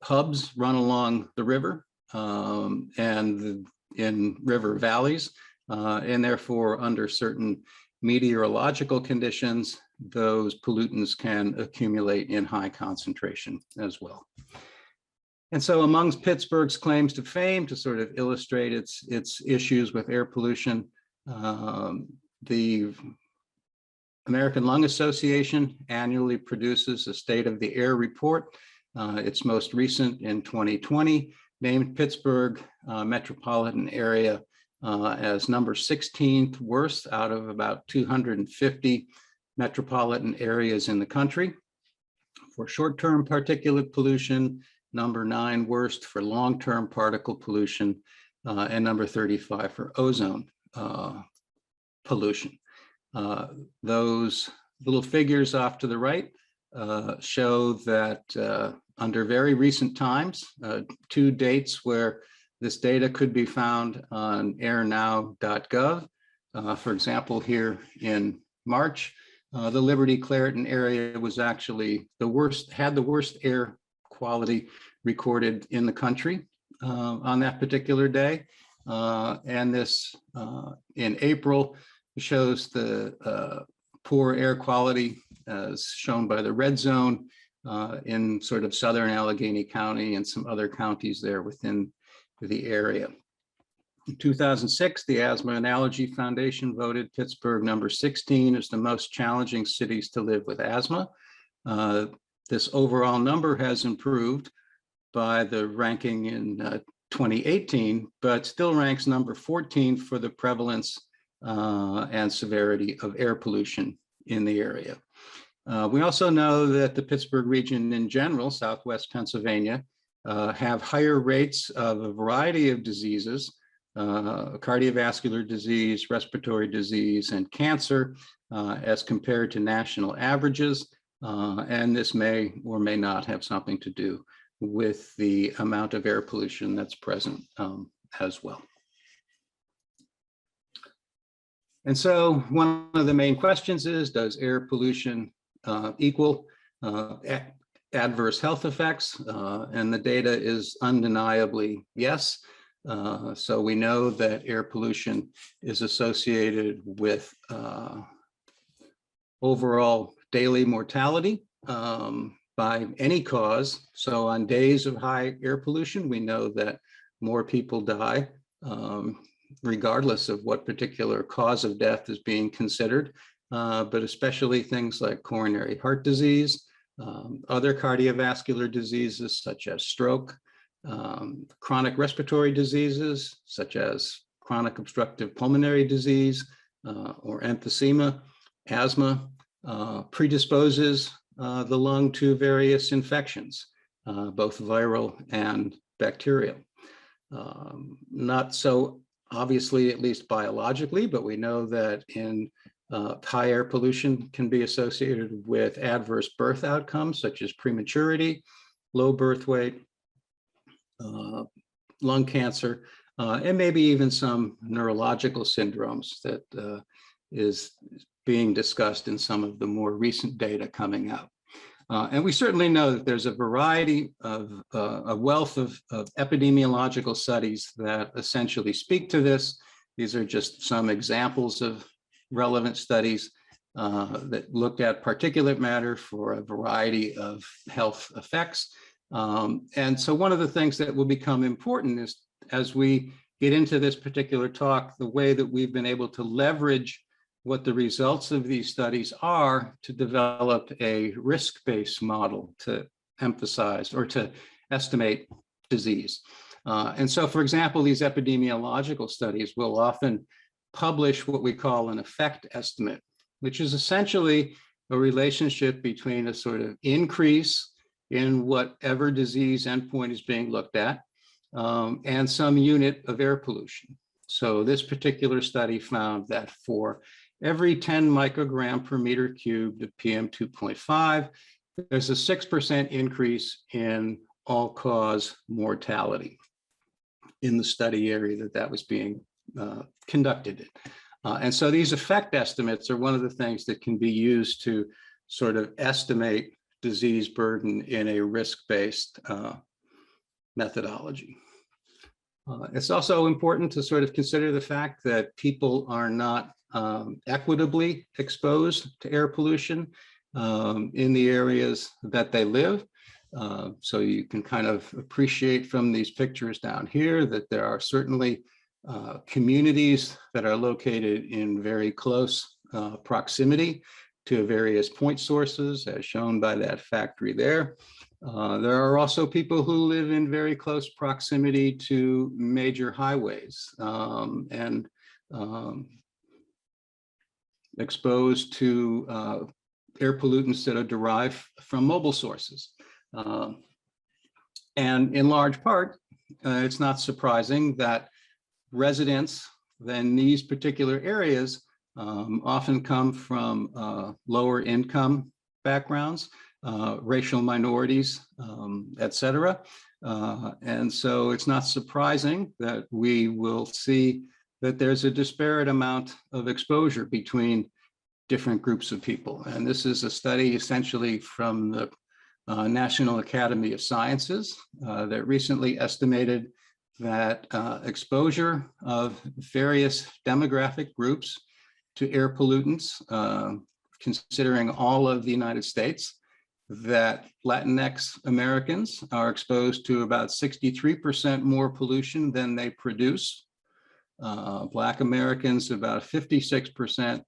Speaker 11: hubs run along the river and in river valleys, and therefore under certain meteorological conditions, those pollutants can accumulate in high concentration as well. And so amongst Pittsburgh's claims to fame, to sort of illustrate its issues with air pollution, the American Lung Association annually produces a State of the Air report. Its most recent in 2020 named Pittsburgh metropolitan area as number 16th worst out of about 250 metropolitan areas in the country. For short-term particulate pollution, number 9 worst for long-term particle pollution, and number 35 for ozone pollution. Those little figures off to the right show that under very recent times, 2 dates where this data could be found on airnow.gov. For example, here in March, the Liberty Clareton area was actually had the worst air quality recorded in the country on that particular day. And this in April shows the poor air quality as shown by the red zone in sort of southern Allegheny County and some other counties there within the area. In 2006, the Asthma and Allergy Foundation voted Pittsburgh number 16 as the most challenging cities to live with asthma. This overall number has improved by the ranking in 2018, but still ranks number 14 for the prevalence and severity of air pollution in the area. We also know that the Pittsburgh region in general, Southwest Pennsylvania, have higher rates of a variety of diseases, cardiovascular disease, respiratory disease, and cancer as compared to national averages. And this may or may not have something to do with the amount of air pollution that's present as well. And so one of the main questions is, does air pollution equal adverse health effects? And the data is undeniably yes. So we know that air pollution is associated with overall daily mortality by any cause. So on days of high air pollution, we know that more people die regardless of what particular cause of death is being considered, but especially things like coronary heart disease, other cardiovascular diseases such as stroke, chronic respiratory diseases such as chronic obstructive pulmonary disease or emphysema, asthma, predisposes the lung to various infections, both viral and bacterial. Not so obviously, at least biologically, but we know that in high air pollution can be associated with adverse birth outcomes such as prematurity, low birth weight, lung cancer, and maybe even some neurological syndromes that is being discussed in some of the more recent data coming out. And we certainly know that there's a variety of a wealth of epidemiological studies that essentially speak to this. These are just some examples of relevant studies that looked at particulate matter for a variety of health effects. And so one of the things that will become important is, as we get into this particular talk, the way that we've been able to leverage what the results of these studies are to develop a risk-based model to emphasize or to estimate disease. And so, for example, these epidemiological studies will often publish what we call an effect estimate, which is essentially a relationship between a sort of increase in whatever disease endpoint is being looked at and some unit of air pollution. So this particular study found that for every 10 microgram per meter cubed of PM2.5, there's a 6% increase in all-cause mortality in the study area that was being conducted And so these effect estimates are one of the things that can be used to sort of estimate disease burden in a risk-based methodology. It's also important to sort of consider the fact that people are not equitably exposed to air pollution in the areas that they live. So you can kind of appreciate from these pictures down here that there are certainly communities that are located in very close proximity to various point sources, as shown by that factory there. There are also people who live in very close proximity to major highways and exposed to air pollutants that are derived from mobile sources. And in large part, it's not surprising that residents in these particular areas often come from lower income backgrounds, racial minorities, et cetera. And so it's not surprising that we will see that there's a disparate amount of exposure between different groups of people. And this is a study essentially from the National Academy of Sciences that recently estimated that exposure of various demographic groups to air pollutants, considering all of the United States, that Latinx Americans are exposed to about 63% more pollution than they produce. Black Americans about 56%,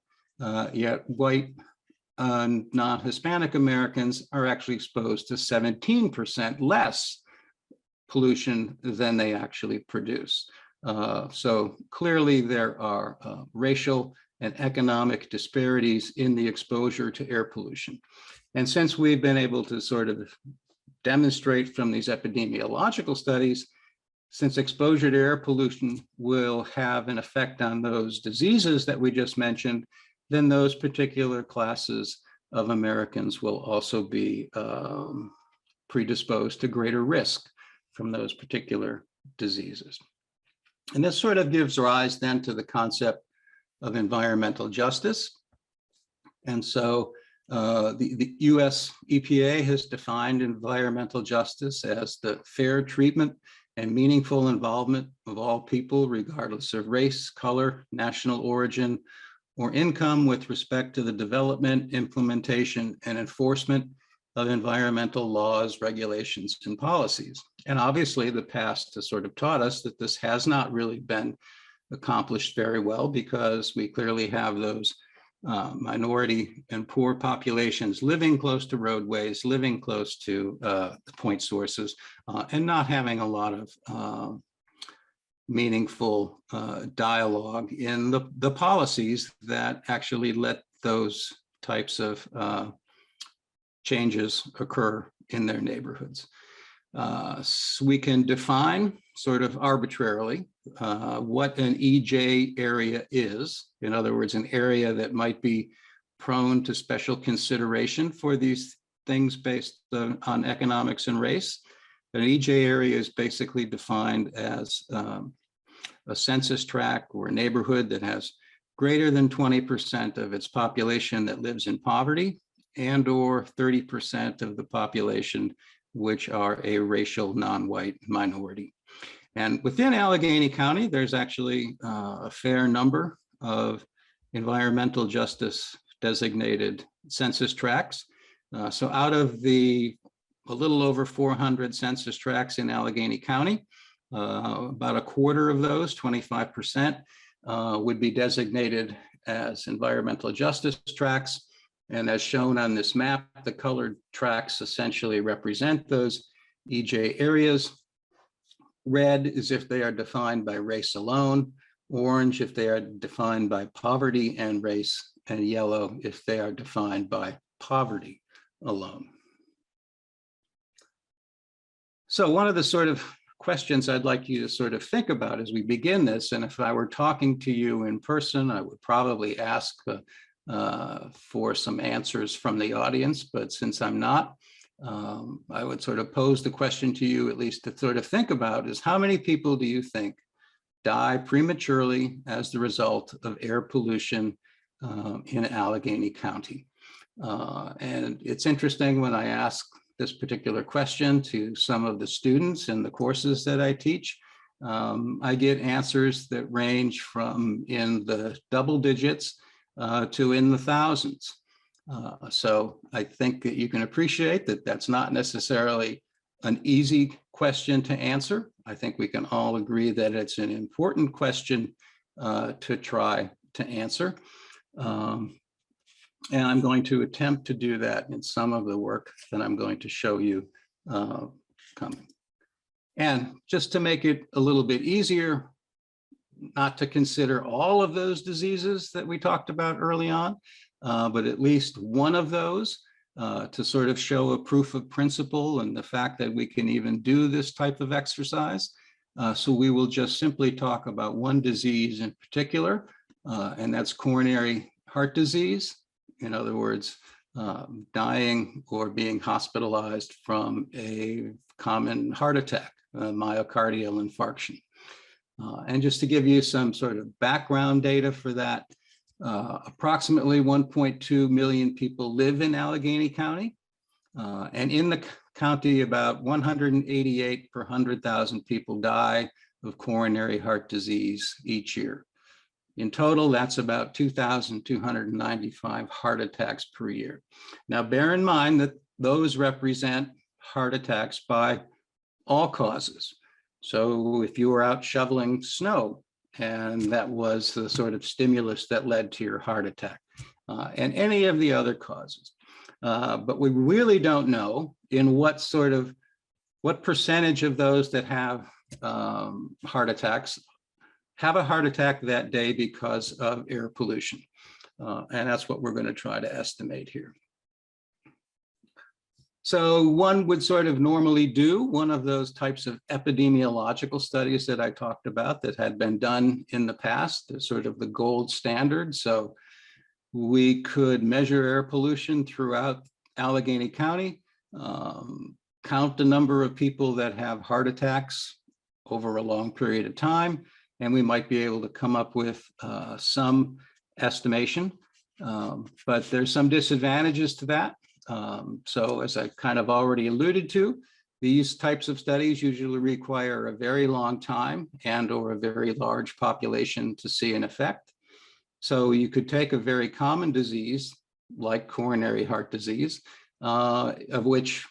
Speaker 11: yet white non-Hispanic Americans are actually exposed to 17% less pollution than they actually produce. So clearly there are racial and economic disparities in the exposure to air pollution. And since we've been able to sort of demonstrate from these epidemiological studies, since exposure to air pollution will have an effect on those diseases that we just mentioned, then those particular classes of Americans will also be predisposed to greater risk from those particular diseases. And this sort of gives rise then to the concept of environmental justice. And so the US EPA has defined environmental justice as the fair treatment and meaningful involvement of all people, regardless of race, color, national origin, or income, with respect to the development, implementation, and enforcement of environmental laws, regulations, and policies. And obviously the past has sort of taught us that this has not really been accomplished very well, because we clearly have those minority and poor populations living close to roadways, living close to point sources, and not having a lot of meaningful dialogue in the policies that actually let those types of changes occur in their neighborhoods. So we can define sort of arbitrarily what an EJ area is. In other words, an area that might be prone to special consideration for these things based on economics and race. An EJ area is basically defined as a census tract or a neighborhood that has greater than 20% of its population that lives in poverty, and or 30% of the population which are a racial non-white minority. And within Allegheny County, there's actually a fair number of environmental justice designated census tracts. So out of a little over 400 census tracts in Allegheny County, about a quarter of those, 25%, would be designated as environmental justice tracts. And as shown on this map, the colored tracts essentially represent those EJ areas. Red is if they are defined by race alone, orange if they are defined by poverty and race, and yellow if they are defined by poverty alone. So one of the sort of questions I'd like you to sort of think about as we begin this, and if I were talking to you in person, I would probably ask for some answers from the audience, but since I'm not, I would sort of pose the question to you, at least to sort of think about, is how many people do you think die prematurely as the result of air pollution in Allegheny County. And it's interesting when I ask this particular question to some of the students in the courses that I teach, I get answers that range from in the double digits to in the thousands. So I think that you can appreciate that that's not necessarily an easy question to answer. I think we can all agree that it's an important question to try to answer. And I'm going to attempt to do that in some of the work that I'm going to show you coming. And just to make it a little bit easier, not to consider all of those diseases that we talked about early on, but at least one of those to sort of show a proof of principle and the fact that we can even do this type of exercise. So we will just simply talk about one disease in particular, and that's coronary heart disease. In other words, dying or being hospitalized from a common heart attack, myocardial infarction. And just to give you some sort of background data for that, approximately 1.2 million people live in Allegheny County. And in the county, about 188 per 100,000 people die of coronary heart disease each year. In total, that's about 2,295 heart attacks per year. Now, bear in mind that those represent heart attacks by all causes. So if you were out shoveling snow and that was the sort of stimulus that led to your heart attack, and any of the other causes. But we really don't know in what percentage of those that have heart attacks have a heart attack that day because of air pollution. And that's what we're going to try to estimate here. So one would sort of normally do one of those types of epidemiological studies that I talked about that had been done in the past. They're sort of the gold standard. So we could measure air pollution throughout Allegheny County, count the number of people that have heart attacks over a long period of time, and we might be able to come up with some estimation. But there's some disadvantages to that. So as I kind of already alluded to, these types of studies usually require a very long time and or a very large population to see an effect. So you could take a very common disease like coronary heart disease, of which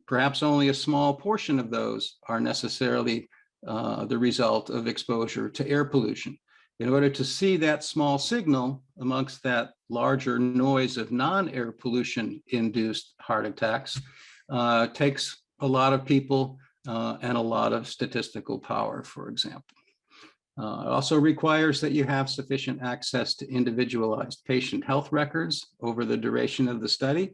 Speaker 11: perhaps only a small portion of those are necessarily the result of exposure to air pollution. In order to see that small signal amongst that larger noise of non-air pollution induced heart attacks takes a lot of people and a lot of statistical power, for example. It also requires that you have sufficient access to individualized patient health records over the duration of the study,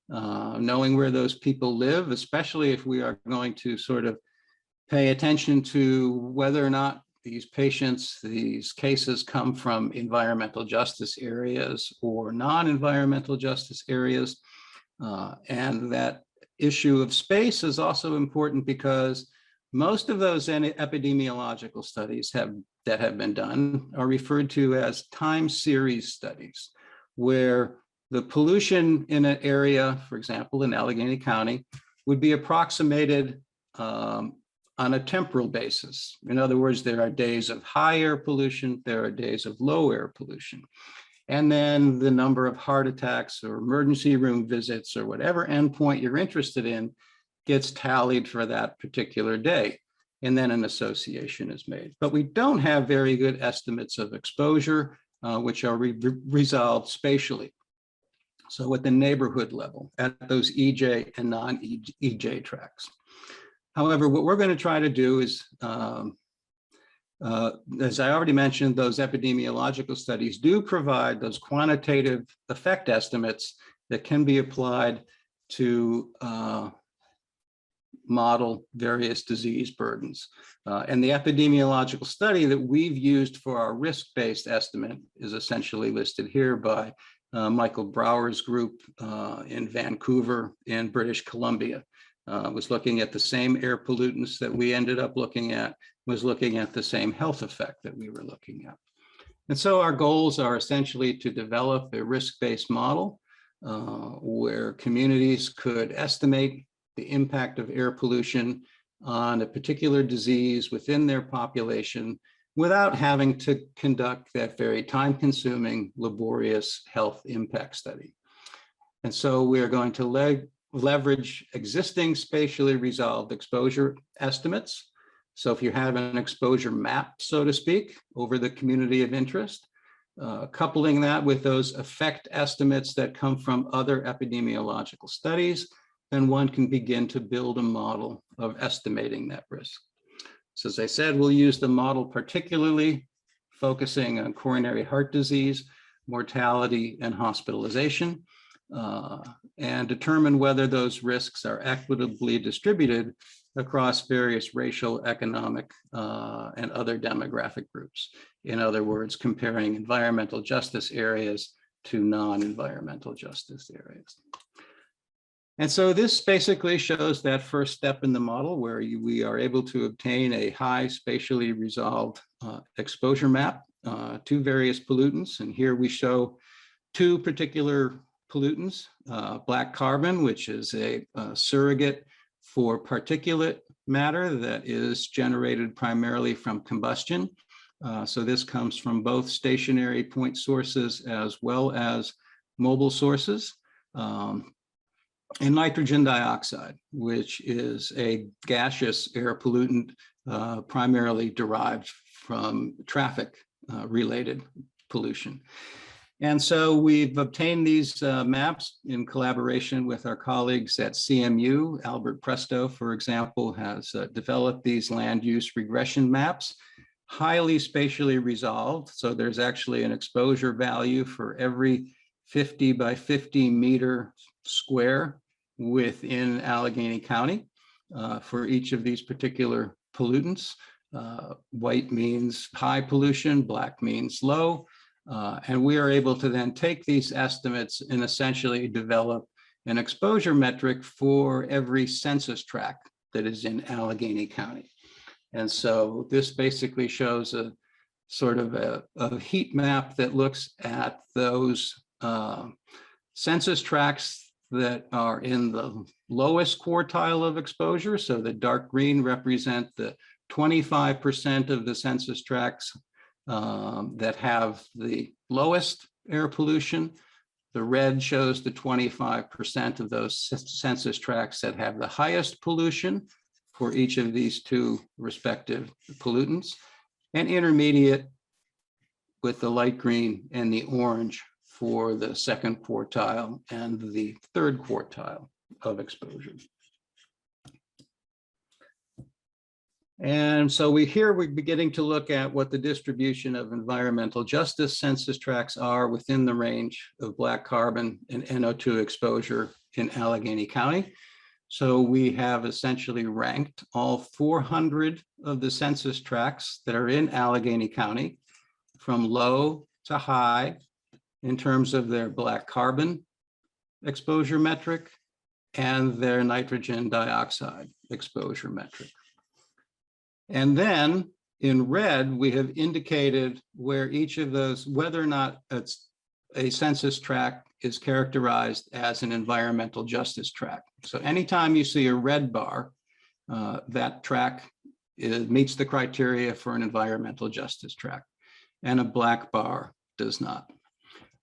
Speaker 11: knowing where those people live, especially if we are going to sort of pay attention to whether or not these patients, these cases come from environmental justice areas or non-environmental justice areas. And that issue of space is also important because most of those epidemiological studies that have been done are referred to as time series studies, where the pollution in an area, for example, in Allegheny County, would be approximated on a temporal basis. In other words, there are days of high air pollution, there are days of low air pollution. And then the number of heart attacks or emergency room visits or whatever endpoint you're interested in gets tallied for that particular day. And then an association is made. But we don't have very good estimates of exposure, which are resolved spatially. So at the neighborhood level, at those EJ and non-EJ tracks. However, what we're going to try to do is, as I already mentioned, those epidemiological studies do provide those quantitative effect estimates that can be applied to model various disease burdens. And the epidemiological study that we've used for our risk-based estimate is essentially listed here by Michael Brower's group in Vancouver in British Columbia. was looking at the same air pollutants that we ended up looking at, was looking at the same health effect that we were looking at. And so our goals are essentially to develop a risk-based model where communities could estimate the impact of air pollution on a particular disease within their population without having to conduct that very time-consuming, laborious health impact study. And so we are going to leverage existing spatially resolved exposure estimates. So if you have an exposure map, so to speak, over the community of interest, coupling that with those effect estimates that come from other epidemiological studies, then one can begin to build a model of estimating that risk. So as I said, we'll use the model particularly focusing on coronary heart disease, mortality, and hospitalization, and determine whether those risks are equitably distributed across various racial, economic, and other demographic groups. In other words, comparing environmental justice areas to non-environmental justice areas. And so this basically shows that first step in the model where we are able to obtain a high spatially resolved exposure map to various pollutants. And here we show two particular pollutants, black carbon, which is a surrogate for particulate matter that is generated primarily from combustion. So this comes from both stationary point sources as well as mobile sources. And nitrogen dioxide, which is a gaseous air pollutant primarily derived from traffic related pollution. And so we've obtained these maps in collaboration with our colleagues at CMU. Albert Presto, for example, has developed these land use regression maps, highly spatially resolved. So there's actually an exposure value for every 50 by 50 meter square within Allegheny County for each of these particular pollutants. White means high pollution, black means low. And we are able to then take these estimates and essentially develop an exposure metric for every census tract that is in Allegheny County. And so this basically shows a sort of a heat map that looks at those census tracts that are in the lowest quartile of exposure. So the dark green represent the 25% of the census tracts that have the lowest air pollution. The red shows the 25% of those census tracts that have the highest pollution for each of these two respective pollutants, and intermediate with the light green and the orange for the second quartile and the third quartile of exposure. And so we're beginning to look at what the distribution of environmental justice census tracts are within the range of black carbon and NO2 exposure in Allegheny County. So we have essentially ranked all 400 of the census tracts that are in Allegheny County from low to high in terms of their black carbon exposure metric and their nitrogen dioxide exposure metric. And then in red, we have indicated where each of those, whether or not it's a census tract is characterized as an environmental justice tract. So anytime you see a red bar, that tract meets the criteria for an environmental justice tract, and a black bar does not.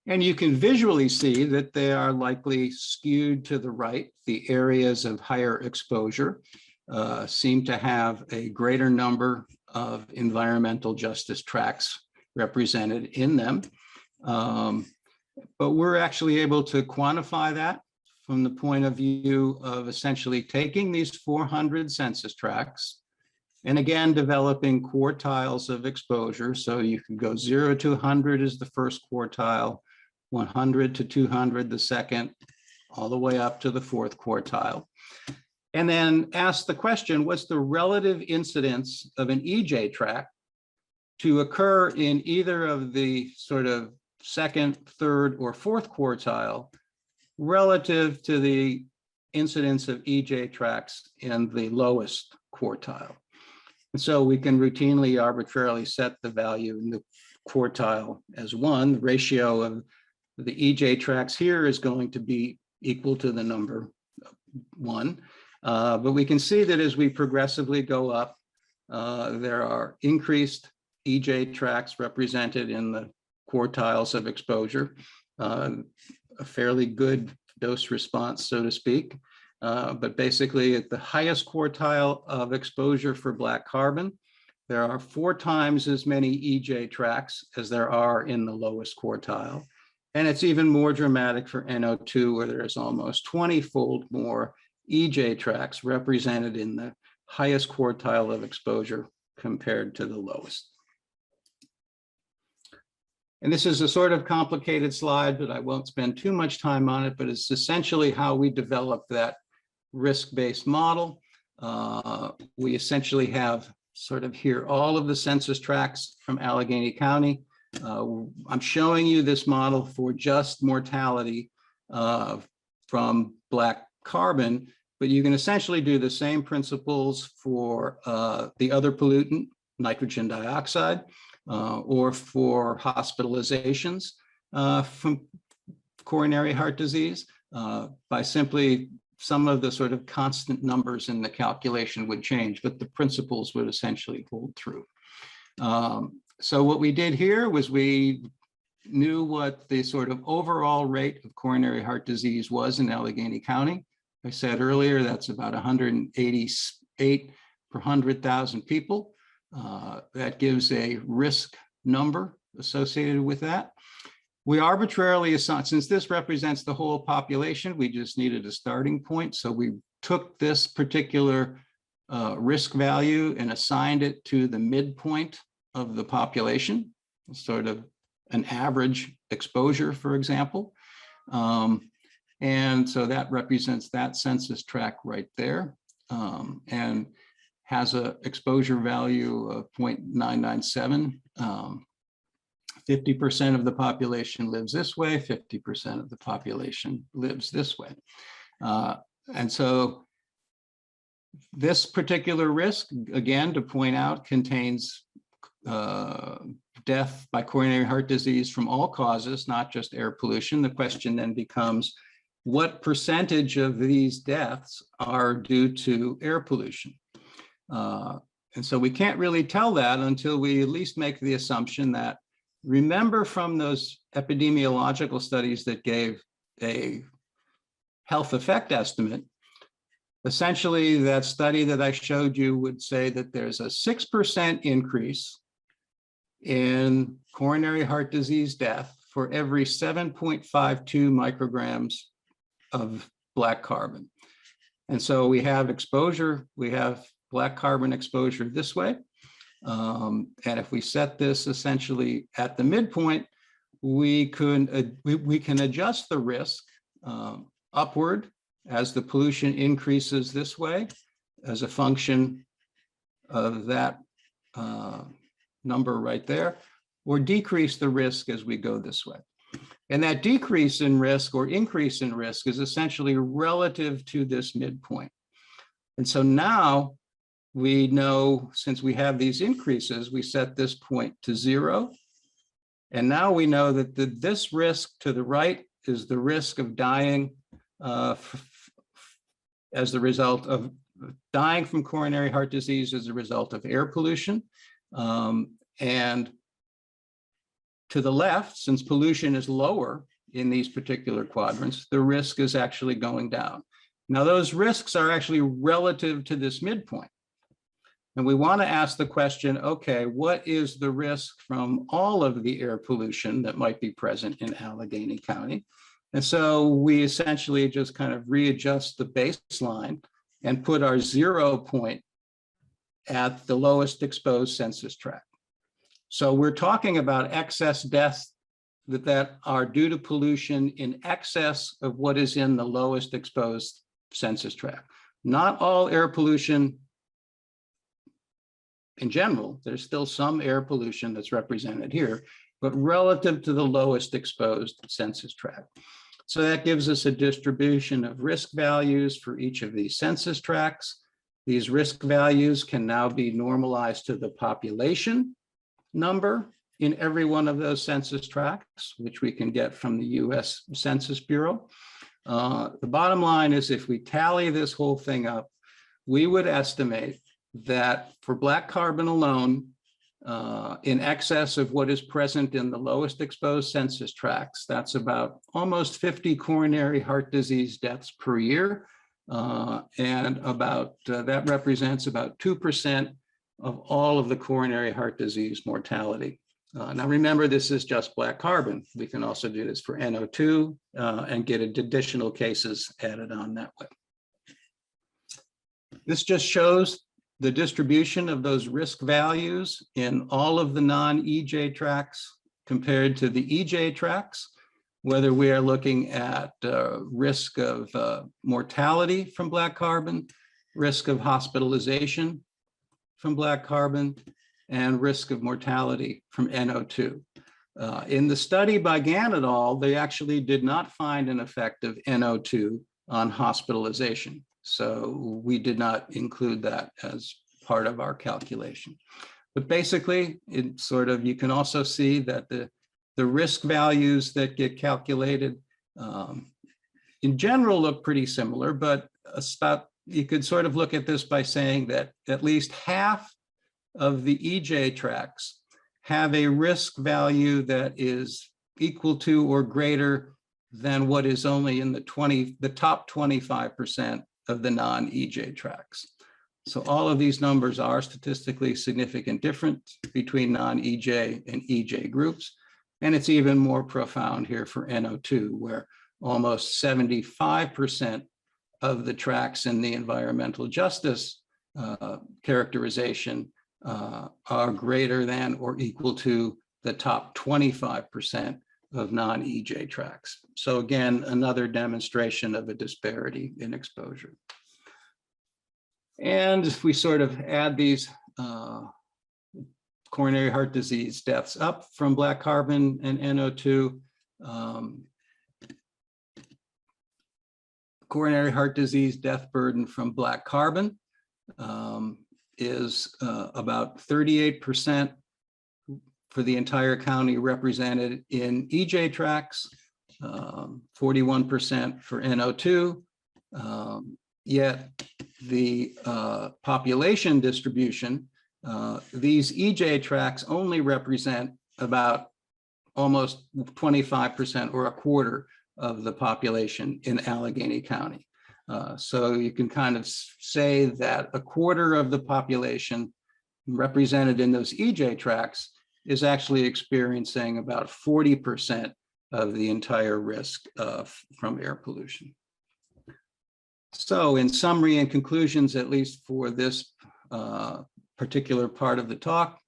Speaker 11: And you can visually see that they are likely skewed to the right. The areas of higher exposure seem to have a greater number of environmental justice tracts represented in them. But we're actually able to quantify that from the point of view of essentially taking these 400 census tracts and again, developing quartiles of exposure. So you can go 0 to 100 is the first quartile, 100 to 200 the second, all the way up to the fourth quartile. And then ask the question, what's the relative incidence of an EJ tract to occur in either of the sort of second, third, or fourth quartile relative to the incidence of EJ tracks in the lowest quartile. And so we can routinely arbitrarily set the value in the quartile as 1. The ratio of the EJ tracks here is going to be equal to the number 1. But we can see that as we progressively go up, there are increased EJ tracks represented in the quartiles of exposure, a fairly good dose response, so to speak. But basically at the highest quartile of exposure for black carbon, there are 4 times as many EJ tracks as there are in the lowest quartile. And it's even more dramatic for NO2, where there is almost 20-fold more EJ tracks represented in the highest quartile of exposure compared to the lowest. And this is a sort of complicated slide, but I won't spend too much time on it, but it's essentially how we developed that risk-based model. We essentially have sort of here all of the census tracts from Allegheny County. I'm showing you this model for just mortality from black carbon, but you can essentially do the same principles for the other pollutant, nitrogen dioxide, or for hospitalizations from coronary heart disease by simply some of the sort of constant numbers in the calculation would change, but the principles would essentially hold true. So what we did here was we knew what the sort of overall rate of coronary heart disease was in Allegheny County. I said earlier, that's about 188 per 100,000 people. That gives a risk number associated with that. We arbitrarily assigned, since this represents the whole population, we just needed a starting point. So we took this particular risk value and assigned it to the midpoint of the population, sort of an average exposure, for example. And so that represents that census tract right there, and has an exposure value of 0.997. 50% of the population lives this way, 50% of the population lives this way. And so this particular risk, again, to point out, contains death by coronary heart disease from all causes, not just air pollution. The question then becomes, what percentage of these deaths are due to air pollution? And so we can't really tell that until we at least make the assumption that, remember from those epidemiological studies that gave a health effect estimate, essentially that study that I showed you would say that there's a 6% increase in coronary heart disease death for every 7.52 micrograms of black carbon. And so we have exposure, we have black carbon exposure this way. And if we set this essentially at the midpoint, we can adjust the risk upward as the pollution increases this way as a function of that number right there, or decrease the risk as we go this way. And that decrease in risk or increase in risk is essentially relative to this midpoint. And so now we know, since we have these increases, we set this point to 0. And now we know that this risk to the right is the risk of dying as the result of dying from coronary heart disease as a result of air pollution. And to the left, since pollution is lower in these particular quadrants, the risk is actually going down. Now, those risks are actually relative to this midpoint. And we want to ask the question, okay, what is the risk from all of the air pollution that might be present in Allegheny County? And so we essentially just kind of readjust the baseline and put our 0 point at the lowest exposed census tract. So we're talking about excess deaths that are due to pollution in excess of what is in the lowest exposed census tract. Not all air pollution in general, there's still some air pollution that's represented here, but relative to the lowest exposed census tract. So that gives us a distribution of risk values for each of these census tracts. These risk values can now be normalized to the population number in every one of those census tracts, which we can get from the US Census Bureau. The bottom line is if we tally this whole thing up, we would estimate that for black carbon alone, in excess of what is present in the lowest exposed census tracts, that's about almost 50 coronary heart disease deaths per year. And about that represents about 2% of all of the coronary heart disease mortality. Now remember, this is just black carbon. We can also do this for NO2 and get additional cases added on that way. This just shows the distribution of those risk values in all of the non-EJ tracts compared to the EJ tracts, whether we are looking at risk of mortality from black carbon, risk of hospitalization from black carbon, and risk of mortality from NO2. In the study by Gann et al., they actually did not find an effect of NO2 on hospitalization. So we did not include that as part of our calculation. But basically, it sort of, you can also see that the risk values that get calculated in general look pretty similar, but you could sort of look at this by saying that at least half of the EJ tracts have a risk value that is equal to or greater than what is only in the top 25% of the non-EJ tracts. So all of these numbers are statistically significant difference between non-EJ and EJ groups. And it's even more profound here for NO2, where almost 75% of the tracts in the environmental justice characterization are greater than or equal to the top 25% of non-EJ tracts. So again, another demonstration of a disparity in exposure. And if we sort of add these coronary heart disease deaths up from black carbon and NO2, coronary heart disease death burden from black carbon is about 38% for the entire county represented in EJ tracts, 41% for NO2, yet the population distribution, these EJ tracts only represent about almost 25% or a quarter of the population in Allegheny County. So you can kind of say that a quarter of the population represented in those EJ tracts is actually experiencing about 40% of the entire risk from air pollution. So in summary and conclusions, at least for this particular part of the talk,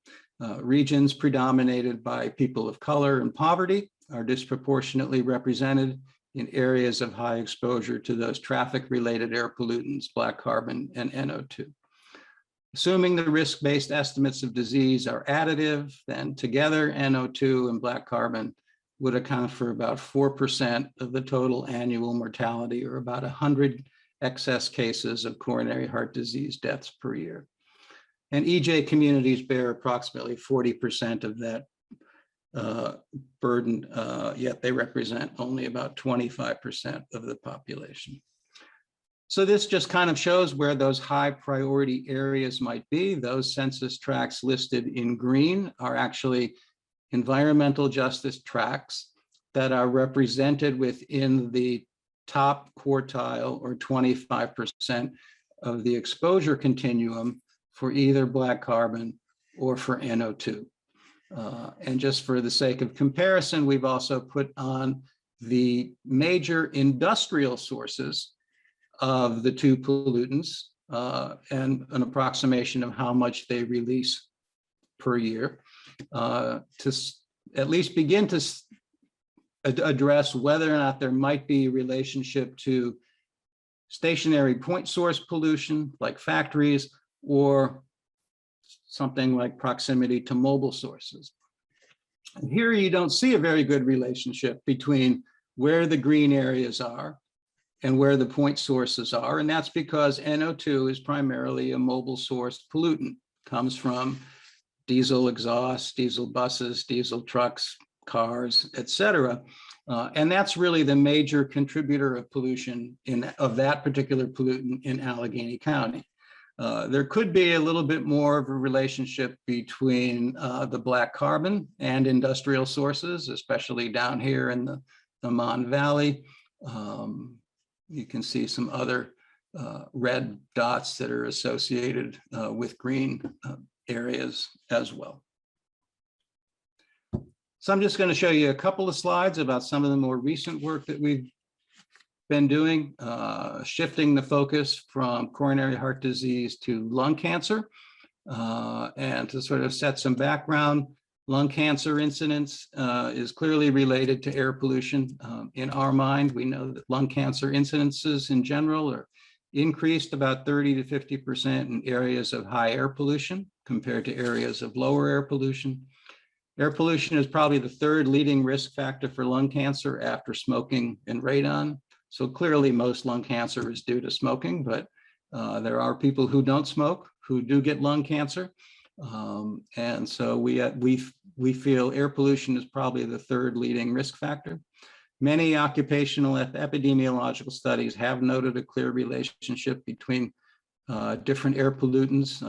Speaker 11: regions predominated by people of color and poverty are disproportionately represented in areas of high exposure to those traffic-related air pollutants, black carbon and NO2. Assuming the risk-based estimates of disease are additive, then together NO2 and black carbon would account for about 4% of the total annual mortality, or about 100 excess cases of coronary heart disease deaths per year. And EJ communities bear approximately 40% of that burden, yet they represent only about 25% of the population. So this just kind of shows where those high priority areas might be. Those census tracts listed in green are actually environmental justice tracts that are represented within the top quartile or 25% of the exposure continuum for either black carbon or for NO2. And just for the sake of comparison, we've also put on the major industrial sources of the two pollutants and an approximation of how much they release per year to at least begin to address whether or not there might be a relationship to stationary point source pollution like factories or something like proximity to mobile sources. And here you don't see a very good relationship between where the green areas are and where the point sources are. And that's because NO2 is primarily a mobile source pollutant, comes from diesel exhaust, diesel buses, diesel trucks, cars, et cetera. And that's really the major contributor of pollution of that particular pollutant in Allegheny County. There could be a little bit more of a relationship between the black carbon and industrial sources, especially down here in the Mon Valley. You can see some other red dots that are associated with green areas as well. So I'm just going to show you a couple of slides about some of the more recent work that we've been doing, shifting the focus from coronary heart disease to lung cancer. And to sort of set some background, lung cancer incidence is clearly related to air pollution. In our mind, we know that lung cancer incidences in general are increased about 30 to 50% in areas of high air pollution compared to areas of lower air pollution. Air pollution is probably the third leading risk factor for lung cancer after smoking and radon. So clearly most lung cancer is due to smoking, but there are people who don't smoke who do get lung cancer. And so we feel air pollution is probably the third leading risk factor. Many occupational epidemiological studies have noted a clear relationship between different air pollutants,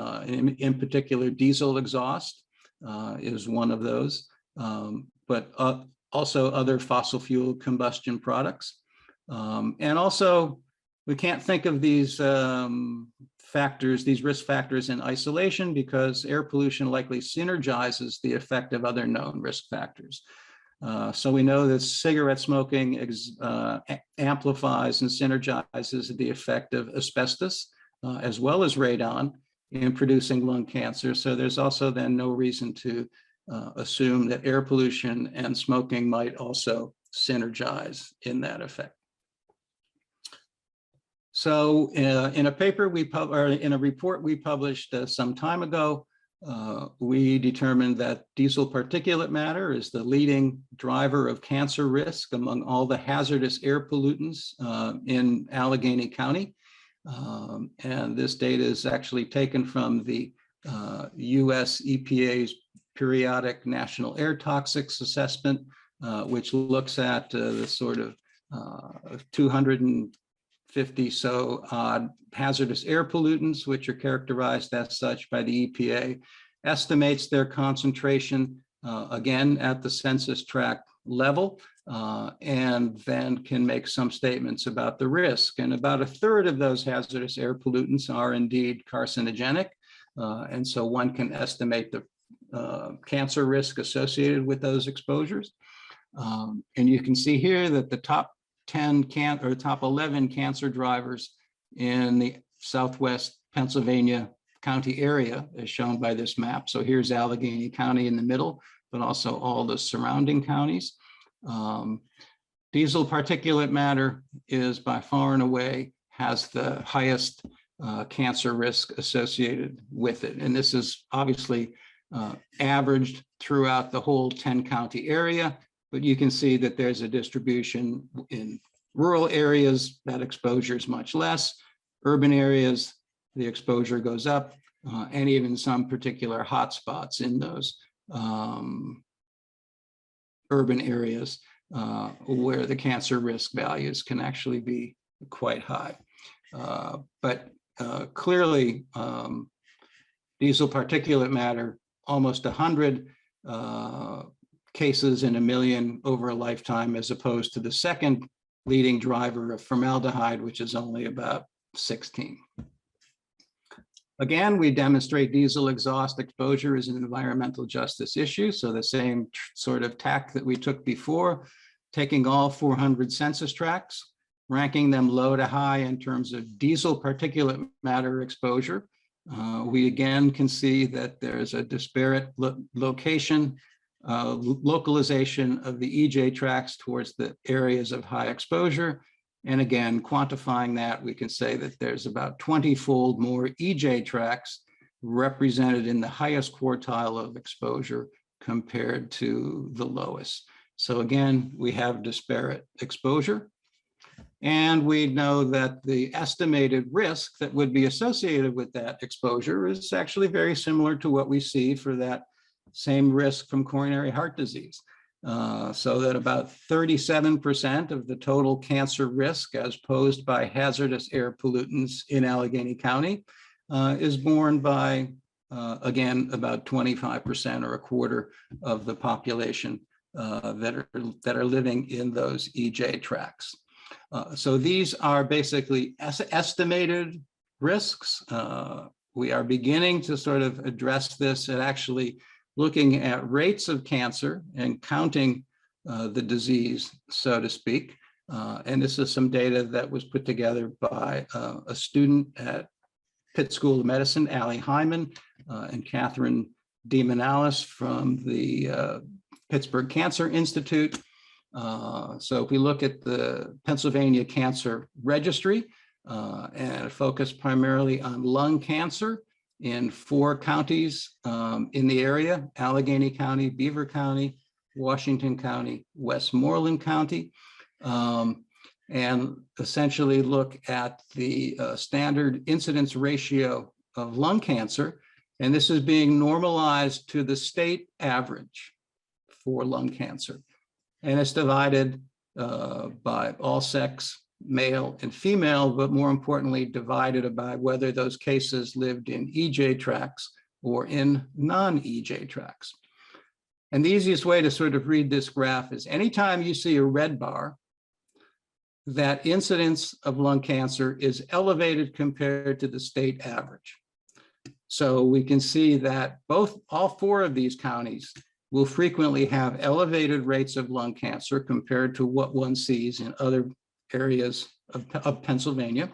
Speaker 11: in particular diesel exhaust is one of those, but also other fossil fuel combustion products. And also, we can't think of these factors, these risk factors in isolation, because air pollution likely synergizes the effect of other known risk factors. So we know that cigarette smoking amplifies and synergizes the effect of asbestos, as well as radon, in producing lung cancer. So there's also then no reason to assume that air pollution and smoking might also synergize in that effect. So in a paper in a report we published some time ago, we determined that diesel particulate matter is the leading driver of cancer risk among all the hazardous air pollutants in Allegheny County. And this data is actually taken from the US EPA's periodic national air toxics assessment, which looks at the sort of 250 so odd hazardous air pollutants, which are characterized as such by the EPA, estimates their concentration again at the census tract level, and then can make some statements about the risk. And about a third of those hazardous air pollutants are indeed carcinogenic. And so one can estimate the cancer risk associated with those exposures. And you can see here that the top 10 top 11 cancer drivers in the Southwest Pennsylvania county area is shown by this map. So here's Allegheny County in the middle, but also all the surrounding counties. Diesel particulate matter is by far and away has the highest cancer risk associated with it. And this is obviously averaged throughout the whole 10 county area, but you can see that there's a distribution in rural areas, that exposure is much less. Urban areas, the exposure goes up, and even some particular hotspots in those urban areas where the cancer risk values can actually be quite high. But clearly, diesel particulate matter, almost 100 cases in a million over a lifetime, as opposed to the second leading driver of formaldehyde, which is only about 16. Again, we demonstrate diesel exhaust exposure is an environmental justice issue. So the same sort of tack that we took before, taking all 400 census tracts, ranking them low to high in terms of diesel particulate matter exposure. We again can see that there's a disparate localization of the EJ tracts towards the areas of high exposure. And again, quantifying that, we can say that there's about 20-fold more EJ tracts represented in the highest quartile of exposure compared to the lowest. So again, we have disparate exposure. And we know that the estimated risk that would be associated with that exposure is actually very similar to what we see for that same risk from coronary heart disease. So that about 37% of the total cancer risk as posed by hazardous air pollutants in Allegheny County is borne by, again, about 25% or a quarter of the population that are living in those EJ tracts. So these are basically estimated risks. We are beginning to sort of address this and actually looking at rates of cancer and counting the disease, so to speak. And this is some data that was put together by a student at Pitt School of Medicine, Allie Hyman, and Catherine DeMonalis from the Pittsburgh Cancer Institute. So if we look at the Pennsylvania Cancer Registry and focus primarily on lung cancer in 4 counties in the area: Allegheny County, Beaver County, Washington County, Westmoreland County, and essentially look at the standard incidence ratio of lung cancer. And this is being normalized to the state average for lung cancer. And it's divided by all sex, male and female, but more importantly, divided by whether those cases lived in EJ tracts or in non-EJ tracts. And the easiest way to sort of read this graph is anytime you see a red bar, that incidence of lung cancer is elevated compared to the state average. So we can see that all 4 of these counties will frequently have elevated rates of lung cancer compared to what one sees in other areas of Pennsylvania.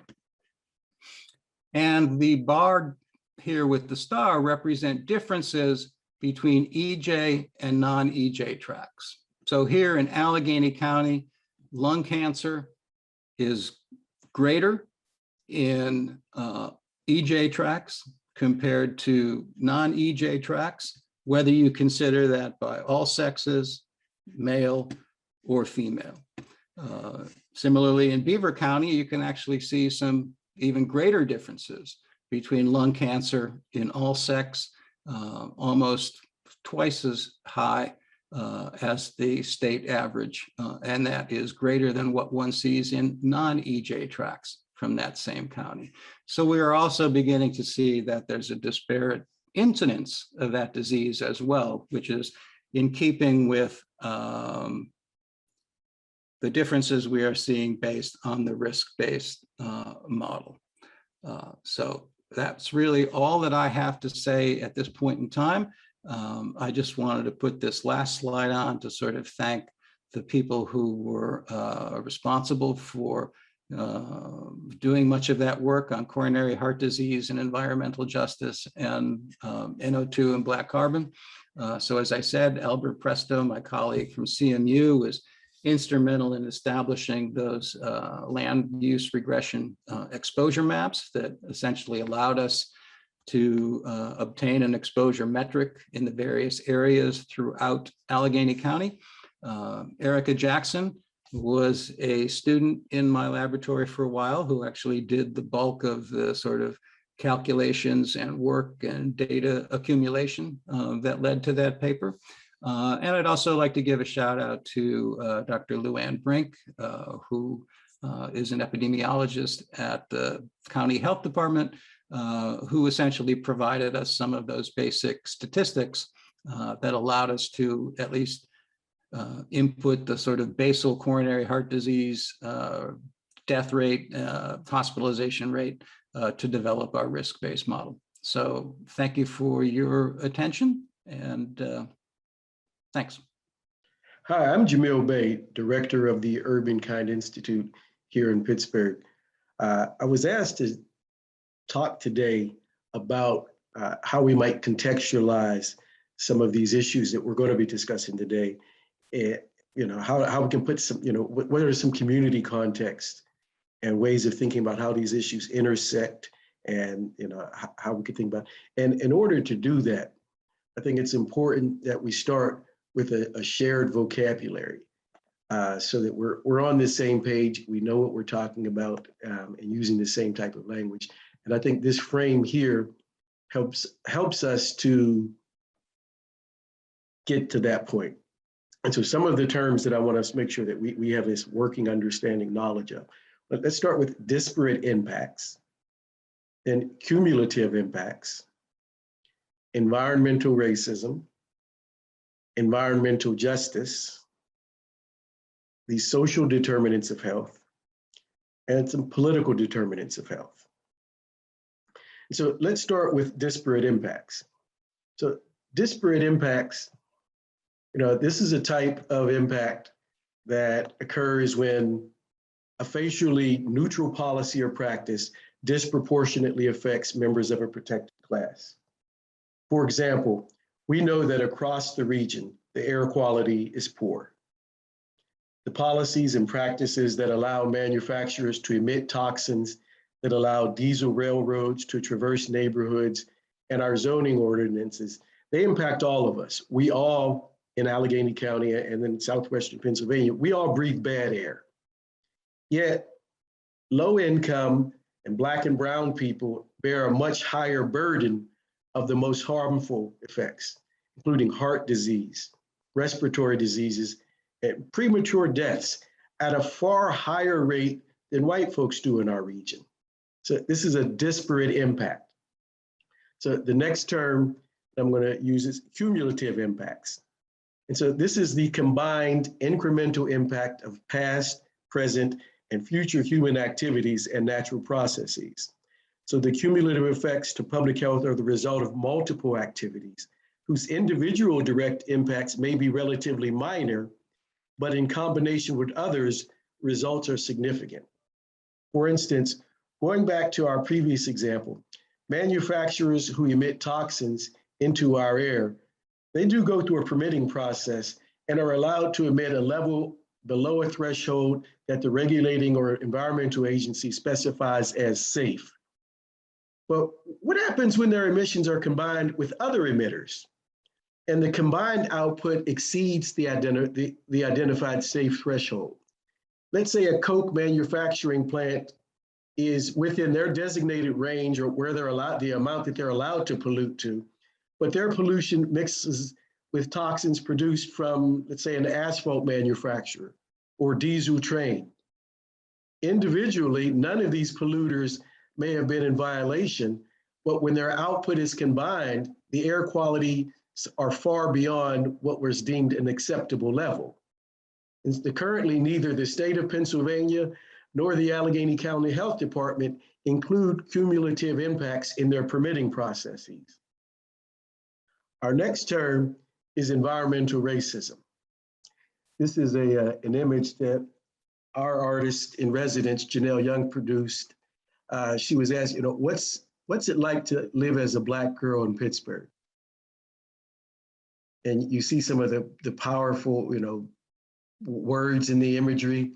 Speaker 11: And the bar here with the star represent differences between EJ and non-EJ tracts. So here in Allegheny County, lung cancer is greater in EJ tracts compared to non-EJ tracts, whether you consider that by all sexes, male or female. Similarly, in Beaver County, you can actually see some even greater differences between lung cancer in all sex, almost twice as high as the state average, and that is greater than what one sees in non-EJ tracts from that same county. So we are also beginning to see that there's a disparate incidence of that disease as well, which is in keeping with the differences we are seeing based on the risk-based model. So that's really all that I have to say at this point in time. I just wanted to put this last slide on to sort of thank the people who were responsible for doing much of that work on coronary heart disease and environmental justice and NO2 and black carbon. So as I said, Albert Presto, my colleague from CMU, was instrumental in establishing those land use regression exposure maps that essentially allowed us to obtain an exposure metric in the various areas throughout Allegheny County. Erica Jackson was a student in my laboratory for a while who actually did the bulk of the sort of calculations and work and data accumulation that led to that paper. And I'd also like to give a shout out to Dr. Luann Brink, who is an epidemiologist at the County Health Department, who essentially provided us some of those basic statistics that allowed us to at least input the sort of basal coronary heart disease death rate, hospitalization rate to develop our risk-based model. So thank you for your attention, and thanks.
Speaker 12: Hi, I'm Jamil Bey, Director of the Urban Kind Institute here in Pittsburgh. I was asked to talk today about how we might contextualize some of these issues that we're going to be discussing today. How we can put some, what are some community context and ways of thinking about how these issues intersect, and how we could think about. And in order to do that, I think it's important that we start with a shared vocabulary so that we're on the same page. We know what we're talking about and using the same type of language. And I think this frame here helps us to get to that point. And so some of the terms that I want us to make sure that we have this working understanding knowledge of. But let's start with disparate impacts, then cumulative impacts, environmental racism, environmental justice, the social determinants of health, and some political determinants of health. So let's start with disparate impacts. So disparate impacts, this is a type of impact that occurs when a facially neutral policy or practice disproportionately affects members of a protected class. For example, we know that across the region, the air quality is poor. The policies and practices that allow manufacturers to emit toxins, that allow diesel railroads to traverse neighborhoods, and our zoning ordinances, they impact all of us. We all in Allegheny County and then Southwestern Pennsylvania, we all breathe bad air. Yet low income and Black and brown people bear a much higher burden of the most harmful effects, including heart disease, respiratory diseases, and premature deaths at a far higher rate than white folks do in our region. So this is a disparate impact. So the next term I'm going to use is cumulative impacts. And so this is the combined incremental impact of past, present, and future human activities and natural processes. So the cumulative effects to public health are the result of multiple activities whose individual direct impacts may be relatively minor, but in combination with others, results are significant. For instance, going back to our previous example, manufacturers who emit toxins into our air, they do go through a permitting process and are allowed to emit a level below a threshold that the regulating or environmental agency specifies as safe. But what happens when their emissions are combined with other emitters and the combined output exceeds the identified safe threshold? Let's say a Coke manufacturing plant is within their designated range or where they're allowed, the amount that they're allowed to pollute to, but their pollution mixes with toxins produced from, let's say, an asphalt manufacturer or diesel train. Individually, none of these polluters may have been in violation, but when their output is combined, the air quality are far beyond what was deemed an acceptable level. And currently, neither the state of Pennsylvania nor the Allegheny County Health Department include cumulative impacts in their permitting processes. Our next term is environmental racism. This is an image that our artist in residence, Janelle Young, produced. She was asked, what's it like to live as a Black girl in Pittsburgh? And you see some of the powerful, words in the imagery,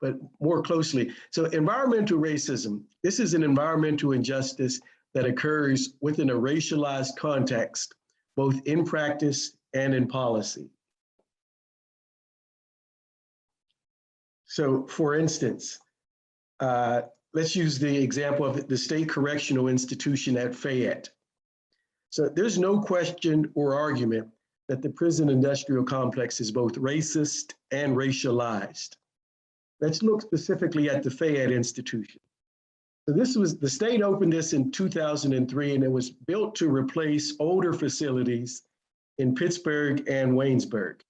Speaker 12: but more closely. So environmental racism, this is an environmental injustice that occurs within a racialized context, both in practice and in policy. So for instance, let's use the example of the State Correctional Institution at Fayette. So there's no question or argument that the prison industrial complex is both racist and racialized. Let's look specifically at the Fayette institution. So the state opened this in 2003, and it was built to replace older facilities in Pittsburgh and Waynesburg.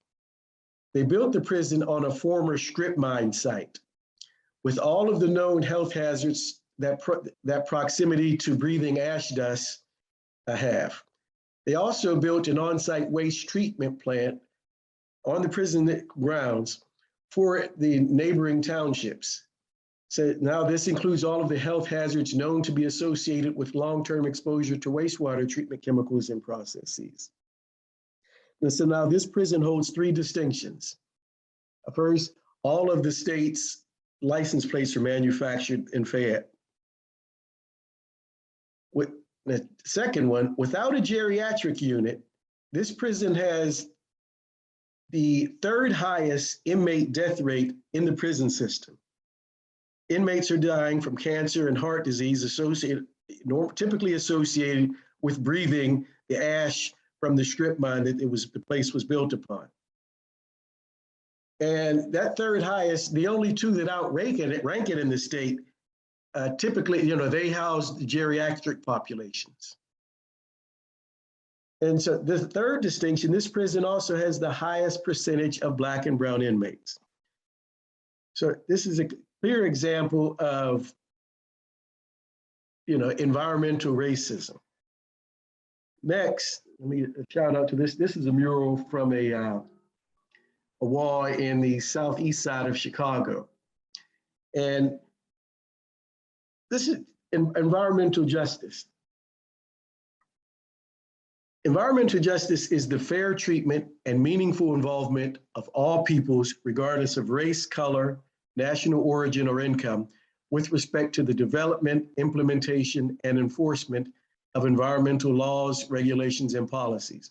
Speaker 12: They built the prison on a former strip mine site with all of the known health hazards that proximity to breathing ash dust have. They also built an on-site waste treatment plant on the prison grounds for the neighboring townships. So now this includes all of the health hazards known to be associated with long-term exposure to wastewater treatment chemicals and processes. And so now this prison holds three distinctions. First, all of the state's license plates are manufactured in Fayette. With the second one, without a geriatric unit, this prison has the third highest inmate death rate in the prison system. Inmates are dying from cancer and heart disease typically associated with breathing the ash from the strip mine that the place was built upon. And that third highest, the only two that rank it in the state, typically, they house the geriatric populations. And so the third distinction, this prison also has the highest percentage of Black and brown inmates. So this is a clear example of, environmental racism. Next, let me shout out to this. This is a mural from a wall in the southeast side of Chicago. And this is environmental justice. Environmental justice is the fair treatment and meaningful involvement of all peoples, regardless of race, color, national origin, or income, with respect to the development, implementation, and enforcement of environmental laws, regulations, and policies.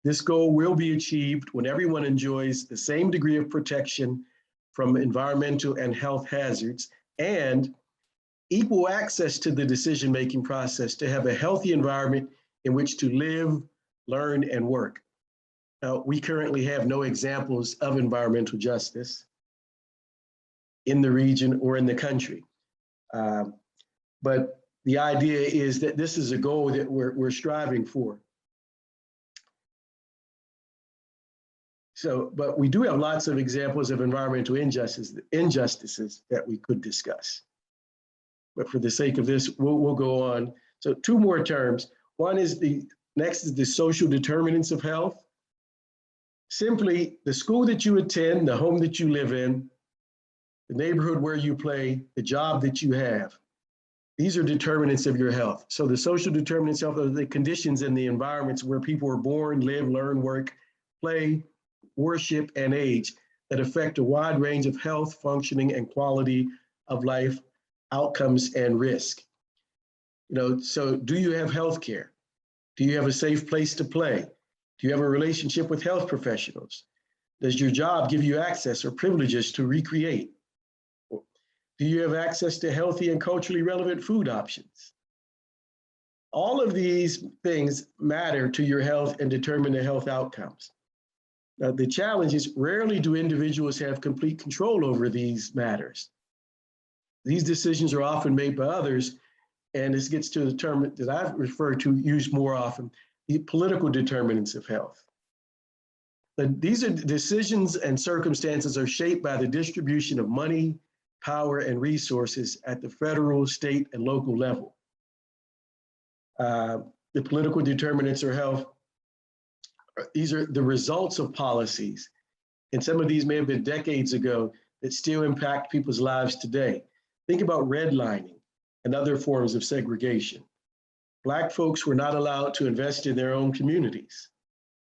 Speaker 12: This goal will be achieved when everyone enjoys the same degree of protection from environmental and health hazards and equal access to the decision-making process to have a healthy environment in which to live, learn, and work. Now, we currently have no examples of environmental justice in the region or in the country. But the idea is that this is a goal that we're striving for. So, but we do have lots of examples of environmental injustices that we could discuss. But for the sake of this, we'll go on. So 2 more terms. One is next is the social determinants of health. Simply the school that you attend, the home that you live in, the neighborhood where you play, the job that you have. These are determinants of your health. So the social determinants of health are the conditions and the environments where people are born, live, learn, work, play, worship, and age that affect a wide range of health, functioning, and quality of life outcomes and risk. So do you have health care? Do you have a safe place to play? Do you have a relationship with health professionals? Does your job give you access or privileges to recreate? Do you have access to healthy and culturally relevant food options? All of these things matter to your health and determine the health outcomes. Now, the challenge is rarely do individuals have complete control over these matters. These decisions are often made by others, and this gets to the term that I've referred to, used more often, the political determinants of health. But these are decisions and circumstances are shaped by the distribution of money, power, and resources at the federal, state, and local level. The political determinants of health, these are the results of policies. And some of these may have been decades ago that still impact people's lives today. Think about redlining and other forms of segregation. Black folks were not allowed to invest in their own communities.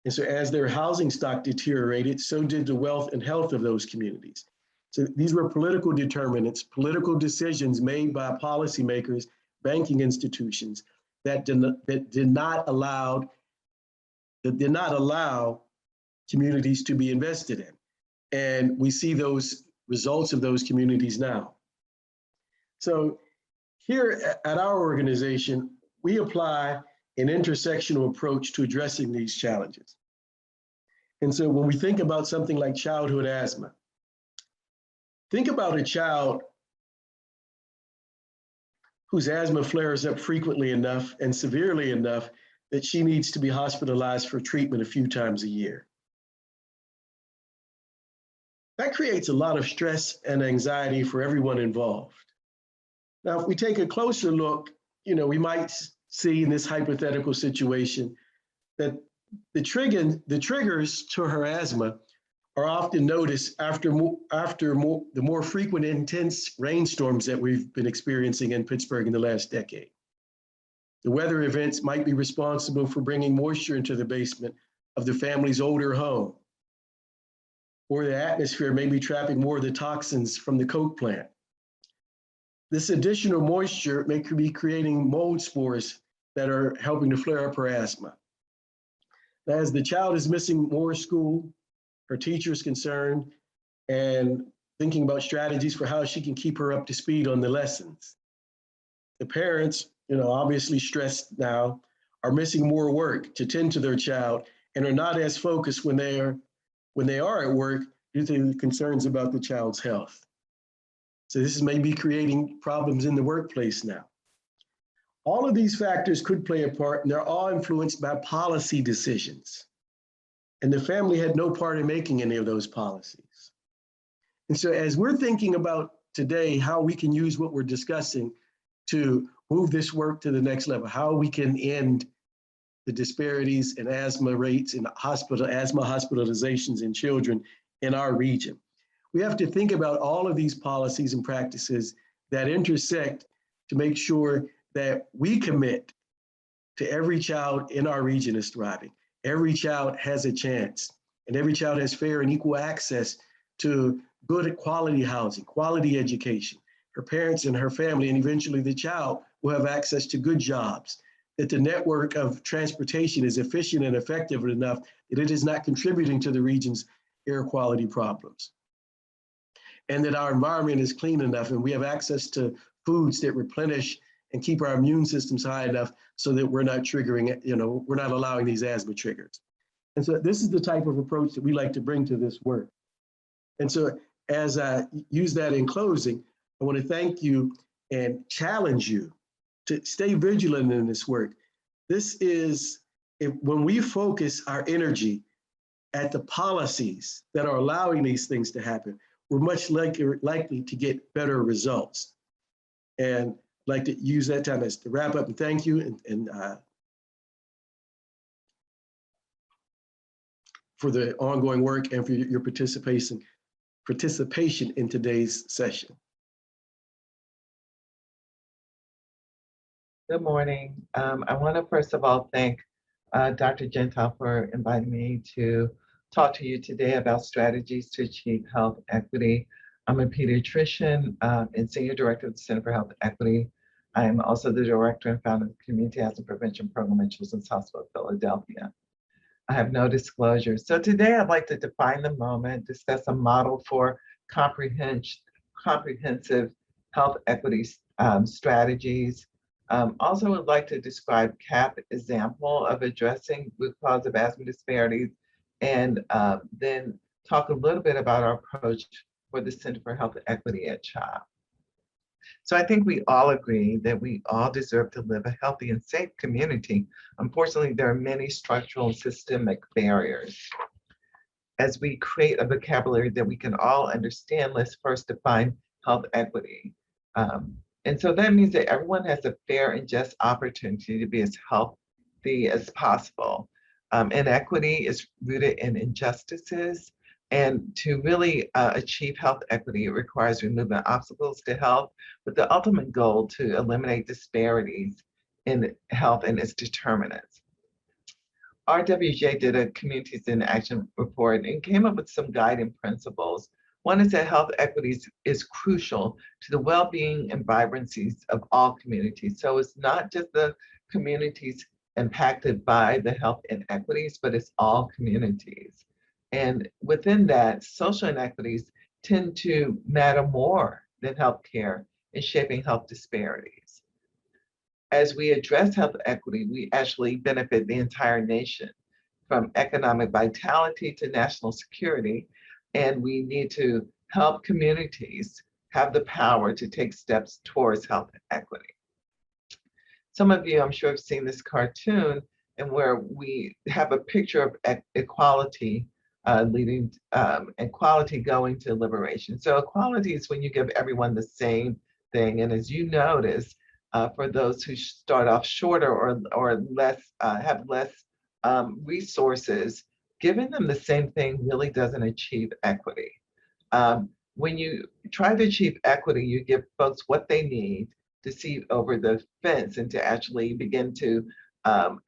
Speaker 12: And so as their housing stock deteriorated, so did the wealth and health of those communities. So these were political determinants, political decisions made by policymakers, banking institutions that did not allow communities to be invested in. And we see those results of those communities now. So here at our organization, we apply an intersectional approach to addressing these challenges. And so when we think about something like childhood asthma, think about a child whose asthma flares up frequently enough and severely enough that she needs to be hospitalized for treatment a few times a year. That creates a lot of stress and anxiety for everyone involved. Now, if we take a closer look, we might see in this hypothetical situation that the triggers to her asthma are often noticed after the more frequent intense rainstorms that we've been experiencing in Pittsburgh in the last decade. The weather events might be responsible for bringing moisture into the basement of the family's older home, or the atmosphere may be trapping more of the toxins from the coke plant. This additional moisture may be creating mold spores that are helping to flare up her asthma. As the child is missing more school, her teacher is concerned, and thinking about strategies for how she can keep her up to speed on the lessons. The parents, obviously stressed now, are missing more work to tend to their child and are not as focused when they are at work due to concerns about the child's health. So this is maybe creating problems in the workplace now. All of these factors could play a part, and they're all influenced by policy decisions. And the family had no part in making any of those policies. And so as we're thinking about today, how we can use what we're discussing to move this work to the next level, how we can end the disparities in asthma rates in asthma hospitalizations in children in our region. We have to think about all of these policies and practices that intersect to make sure that we commit to every child in our region is thriving. Every child has a chance, and every child has fair and equal access to good quality housing, quality education. Her parents and her family, and eventually the child, will have access to good jobs, that the network of transportation is efficient and effective enough that it is not contributing to the region's air quality problems, and that our environment is clean enough and we have access to foods that replenish and keep our immune systems high enough so that we're not triggering, we're not allowing these asthma triggers. And so this is the type of approach that we like to bring to this work. And so as I use that in closing, I want to thank you and challenge you to stay vigilant in this work. This is, when we focus our energy at the policies that are allowing these things to happen, we're much likely to get better results. And I'd like to use that time as to wrap up and thank you and for the ongoing work and for your participation in today's session.
Speaker 13: Good morning. I want to first of all thank Dr. Gentile for inviting me to talk to you today about strategies to achieve health equity. I'm a pediatrician and senior director of the Center for Health Equity. I am also the director and founder of the Community Asthma Prevention Program at Children's Hospital of Philadelphia. I have no disclosure. So today I'd like to define the moment, discuss a model for comprehensive health equity strategies. Also would like to describe CAP example of addressing root cause of asthma disparities, and then talk a little bit about our approach for the Center for Health Equity at CHOP. So I think we all agree that we all deserve to live a healthy and safe community. Unfortunately, there are many structural and systemic barriers. As we create a vocabulary that we can all understand, let's first define health equity. And so that means that everyone has a fair and just opportunity to be as healthy as possible. Inequity is rooted in injustices, and to really achieve health equity, it requires removing obstacles to health with the ultimate goal to eliminate disparities in health and its determinants. RWJ did a Communities in Action report and came up with some guiding principles. One is that health equity is crucial to the well-being and vibrancies of all communities. So it's not just the communities impacted by the health inequities, but it's all communities. And within that, social inequities tend to matter more than healthcare in shaping health disparities. As we address health equity, we actually benefit the entire nation, from economic vitality to national security, and we need to help communities have the power to take steps towards health equity. Some of you, I'm sure, have seen this cartoon, and where we have a picture of equality leading equality going to liberation. So equality is when you give everyone the same thing, and as you notice, for those who start off shorter or less have less resources, giving them the same thing really doesn't achieve equity. When you try to achieve equity, you give folks what they need to see over the fence and to actually begin to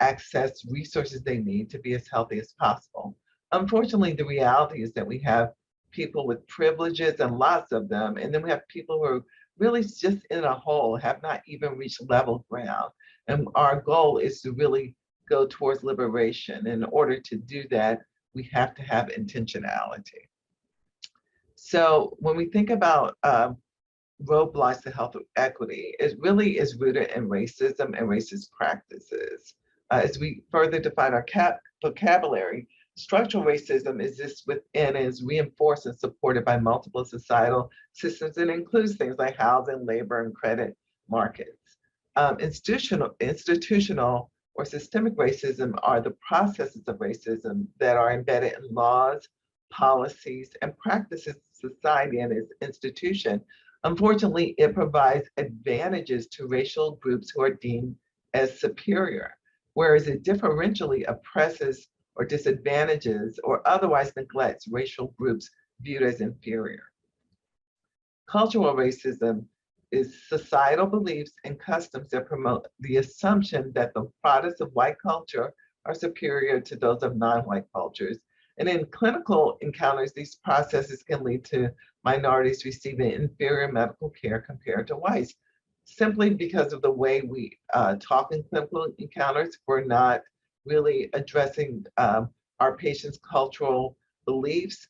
Speaker 13: access resources they need to be as healthy as possible. Unfortunately, the reality is that we have people with privileges and lots of them, and then we have people who are really just in a hole, have not even reached level ground. And our goal is to really go towards liberation. In order to do that, we have to have intentionality. So when we think about roadblocks to health equity, it really is rooted in racism and racist practices. As we further define our vocabulary, structural racism exists within and is reinforced and supported by multiple societal systems and includes things like housing, labor, and credit markets. Institutional or systemic racism are the processes of racism that are embedded in laws, policies, and practices of society and its institution. Unfortunately, it provides advantages to racial groups who are deemed as superior, whereas it differentially oppresses or disadvantages or otherwise neglects racial groups viewed as inferior. Cultural racism is societal beliefs and customs that promote the assumption that the products of white culture are superior to those of non-white cultures. And in clinical encounters, these processes can lead to minorities receiving inferior medical care compared to whites. Simply because of the way we talk in clinical encounters, we're not really addressing our patients' cultural beliefs.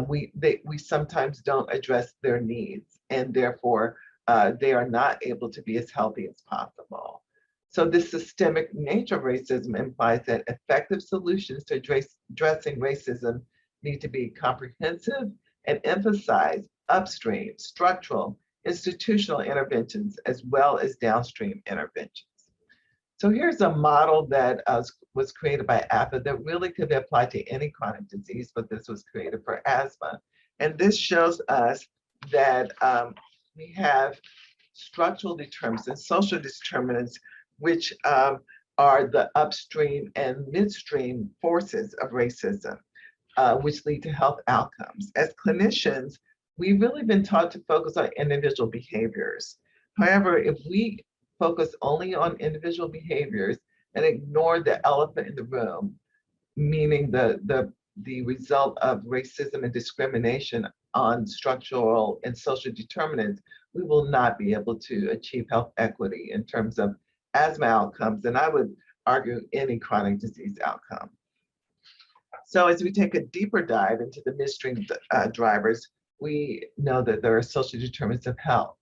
Speaker 13: We sometimes don't address their needs, and therefore they are not able to be as healthy as possible. So this systemic nature of racism implies that effective solutions to addressing racism need to be comprehensive and emphasize upstream, structural, institutional interventions, as well as downstream interventions. So here's a model that was created by Asthma that really could be applied to any chronic disease, but this was created for asthma. And this shows us that we have structural determinants and social determinants, which are the upstream and midstream forces of racism, which lead to health outcomes. As clinicians, we've really been taught to focus on individual behaviors. However, if we focus only on individual behaviors and ignore the elephant in the room, meaning the result of racism and discrimination on structural and social determinants, we will not be able to achieve health equity in terms of asthma outcomes, and I would argue any chronic disease outcome. So as we take a deeper dive into the midstream drivers, we know that there are social determinants of health.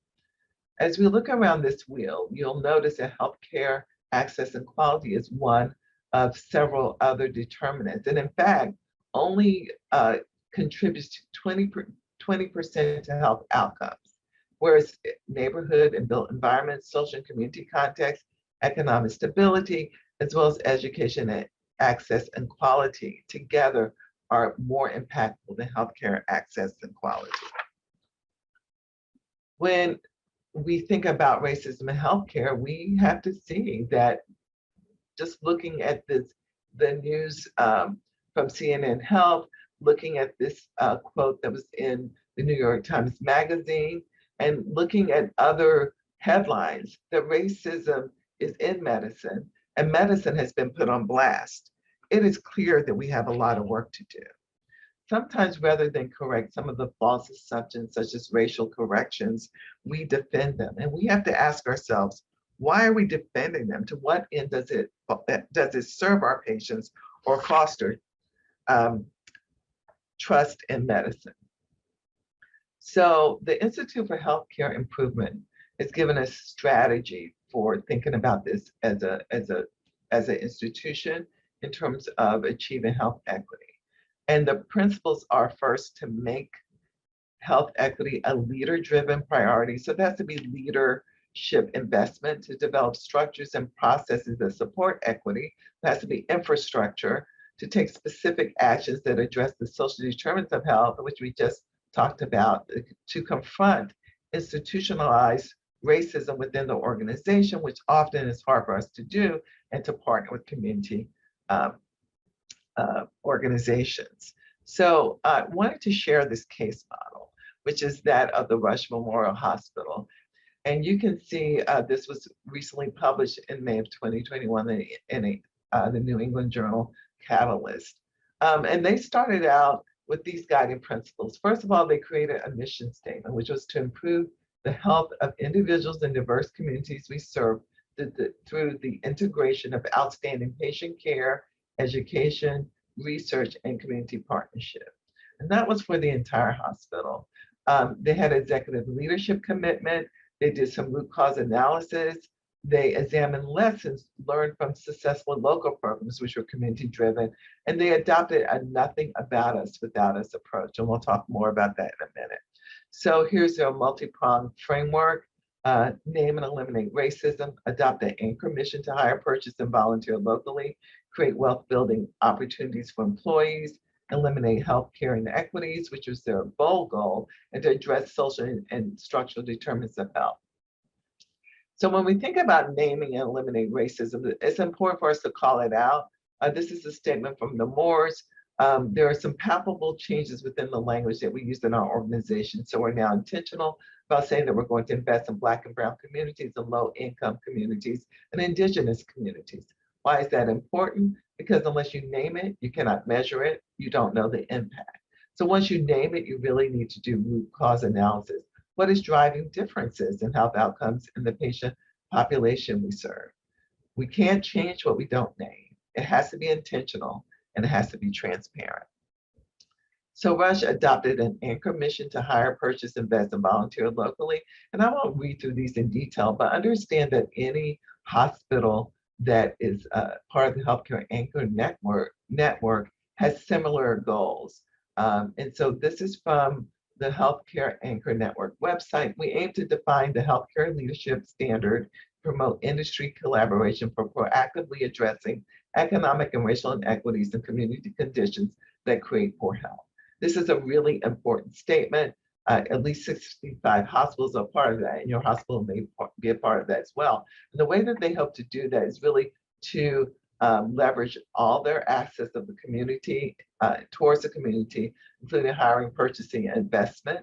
Speaker 13: As we look around this wheel, you'll notice that healthcare access and quality is one of several other determinants. And in fact, only contributes to 20% to health outcomes, whereas neighborhood and built environments, social and community context, economic stability, as well as education and access and quality together are more impactful than healthcare access and quality. When we think about racism in healthcare, we have to see that just looking at the news from CNN Health, looking at this quote that was in the New York Times Magazine, and looking at other headlines, that racism is in medicine and medicine has been put on blast. It is clear that we have a lot of work to do. Sometimes rather than correct some of the false assumptions, such as racial corrections, we defend them. And we have to ask ourselves, why are we defending them? To what end does it serve our patients or foster trust in medicine? So the Institute for Healthcare Improvement has given us strategy for thinking about this as an institution in terms of achieving health equity. And the principles are, first, to make health equity a leader-driven priority. So that has to be leadership investment to develop structures and processes that support equity. There has to be infrastructure to take specific actions that address the social determinants of health, which we just talked about, to confront institutionalized racism within the organization, which often is hard for us to do, and to partner with community organizations. So I wanted to share this case model, which is that of the Rush Memorial Hospital. And you can see this was recently published in May of 2021 in the New England Journal Catalyst. And they started out with these guiding principles. First of all, they created a mission statement, which was to improve the health of individuals in diverse communities we serve through the integration of outstanding patient care, education, research, and community partnership. And that was for the entire hospital. They had executive leadership commitment. They did some root cause analysis. They examined lessons learned from successful local programs, which were community driven, and they adopted a nothing about us without us approach. And we'll talk more about that in a minute. So here's their multi-pronged framework. Name and eliminate racism, adopt an anchor mission to hire, purchase, and volunteer locally, create wealth building opportunities for employees, eliminate healthcare inequities, which was their bold goal, and to address social and structural determinants of health. So when we think about naming and eliminating racism, it's important for us to call it out. This is a statement from the Moores. There are some palpable changes within the language that we use in our organization. So we're now intentional about saying that we're going to invest in Black and Brown communities and low-income communities and Indigenous communities. Why is that important? Because unless you name it, you cannot measure it, you don't know the impact. So once you name it, you really need to do root cause analysis. What is driving differences in health outcomes in the patient population we serve? We can't change what we don't name. It has to be intentional and it has to be transparent. So Rush adopted an anchor mission to hire, purchase, invest, and volunteer locally. And I won't read through these in detail, but understand that any hospital that is part of the healthcare anchor network has similar goals. And so this is from the Healthcare Anchor Network website. We aim to define the healthcare leadership standard, promote industry collaboration for proactively addressing economic and racial inequities and community conditions that create poor health. This is a really important statement. At least 65 hospitals are part of that, and your hospital may be a part of that as well. And the way that they hope to do that is really to leverage all their access of the community towards the community, including hiring, purchasing, and investment,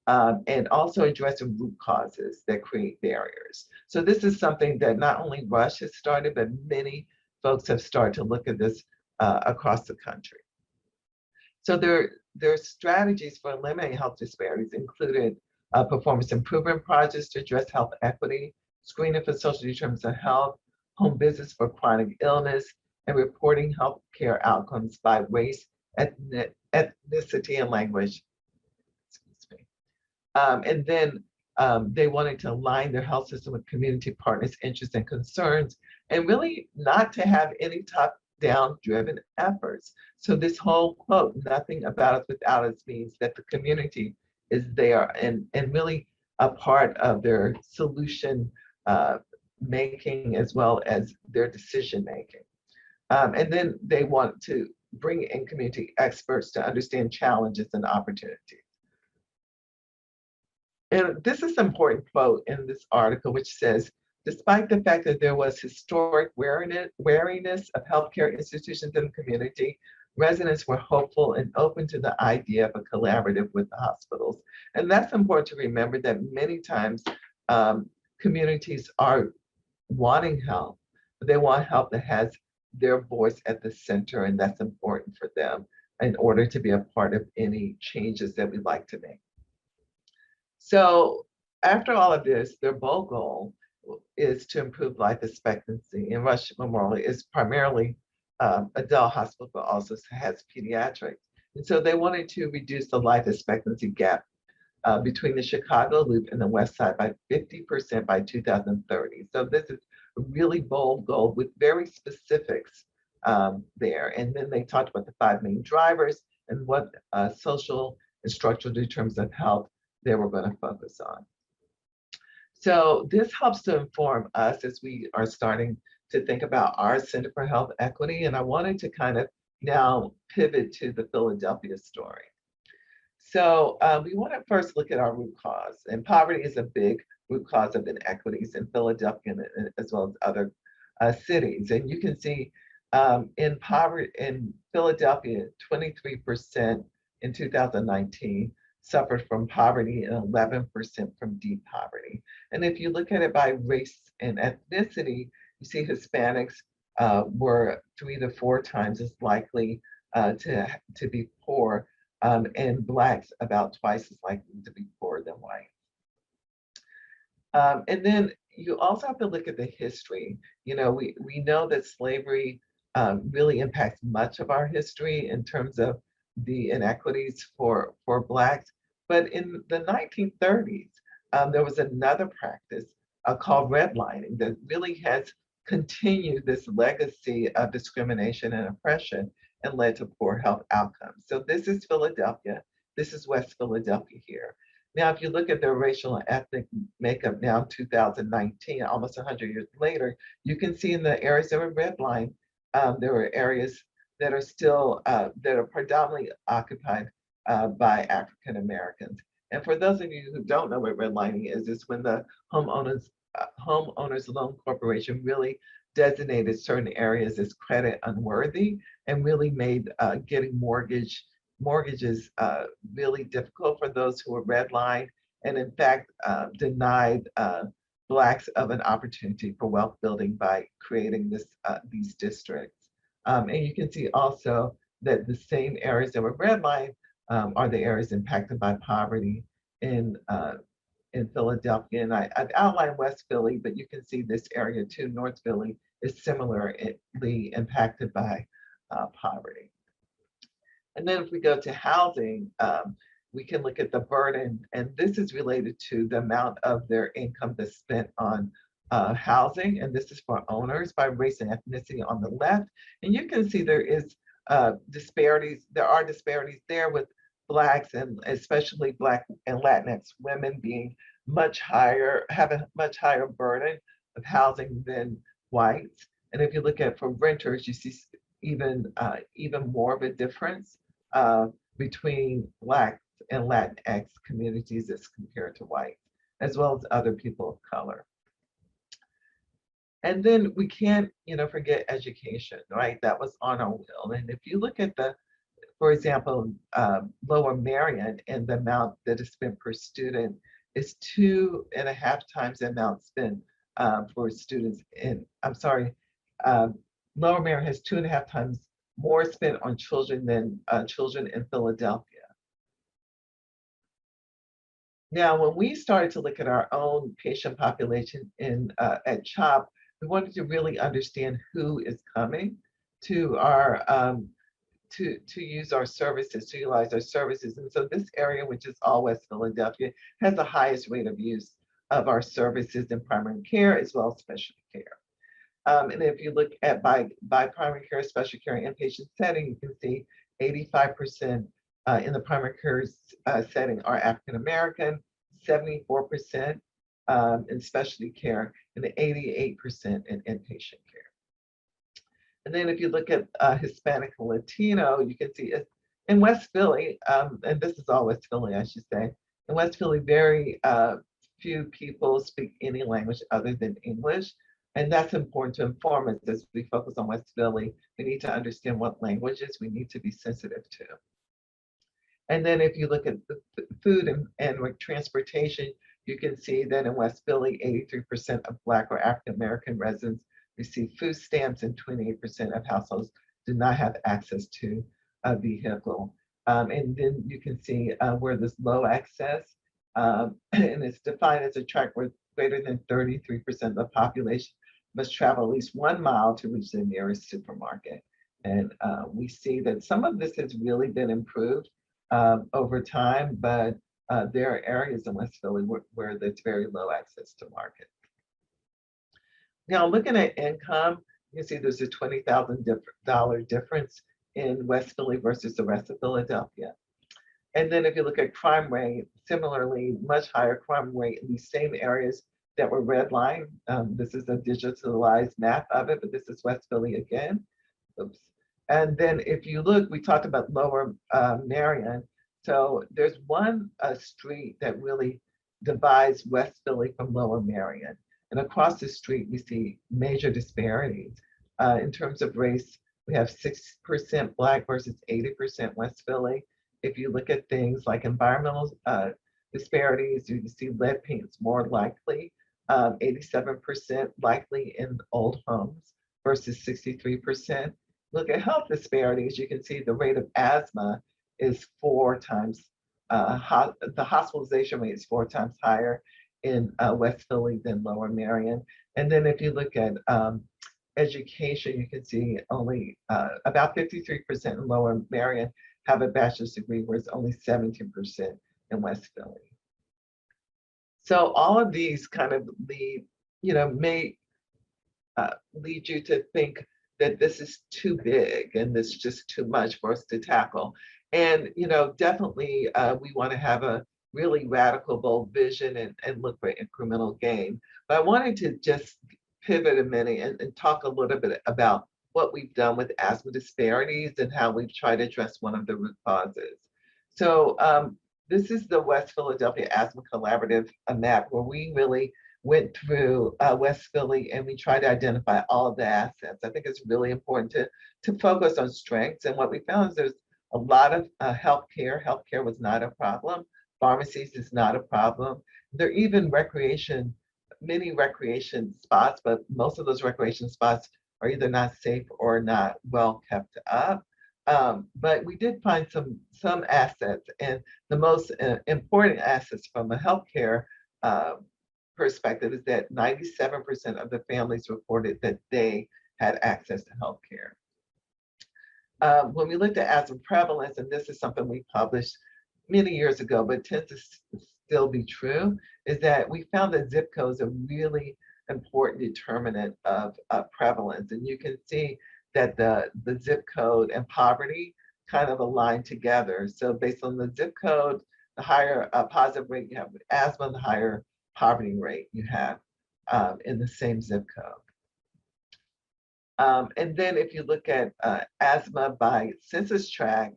Speaker 13: and also addressing root causes that create barriers. So this is something that not only Rush has started, but many folks have started to look at this across the country. So their strategies for eliminating health disparities included performance improvement projects to address health equity, screening for social determinants of health, home visits for chronic illness, and reporting healthcare outcomes by race, ethnicity, and language. Excuse me. And then they wanted to align their health system with community partners' interests and concerns, and really not to have any top-down driven efforts. So this whole quote, nothing about us without us, means that the community is there and really a part of their solution making as well as their decision making. And then they want to bring in community experts to understand challenges and opportunities. And this is an important quote in this article, which says, despite the fact that there was historic wariness of healthcare institutions in the community, residents were hopeful and open to the idea of a collaborative with the hospitals. And that's important to remember, that many times communities are wanting help, but they want help that has their voice at the center, and that's important for them in order to be a part of any changes that we'd like to make. So after all of this, their bold goal is to improve life expectancy. And Rush Memorial is primarily adult hospital, but also has pediatrics. And so they wanted to reduce the life expectancy gap between the Chicago Loop and the West Side by 50% by 2030. So this is a really bold goal with very specifics there. And then they talked about the 5 main drivers and what social and structural determinants of health they were going to focus on. So this helps to inform us as we are starting to think about our Center for Health Equity. And I wanted to kind of now pivot to the Philadelphia story. So we want to first look at our root cause. And poverty is a big root cause of inequities in Philadelphia as well as other cities. And you can see in Philadelphia, 23% in 2019 suffered from poverty and 11% from deep poverty. And if you look at it by race and ethnicity, you see Hispanics were 3 to 4 times as likely to be poor, and Blacks about twice as likely to be poorer than white. And then you also have to look at the history. You know, we know that slavery really impacts much of our history in terms of the inequities for Blacks. But in the 1930s, there was another practice called redlining that really has continued this legacy of discrimination and oppression and led to poor health outcomes. So this is Philadelphia. This is West Philadelphia here. Now, if you look at their racial and ethnic makeup now, 2019, almost 100 years later, you can see in the areas that were redlined, there were areas that are still, that are predominantly occupied by African Americans. And for those of you who don't know what redlining is, it's when the homeowners loan corporation really designated certain areas as credit unworthy and really made getting mortgages really difficult for those who were redlined, and in fact denied Blacks of an opportunity for wealth building by creating these districts. And you can see also that the same areas that were redlined are the areas impacted by poverty in Philadelphia. And I've outlined West Philly, but you can see this area too. North Philly is similarly impacted by poverty. And then if we go to housing, we can look at the burden, and this is related to the amount of their income that's spent on housing, and this is for owners by race and ethnicity on the left. And you can see there is disparities. There are disparities there with Blacks and especially Black and Latinx women being much higher, having much higher burden of housing than whites. And if you look at for renters, you see even more of a difference between Black and Latinx communities as compared to white, as well as other people of color. And then we can't, forget education, right? That was on our will. And if you look at for example, Lower Marion, and the amount that is spent per student is 2.5 times the amount spent for students Lower Marion has 2.5 times more spent on children than children in Philadelphia. Now, when we started to look at our own patient population at CHOP, we wanted to really understand who is coming to our to use our services, to utilize our services. And so this area, which is all West Philadelphia, has the highest rate of use of our services in primary care as well as specialty care. And if you look at by primary care, specialty care, and inpatient setting, you can see 85% in the primary care setting are African American, 74% in specialty care, and 88% in inpatient care. And then if you look at Hispanic and Latino, you can see in West Philly, and this is all West Philly, I should say, in West Philly, very few people speak any language other than English. And that's important to inform us as we focus on West Philly. We need to understand what languages we need to be sensitive to. And then if you look at the food and transportation, you can see that in West Philly, 83% of Black or African American residents receive food stamps, and 28% of households do not have access to a vehicle. And then you can see where there's low access, and it's defined as a tract where greater than 33% of the population must travel at least 1 mile to reach the nearest supermarket. And we see that some of this has really been improved over time, but there are areas in West Philly where there's very low access to market. Now, looking at income, you can see there's a $20,000 difference in West Philly versus the rest of Philadelphia. And then if you look at crime rate, similarly, much higher crime rate in these same areas that were redlined. This is a digitalized map of it, but this is West Philly again. Oops. And then if you look, we talked about Lower Marion. So there's one street that really divides West Philly from Lower Marion. And across the street, we see major disparities. In terms of race, we have 6% Black versus 80% West Philly. If you look at things like environmental disparities, you can see lead paint's more likely, 87% likely in old homes versus 63%. Look at health disparities, you can see the rate of asthma is 4 times, the hospitalization rate is 4 times higher in West Philly than Lower Marion. And then if you look at education, you can see only about 53% in Lower Marion have a bachelor's degree, whereas only 17% in West Philly. So all of these kind of lead, may lead you to think that this is too big and this is just too much for us to tackle. And, definitely we want to have a really radical, bold vision and look for incremental gain. But I wanted to just pivot a minute and talk a little bit about what we've done with asthma disparities and how we've tried to address one of the root causes. So this is the West Philadelphia Asthma Collaborative map, where we really went through West Philly and we tried to identify all of the assets. I think it's really important to focus on strengths. And what we found is there's a lot of healthcare. Healthcare was not a problem. Pharmacies is not a problem. There are even many recreation spots, but most of those recreation spots are either not safe or not well kept up. But we did find some assets, and the most important assets from a healthcare perspective is that 97% of the families reported that they had access to healthcare. When we looked at asthma prevalence, and this is something we published many years ago, but tends to still be true, is that we found that zip codes are really important determinant of prevalence. And you can see that the zip code and poverty kind of align together. So based on the zip code, the higher positive rate you have with asthma, the higher poverty rate you have in the same zip code. And then if you look at asthma by census tract,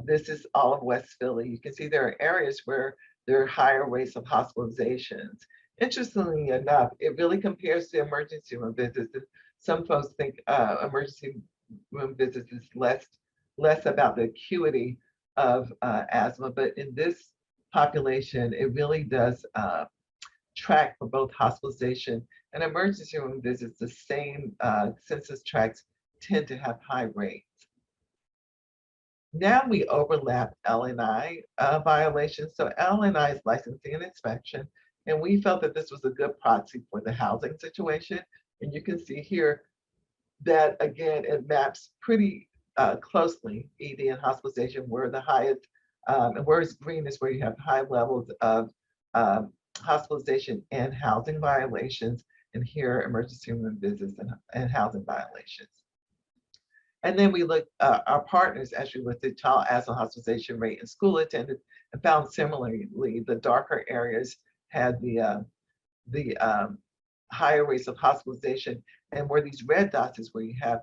Speaker 13: this is all of West Philly. You can see there are areas where there are higher rates of hospitalizations. Interestingly enough, it really compares to emergency room visits. Some folks think emergency room visits is less about the acuity of asthma, but in this population, it really does track for both hospitalization and emergency room visits. The same census tracts tend to have high rates. Now we overlap LNI violations. So LNI is licensing and inspection, and we felt that this was a good proxy for the housing situation. And you can see here that, again, it maps pretty closely. ED and hospitalization were the highest, and whereas green is where you have high levels of hospitalization and housing violations, and here emergency room visits and housing violations. And then we looked, our partners actually looked at child asthma hospitalization rate and school attendance, and found similarly the darker areas had the higher rates of hospitalization, and where these red dots is where you have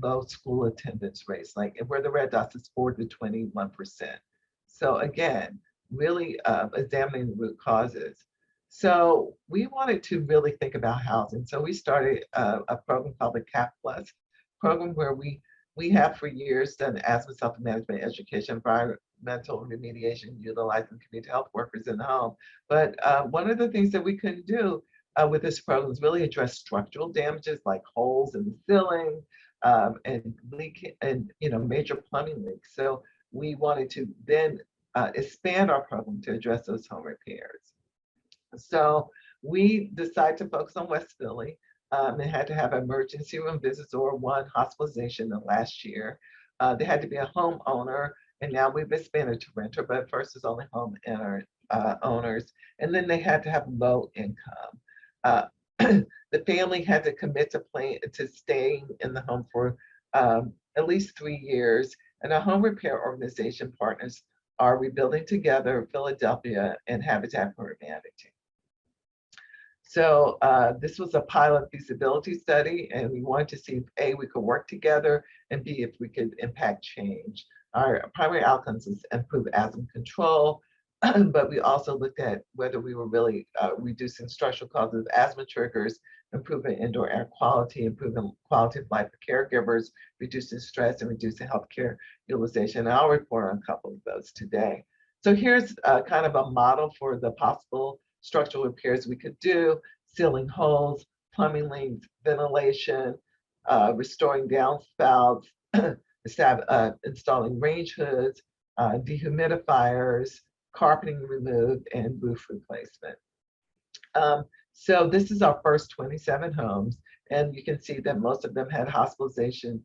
Speaker 13: low school attendance rates, like where the red dots is 4 to 21%. So again, really examining the root causes. So we wanted to really think about housing. So we started a program called the CAP Plus program, where we have for years done asthma self-management education, environmental remediation, utilizing community health workers in the home. But one of the things that we couldn't do with this program is really address structural damages like holes in the ceiling and leak and major plumbing leaks. So we wanted to then expand our program to address those home repairs. So we decided to focus on West Philly. And had to have emergency room visits or one hospitalization in the last year. They had to be a homeowner, and now we've expanded to renter, but first it's only home owners. And then they had to have low income. The family had to commit to staying in the home for at least 3 years. And our home repair organization partners are Rebuilding Together, Philadelphia, and Habitat for Humanity. So this was a pilot feasibility study, and we wanted to see if A, we could work together, and B, if we could impact change. Our primary outcomes is improve asthma control, but we also looked at whether we were really reducing structural causes of asthma triggers, improving indoor air quality, improving quality of life for caregivers, reducing stress, and reducing healthcare utilization. And I'll report on a couple of those today. So here's kind of a model for the possible structural repairs we could do: sealing holes, plumbing leaks, ventilation, restoring downspouts, installing range hoods, dehumidifiers, carpeting removed, and roof replacement. So this is our first 27 homes, and you can see that most of them had hospitalizations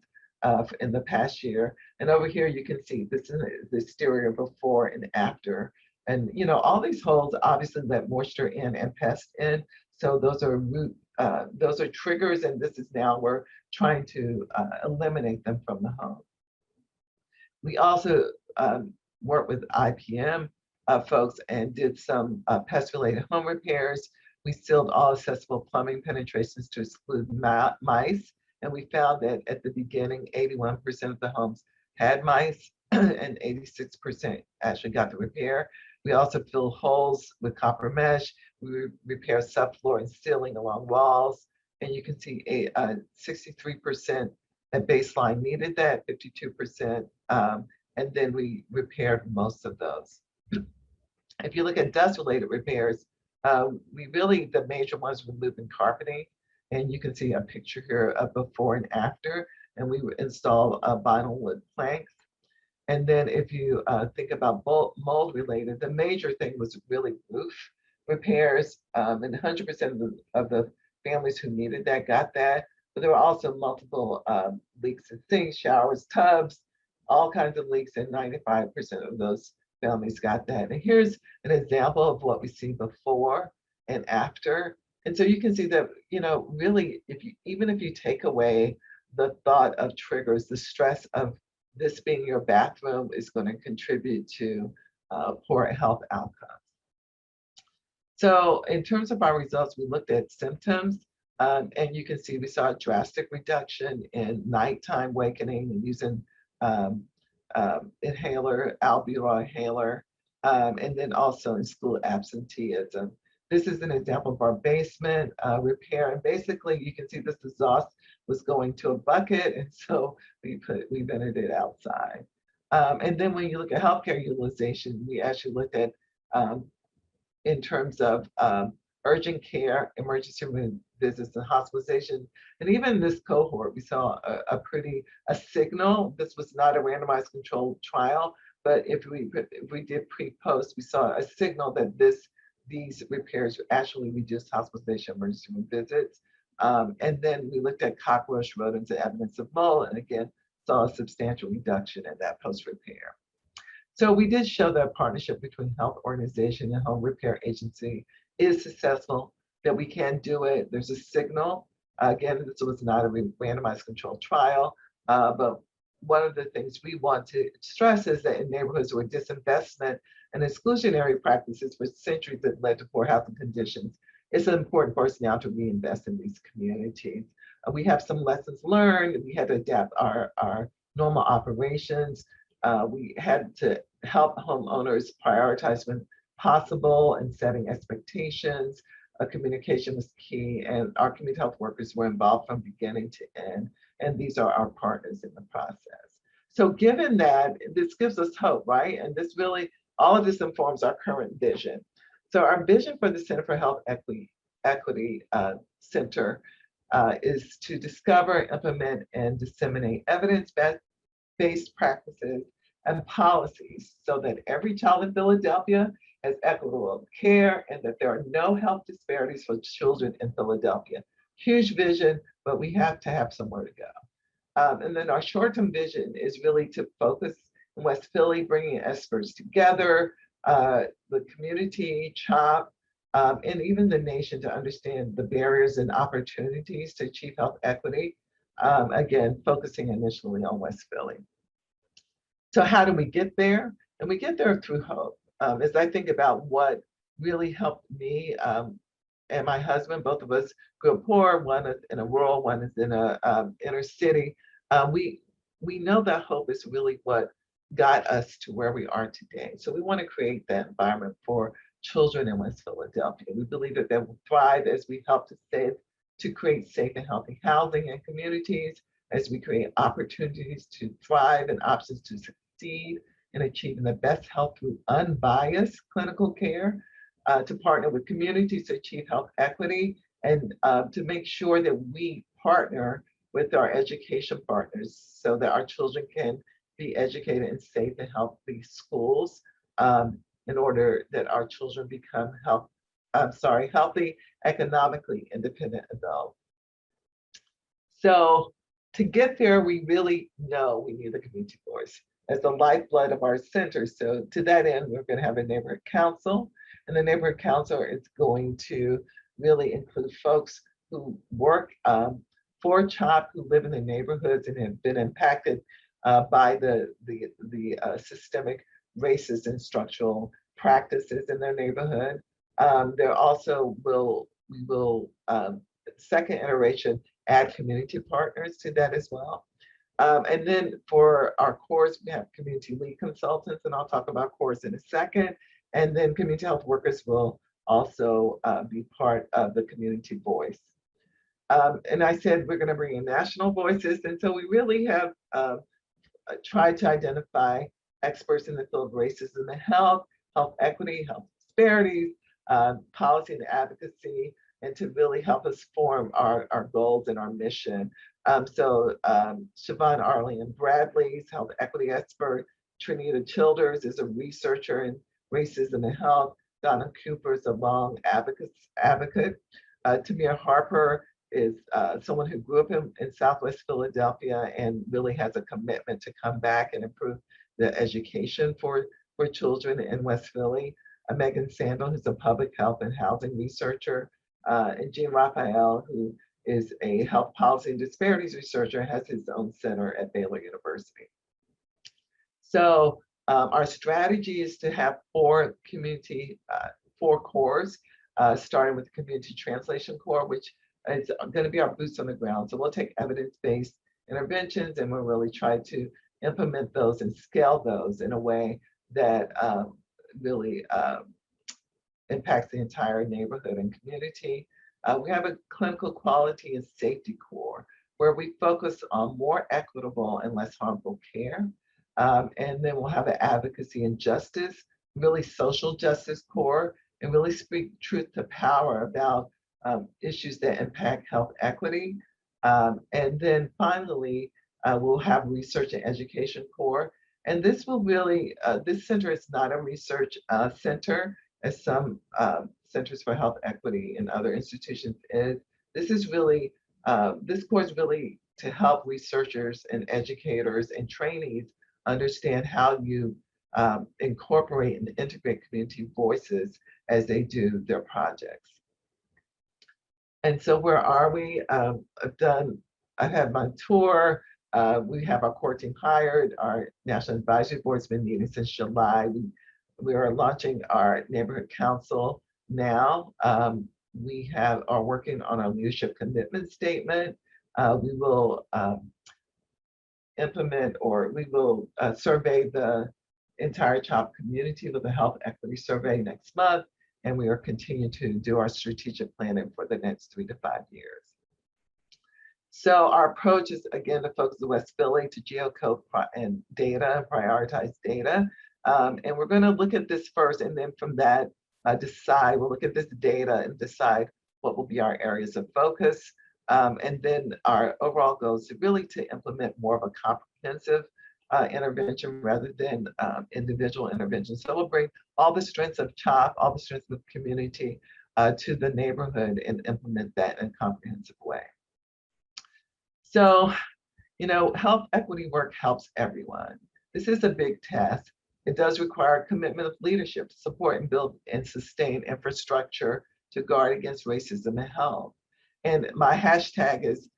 Speaker 13: in the past year. And over here, you can see this is the exterior before and after. And all these holes obviously let moisture in and pests in. So those are triggers, and this is now we're trying to eliminate them from the home. We also worked with IPM folks and did some pest-related home repairs. We sealed all accessible plumbing penetrations to exclude mice. And we found that at the beginning, 81% of the homes had mice and 86% actually got the repair. We also filled holes with copper mesh. We repaired subfloor and ceiling along walls. And you can see 63% at baseline needed that, 52%. And then we repaired most of those. If you look at dust-related repairs, the major ones were moving carpeting. And you can see a picture here of before and after. And we installed vinyl wood planks. And then if you think about mold related, the major thing was really roof repairs. And 100% of the families who needed that got that. But there were also multiple leaks in sinks, showers, tubs, all kinds of leaks, and 95% of those families got that. And here's an example of what we see before and after. And so you can see that, really, even if you take away the thought of triggers, the stress of this being your bathroom is going to contribute to poor health outcomes. So in terms of our results, we looked at symptoms, and you can see we saw a drastic reduction in nighttime wakening and using inhaler, albuterol inhaler, and then also in school absenteeism. This is an example of our basement repair, and basically you can see this exhaust was going to a bucket, and so we vented it outside. And then when you look at healthcare utilization, we actually looked at in terms of urgent care, emergency room visits, and hospitalization. And even in this cohort, we saw a signal. This was not a randomized controlled trial, but if we did pre-post, we saw a signal that these repairs actually reduced hospitalization, emergency room visits. And then we looked at cockroach, rodents, and evidence of mold, and again, saw a substantial reduction in that post-repair. So we did show that a partnership between health organization and home repair agency is successful, that we can do it. There's a signal. Again, this was not a randomized controlled trial, but one of the things we want to stress is that in neighborhoods where disinvestment and exclusionary practices for centuries that led to poor health conditions, it's important for us now to reinvest in these communities. We have some lessons learned. We had to adapt our normal operations. We had to help homeowners prioritize when possible and setting expectations. Communication was key, and our community health workers were involved from beginning to end, and these are our partners in the process. So given that, this gives us hope, right? And this really, all of this informs our current vision. So our vision for the Center for Health Equity Center is to discover, implement, and disseminate evidence-based practices and policies so that every child in Philadelphia has equitable care and that there are no health disparities for children in Philadelphia. Huge vision, but we have to have somewhere to go. And then our short-term vision is really to focus in West Philly, bringing experts together, the community, CHOP, and even the nation to understand the barriers and opportunities to achieve health equity. Again, focusing initially on West Philly. So how do we get there? And we get there through hope. As I think about what really helped me and my husband, both of us grew up poor, one is in a rural, one is in a inner city. We know that hope is really what got us to where we are today. So we want to create that environment for children in West Philadelphia. We believe that they will thrive as we help to create safe and healthy housing and communities, as we create opportunities to thrive and options to succeed in achieving the best health through unbiased clinical care, to partner with communities to achieve health equity, and to make sure that we partner with our education partners so that our children can be educated in safe and healthy schools in order that our children become healthy, economically independent adult. So to get there, we really know we need the community voice as the lifeblood of our center. So to that end, we're going to have a neighborhood council, and the neighborhood council is going to really include folks who work for CHOP, who live in the neighborhoods and have been impacted by the systemic racist and structural practices in their neighborhood. There also we will second iteration add community partners to that as well. And then for our cores, we have community lead consultants, and I'll talk about cores in a second. And then community health workers will also be part of the community voice. And I said we're going to bring in national voices, and so we really have tried to identify experts in the field of racism and health, health equity, health disparities, policy and advocacy, and to really help us form our goals and our mission. So Siobhan Arlene Bradley's health equity expert, Trinita Childers is a researcher in racism and health, Donna Cooper is a long advocate. Tamir Harper is someone who grew up in Southwest Philadelphia and really has a commitment to come back and improve the education for children in West Philly. Megan Sandel, who's a public health and housing researcher, and Jean Raphael, who is a health policy and disparities researcher, has his own center at Baylor University. So our strategy is to have four cores, starting with the community translation core, which is going to be our boots on the ground. So we'll take evidence-based interventions and we'll really try to implement those and scale those in a way that really impacts the entire neighborhood and community. We have a clinical quality and safety core where we focus on more equitable and less harmful care. And then we'll have an advocacy and justice, really social justice core, and really speak truth to power about issues that impact health equity. And then finally, we'll have research and education core. And this will really, this center is not a research center as some centers for health equity and other institutions is. This is really, this core is really to help researchers and educators and trainees understand how you incorporate and integrate community voices as they do their projects. And so where are we? I've had my tour. We have our core team hired. Our National Advisory Board's been meeting since July. We are launching our neighborhood council now. We are working on our leadership commitment statement. We will implement, or we will survey the entire CHOP community with a health equity survey next month. And we are continuing to do our strategic planning for the next 3 to 5 years. So our approach is, again, to focus on West Philly, to geocode and data, prioritize data. And we're going to look at this first, and then from that, we'll look at this data and decide what will be our areas of focus. And then our overall goal is really to implement more of a comprehensive intervention rather than individual intervention. So we'll bring all the strengths of CHOP, all the strengths of community to the neighborhood and implement that in a comprehensive way. So, you know, health equity work helps everyone. This is a big task. It does require a commitment of leadership to support and build and sustain infrastructure to guard against racism in health. And my hashtag is,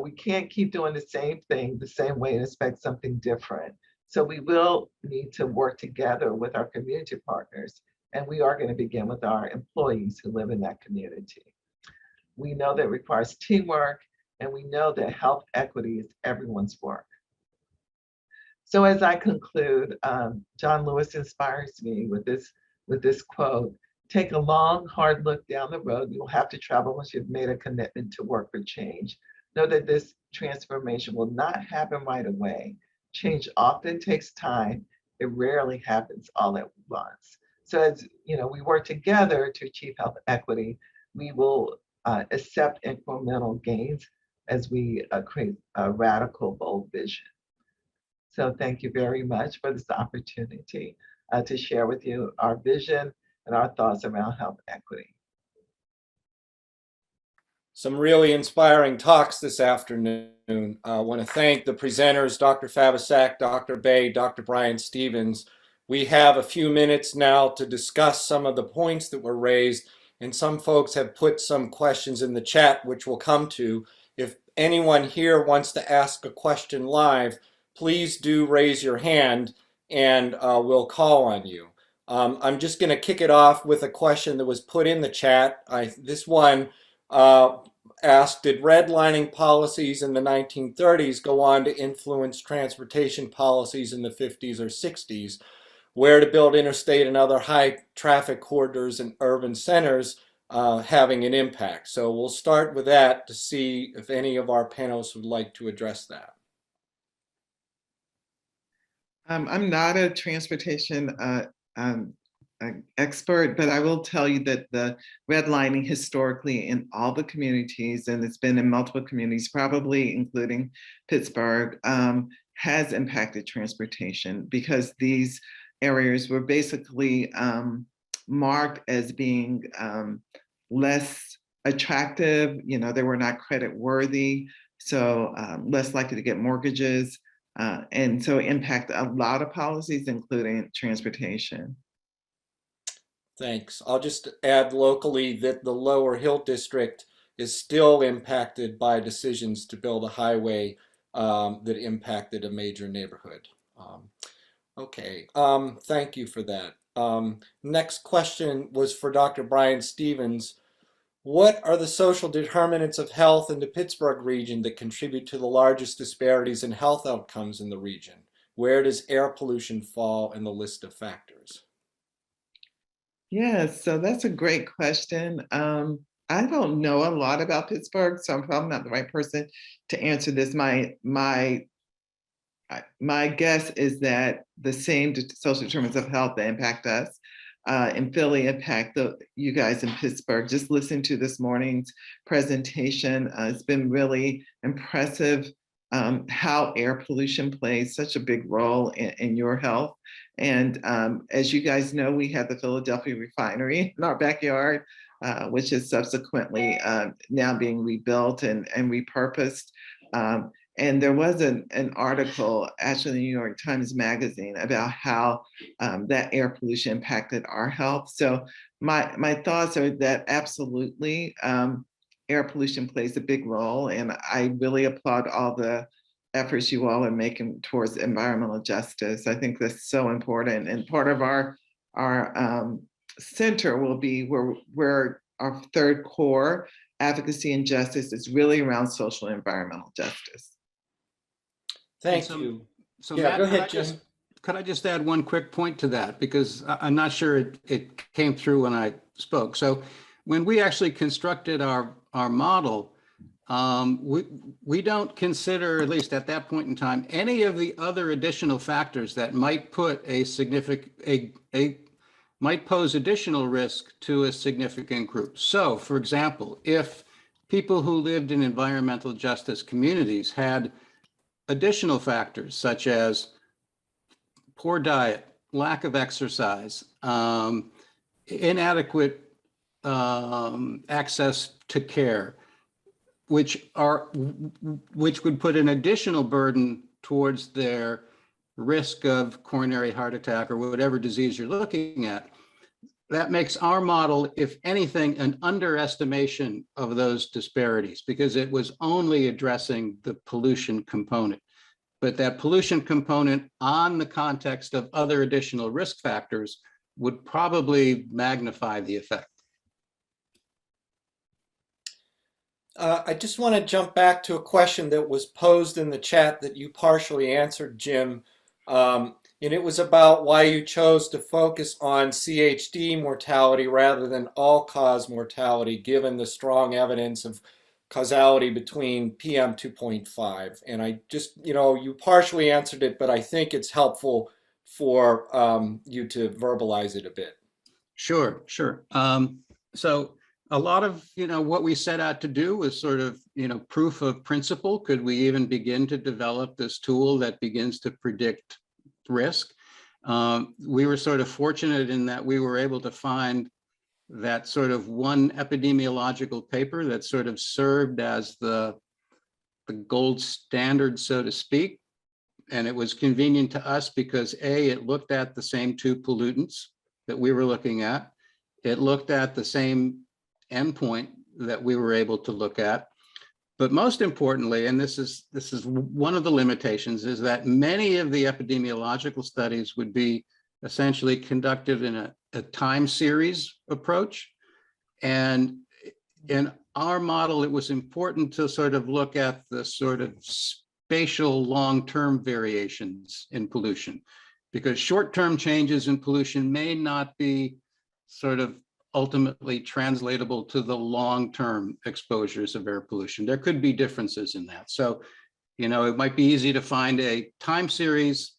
Speaker 13: we can't keep doing the same thing the same way and expect something different. So we will need to work together with our community partners, and we are going to begin with our employees who live in that community. We know that requires teamwork, and we know that health equity is everyone's work. So as I conclude, John Lewis inspires me with this quote: take a long, hard look down the road you'll have to travel once you've made a commitment to work for change. Know that this transformation will not happen right away. Change often takes time. It rarely happens all at once. So as you know, we work together to achieve health equity. We will accept incremental gains as we create a radical, bold vision. So thank you very much for this opportunity to share with you our vision and our thoughts around health equity.
Speaker 14: some really inspiring talks this afternoon. I want to thank the presenters, Dr. Fabisak, Dr. Bay, Dr. Brian Stevens. We have a few minutes now to discuss some of the points that were raised, and some folks have put some questions in the chat, which we'll come to. If anyone here wants to ask a question live, please do raise your hand and we'll call on you. I'm just going to kick it off with a question that was put in the chat. This one asked, did redlining policies in the 1930s go on to influence transportation policies in the 50s or 60s? Where to build interstate and other high traffic corridors in urban centers having an impact? So we'll start with that to see if any of our panelists would like to address that.
Speaker 13: I'm not a transportation expert, but I will tell you that the redlining historically in all the communities, and it's been in multiple communities, probably including Pittsburgh, has impacted transportation because these areas were basically marked as being less attractive. You know, they were not credit worthy, so less likely to get mortgages. And so impact a lot of policies, including transportation.
Speaker 14: Thanks. I'll just add locally that the Lower Hill District is still impacted by decisions to build a highway that impacted a major neighborhood. Okay, thank you for that. Next question was for Dr. Brian Stevens. What are the social determinants of health in the Pittsburgh region that contribute to the largest disparities in health outcomes in the region? Where does air pollution fall in the list of factors?
Speaker 13: Yes, so that's a great question. I don't know a lot about Pittsburgh, so I'm probably not the right person to answer this. My guess is that the same social determinants of health that impact us in Philly impact you guys in Pittsburgh. Just listen to this morning's presentation. It's been really impressive how air pollution plays such a big role in your health. And as you guys know, we have the Philadelphia refinery in our backyard, which is subsequently now being rebuilt and repurposed. And there was an article, actually in the New York Times Magazine, about how that air pollution impacted our health. So my thoughts are that absolutely air pollution plays a big role. And I really applaud all the efforts you all are making towards environmental justice. I think that's so important. And part of our center will be where our third core, advocacy and justice, is really around social and environmental justice.
Speaker 14: Thank you.
Speaker 11: So
Speaker 14: yeah,
Speaker 11: Matt,
Speaker 14: go ahead, Jim.
Speaker 11: Could I just add one quick point to that? Because I'm not sure it came through when I spoke. So when we actually constructed our model, we don't consider, at least at that point in time, any of the other additional factors that might put might pose additional risk to a significant group. So, for example, if people who lived in environmental justice communities had additional factors such as poor diet, lack of exercise, inadequate access to care, which would put an additional burden towards their risk of coronary heart attack or whatever disease you're looking at, that makes our model, if anything, an underestimation of those disparities because it was only addressing the pollution component. But that pollution component on the context of other additional risk factors would probably magnify the effect.
Speaker 14: I just want to jump back to a question that was posed in the chat that you partially answered, Jim. And it was about why you chose to focus on CHD mortality rather than all-cause mortality, given the strong evidence of causality between PM 2.5. And I just, you partially answered it, but I think it's helpful for you to verbalize it a bit.
Speaker 11: Sure. So a lot of, what we set out to do was sort of, proof of principle. Could we even begin to develop this tool that begins to predict risk? We were sort of fortunate in that we were able to find that sort of one epidemiological paper that sort of served as the gold standard, so to speak. And it was convenient to us because A, it looked at the same two pollutants that we were looking at. It looked at the same endpoint that we were able to look at. But most importantly, and this is one of the limitations, is that many of the epidemiological studies would be essentially conducted in a time series approach. And in our model, it was important to sort of look at the sort of spatial long-term variations in pollution, because short-term changes in pollution may not be sort of ultimately translatable to the long-term exposures of air pollution. There could be differences in that. So, you know, it might be easy to find a time series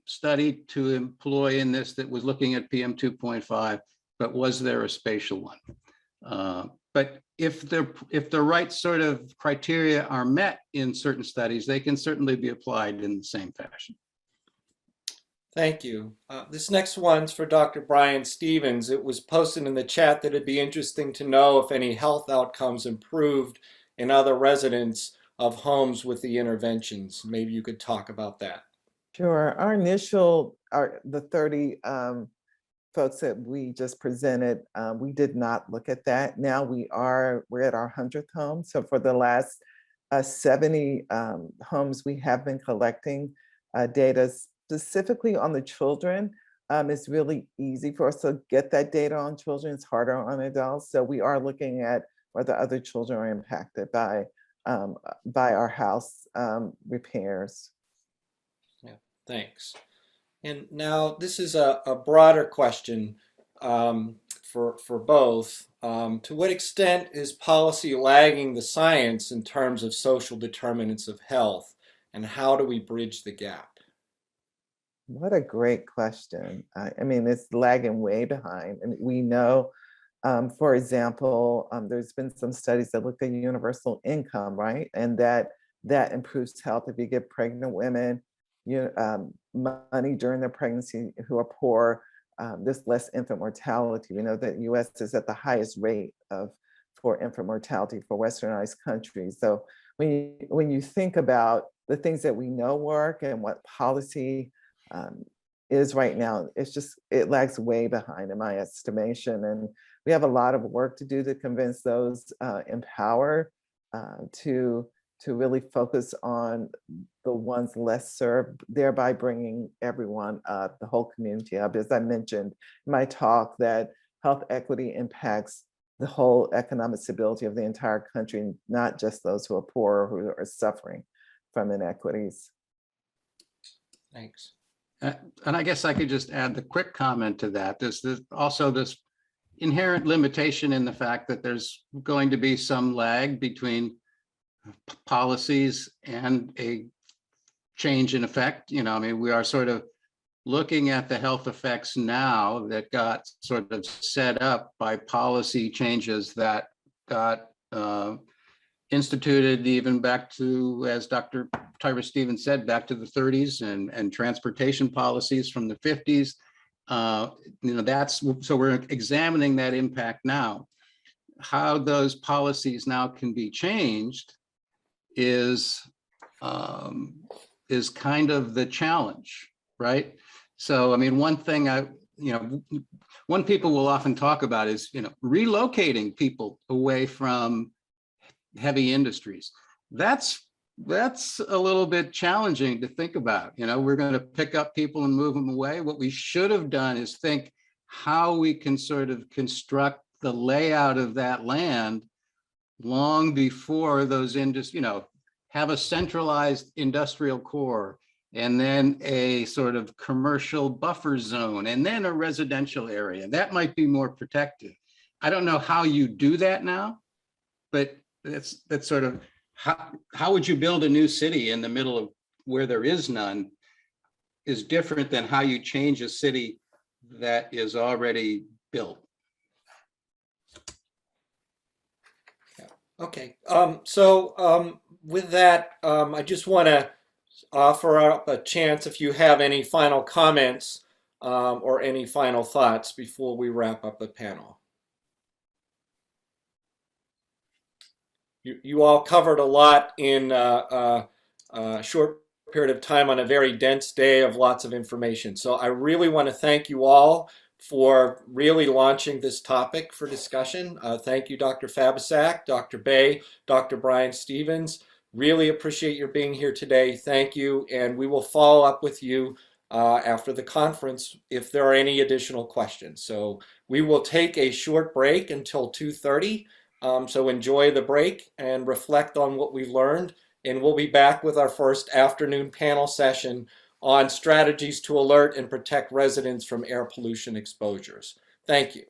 Speaker 11: study to employ in this that was looking at PM 2.5, but was there a spatial one? But if the right sort of criteria are met in certain studies, they can certainly be applied in the same fashion.
Speaker 14: Thank you. This next one's for Dr. Brian Stevens. It was posted in the chat that it'd be interesting to know if any health outcomes improved in other residents of homes with the interventions. Maybe you could talk about that.
Speaker 13: Sure. The 30 folks that we just presented, we did not look at that. Now we're at our 100th home. So for the last 70 homes, we have been collecting data specifically on the children. It's really easy for us to get that data on children. It's harder on adults. So we are looking at whether other children are impacted by our house repairs.
Speaker 14: Yeah, thanks. And now this is a broader question for both. To what extent is policy lagging the science in terms of social determinants of health, and how do we bridge the gap?
Speaker 13: What a great question. I mean, it's lagging way behind. And we know, for example, there's been some studies that looked at universal income, right? And that improves health if you give pregnant women money during their pregnancy who are poor. There's less infant mortality. We know that US is at the highest rate for infant mortality for westernized countries. So when you think about the things that we know work and what policy is right now, it lags way behind in my estimation. And we have a lot of work to do to convince those empowered to really focus on the ones less served, thereby bringing everyone up, the whole community up. As I mentioned in my talk, that health equity impacts the whole economic stability of the entire country, not just those who are poor or who are suffering from inequities.
Speaker 14: Thanks.
Speaker 11: And I guess I could just add the quick comment to that. There's also this inherent limitation in the fact that there's going to be some lag between policies and a change in effect. You know, I mean, we are sort of looking at the health effects now that got sort of set up by policy changes that got instituted even back to, as Dr. Tyra Stevens said, back to the 30s, and transportation policies from the 50s. You know, so we're examining that impact now. How those policies now can be changed is kind of the challenge, right? So, I mean, one thing one people will often talk about is, you know, relocating people away from heavy industries. That's a little bit challenging to think about. You know, we're going to pick up people and move them away. What we should have done is think how we can sort of construct the layout of that land long before those industries, you know, have a centralized industrial core, and then a sort of commercial buffer zone, and then a residential area. That might be more protective. I don't know how you do that now, but that's sort of how would you build a new city in the middle of where there is none is different than how you change a city that is already built.
Speaker 14: Okay, with that, I just want to offer up a chance if you have any final comments or any final thoughts before we wrap up the panel. you all covered a lot in a short period of time on a very dense day of lots of information. So I really want to thank you all for really launching this topic for discussion. Thank you, Dr. Fabasak, Dr. Bay, Dr. Brian Stevens. Really appreciate your being here today. Thank you. And we will follow up with you after the conference if there are any additional questions. So we will take a short break until 2:30. So enjoy the break and reflect on what we've learned. And we'll be back with our first afternoon panel session on strategies to alert and protect residents from air pollution exposures. Thank you.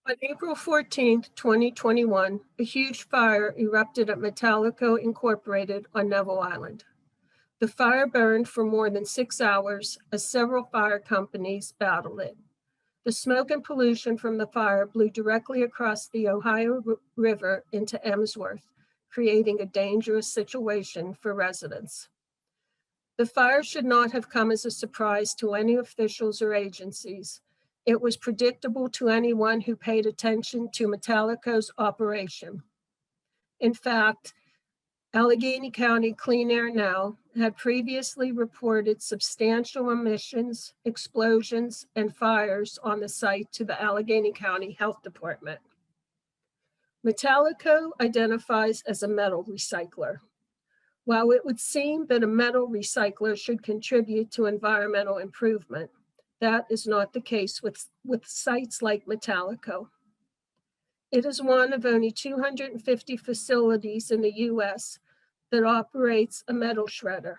Speaker 15: On April 14th, 2021, a huge fire erupted at Metallico Incorporated on Neville Island. The fire burned for more than 6 hours as several fire companies battled it. The smoke and pollution from the fire blew directly across the Ohio River into Emsworth, creating a dangerous situation for residents. The fire should not have come as a surprise to any officials or agencies. It was predictable to anyone who paid attention to Metallico's operation. In fact, Allegheny County Clean Air Now had previously reported substantial emissions, explosions, and fires on the site to the Allegheny County Health Department. Metallico identifies as a metal recycler. While it would seem that a metal recycler should contribute to environmental improvement, that is not the case with sites like Metallico. It is one of only 250 facilities in the US that operates a metal shredder,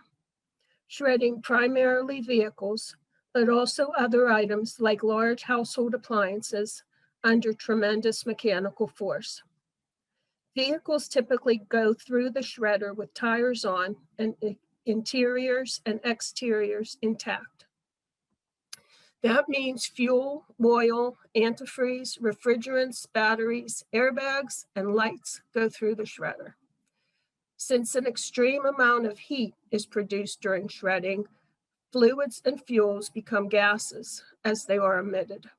Speaker 15: shredding primarily vehicles, but also other items like large household appliances under tremendous mechanical force. Vehicles typically go through the shredder with tires on and interiors and exteriors intact. That means fuel, oil, antifreeze, refrigerants, batteries, airbags, and lights go through the shredder. Since an extreme amount of heat is produced during shredding, fluids and fuels become gases as they are emitted.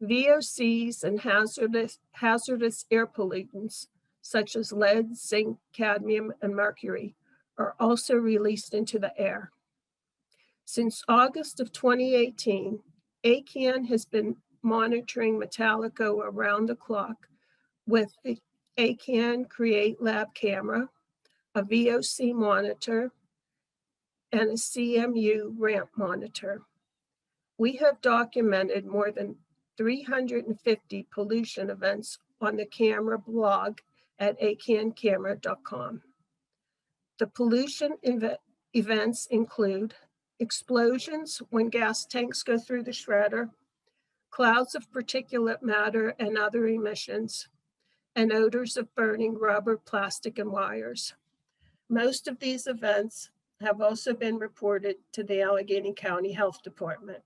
Speaker 15: VOCs and hazardous air pollutants, such as lead, zinc, cadmium, and mercury, are also released into the air. Since August of 2018, ACAN has been monitoring Metallico around the clock with the ACAN Create Lab camera, a VOC monitor, and a CMU ramp monitor. We have documented more than 350 pollution events on the camera blog at acancamera.com. The pollution events include explosions when gas tanks go through the shredder, clouds of particulate matter and other emissions, and odors of burning rubber, plastic, and wires. Most of these events have also been reported to the Allegheny County Health Department.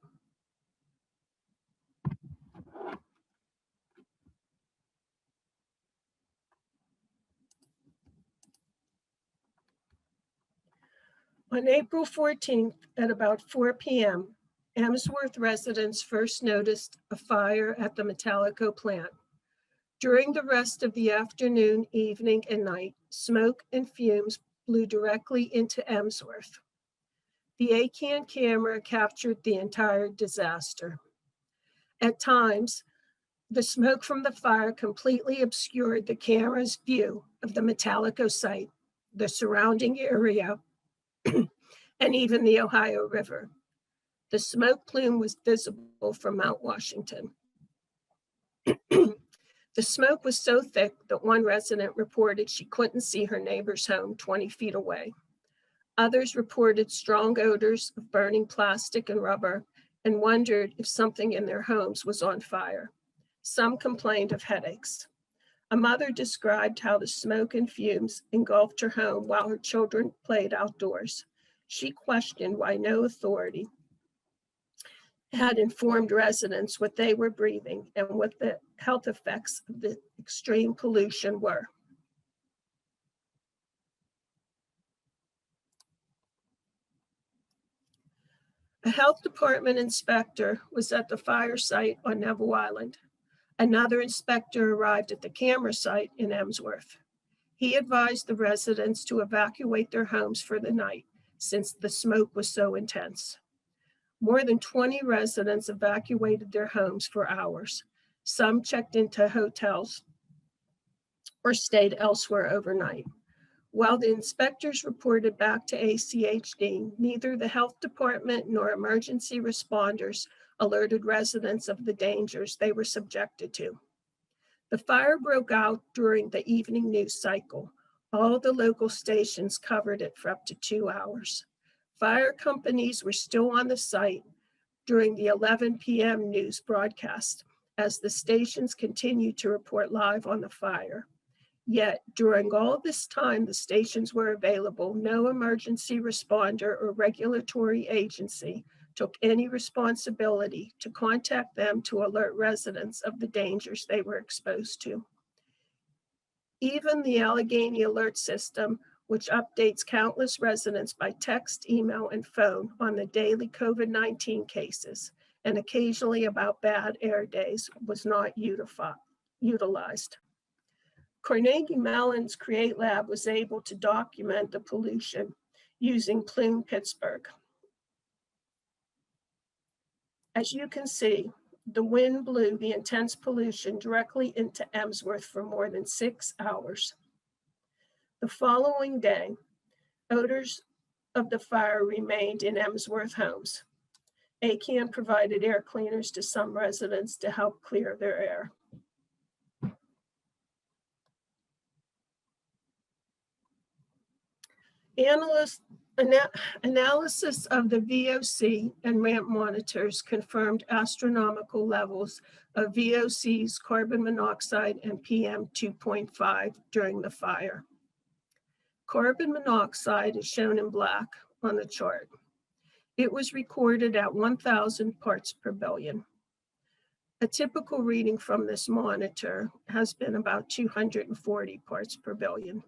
Speaker 15: On April 14th at about 4 p.m., Emsworth residents first noticed a fire at the Metallico plant. During the rest of the afternoon, evening, and night, smoke and fumes blew directly into Emsworth. The ACAN camera captured the entire disaster. At times, the smoke from the fire completely obscured the camera's view of the Metallico site, the surrounding area, and even the Ohio River. The smoke plume was visible from Mount Washington. The smoke was so thick that one resident reported she couldn't see her neighbor's home 20 feet away. Others reported strong odors of burning plastic and rubber and wondered if something in their homes was on fire. Some complained of headaches. A mother described how the smoke and fumes engulfed her home while her children played outdoors. She questioned why no authority had informed residents what they were breathing and what the health effects of the extreme pollution were. A health department inspector was at the fire site on Neville Island. Another inspector arrived at the camera site in Emsworth. He advised the residents to evacuate their homes for the night since the smoke was so intense. More than 20 residents evacuated their homes for hours. Some checked into hotels or stayed elsewhere overnight. While the inspectors reported back to ACHD, neither the health department nor emergency responders alerted residents of the dangers they were subjected to. The fire broke out during the evening news cycle. All the local stations covered it for up to 2 hours. Fire companies were still on the site during the 11 p.m. news broadcast as the stations continued to report live on the fire. Yet during all this time, the stations were available. No emergency responder or regulatory agency took any responsibility to contact them to alert residents of the dangers they were exposed to. Even the Allegheny Alert System, which updates countless residents by text, email, and phone on the daily COVID-19 cases, and occasionally about bad air days, was not utilized. Carnegie Mellon's Create Lab was able to document the pollution using Plume Pittsburgh. As you can see, the wind blew the intense pollution directly into Emsworth for more than 6 hours. The following day, odors of the fire remained in Emsworth homes. ACAN provided air cleaners to some residents to help clear their air. Analysis of the VOC and ramp monitors confirmed astronomical levels of VOCs, carbon monoxide, and PM 2.5 during the fire. Carbon monoxide is shown in black on the chart. It was recorded at 1,000 parts per billion. A typical reading from this monitor has been about 240 parts per billion.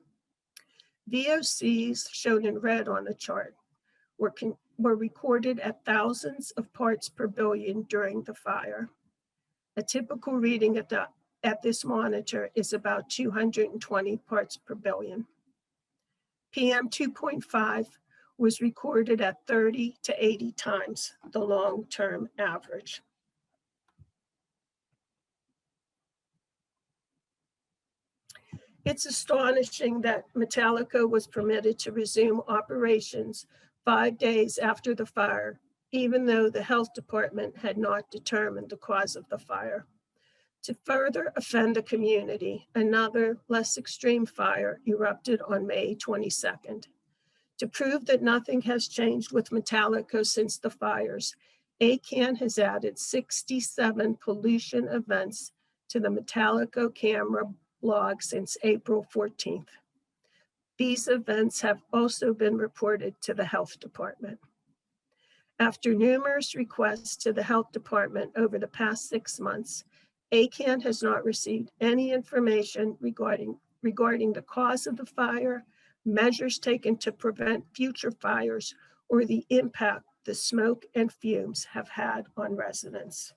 Speaker 15: VOCs, shown in red on the chart, were recorded at thousands of parts per billion during the fire. A typical reading at this monitor is about 220 parts per billion. PM 2.5 was recorded at 30 to 80 times the long-term average. It's astonishing that Metallica was permitted to resume operations 5 days after the fire, even though the health department had not determined the cause of the fire. To further offend the community, another less extreme fire erupted on May 22nd. To prove that nothing has changed with Metallica since the fires, ACAN has added 67 pollution events to the Metallica camera blog since April 14th. These events have also been reported to the health department. After numerous requests to the health department over the past 6 months, ACAN has not received any information regarding the cause of the fire, measures taken to prevent future fires, or the impact the smoke and fumes have had on residents.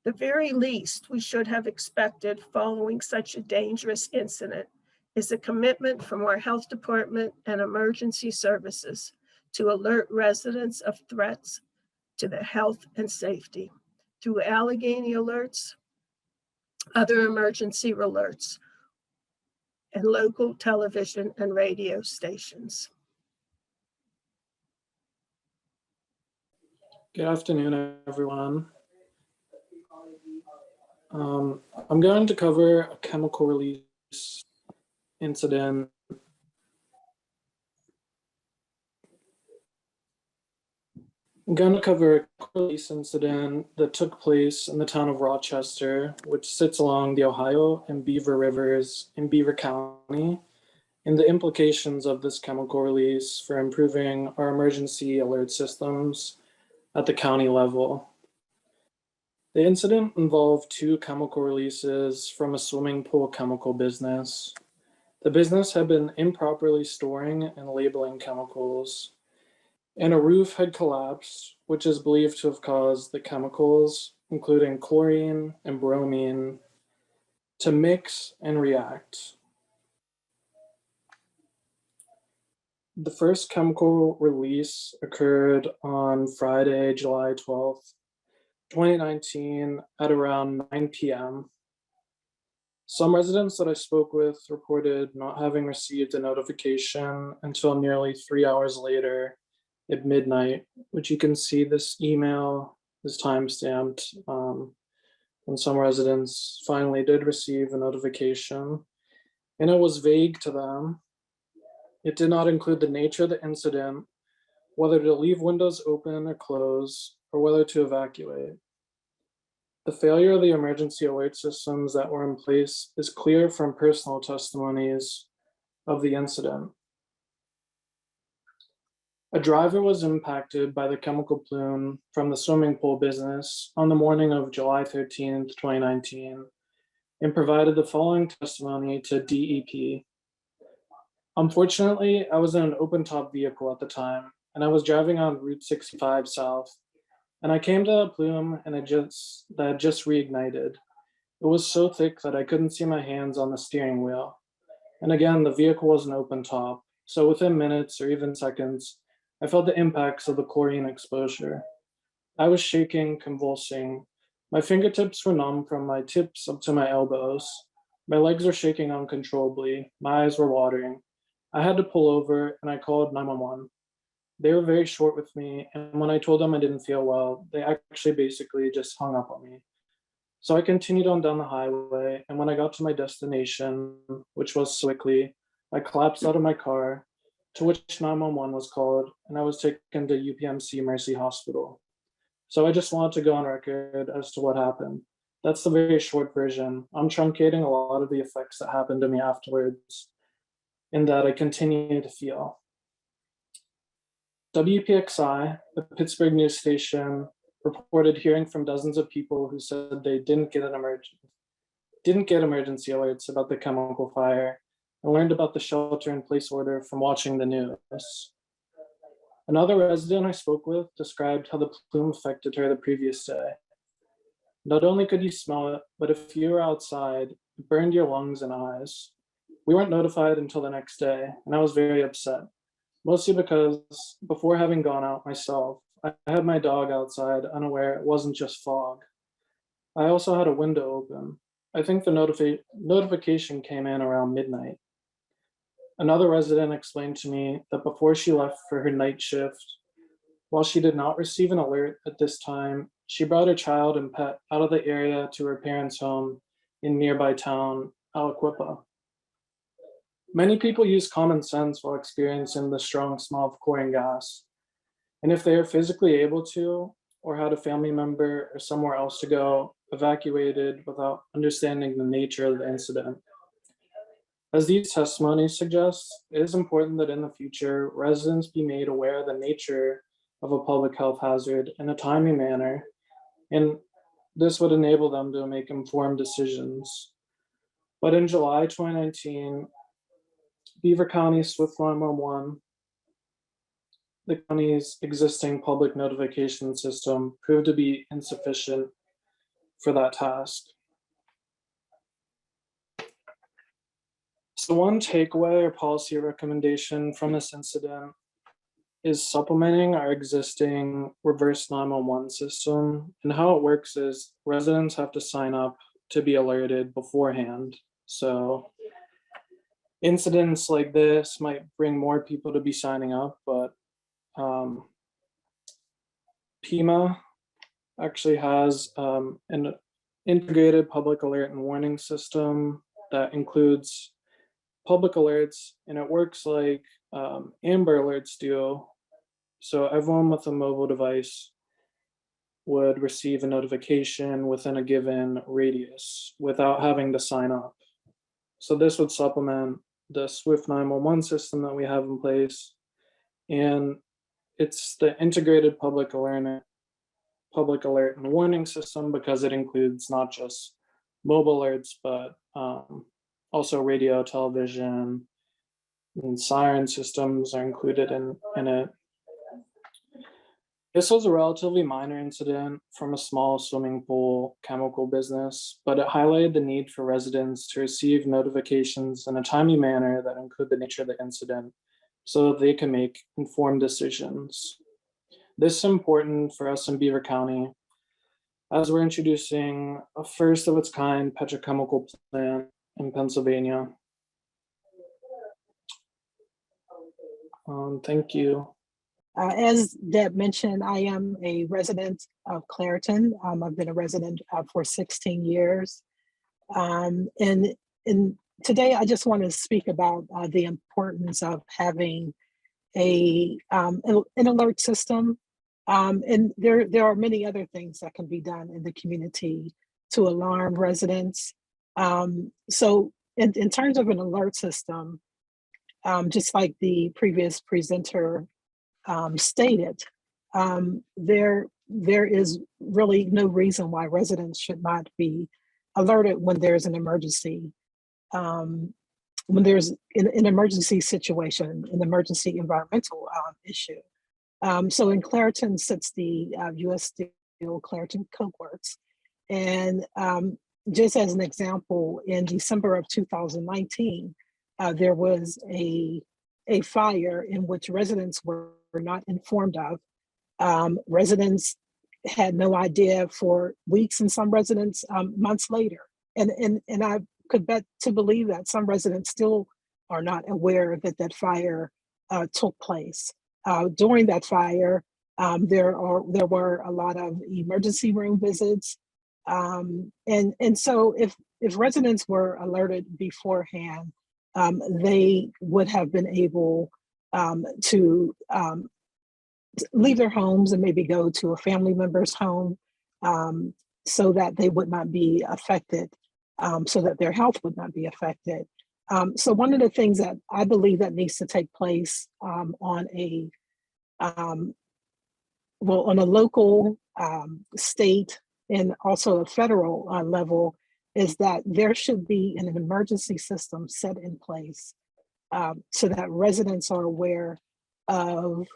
Speaker 15: The very least we should have expected following such a dangerous incident is a commitment from our health department and emergency services to alert residents of threats to their health and safety through Allegheny alerts, other emergency alerts, and local television and radio stations.
Speaker 16: Good afternoon, everyone. I'm going to cover a chemical release incident. I'm going to cover a release incident that took place in the town of Rochester, which sits along the Ohio and Beaver Rivers in Beaver County, and the implications of this chemical release for improving our emergency alert systems at the county level. The incident involved 2 chemical releases from a swimming pool chemical business. The business had been improperly storing and labeling chemicals, and a roof had collapsed, which is believed to have caused the chemicals including chlorine and bromine, to mix and react. The first chemical release occurred on Friday, July 12th, 2019 at around 9 p.m. Some residents that I spoke with reported not having received a notification until nearly 3 hours later at midnight, which you can see this email is timestamped when some residents finally did receive a notification, and it was vague to them. It did not include the nature of the incident, whether to leave windows open or close, or whether to evacuate. The failure of the emergency alert systems that were in place is clear from personal testimonies of the incident. A driver was impacted by the chemical plume from the swimming pool business on the morning of July 13th, 2019, and provided the following testimony to DEP. Unfortunately, I was in an open-top vehicle at the time, and I was driving on Route 65 South, and I came to a plume and that had just reignited. It was so thick that I couldn't see my hands on the steering wheel. And again, the vehicle was an open top, so within minutes or even seconds, I felt the impacts of the chlorine exposure. I was shaking, convulsing. My fingertips were numb from my tips up to my elbows. My legs were shaking uncontrollably. My eyes were watering. I had to pull over and I called 911. They were very short with me, and when I told them I didn't feel well, they actually basically just hung up on me. So I continued on down the highway, and when I got to my destination, which was Sewickley, I collapsed out of my car, to which 911 was called, and I was taken to UPMC Mercy Hospital. So I just wanted to go on record as to what happened. That's the very short version. I'm truncating a lot of the effects that happened to me afterwards, in that I continue to feel. WPXI, the Pittsburgh news station, reported hearing from dozens of people who said they didn't get emergency alerts about the chemical fire and learned about the shelter-in-place order from watching the news. Another resident I spoke with described how the plume affected her the previous day. Not only could you smell it, but if you were outside, it burned your lungs and eyes. We weren't notified until the next day, and I was very upset. Mostly because before having gone out myself, I had my dog outside unaware it wasn't just fog. I also had a window open. I think the notification came in around midnight. Another resident explained to me that before she left for her night shift, while she did not receive an alert at this time, she brought her child and pet out of the area to her parents' home in nearby town, Aliquippa. Many people use common sense while experiencing the strong smell of chlorine gas. And if they are physically able to, or had a family member or somewhere else to go, evacuated without understanding the nature of the incident. As these testimonies suggest, it is important that in the future, residents be made aware of the nature of a public health hazard in a timely manner, and this would enable them to make informed decisions. But in July 2019, Beaver County Swift 911, the county's existing public notification system proved to be insufficient for that task. So one takeaway or policy recommendation from this incident is supplementing our existing reverse 911 system. And how it works is residents have to sign up to be alerted beforehand. So incidents like this might bring more people to be signing up, but PEMA actually has an integrated public alert and warning system that includes public alerts, and it works like Amber Alerts do. So everyone with a mobile device would receive a notification within a given radius without having to sign up. So this would supplement the Swift 911 system that we have in place. And it's the integrated public alert and warning system because it includes not just mobile alerts, but also radio, television, and siren systems are included in it. This was a relatively minor incident from a small swimming pool chemical business, but it highlighted the need for residents to receive notifications in a timely manner that include the nature of the incident so that they can make informed decisions. This is important for us in Beaver County as we're introducing a first of its kind petrochemical plant in Pennsylvania. Thank you.
Speaker 17: As Deb mentioned, I am a resident of Clairton. I've been a resident for 16 years. And today I just want to speak about the importance of having an alert system. And there are many other things that can be done in the community to alarm residents. So in terms of an alert system, just like the previous presenter stated, there is really no reason why residents should not be alerted when there's an emergency, when there's an emergency situation, an emergency environmental issue. So in Clairton sits the U.S. Steel Clairton Coke Works. And just as an example, in December of 2019, there was a fire in which residents were not informed of. Residents had no idea for weeks, and some residents months later. And I could bet to believe that some residents still are not aware that that fire took place. During that fire, there were a lot of emergency room visits. And so if residents were alerted beforehand, they would have been able to leave their homes and maybe go to a family member's home so that they would not be affected, so that their health would not be affected. So one of the things that I believe that needs to take place on a local, state, and also a federal level is that there should be an emergency system set in place so that residents are aware of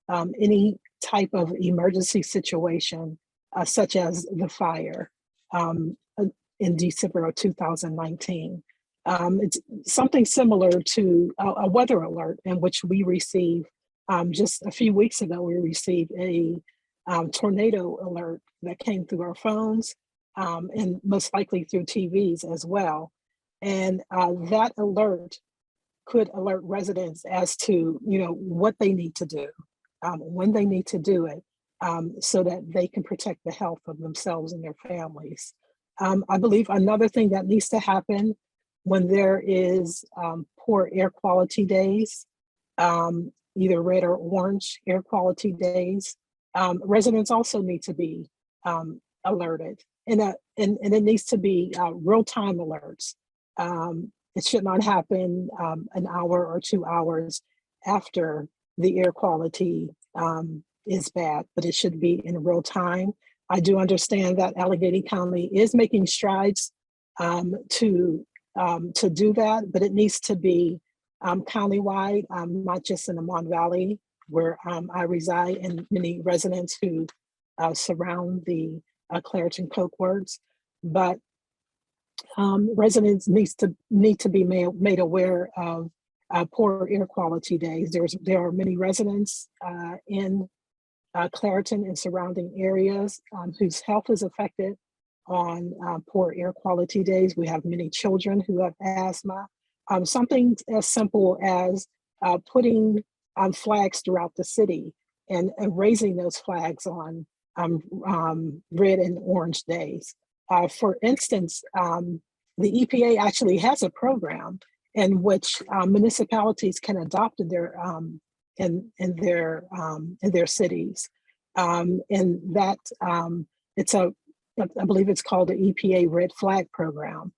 Speaker 17: any type of emergency situation, such as the fire in December of 2019. It's something similar to a weather alert in which we received just a few weeks ago. We received a tornado alert that came through our phones and most likely through TVs as well. And that alert could alert residents as to what they need to do, when they need to do it, so that they can protect the health of themselves and their families. I believe another thing that needs to happen when there is poor air quality days, either red or orange air quality days, residents also need to be alerted, and it needs to be real-time alerts. It should not happen an hour or 2 hours after the air quality is bad, but it should be in real time. I do understand that Allegheny County is making strides to do that, but it needs to be countywide, not just in the Mon Valley, where I reside, and many residents who surround the Clairton Coke Works, but residents need to be made aware of poor air quality days. There are many residents in Clairton and surrounding areas whose health is affected on poor air quality days. We have many children who have asthma. Something as simple as putting flags throughout the city and raising those flags on red and orange days. For instance, the EPA actually has a program in which municipalities can adopt in their cities, and that I believe it's called the EPA Red Flag Program.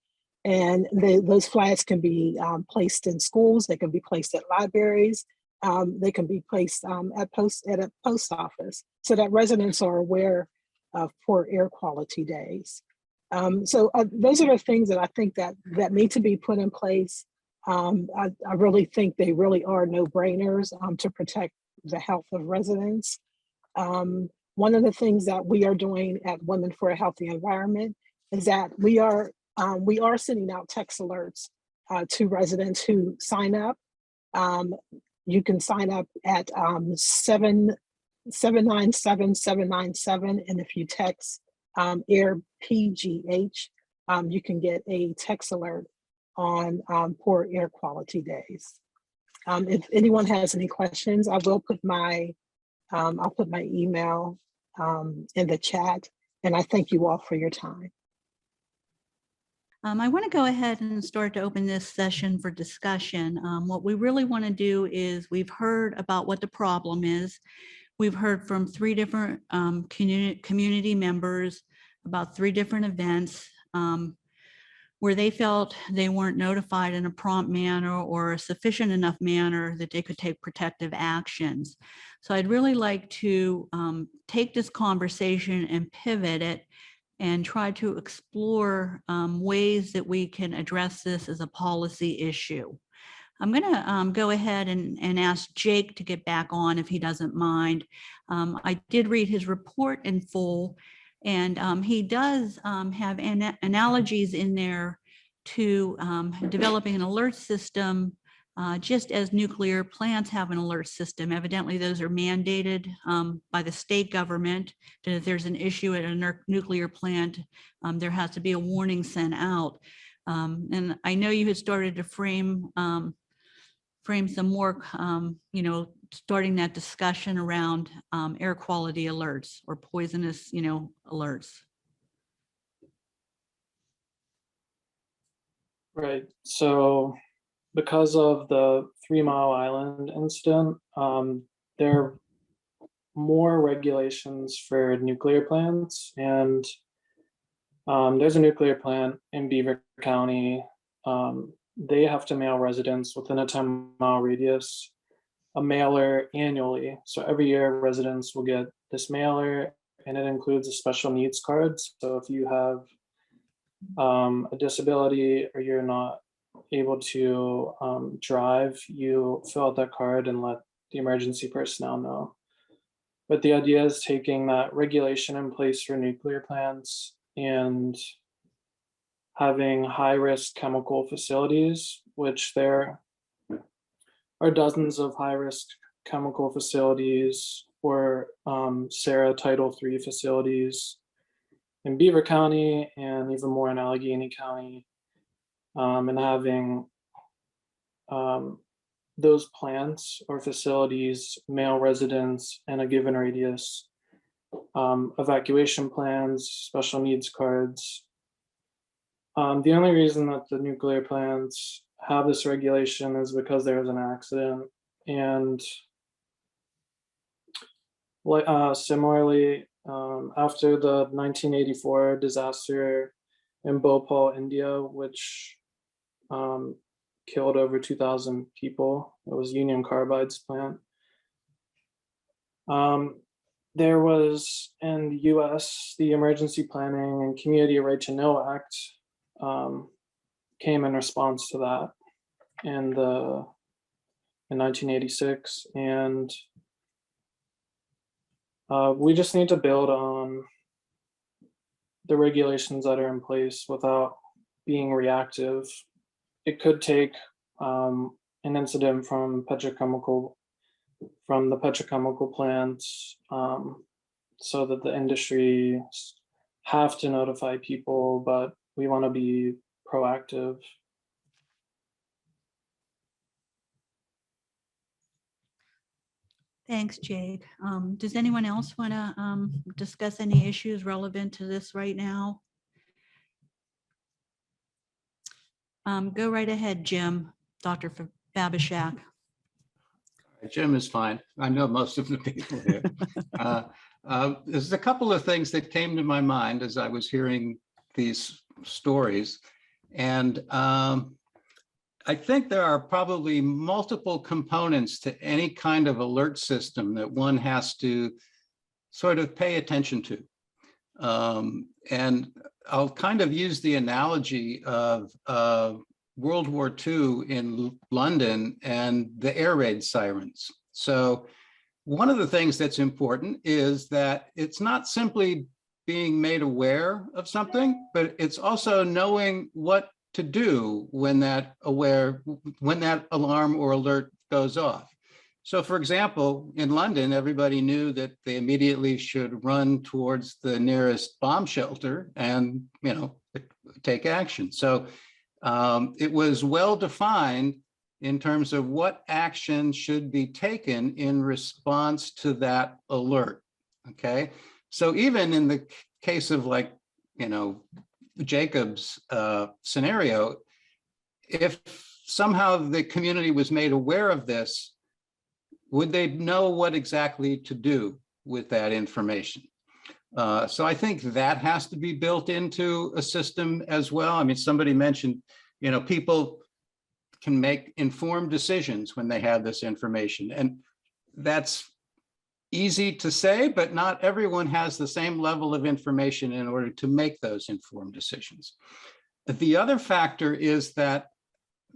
Speaker 17: And those flags can be placed in schools, they can be placed at libraries, they can be placed at a post office, so that residents are aware of poor air quality days. So those are the things that I think that need to be put in place. I really think they really are no-brainers to protect the health of residents. One of the things that we are doing at Women for a Healthy Environment is that we are sending out text alerts to residents who sign up. You can sign up at 797-797, and if you text AIR PGH, you can get a text alert on poor air quality days. If anyone has any questions, I will put my I'll put my email in the chat, and I thank you all for your time.
Speaker 10: I want to go ahead and start to open this session for discussion. What we really want to do is we've heard about what the problem is. We've heard from 3 different community members about 3 different events where they felt they weren't notified in a prompt manner or a sufficient enough manner that they could take protective actions. So I'd really like to take this conversation and pivot it and try to explore ways that we can address this as a policy issue. I'm going to go ahead and ask Jake to get back on if he doesn't mind. I did read his report in full, and he does have analogies in there to developing an alert system, just as nuclear plants have an alert system. Evidently, those are mandated by the state government that if there's an issue at a nuclear plant, there has to be a warning sent out. And I know you had started to frame some more, starting that discussion around air quality alerts or poisonous, alerts.
Speaker 16: Right. So because of the 3 Mile Island incident, there are more regulations for nuclear plants, and there's a nuclear plant in Beaver County. They have to mail residents within a 10-mile radius a mailer annually. So every year residents will get this mailer, and it includes a special needs card. So if you have a disability or you're not able to drive, you fill out that card and let the emergency personnel know. But the idea is taking that regulation in place for nuclear plants and having high-risk chemical facilities, which there are dozens of high-risk chemical facilities or SARA Title III facilities in Beaver County and even more in Allegheny County, and having those plants or facilities mail residents in a given radius evacuation plans, special needs cards. The only reason that the nuclear plants have this regulation is because there was an accident, and similarly, after the 1984 disaster in Bhopal, India, which killed over 2,000 people, it was Union Carbide's plant. There was, in the US, the Emergency Planning and Community Right to Know Act came in response to that in 1986, and we just need to build on the regulations that are in place without being reactive. It could take an incident from the petrochemical plants so that the industry have to notify people, but we want to be proactive.
Speaker 10: Thanks, Jake. Does anyone else want to discuss any issues relevant to this right now? Go right ahead, Jim, Dr. Babashak.
Speaker 11: Jim is fine. I know most of the people here. There's a couple of things that came to my mind as I was hearing these stories. And I think there are probably multiple components to any kind of alert system that one has to sort of pay attention to. And I'll kind of use the analogy of World War II in London and the air raid sirens. So one of the things that's important is that it's not simply being made aware of something, but it's also knowing what to do when that alarm or alert goes off. So for example, in London, everybody knew that they immediately should run towards the nearest bomb shelter and, you know, take action. So it was well defined in terms of what action should be taken in response to that alert. Okay, so even in the case of, like, you know, Jacob's scenario, if somehow the community was made aware of this, would they know what exactly to do with that information? So I think that has to be built into a system as well. I mean, somebody mentioned, you know, people can make informed decisions when they have this information, and that's easy to say, but not everyone has the same level of information in order to make those informed decisions. The other factor is that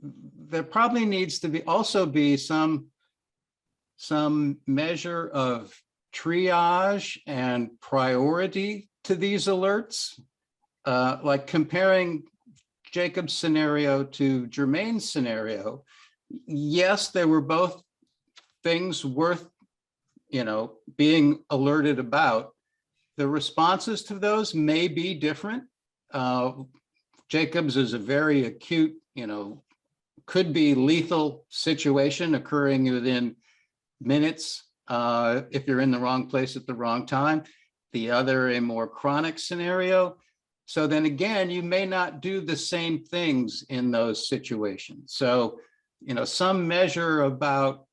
Speaker 11: there probably needs to be also be some measure of triage and priority to these alerts, like comparing Jacob's scenario to Jermaine's scenario. Yes, they were both things worth, you know, being alerted about. The responses to those may be different. Jacob's is a very acute, you know, could be lethal situation occurring within minutes if you're in the wrong place at the wrong time. The other, a more chronic scenario. So then again, you may not do the same things in those situations. So, you know, some measure about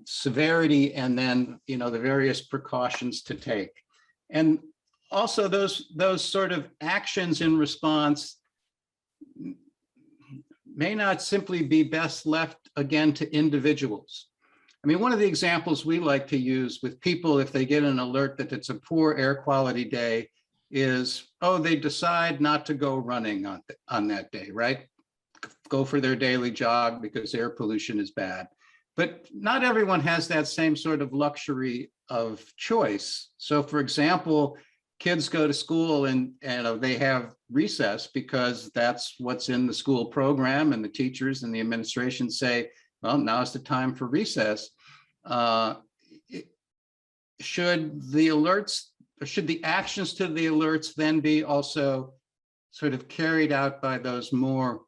Speaker 11: severity, and then, you know, the various precautions to take. And also those sort of actions in response may not simply be best left again to individuals. I mean, one of the examples we like to use with people, if they get an alert that it's a poor air quality day, is, oh, they decide not to go running on that day, right? Go for their daily jog because air pollution is bad. But not everyone has that same sort of luxury of choice. So for example, kids go to school and they have recess because that's what's in the school program, and the teachers and the administration say, well, now's the time for recess. Should the alerts, or should the actions to the alerts then be also sort of carried out by those more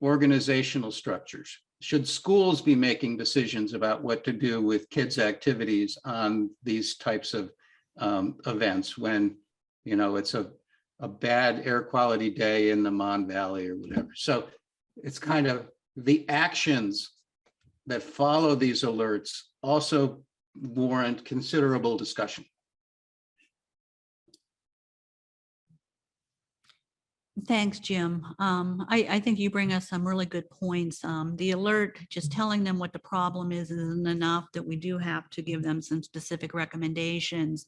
Speaker 11: organizational structures? Should schools be making decisions about what to do with kids' activities on these types of events when, you know, it's a bad air quality day in the Mon Valley or whatever? So it's kind of the actions that follow these alerts also warrant considerable discussion.
Speaker 10: Thanks, Jim. I think you bring us some really good points. The alert, just telling them what the problem is, isn't enough, that we do have to give them some specific recommendations.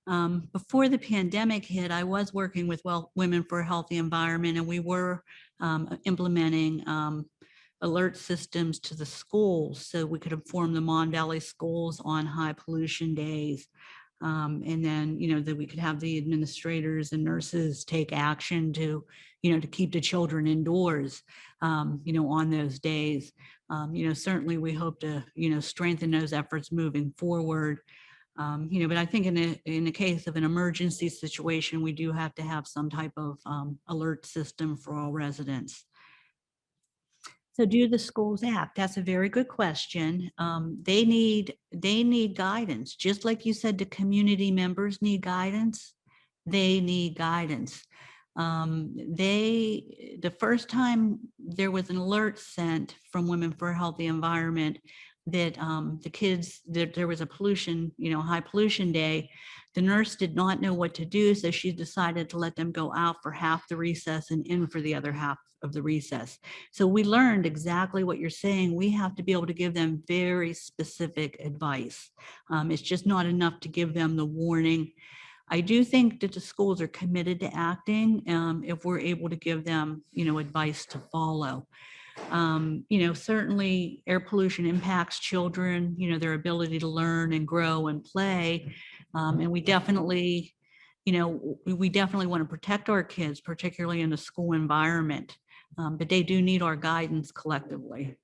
Speaker 10: Before the pandemic hit, I was working with Women for a Healthy Environment, and we were implementing alert systems to the schools so we could inform the Mon Valley schools on high pollution days. And then, you know, that we could have the administrators and nurses take action to, you know, to keep the children indoors, you know, on those days. You know, certainly we hope to, you know, strengthen those efforts moving forward. You know, but I think in the case of an emergency situation, we do have to have some type of alert system for all residents. So do the schools act? That's a very good question. They need guidance. Just like you said, the community members need guidance. They need guidance. The first time there was an alert sent from Women for a Healthy Environment that the kids, that there was a pollution, you know, high pollution day, the nurse did not know what to do. So she decided to let them go out for half the recess and in for the other half of the recess. So we learned exactly what you're saying. We have to be able to give them very specific advice. It's just not enough to give them the warning. I do think that the schools are committed to acting if we're able to give them, you know, advice to follow. Certainly air pollution impacts children, their ability to learn and grow and play. And we definitely want to protect our kids, particularly in a school environment, but they do need our guidance collectively.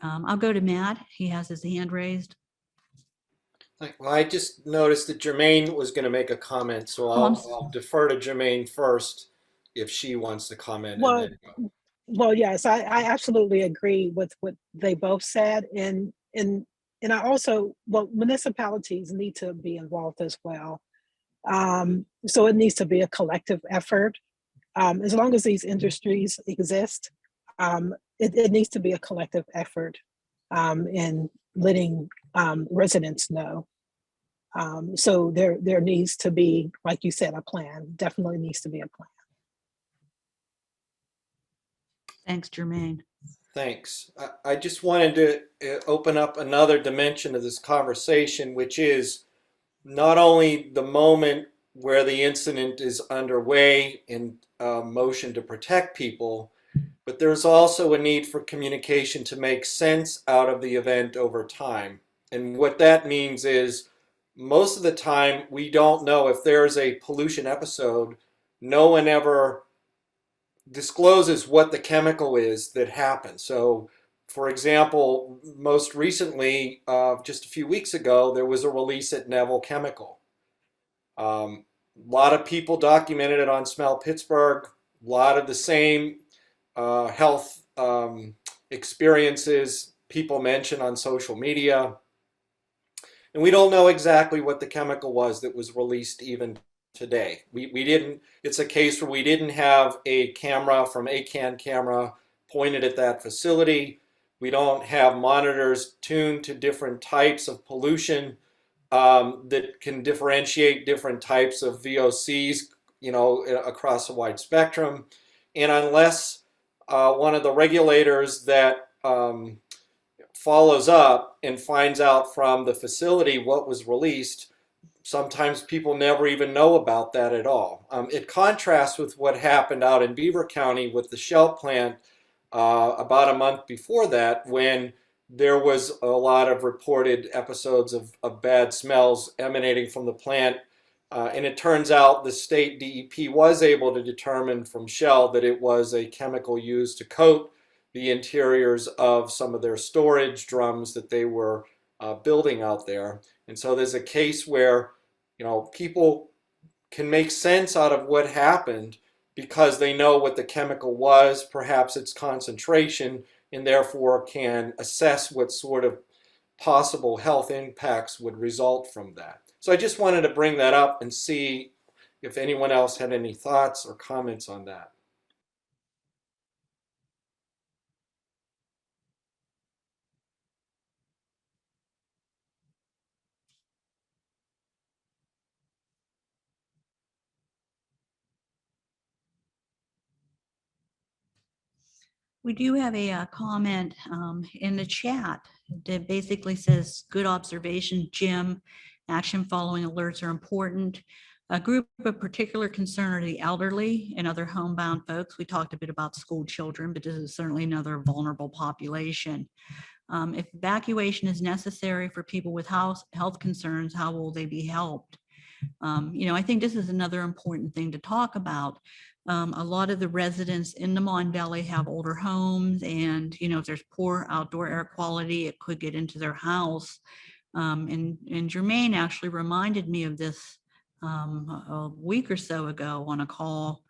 Speaker 10: I'll go to Matt. He has his hand raised.
Speaker 14: Well, I just noticed that Jermaine was going to make a comment, so I'll defer to Jermaine first if she wants to comment.
Speaker 17: Well, yes, I absolutely agree with what they both said. And I also, municipalities need to be involved as well. So it needs to be a collective effort. As long as these industries exist, it needs to be a collective effort in letting residents know. So there needs to be, like you said, a plan. Definitely needs to be a plan.
Speaker 10: Thanks, Jermaine.
Speaker 14: Thanks. I just wanted to open up another dimension of this conversation, which is not only the moment where the incident is underway in motion to protect people, but there's also a need for communication to make sense out of the event over time. And what that means is most of the time we don't know if there's a pollution episode. No one ever discloses what the chemical is that happened. So, for example, most recently, just a few weeks ago, there was a release at Neville Chemical. A lot of people documented it on Smell Pittsburgh. A lot of the same health experiences people mention on social media. And we don't know exactly what the chemical was that was released even today. We didn't, it's a case where we didn't have a camera from ACAN camera pointed at that facility. We don't have monitors tuned to different types of pollution that can differentiate different types of VOCs, across a wide spectrum. And unless one of the regulators that follows up and finds out from the facility what was released, sometimes people never even know about that at all. It contrasts with what happened out in Beaver County with the Shell plant about a month before that, when there was a lot of reported episodes of bad smells emanating from the plant. And it turns out the state DEP was able to determine from Shell that it was a chemical used to coat the interiors of some of their storage drums that they were building out there. And so there's a case where people can make sense out of what happened because they know what the chemical was, perhaps its concentration, and therefore can assess what sort of possible health impacts would result from that. So I just wanted to bring that up and see if anyone else had any thoughts or comments on that.
Speaker 10: We do have a comment in the chat that basically says, good observation, Jim. Action following alerts are important. A group of particular concern are the elderly and other homebound folks. We talked a bit about school children, but this is certainly another vulnerable population. If evacuation is necessary for people with health concerns, how will they be helped? I think this is another important thing to talk about. A lot of the residents in the Mon Valley have older homes, and if there's poor outdoor air quality, it could get into their house. And Jermaine actually reminded me of this a week or so ago on a call.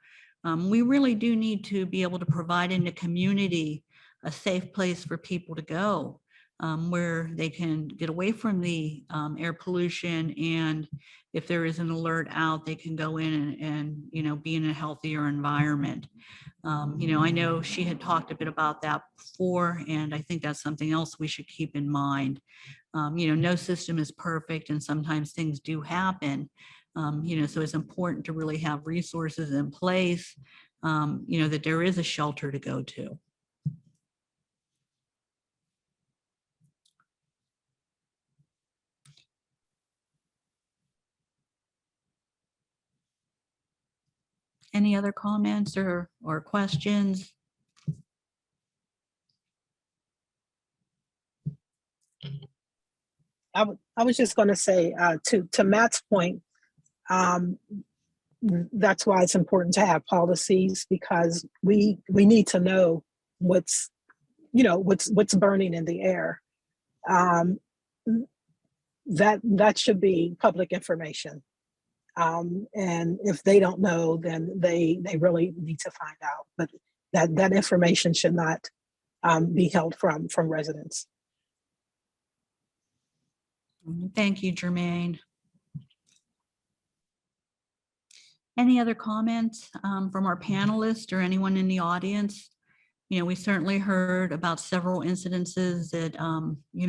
Speaker 10: We really do need to be able to provide in the community a safe place for people to go, where they can get away from the air pollution, and if there is an alert out, they can go in and be in a healthier environment. I know she had talked a bit about that before, and I think that's something else we should keep in mind. No system is perfect, and sometimes things do happen. So it's important to really have resources in place, that there is a shelter to go to. Any other comments or questions?
Speaker 17: I was just going to say to Matt's point, that's why it's important to have policies, because we need to know what's burning in the air. That should be public information. And if they don't know, then they really need to find out. But that information should not be held from residents.
Speaker 10: Thank you, Jermaine. Any other comments from our panelists or anyone in the audience? You know, we certainly heard about several incidences that,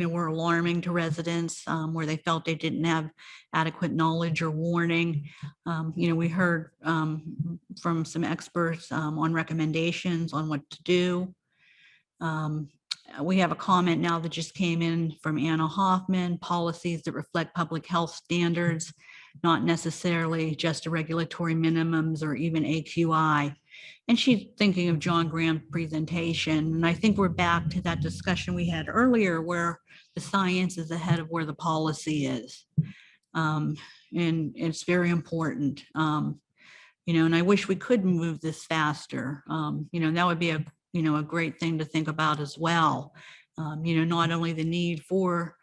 Speaker 10: were alarming to residents, where they felt they didn't have adequate knowledge or warning. We heard from some experts on recommendations on what to do. We have a comment now that just came in from Anna Hoffman: policies that reflect public health standards, not necessarily just a regulatory minimums or even AQI. And she's thinking of John Graham's presentation. And I think we're back to that discussion we had earlier, where the science is ahead of where the policy is. And it's very important. And I wish we could move this faster. That would be a great thing to think about as well. Not only the need for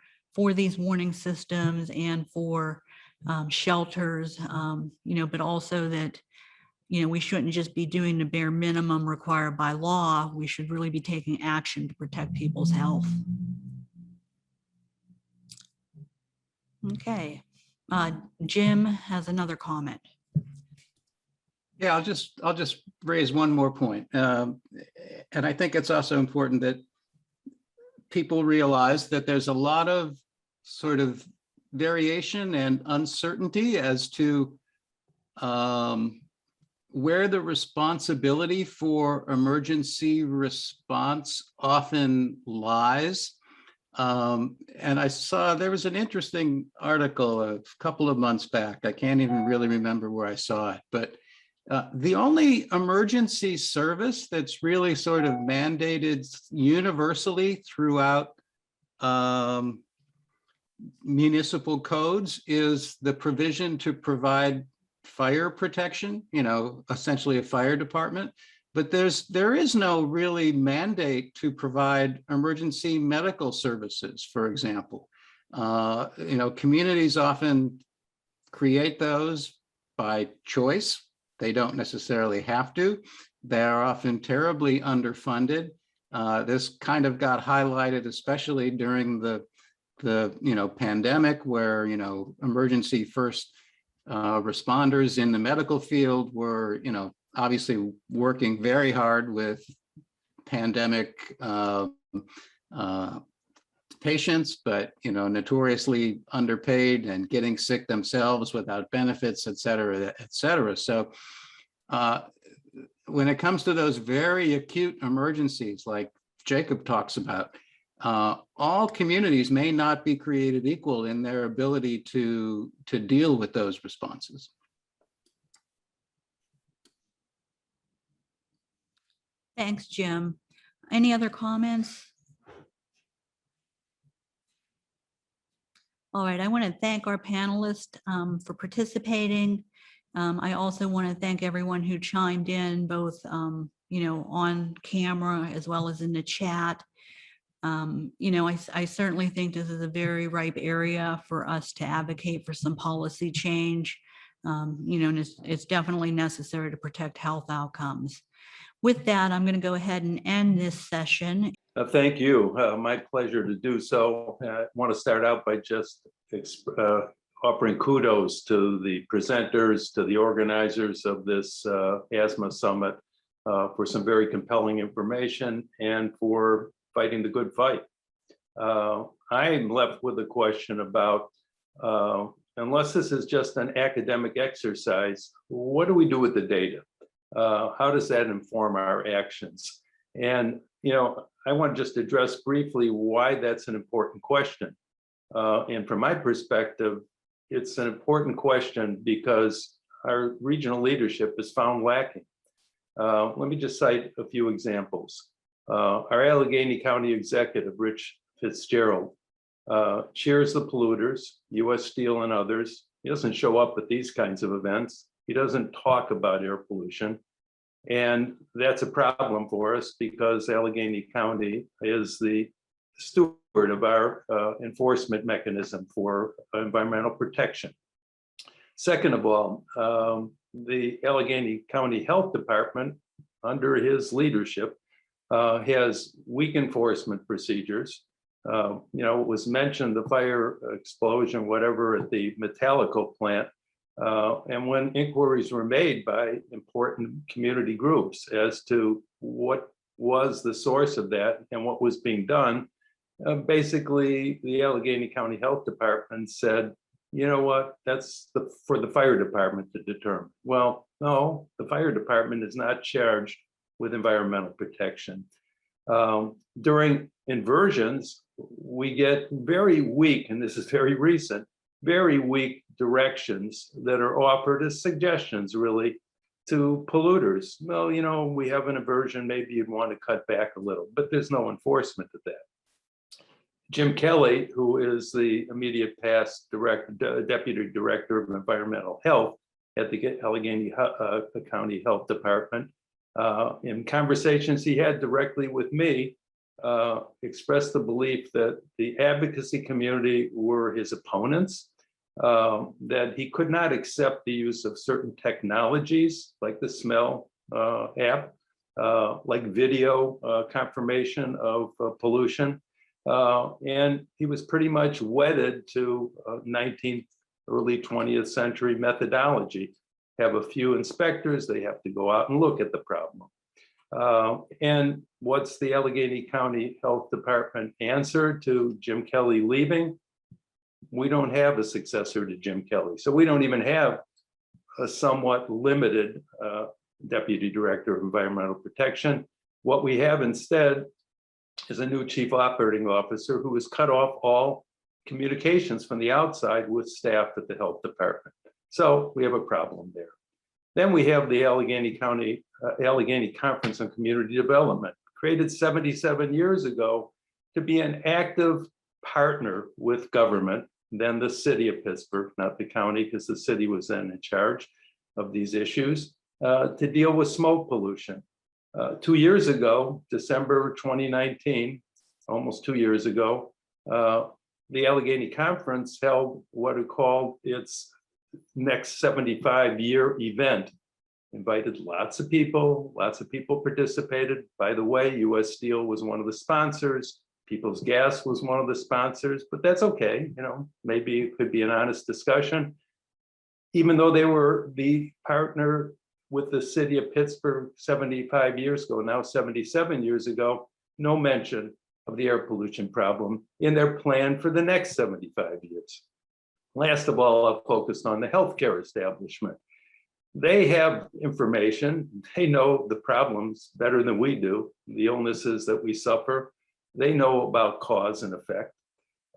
Speaker 10: these warning systems and for shelters, but also that, we shouldn't just be doing the bare minimum required by law. We should really be taking action to protect people's health. Okay, Jim has another comment.
Speaker 11: Yeah, I'll just raise one more point. And I think it's also important that people realize that there's a lot of sort of variation and uncertainty as to where the responsibility for emergency response often lies. And I saw there was an interesting article a couple of months back. I can't even really remember where I saw it, but the only emergency service that's really sort of mandated universally throughout municipal codes is the provision to provide fire protection, essentially a fire department. But there is no really mandate to provide emergency medical services, for example. Communities often create those by choice. They don't necessarily have to. They're often terribly underfunded. This kind of got highlighted, especially during the pandemic, where emergency first responders in the medical field were obviously working very hard with pandemic patients, but notoriously underpaid and getting sick themselves without benefits, et cetera, et cetera. So when it comes to those very acute emergencies like Jacob talks about, all communities may not be created equal in their ability to deal with those responses.
Speaker 10: Thanks, Jim. Any other comments? All right, I want to thank our panelists for participating. I also want to thank everyone who chimed in, both on camera as well as in the chat. I certainly think this is a very ripe area for us to advocate for some policy change. And it's definitely necessary to protect health outcomes. With that, I'm going to go ahead and end this session.
Speaker 18: Thank you. My pleasure to do so. I want to start out by just offering kudos to the presenters, to the organizers of this Asthma Summit for some very compelling information and for fighting the good fight. I'm left with a question about, unless this is just an academic exercise, what do we do with the data? How does that inform our actions? And, I want to just address briefly why that's an important question. And from my perspective, it's an important question because our regional leadership is found lacking. Let me just cite a few examples. Our Allegheny County executive, Rich Fitzgerald, cheers the polluters, US Steel and others. He doesn't show up at these kinds of events. He doesn't talk about air pollution. And that's a problem for us because Allegheny County is the steward of our enforcement mechanism for environmental protection. Second of all, the Allegheny County Health Department, under his leadership, has weak enforcement procedures. You know, it was mentioned the fire explosion, whatever, at the Metallico plant. And when inquiries were made by important community groups as to what was the source of that and what was being done, basically the Allegheny County Health Department said, you know what, that's for the fire department to determine. Well, no, the fire department is not charged with environmental protection. During inversions, we get very weak, and this is very recent, very weak directions that are offered as suggestions really to polluters. Well, you know, we have an inversion, maybe you'd want to cut back a little, but there's no enforcement of that. Jim Kelly, who is the immediate past Deputy Director of Environmental Health at the Allegheny County Health Department, in conversations he had directly with me, expressed the belief that the advocacy community were his opponents, that he could not accept the use of certain technologies like the smell app, like video confirmation of pollution. And he was pretty much wedded to 19th, early 20th century methodology. Have a few inspectors, they have to go out and look at the problem. And what's the Allegheny County Health Department answer to Jim Kelly leaving? We don't have a successor to Jim Kelly. So we don't even have a somewhat limited Deputy Director of Environmental Protection. What we have instead is a new Chief Operating Officer who has cut off all communications from the outside with staff at the Health Department. So we have a problem there. Then we have the Allegheny Conference on Community Development, created 77 years ago to be an active partner with government, then the city of Pittsburgh, not the county, because the city was then in charge of these issues, to deal with smoke pollution. 2 years ago, December 2019, almost 2 years ago, the Allegheny Conference held what it called its next 75-year event. Invited lots of people participated. By the way, US Steel was one of the sponsors. People's Gas was one of the sponsors, but that's okay. You know, maybe it could be an honest discussion. Even though they were the partner with the city of Pittsburgh 75 years ago, now 77 years ago, no mention of the air pollution problem in their plan for the next 75 years. Last of all, I'll focus on the healthcare establishment. They have information, they know the problems better than we do, the illnesses that we suffer. They know about cause and effect,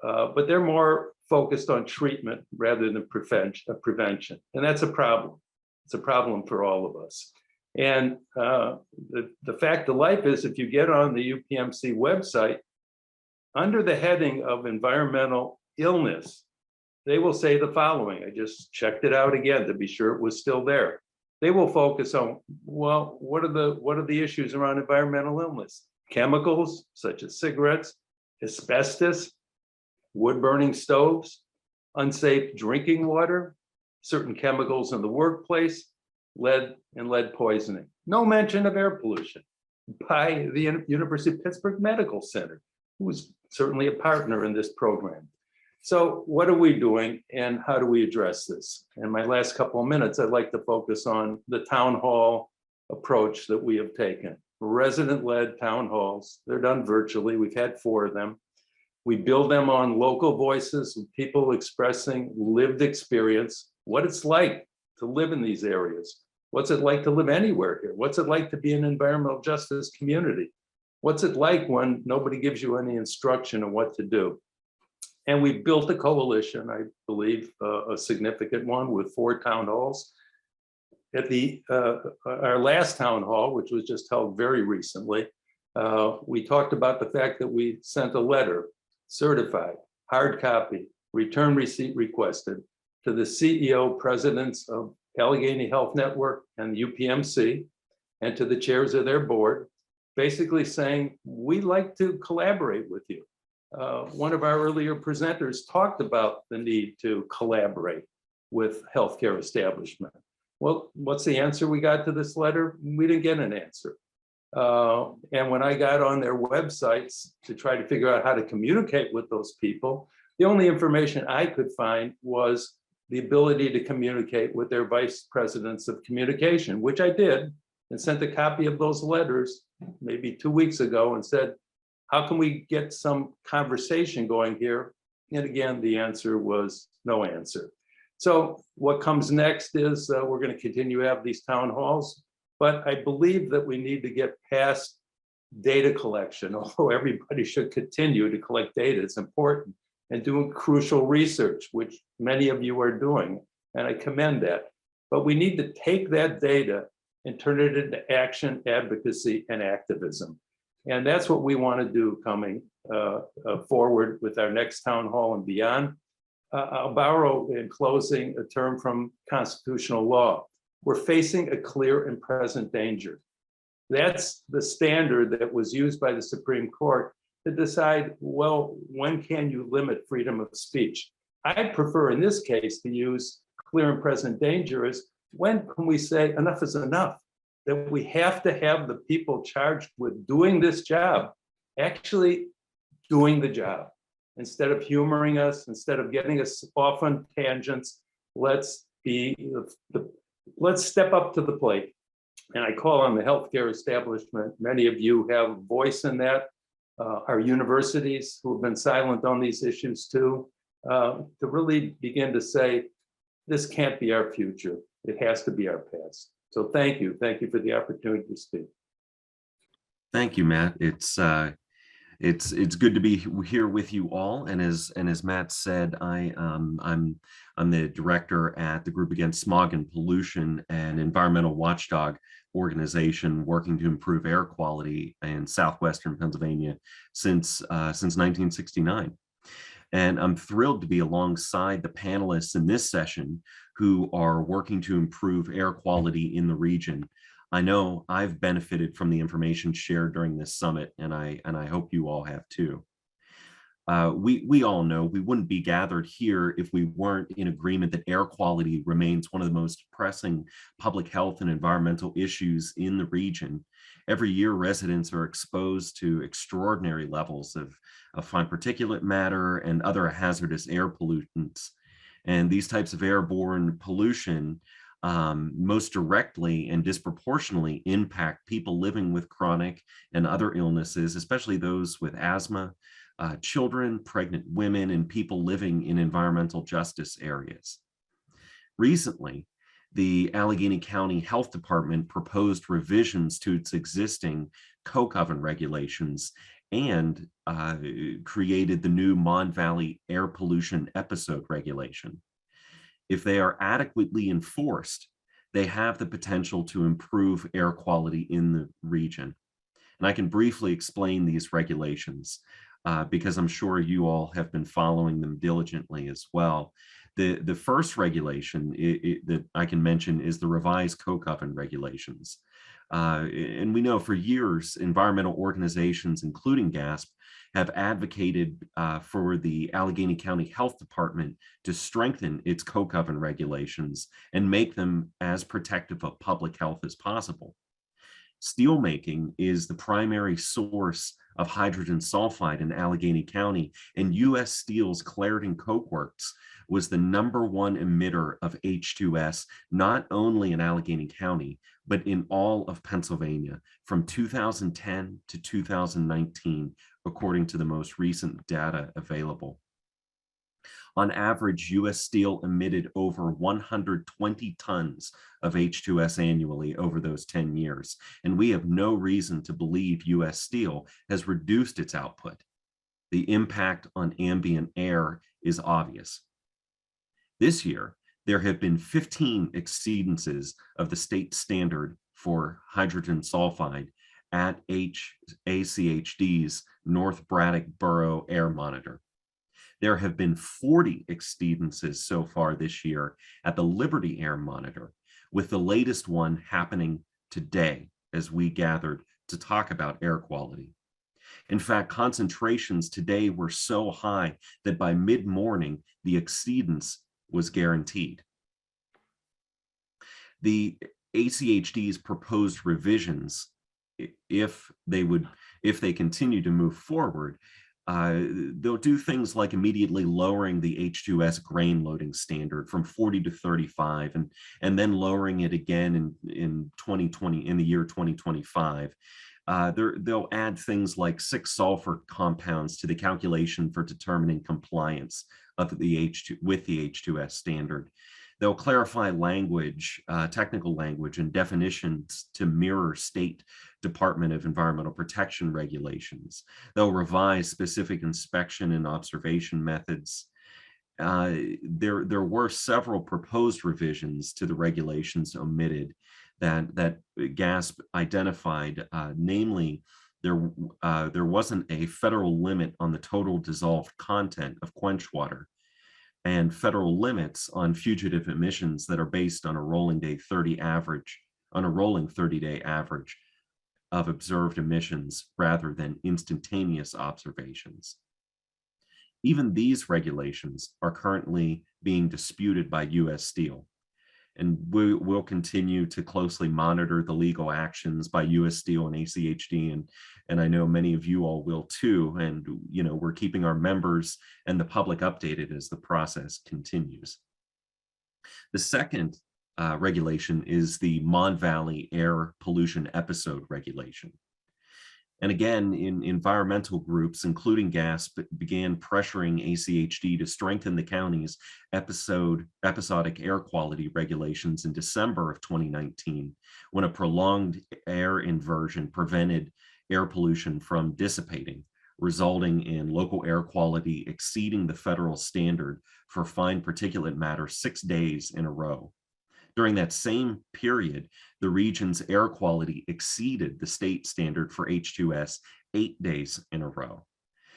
Speaker 18: but they're more focused on treatment rather than prevention. And that's a problem. It's a problem for all of us. And the fact of life is, if you get on the UPMC website, under the heading of environmental illness, they will say the following. I just checked it out again to be sure it was still there. They will focus on, well, what are the issues around environmental illness? Chemicals such as cigarettes, asbestos, wood burning stoves, unsafe drinking water, certain chemicals in the workplace, lead and lead poisoning. No mention of air pollution by the University of Pittsburgh Medical Center, who is certainly a partner in this program. So what are we doing and how do we address this? In my last couple of minutes, I'd like to focus on the town hall approach that we have taken. Resident-led town halls, they're done virtually. We've had 4 of them. We build them on local voices, with people expressing lived experience, what it's like to live in these areas. What's it like to live anywhere here? What's it like to be an environmental justice community? What's it like when nobody gives you any instruction on what to do? And we built a coalition, I believe, a significant one with 4 town halls. At our last town hall, which was just held very recently, we talked about the fact that we sent a letter certified hard copy, return receipt requested to the CEO, presidents of Allegheny Health Network and the UPMC, and to the chairs of their board, basically saying, we'd like to collaborate with you. One of our earlier presenters talked about the need to collaborate with healthcare establishment. Well, what's the answer we got to this letter? We didn't get an answer. And when I got on their websites to try to figure out how to communicate with those people, the only information I could find was the ability to communicate with their vice presidents of communication, which I did, and sent a copy of those letters maybe 2 weeks ago and said, how can we get some conversation going here? And again, the answer was no answer. So what comes next is we're going to continue to have these town halls, but I believe that we need to get past data collection, although everybody should continue to collect data, it's important, and doing crucial research, which many of you are doing, and I commend that. But we need to take that data and turn it into action, advocacy, and activism. And that's what we want to do coming forward with our next town hall and beyond. I'll borrow in closing a term from constitutional law. We're facing a clear and present danger. That's the standard that was used by the Supreme Court to decide, well, when can you limit freedom of speech? I prefer in this case to use clear and present danger as when can we say enough is enough? That we have to have the people charged with doing this job actually doing the job. Instead of humoring us, instead of getting us off on tangents, let's step up to the plate. And I call on the healthcare establishment. Many of you have a voice in that. Our universities who have been silent on these issues too, to really begin to say, this can't be our future. It has to be our past. So thank you for the opportunity to speak.
Speaker 19: Thank you, Matt. It's good to be here with you all. And as Matt said, I'm the director at the Group Against Smog and Pollution, an environmental watchdog organization working to improve air quality in southwestern Pennsylvania since 1969. And I'm thrilled to be alongside the panelists in this session who are working to improve air quality in the region. I know I've benefited from the information shared during this summit, and I hope you all have too. We all know we wouldn't be gathered here if we weren't in agreement that air quality remains one of the most pressing public health and environmental issues in the region. Every year, residents are exposed to extraordinary levels of fine particulate matter and other hazardous air pollutants. And these types of airborne pollution most directly and disproportionately impact people living with chronic and other illnesses, especially those with asthma, children, pregnant women, and people living in environmental justice areas. Recently, the Allegheny County Health Department proposed revisions to its existing coke oven regulations and created the new Mon Valley Air Pollution Episode Regulation. If they are adequately enforced, they have the potential to improve air quality in the region. And I can briefly explain these regulations because I'm sure you all have been following them diligently as well. The first regulation that I can mention is the revised coke oven regulations. And we know for years, environmental organizations, including GASP, have advocated for the Allegheny County Health Department to strengthen its coke oven regulations and make them as protective of public health as possible. Steelmaking is the primary source of hydrogen sulfide in Allegheny County, and U.S. Steel's Clairton Coke Works was the #1 emitter of H2S, not only in Allegheny County, but in all of Pennsylvania from 2010 to 2019, according to the most recent data available. On average, U.S. Steel emitted over 120 tons of H2S annually over those 10 years, and we have no reason to believe U.S. Steel has reduced its output. The impact on ambient air is obvious. This year, there have been 15 exceedances of the state standard for hydrogen sulfide at ACHD's North Braddock Borough Air Monitor. There have been 40 exceedances so far this year at the Liberty Air Monitor, with the latest one happening today as we gathered to talk about air quality. In fact, concentrations today were so high that by mid-morning, the exceedance was guaranteed. The ACHD's proposed revisions, if they continue to move forward, they'll do things like immediately lowering the H2S grain loading standard from 40 to 35, and then lowering it again in 2020, in the year 2025. They'll add things like 6 sulfur compounds to the calculation for determining compliance of with the H2S standard. They'll clarify language, technical language and definitions to mirror state Department of Environmental Protection regulations. They'll revise specific inspection and observation methods. There were several proposed revisions to the regulations omitted that GASP identified, namely, there wasn't a federal limit on the total dissolved content of quench water, and federal limits on fugitive emissions that are based on a rolling 30-day average of observed emissions rather than instantaneous observations. Even these regulations are currently being disputed by U.S. Steel, and we will continue to closely monitor the legal actions by U.S. Steel and ACHD, and I know many of you all will too. And we're keeping our members and the public updated as the process continues. The second regulation is the Mon Valley Air Pollution Episode Regulation. And again, environmental groups, including GASP, began pressuring ACHD to strengthen the county's episodic air quality regulations in December of 2019, when a prolonged air inversion prevented air pollution from dissipating, resulting in local air quality exceeding the federal standard for fine particulate matter 6 days in a row. During that same period, the region's air quality exceeded the state standard for H2S 8 days in a row.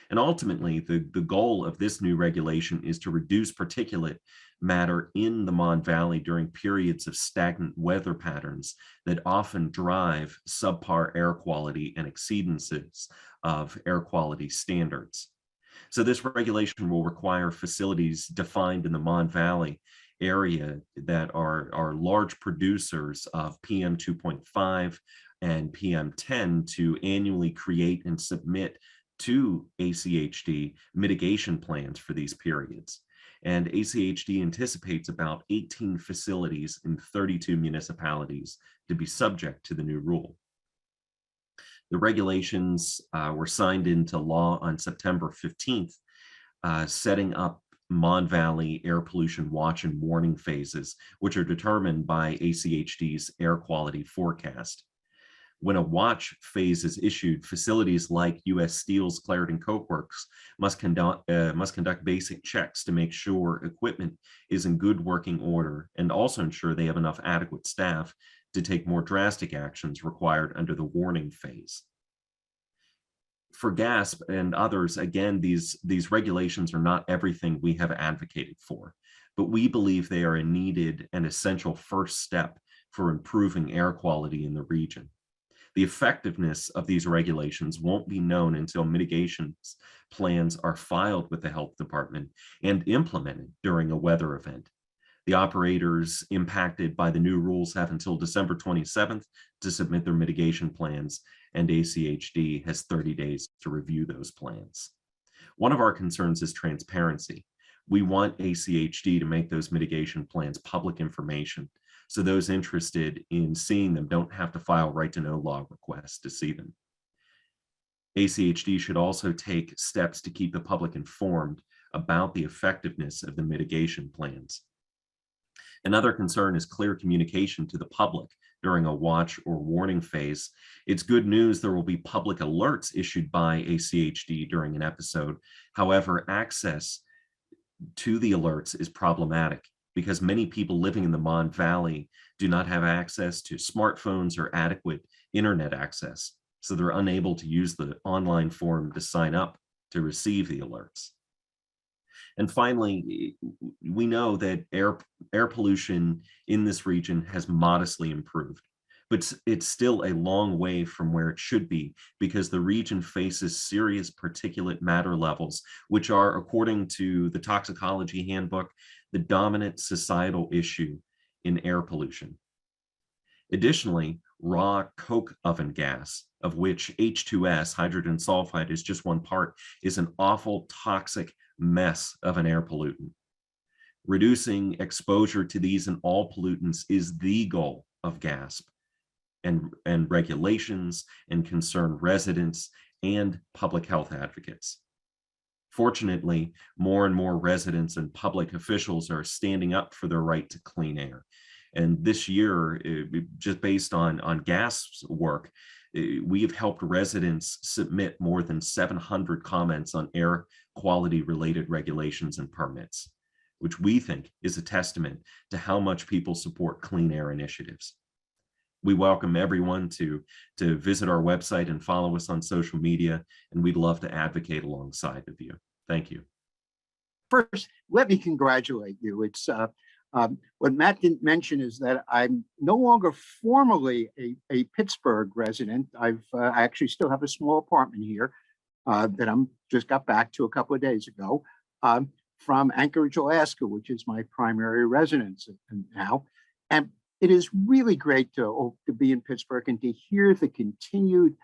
Speaker 19: And ultimately, the goal of this new regulation is to reduce particulate matter in the Mon Valley during periods of stagnant weather patterns that often drive subpar air quality and exceedances of air quality standards. So this regulation will require facilities defined in the Mon Valley area that are large producers of PM 2.5 and PM 10 to annually create and submit to ACHD mitigation plans for these periods. And ACHD anticipates about 18 facilities in 32 municipalities to be subject to the new rule. The regulations were signed into law on September 15th, setting up Mon Valley air pollution watch and warning phases, which are determined by ACHD's air quality forecast. When a watch phase is issued, facilities like U.S. Steel's Clarendon Coke Works must conduct basic checks to make sure equipment is in good working order, and also ensure they have enough adequate staff to take more drastic actions required under the warning phase. For GASP and others, again, these regulations are not everything we have advocated for, but we believe they are a needed and essential first step for improving air quality in the region. The effectiveness of these regulations won't be known until mitigation plans are filed with the health department and implemented during a weather event. The operators impacted by the new rules have until December 27th to submit their mitigation plans, and ACHD has 30 days to review those plans. One of our concerns is transparency. We want ACHD to make those mitigation plans public information, so those interested in seeing them don't have to file right-to-know law requests to see them. ACHD should also take steps to keep the public informed about the effectiveness of the mitigation plans. Another concern is clear communication to the public during a watch or warning phase. It's good news there will be public alerts issued by ACHD during an episode. However, access to the alerts is problematic because many people living in the Mon Valley do not have access to smartphones or adequate internet access, so they're unable to use the online form to sign up to receive the alerts. And finally, we know that air pollution in this region has modestly improved, but it's still a long way from where it should be because the region faces serious particulate matter levels, which are, according to the Toxicology Handbook, the dominant societal issue in air pollution. Additionally, raw coke oven gas, of which H2S, hydrogen sulfide, is just one part, is an awful toxic mess of an air pollutant. Reducing exposure to these and all pollutants is the goal of GASP, and regulations and concerned residents and public health advocates. Fortunately, more and more residents and public officials are standing up for their right to clean air. And this year, just based on GASP's work, we've helped residents submit more than 700 comments on air quality related regulations and permits, which we think is a testament to how much people support clean air initiatives. We welcome everyone to visit our website and follow us on social media, and we'd love to advocate alongside of you. Thank you.
Speaker 20: First, let me congratulate you. It's what Matt didn't mention is that I'm no longer formally a Pittsburgh resident. I actually still have a small apartment here that I'm just got back to a couple of days ago from Anchorage, Alaska, which is my primary residence now. And it is really great to be in Pittsburgh and to hear the continued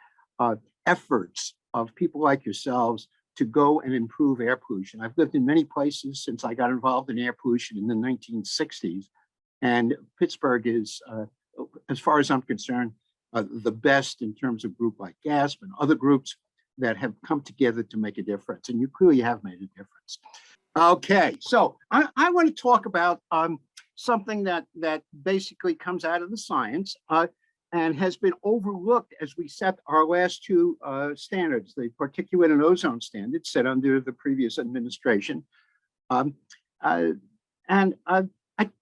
Speaker 20: efforts of people like yourselves to go and improve air pollution. I've lived in many places since I got involved in air pollution in the 1960s. And Pittsburgh is, as far as I'm concerned, the best in terms of group like GASP and other groups that have come together to make a difference. And you clearly have made a difference. Okay, so I want to talk about something that basically comes out of the science and has been overlooked as we set our last two standards, the particulate and ozone standards set under the previous administration.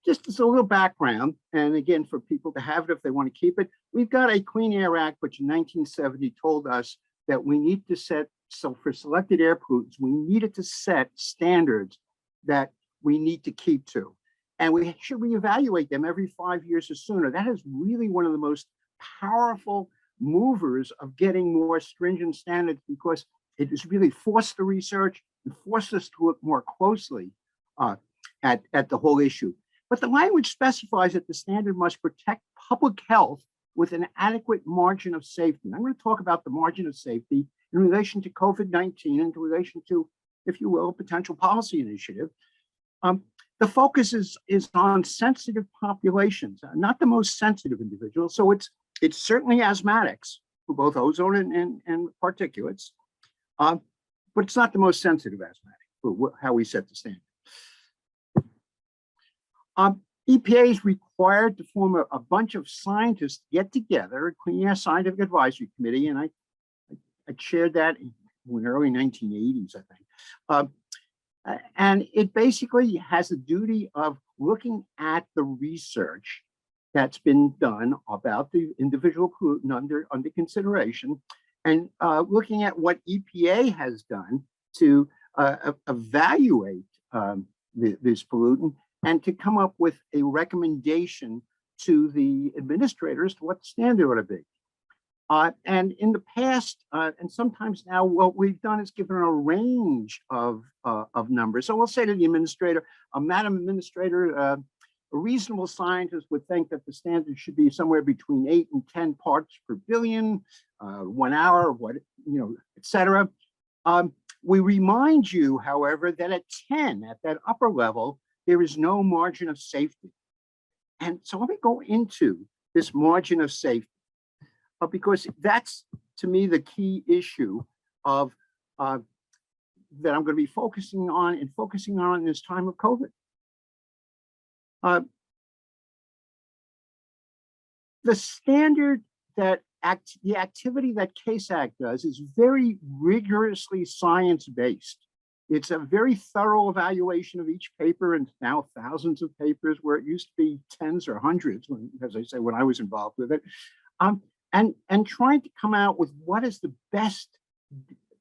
Speaker 20: Just as a little background, and again, for people to have it if they want to keep it, we've got a Clean Air Act, which in 1970 told us that we need to set, so for selected air pollutants, we needed to set standards that we need to keep to. And we should reevaluate them every 5 years or sooner. That is really one of the most powerful movers of getting more stringent standards because it has really forced the research and forced us to look more closely at the whole issue. But the language specifies that the standard must protect public health with an adequate margin of safety. And I'm going to talk about the margin of safety in relation to COVID-19 and in relation to, if you will, a potential policy initiative. The focus is on sensitive populations, not the most sensitive individuals. So it's certainly asthmatics for both ozone and particulates, but it's not the most sensitive asthmatic for how we set the standard. EPA is required to form a bunch of scientists to get together, a Clean Air Scientific Advisory Committee, and I chaired that in the early 1980s, I think. And it basically has a duty of looking at the research that's been done about the individual pollutant under consideration and looking at what EPA has done to evaluate this pollutant and to come up with a recommendation to the administrators to what the standard ought to be. And in the past, and sometimes now, what we've done is given a range of numbers. So we'll say to the administrator, Madam Administrator, a reasonable scientist would think that the standard should be somewhere between 8 and 10 parts per billion, 1 hour, et cetera. We remind you, however, that at 10, at that upper level, there is no margin of safety. And so let me go into this margin of safety. Because that's, to me, the key issue of that I'm going to be focusing on in this time of COVID. The standard that the activity that CASE Act does is very rigorously science-based. It's a very thorough evaluation of each paper, and now thousands of papers where it used to be tens or hundreds, as I say, when I was involved with it. And trying to come out with what is the best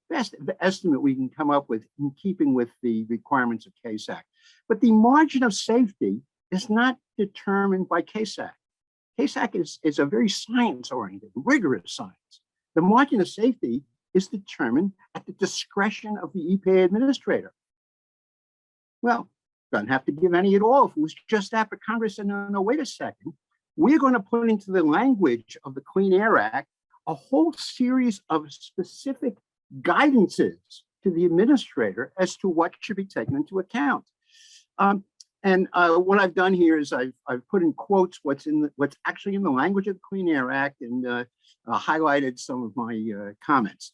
Speaker 20: best estimate we can come up with in keeping with the requirements of CASAC. But the margin of safety is not determined by CASAC. CASAC is a very science-oriented, rigorous science. The margin of safety is determined at the discretion of the EPA administrator. Well, doesn't have to give any at all. If it was just that, but Congress said, no, wait a second. We're going to put into the language of the Clean Air Act a whole series of specific guidances to the administrator as to what should be taken into account. What I've done here is I've put in quotes what's actually in the language of the Clean Air Act and highlighted some of my comments.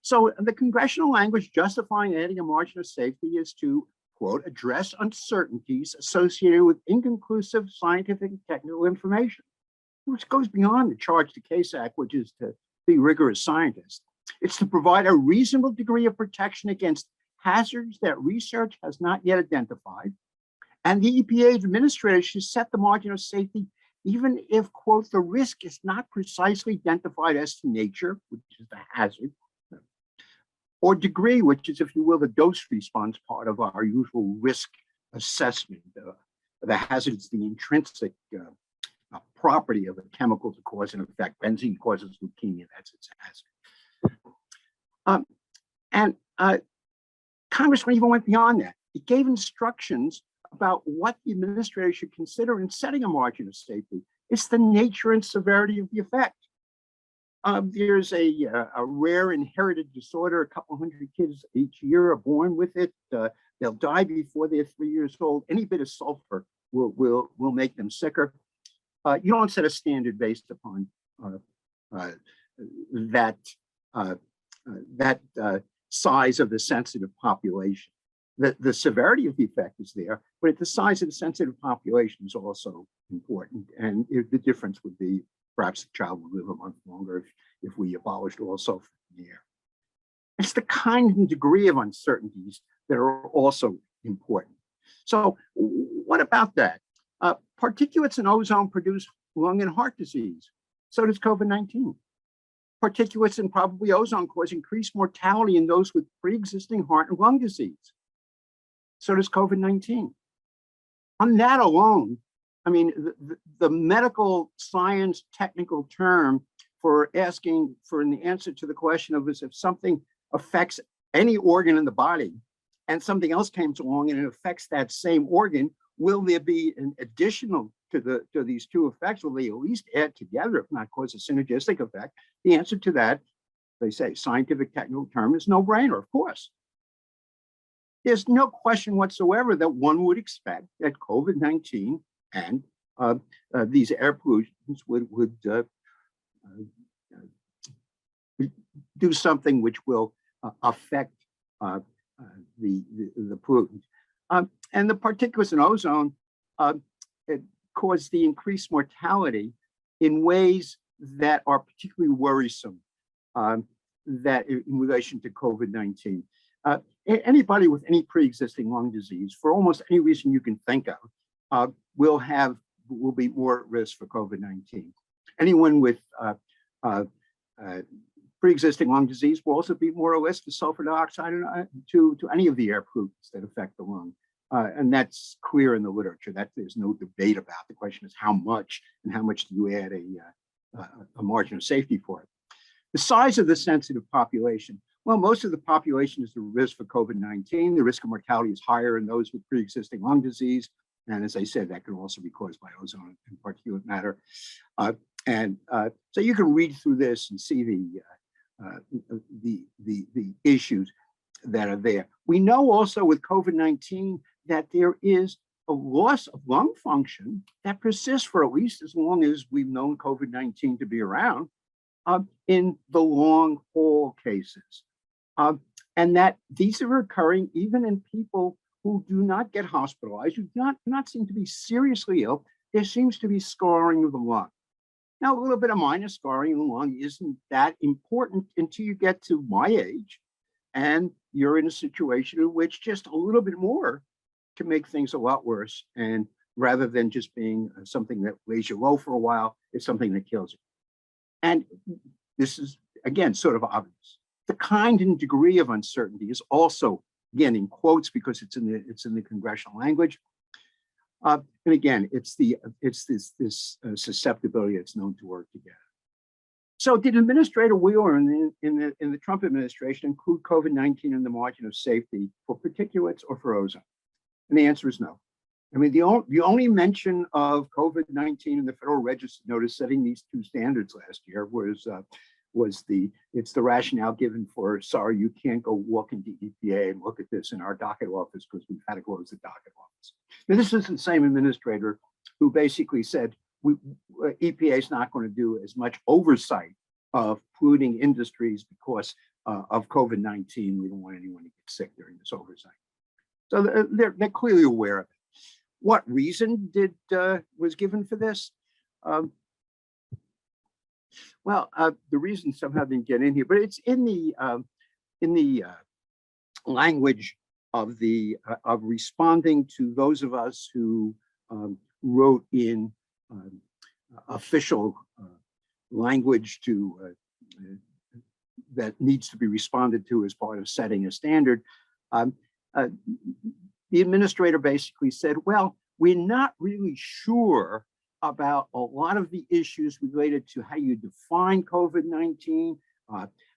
Speaker 20: So the congressional language justifying adding a margin of safety is to, quote, address uncertainties associated with inconclusive scientific and technical information, which goes beyond the charge to CASAC, which is to be rigorous scientists. It's to provide a reasonable degree of protection against hazards that research has not yet identified. And the EPA administrator should set the margin of safety even if, quote, the risk is not precisely identified as to nature, which is the hazard, or degree, which is, if you will, the dose response part of our usual risk assessment. The hazard is the intrinsic property of a chemical to cause an effect. Benzene causes leukemia, that's its hazard. Congress even went beyond that. It gave instructions about what the administrator should consider in setting a margin of safety. It's the nature and severity of the effect. There's a rare inherited disorder. A couple hundred kids each year are born with it. They'll die before they're 3 years old. Any bit of sulfur will make them sicker. You don't set a standard based upon that size of the sensitive population. The severity of the effect is there, but the size of the sensitive population is also important. And the difference would be perhaps the child would live a month longer if we abolished all sulfur in the air. It's the kind and degree of uncertainties that are also important. So what about that? Particulates in ozone produce lung and heart disease. So does COVID-19. Particulates in probably ozone cause increased mortality in those with pre-existing heart and lung disease. So does COVID-19. On that alone, I mean, the medical science technical term for asking for an answer to the question of is if something affects any organ in the body and something else comes along and it affects that same organ, will there be an additional to these two effects? Will they at least add together, if not cause a synergistic effect? The answer to that, they say, scientific technical term is no brainer, of course. There's no question whatsoever that one would expect that COVID-19 and these air pollutions would do something which will affect the pollutants. And the particulates in ozone cause the increased mortality in ways that are particularly worrisome that in relation to COVID-19. Anybody with any pre-existing lung disease, for almost any reason you can think of, will be more at risk for COVID-19. Anyone with pre-existing lung disease will also be more at risk to sulfur dioxide and to any of the air pollutants that affect the lung. And that's clear in the literature. That there's no debate about. The question is how much, and how much do you add a margin of safety for it? The size of the sensitive population. Well, most of the population is at risk for COVID-19. The risk of mortality is higher in those with pre-existing lung disease. And as I said, that can also be caused by ozone and particulate matter. So you can read through this and see the issues that are there. We know also with COVID-19 that there is a loss of lung function that persists for at least as long as we've known COVID-19 to be around in the long haul cases. And that these are occurring even in people who do not get hospitalized, who do not seem to be seriously ill. There seems to be scarring of the lung. Now, a little bit of minor scarring of the lung isn't that important until you get to my age and you're in a situation in which just a little bit more can make things a lot worse. And rather than just being something that lays you low for a while, it's something that kills you. And this is, again, sort of obvious. the kind and degree of uncertainty is also, again, in quotes because it's in the congressional language. And again, it's this susceptibility that's known to work together. So did Administrator Wheeler in the Trump administration include COVID-19 in the margin of safety for particulates or for ozone? And the answer is no. I mean, the only mention of COVID-19 in the Federal Register notice setting these two standards last year was the rationale given for, sorry, you can't go walk into EPA and look at this in our docket office because we've had to close the docket office. Now, this is the same administrator who basically said, EPA is not going to do as much oversight of polluting industries because of COVID-19. We don't want anyone to get sick during this oversight. So they're clearly aware of it. What reason was given for this? Well, the reason somehow didn't get in here, but it's in the language of responding to those of us who wrote in official language that needs to be responded to as part of setting a standard. The administrator basically said, well, we're not really sure about a lot of the issues related to how you define COVID-19,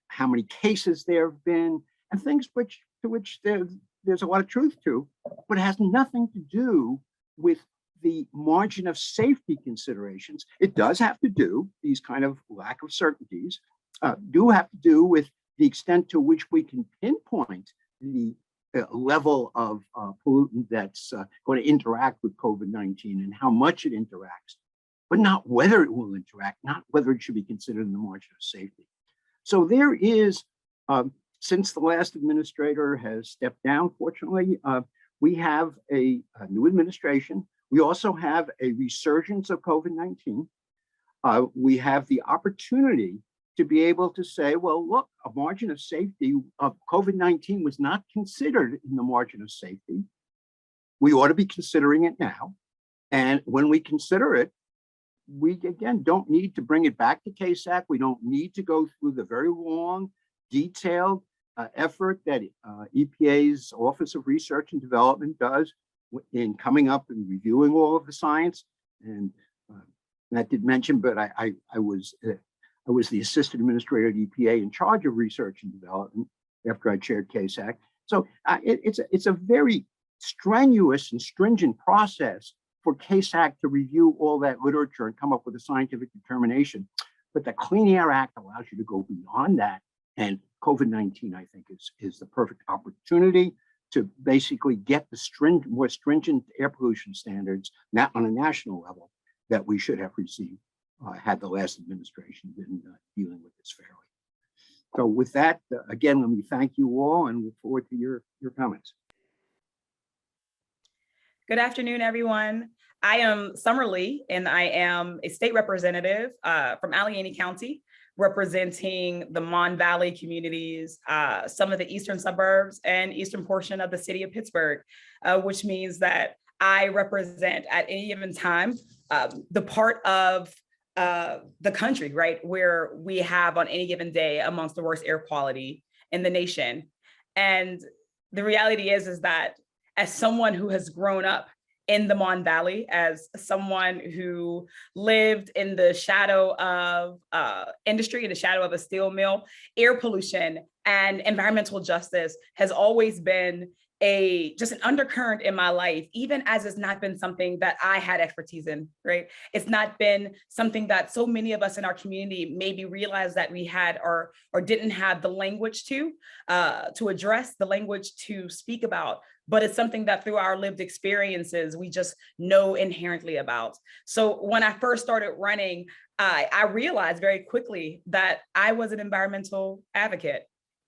Speaker 20: how many cases there have been, and things to which there's a lot of truth to, but it has nothing to do with the margin of safety considerations. It does have to do, these kind of lack of certainties, do have to do with the extent to which we can pinpoint the level of pollutant that's going to interact with COVID-19 and how much it interacts, but not whether it will interact, not whether it should be considered in the margin of safety. So there is, since the last administrator has stepped down, fortunately, we have a new administration. We also have a resurgence of COVID-19. We have the opportunity to be able to say, well, look, a margin of safety of COVID-19 was not considered in the margin of safety. We ought to be considering it now. And when we consider it, we, again, don't need to bring it back to KSAC. We don't need to go through the very long, detailed effort that EPA's Office of Research and Development does in coming up and reviewing all of the science. And Matt did mention, but I was the assistant administrator at EPA in charge of research and development after I chaired KSAC. So it's a very strenuous and stringent process for KSAC to review all that literature and come up with a scientific determination. But the Clean Air Act allows you to go beyond that. And COVID-19, I think, is the perfect opportunity to basically get the more stringent air pollution standards, not on a national level, that we should have received had the last administration been dealing with this fairly. So with that, again, let me thank you all and look forward to your comments.
Speaker 21: Good afternoon, everyone. I am Summer Lee, and I am a state representative from Allegheny County, representing the Mon Valley communities, some of the eastern suburbs and eastern portion of the city of Pittsburgh, which means that I represent at any given time the part of the country, right, where we have on any given day amongst the worst air quality in the nation. And the reality is that as someone who has grown up in the Mon Valley, as someone who lived in the shadow of industry, in the shadow of a steel mill, air pollution and environmental justice has always been just an undercurrent in my life, even as it's not been something that I had expertise in, right? It's not been something that so many of us in our community maybe realized that we had or didn't have the language to address, the language to speak about, but it's something that through our lived experiences, we just know inherently about. So when I first started running, I realized very quickly that I was an environmental advocate.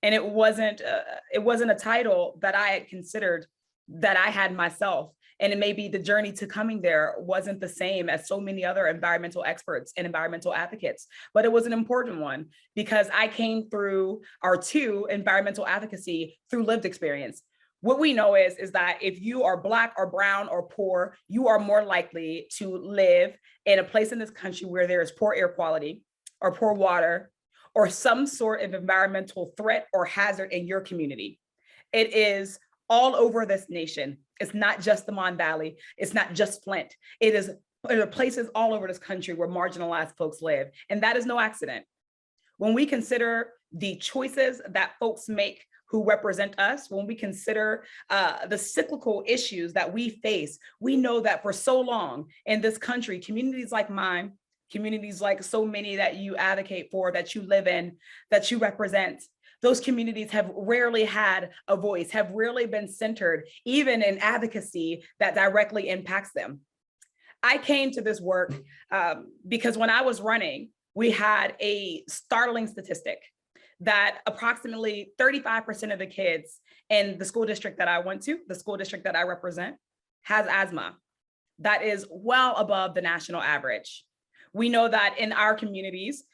Speaker 21: And it wasn't a title that I had considered that I had myself. And it may be the journey to coming there wasn't the same as so many other environmental experts and environmental advocates, but it was an important one because I came through environmental advocacy through lived experience. What we know is that if you are Black or brown or poor, you are more likely to live in a place in this country where there is poor air quality or poor water, or some sort of environmental threat or hazard in your community. It is all over this nation. It's not just the Mon Valley. It's not just Flint. There are places all over this country where marginalized folks live, and that is no accident. When we consider the choices that folks make who represent us, when we consider the cyclical issues that we face, we know that for so long in this country, communities like mine, communities like so many that you advocate for, that you live in, that you represent, those communities have rarely had a voice, have rarely been centered, even in advocacy that directly impacts them. I came to this work because when I was running, we had a startling statistic that approximately 35% of the kids in the school district that I went to, the school district that I represent, has asthma. That is well above the national average. We know that in our communities,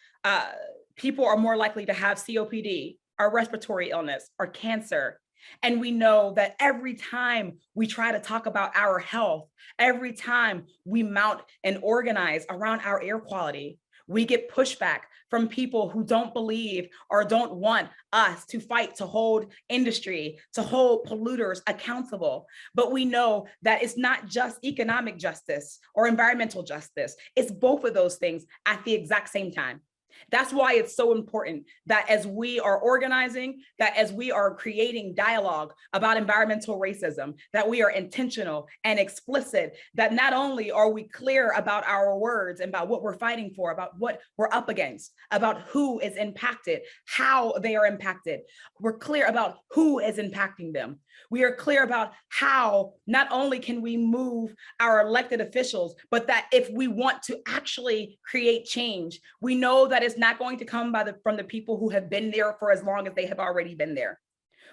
Speaker 21: people are more likely to have COPD, or respiratory illness, or cancer. And we know that every time we try to talk about our health, every time we mount and organize around our air quality, we get pushback from people who don't believe or don't want us to fight to hold industry, to hold polluters accountable. But we know that it's not just economic justice or environmental justice. It's both of those things at the exact same time. That's why it's so important that as we are organizing, that as we are creating dialogue about environmental racism, that we are intentional and explicit, that not only are we clear about our words and about what we're fighting for, about what we're up against, about who is impacted, how they are impacted. We're clear about who is impacting them. We are clear about how not only can we move our elected officials, but that if we want to actually create change, we know that it's not going to come from the people who have been there for as long as they have already been there.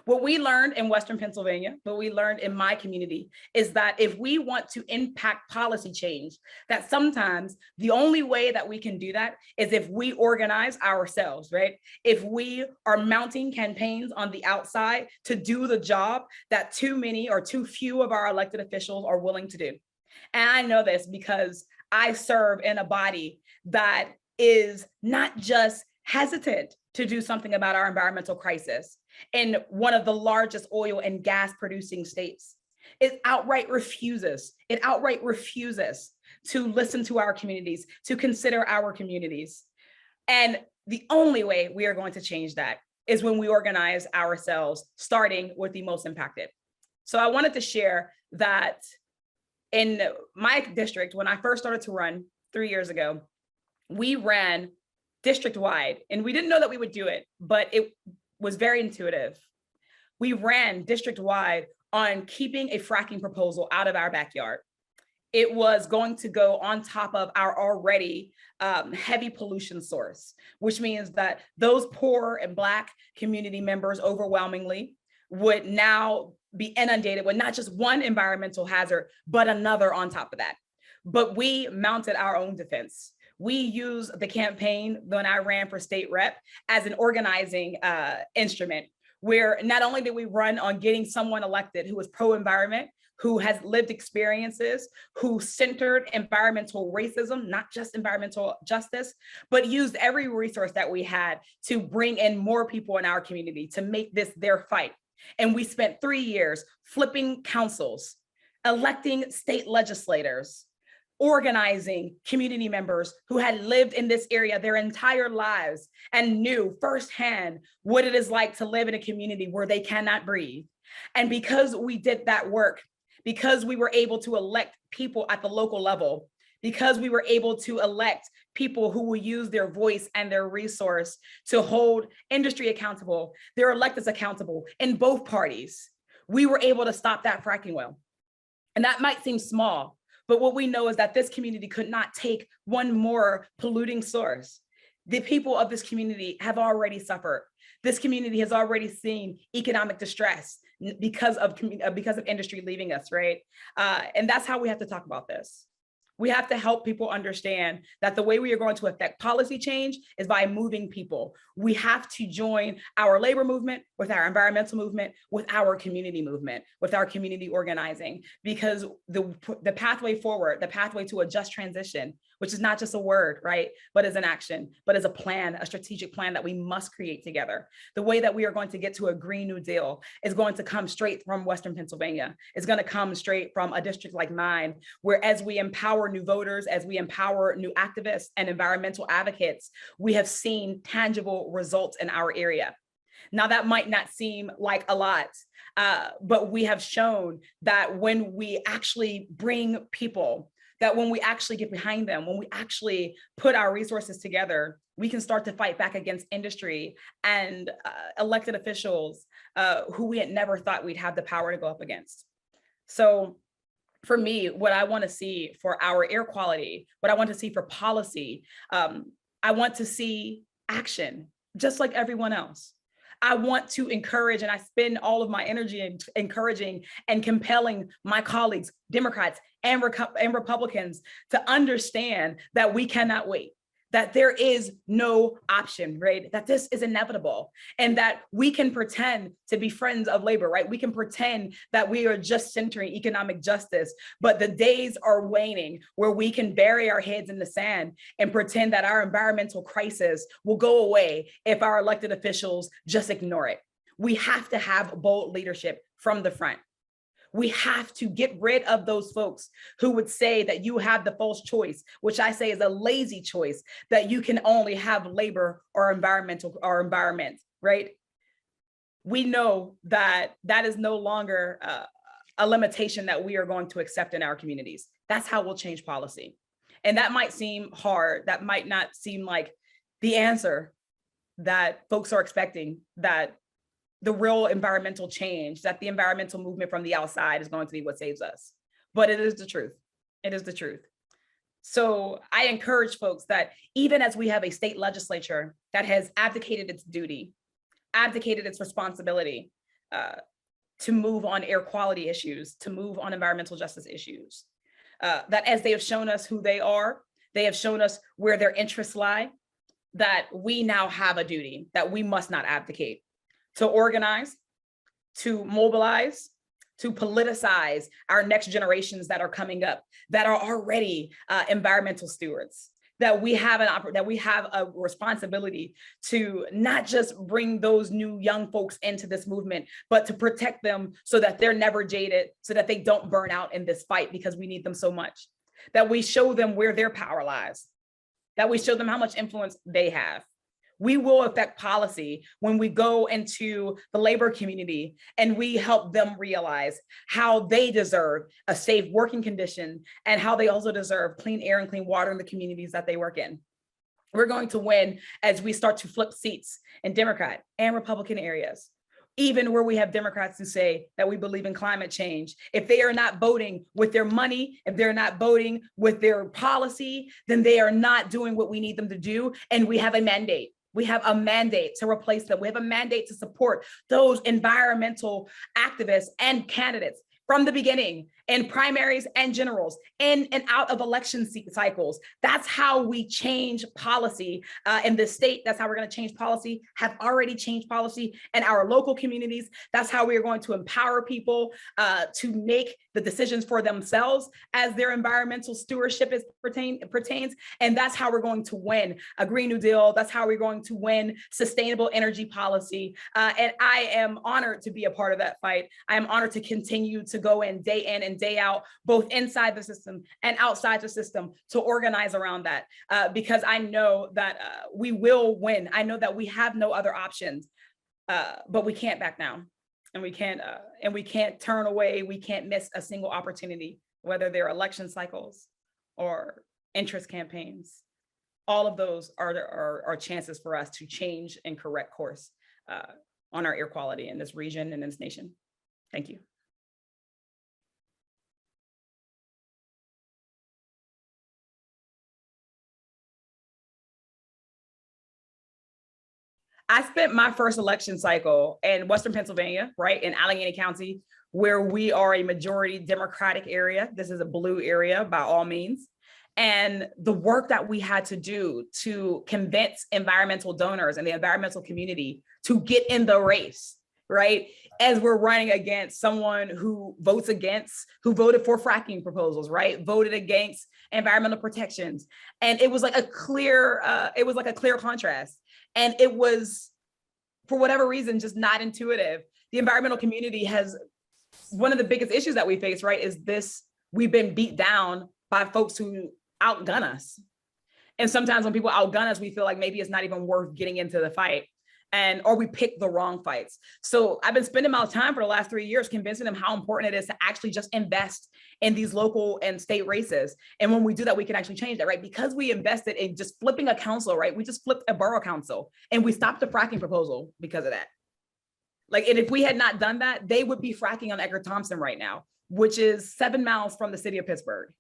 Speaker 21: What we learned in Western Pennsylvania, what we learned in my community, is that if we want to impact policy change, that sometimes the only way that we can do that is if we organize ourselves, right? If we are mounting campaigns on the outside to do the job that too many or too few of our elected officials are willing to do. And I know this because I serve in a body that is not just hesitant to do something about our environmental crisis in one of the largest oil and gas producing states. It outright refuses to listen to our communities, to consider our communities. And the only way we are going to change that is when we organize ourselves, starting with the most impacted. So I wanted to share that in my district, when I first started to run 3 years ago, we ran district-wide, and we didn't know that we would do it, but it was very intuitive. We ran district-wide on keeping a fracking proposal out of our backyard. It was going to go on top of our already heavy pollution source, which means that those poor and Black community members overwhelmingly would now be inundated with not just one environmental hazard, but another on top of that. But we mounted our own defense. We used the campaign when I ran for state rep as an organizing instrument, where not only did we run on getting someone elected who was pro-environment, who has lived experiences, who centered environmental racism, not just environmental justice, but used every resource that we had to bring in more people in our community to make this their fight. And we spent 3 years flipping councils, electing state legislators, organizing community members who had lived in this area their entire lives and knew firsthand what it is like to live in a community where they cannot breathe. And because we did that work, because we were able to elect people at the local level, because we were able to elect people who will use their voice and their resource to hold industry accountable, their electeds accountable in both parties, we were able to stop that fracking well. And that might seem small, but what we know is that this community could not take one more polluting source. The people of this community have already suffered. This community has already seen economic distress because of industry leaving us, right? And that's how we have to talk about this. We have to help people understand that the way we are going to affect policy change is by moving people. We have to join our labor movement with our environmental movement, with our community movement, with our community organizing, because the pathway forward, the pathway to a just transition, which is not just a word, right, but is an action, but is a plan, a strategic plan that we must create together. The way that we are going to get to a Green New Deal is going to come straight from Western Pennsylvania. It's going to come straight from a district like mine, where as we empower new voters, as we empower new activists and environmental advocates, we have seen tangible results in our area. Now, that might not seem like a lot, but we have shown that when we actually bring people, that when we actually get behind them, when we actually put our resources together, we can start to fight back against industry and elected officials who we had never thought we'd have the power to go up against. So for me, what I want to see for our air quality, what I want to see for policy, I want to see action, just like everyone else. I want to encourage, and I spend all of my energy in encouraging and compelling my colleagues, Democrats and Republicans, to understand that we cannot wait, that there is no option, right? That this is inevitable, and that we can pretend to be friends of labor, right? We can pretend that we are just centering economic justice, but the days are waning where we can bury our heads in the sand and pretend that our environmental crisis will go away if our elected officials just ignore it. We have to have bold leadership from the front. We have to get rid of those folks who would say that you have the false choice, which I say is a lazy choice, that you can only have labor or environment, right? We know that that is no longer a limitation that we are going to accept in our communities. That's how we'll change policy. And that might seem hard. That might not seem like the answer that folks are expecting, that the real environmental change, that the environmental movement from the outside is going to be what saves us. But it is the truth. It is the truth. So I encourage folks that even as we have a state legislature that has abdicated its duty, abdicated its responsibility to move on air quality issues, to move on environmental justice issues, that as they have shown us who they are, they have shown us where their interests lie, that we now have a duty that we must not abdicate. To organize, to mobilize, to politicize our next generations that are coming up, that are already environmental stewards, that we have a responsibility to not just bring those new young folks into this movement, but to protect them so that they're never jaded, so that they don't burn out in this fight, because we need them so much, that we show them where their power lies, that we show them how much influence they have. We will affect policy when we go into the labor community and we help them realize how they deserve a safe working condition and how they also deserve clean air and clean water in the communities that they work in. We're going to win as we start to flip seats in Democrat and Republican areas, even where we have Democrats who say that we believe in climate change. If they are not voting with their money, if they're not voting with their policy, then they are not doing what we need them to do. And we have a mandate. We have a mandate to replace them. We have a mandate to support those environmental activists and candidates from the beginning, in primaries and generals, in and out of election cycles. That's how we change policy in this state. That's how we're going to change policy, have already changed policy in our local communities. That's how we are going to empower people to make the decisions for themselves as their environmental stewardship pertains. And that's how we're going to win a Green New Deal. That's how we're going to win sustainable energy policy. And I am honored to be a part of that fight. I am honored to continue to go in and day out, both inside the system and outside the system, to organize around that, because I know that we will win. I know that we have no other options, but we can't back down, and we can't turn away. We can't miss a single opportunity, whether they're election cycles or interest campaigns. All of those are chances for us to change and correct course on our air quality in this region and in this nation. Thank you. I spent my first election cycle in Western Pennsylvania, right, in Allegheny County, where we are a majority Democratic area. This is a blue area by all means. And the work that we had to do to convince environmental donors and the environmental community to get in the race, right? As we're running against someone who voted for fracking proposals, right? Voted against environmental protections. And it was like a clear contrast. And it was, for whatever reason, just not intuitive. The environmental community has, one of the biggest issues that we face, right, is this: we've been beat down by folks who outgun us. And sometimes when people outgun us, we feel like maybe it's not even worth getting into the fight, or we pick the wrong fights. So I've been spending my time for the last 3 years convincing them how important it is to actually just invest in these local and state races. And when we do that, we can actually change that, right? Because we invested in just flipping a council, right? We just flipped a borough council and we stopped the fracking proposal because of that. Like, and if we had not done that, they would be fracking on Edgar Thompson right now, which is 7 miles from the city of Pittsburgh.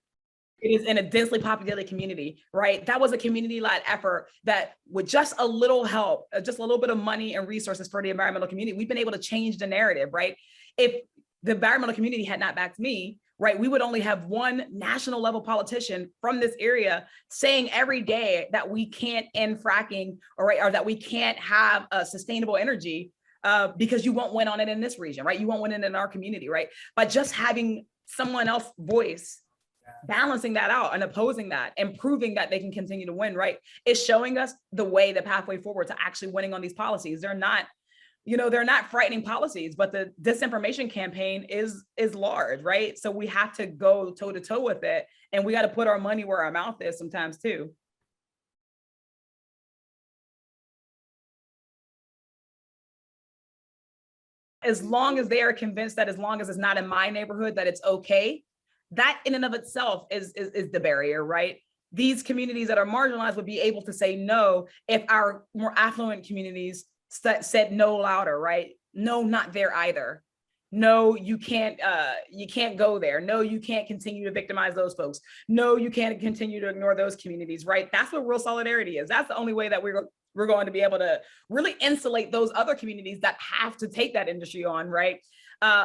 Speaker 21: It is in a densely populated community, right? That was a community-led effort that, with just a little help, just a little bit of money and resources for the environmental community, we've been able to change the narrative, right? If the environmental community had not backed me, right, we would only have one national level politician from this area saying every day that we can't end fracking, or that we can't have a sustainable energy because you won't win on it in this region, right? You won't win it in our community, right? By just having someone else's voice balancing that out and opposing that and proving that they can continue to win, right? It's showing us the way, the pathway forward to actually winning on these policies. They're not, they're not frightening policies, but the disinformation campaign is large, right? So we have to go toe to toe with it, and we got to put our money where our mouth is sometimes too. As long as they are convinced that, as long as it's not in my neighborhood, that it's okay, that in and of itself is the barrier, right? These communities that are marginalized would be able to say no if our more affluent communities said no louder, right? No, not there either. No, you can't go there. No, you can't continue to victimize those folks. No, you can't continue to ignore those communities, right? That's what real solidarity is. That's the only way that we're going to be able to really insulate those other communities that have to take that industry on, right?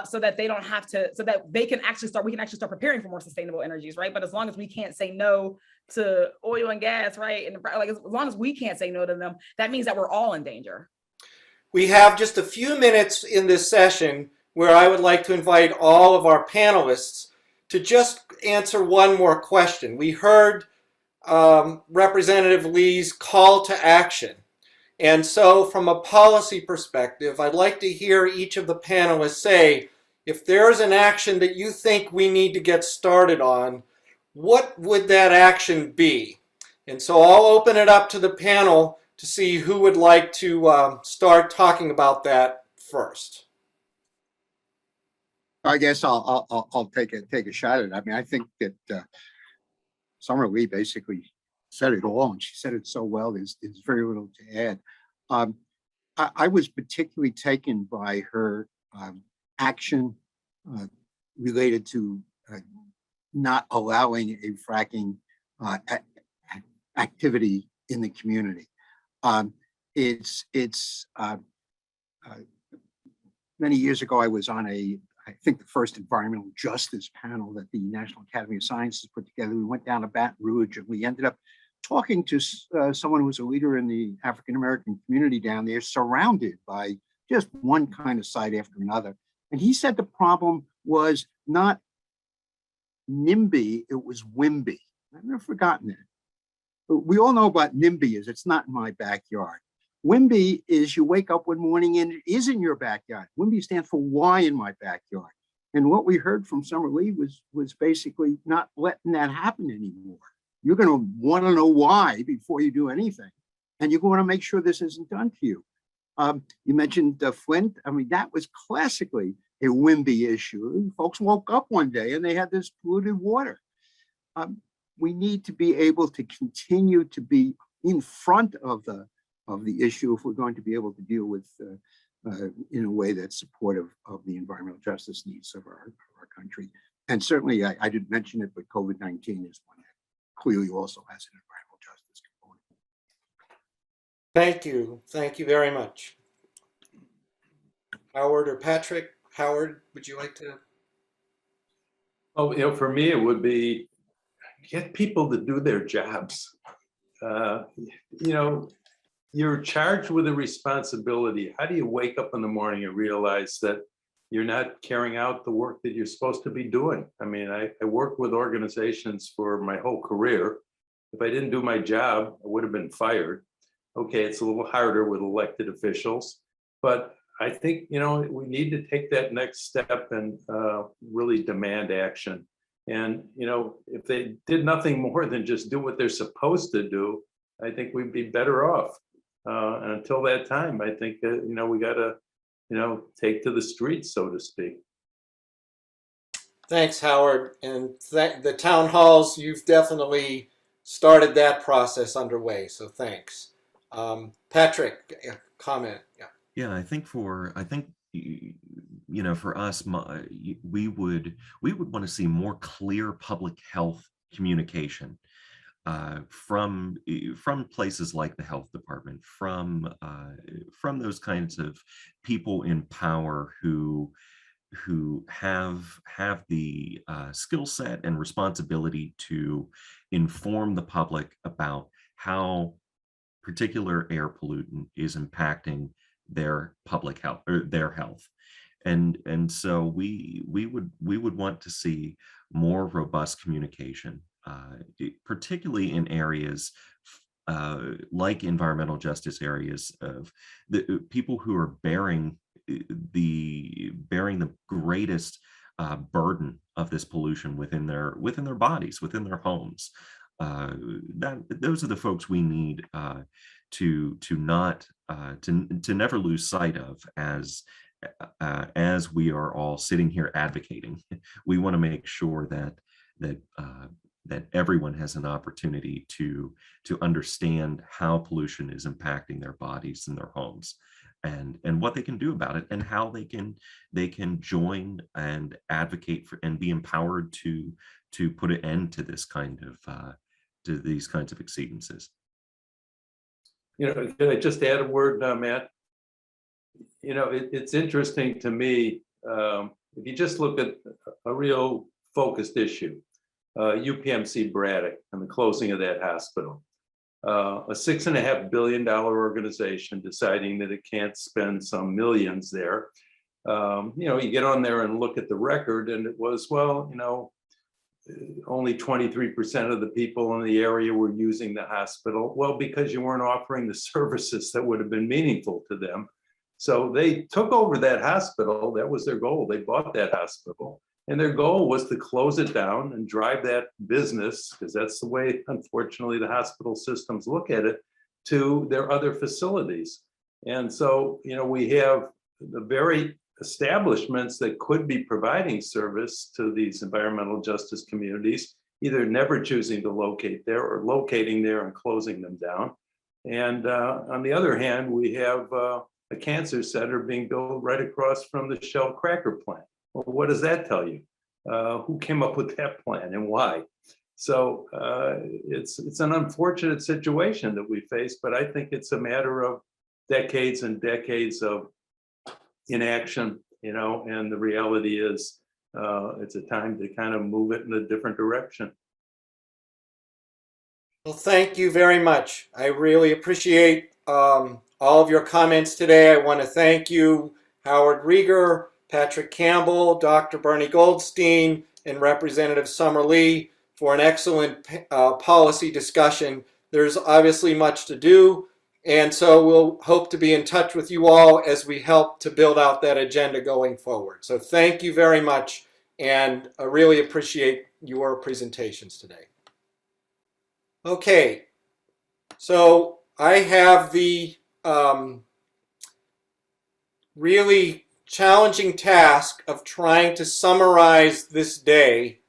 Speaker 21: So that they don't have to, so that we can actually start preparing for more sustainable energies, right? But as long as we can't say no to oil and gas, right? And like, as long as we can't say no to them, that means that we're all in danger.
Speaker 14: We have just a few minutes in this session where I would like to invite all of our panelists to just answer one more question. We heard Representative Lee's call to action. And so from a policy perspective, I'd like to hear each of the panelists say, if there's an action that you think we need to get started on, what would that action be? And so I'll open it up to the panel to see who would like to start talking about that first.
Speaker 20: I guess I'll take a shot at it. I mean, I think that Summer Lee basically said it all, and she said it so well. There's very little to add. I was particularly taken by her action related to not allowing a fracking activity in the community. Many years ago, I was on I think the first environmental justice panel that the National Academy of Sciences put together. We went down to Baton Rouge, and we ended up talking to someone who was a leader in the African-American community down there, surrounded by just one kind of site after another. And he said the problem was not NIMBY, it was WIMBY. I've never forgotten that. But we all know about NIMBY is it's not in my backyard. WIMBY is you wake up one morning and it is in your backyard. WIMBY stands for why in my backyard. And what we heard from Summer Lee was basically not letting that happen anymore. You're going to want to know why before you do anything. And you're going to make sure this isn't done to you. You mentioned Flint. I mean, that was classically a WIMBY issue. Folks woke up one day and they had this polluted water. We need to be able to continue to be in front of the issue if we're going to be able to deal with in a way that's supportive of the environmental justice needs of our country. And certainly, I didn't mention it, but COVID-19 is one that clearly also has an environmental justice component.
Speaker 14: Thank you. Thank you very much. Howard or Patrick? Howard, would you like to?
Speaker 18: Oh, for me, it would be get people to do their jobs. You know, you're charged with a responsibility. How do you wake up in the morning and realize that you're not carrying out the work that you're supposed to be doing? I mean, I worked with organizations for my whole career. If I didn't do my job, I would have been fired. Okay, it's a little harder with elected officials, but I think, you know, we need to take that next step and really demand action. And, you know, if they did nothing more than just do what they're supposed to do, I think we'd be better off. And until that time, I think that, you know, we got to, you know, take to the streets, so to speak.
Speaker 14: Thanks, Howard. And the town halls, you've definitely started that process underway. So thanks. Patrick, comment. Yeah.
Speaker 19: Yeah, I think you know, for us, we would want to see more clear public health communication from places like the health department, from those kinds of people in power who have the skill set and responsibility to inform the public about how particular air pollutant is impacting their public health or their health. And so we would want to see more robust communication, particularly in areas like environmental justice areas of the people who are bearing the greatest burden of this pollution within their bodies, within their homes. Those are the folks we need to never lose sight of as we are all sitting here advocating. We want to make sure that everyone has an opportunity to understand how pollution is impacting their bodies and their homes, and what they can do about it, and how they can join and advocate for and be empowered to put an end to this kind of to these kinds of exceedances.
Speaker 18: You know, can I just add a word, Matt? You know, it's interesting to me, if you just look at a real focused issue, UPMC Braddock and the closing of that hospital, a $6.5 billion organization deciding that it can't spend some millions there. You know, you get on there and look at the record, and it was, well, you know, only 23% of the people in the area were using the hospital. Well, because you weren't offering the services that would have been meaningful to them. So they took over that hospital. That was their goal. They bought that hospital. And their goal was to close it down and drive that business, because that's the way, unfortunately, the hospital systems look at it, to their other facilities. And so, you know, we have the very establishments that could be providing service to these environmental justice communities, either never choosing to locate there or locating there and closing them down. And on the other hand, we have a cancer center being built right across from the Shell cracker plant. Well, what does that tell you? Who came up with that plan and why? So it's an unfortunate situation that we face, but I think it's a matter of decades and decades of inaction, you know, and the reality is it's a time to kind of move it in a different direction.
Speaker 14: Well, thank you very much. I really appreciate all of your comments today. I want to thank you, Howard Rieger, Patrick Campbell, Dr. Bernie Goldstein, and Representative Summer Lee for an excellent policy discussion. There's obviously much to do, and so we'll hope to be in touch with you all as we help to build out that agenda going forward. So thank you very much, and I really appreciate your presentations today. Okay, so I have the really challenging task of trying to summarize this day,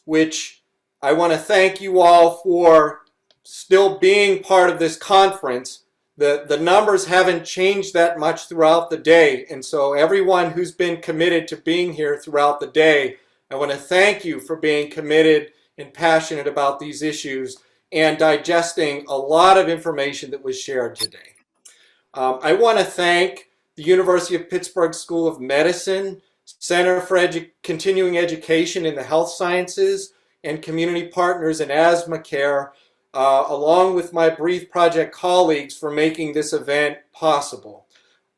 Speaker 14: which I want to thank you all for still being part of this conference. The numbers haven't changed that much throughout the day, and so everyone who's been committed to being here throughout the day, I want to thank you for being committed and passionate about these issues and digesting a lot of information that was shared today. I want to thank the University of Pittsburgh School of Medicine, Center for Continuing Education in the Health Sciences, and community partners in asthma care, along with my Breathe Project colleagues for making this event possible.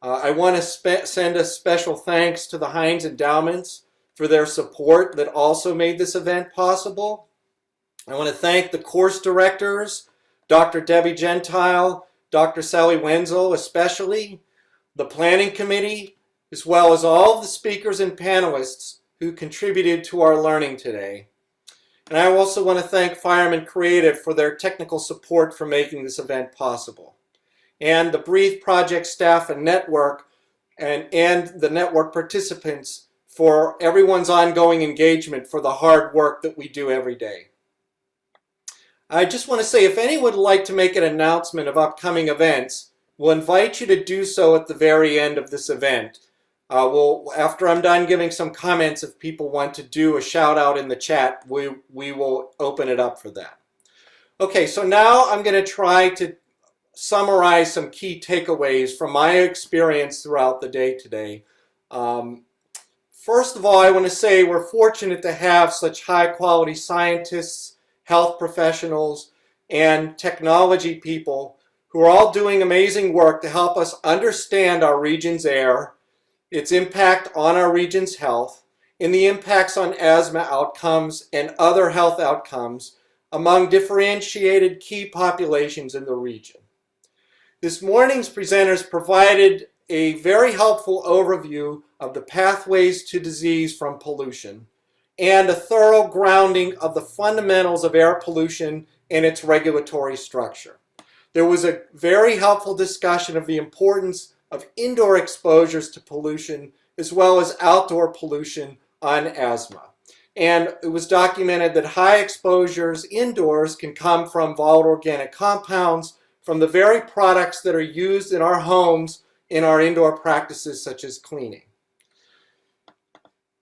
Speaker 14: I want to send a special thanks to the Heinz Endowments for their support that also made this event possible. I want to thank the course directors, Dr. Debbie Gentile, Dr. Sally Wenzel especially, the planning committee, as well as all of the speakers and panelists who contributed to our learning today. And I also want to thank Fireman Creative for their technical support for making this event possible. And the Breathe Project staff and network and the network participants for everyone's ongoing engagement for the hard work that we do every day. I just want to say, if anyone would like to make an announcement of upcoming events, we'll invite you to do so at the very end of this event. After I'm done giving some comments, if people want to do a shout out in the chat, we will open it up for that. Okay, so now I'm going to try to summarize some key takeaways from my experience throughout the day today. First of all, I want to say we're fortunate to have such high quality scientists, health professionals, and technology people who are all doing amazing work to help us understand our region's air, its impact on our region's health, and the impacts on asthma outcomes and other health outcomes among differentiated key populations in the region. This morning's presenters provided a very helpful overview of the pathways to disease from pollution and a thorough grounding of the fundamentals of air pollution and its regulatory structure. There was a very helpful discussion of the importance of indoor exposures to pollution as well as outdoor pollution on asthma. And it was documented that high exposures indoors can come from volatile organic compounds from the very products that are used in our homes in our indoor practices such as cleaning.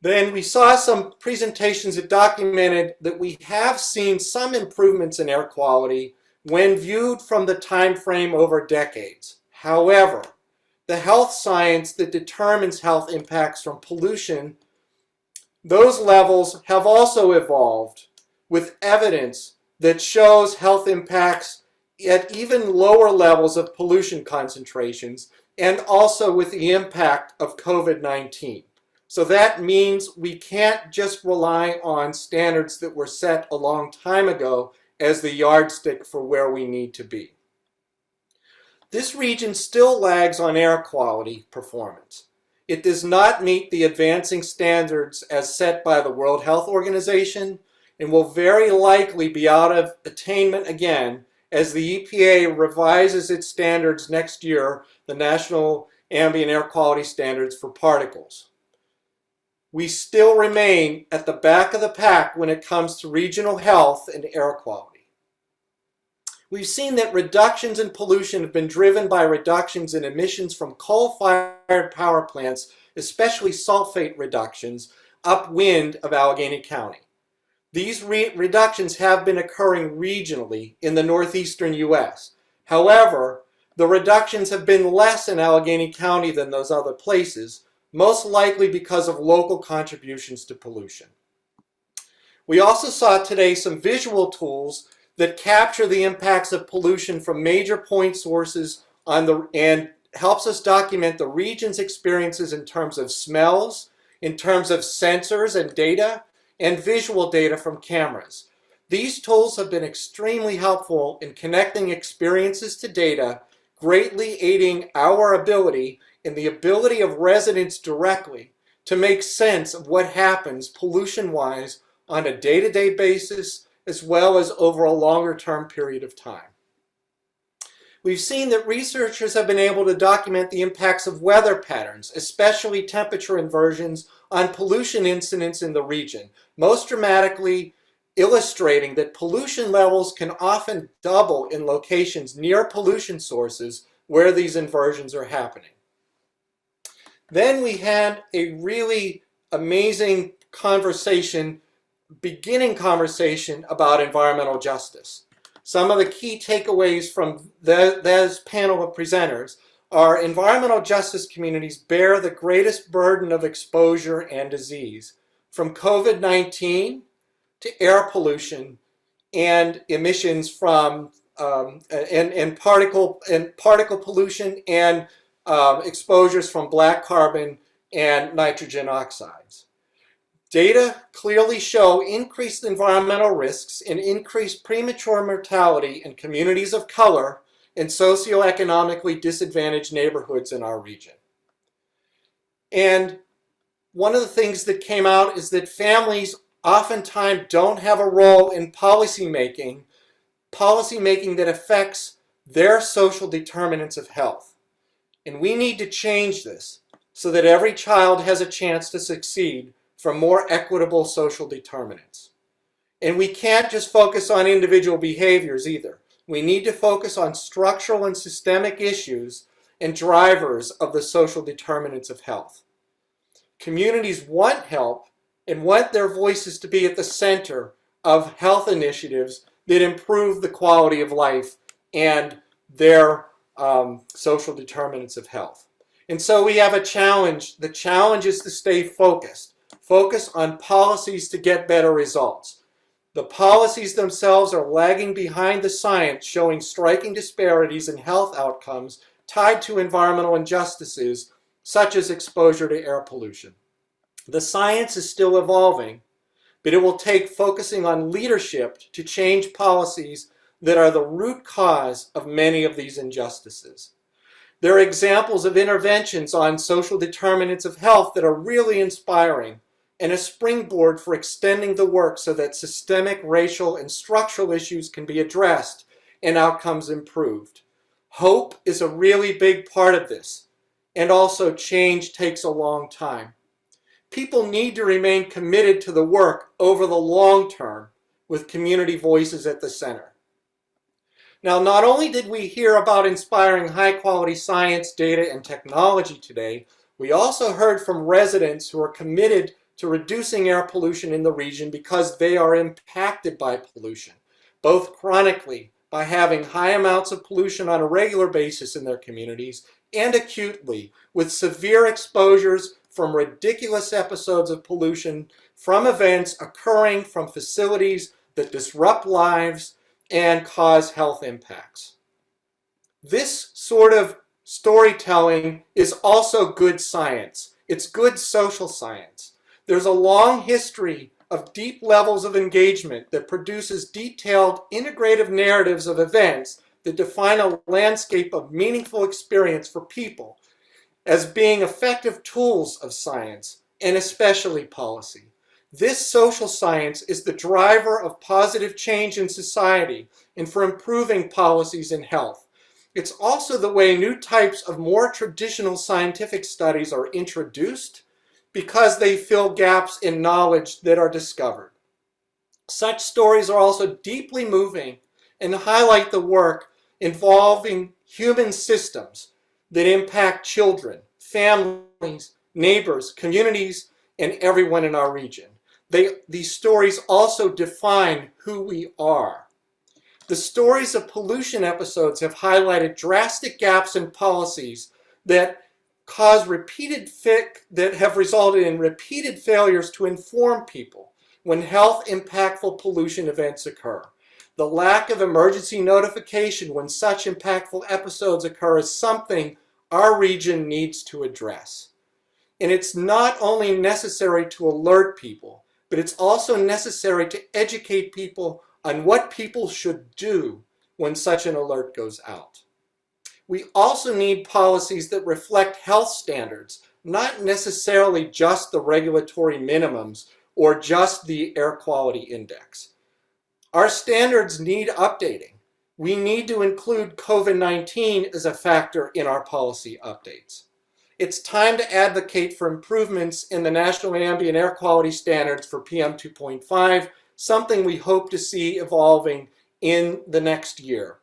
Speaker 14: Then we saw some presentations that documented that we have seen some improvements in air quality when viewed from the time frame over decades. However, the health science that determines health impacts from pollution, those levels have also evolved with evidence that shows health impacts at even lower levels of pollution concentrations and also with the impact of COVID-19. So that means we can't just rely on standards that were set a long time ago as the yardstick for where we need to be. This region still lags on air quality performance. It does not meet the advancing standards as set by the World Health Organization and will very likely be out of attainment again as the EPA revises its standards next year, the National Ambient Air Quality Standards for particles. We still remain at the back of the pack when it comes to regional health and air quality. We've seen that reductions in pollution have been driven by reductions in emissions from coal-fired power plants, especially sulfate reductions upwind of Allegheny County. These reductions have been occurring regionally in the northeastern U.S. However, the reductions have been less in Allegheny County than those other places, most likely because of local contributions to pollution. We also saw today some visual tools that capture the impacts of pollution from major point sources and helps us document the region's experiences in terms of smells, in terms of sensors and data, and visual data from cameras. These tools have been extremely helpful in connecting experiences to data, greatly aiding our ability and the ability of residents directly to make sense of what happens pollution-wise on a day-to-day basis as well as over a longer-term period of time. We've seen that researchers have been able to document the impacts of weather patterns, especially temperature inversions, on pollution incidents in the region, most dramatically illustrating that pollution levels can often double in locations near pollution sources where these inversions are happening. Then we had a really amazing beginning conversation about environmental justice. Some of the key takeaways from this panel of presenters are environmental justice communities bear the greatest burden of exposure and disease, from COVID-19 to air pollution and emissions from and particle pollution and exposures from black carbon and nitrogen oxides. Data clearly show increased environmental risks and increased premature mortality in communities of color and socioeconomically disadvantaged neighborhoods in our region. And one of the things that came out is that families oftentimes don't have a role in policy making that affects their social determinants of health. And we need to change this so that every child has a chance to succeed from more equitable social determinants. And we can't just focus on individual behaviors either. We need to focus on structural and systemic issues and drivers of the social determinants of health. Communities want help and want their voices to be at the center of health initiatives that improve the quality of life and their social determinants of health. And so we have a challenge. The challenge is to stay focused. Focus on policies to get better results. The policies themselves are lagging behind the science, showing striking disparities in health outcomes tied to environmental injustices, such as exposure to air pollution. The science is still evolving, but it will take focusing on leadership to change policies that are the root cause of many of these injustices. There are examples of interventions on social determinants of health that are really inspiring and a springboard for extending the work so that systemic, racial, and structural issues can be addressed and outcomes improved. Hope is a really big part of this, and also change takes a long time. People need to remain committed to the work over the long term with community voices at the center. Now, not only did we hear about inspiring high-quality science, data, and technology today, we also heard from residents who are committed to reducing air pollution in the region because they are impacted by pollution, both chronically by having high amounts of pollution on a regular basis in their communities and acutely with severe exposures from ridiculous episodes of pollution from events occurring from facilities that disrupt lives and cause health impacts. This sort of storytelling is also good science. It's good social science. There's a long history of deep levels of engagement that produces detailed integrative narratives of events that define a landscape of meaningful experience for people as being effective tools of science and especially policy. This social science is the driver of positive change in society and for improving policies in health. It's also the way new types of more traditional scientific studies are introduced because they fill gaps in knowledge that are discovered. Such stories are also deeply moving and highlight the work involving human systems that impact children, families, neighbors, communities, and everyone in our region. These stories also define who we are. The stories of pollution episodes have highlighted drastic gaps in policies that have resulted in repeated failures to inform people when health impactful pollution events occur. The lack of emergency notification when such impactful episodes occur is something our region needs to address. And it's not only necessary to alert people, but it's also necessary to educate people on what people should do when such an alert goes out. We also need policies that reflect health standards, not necessarily just the regulatory minimums or just the air quality index. Our standards need updating. We need to include COVID-19 as a factor in our policy updates. It's time to advocate for improvements in the National Ambient Air Quality Standards for PM 2.5, something we hope to see evolving in the next year.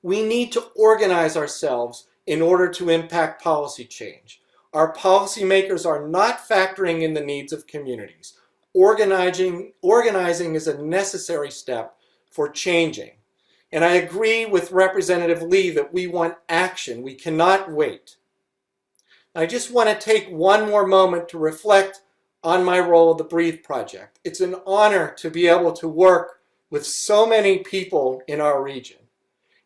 Speaker 14: We need to organize ourselves in order to impact policy change. Our policymakers are not factoring in the needs of communities. Organizing is a necessary step for changing. And I agree with Representative Lee that we want action. We cannot wait. I just want to take one more moment to reflect on my role at the Breathe Project. It's an honor to be able to work with so many people in our region.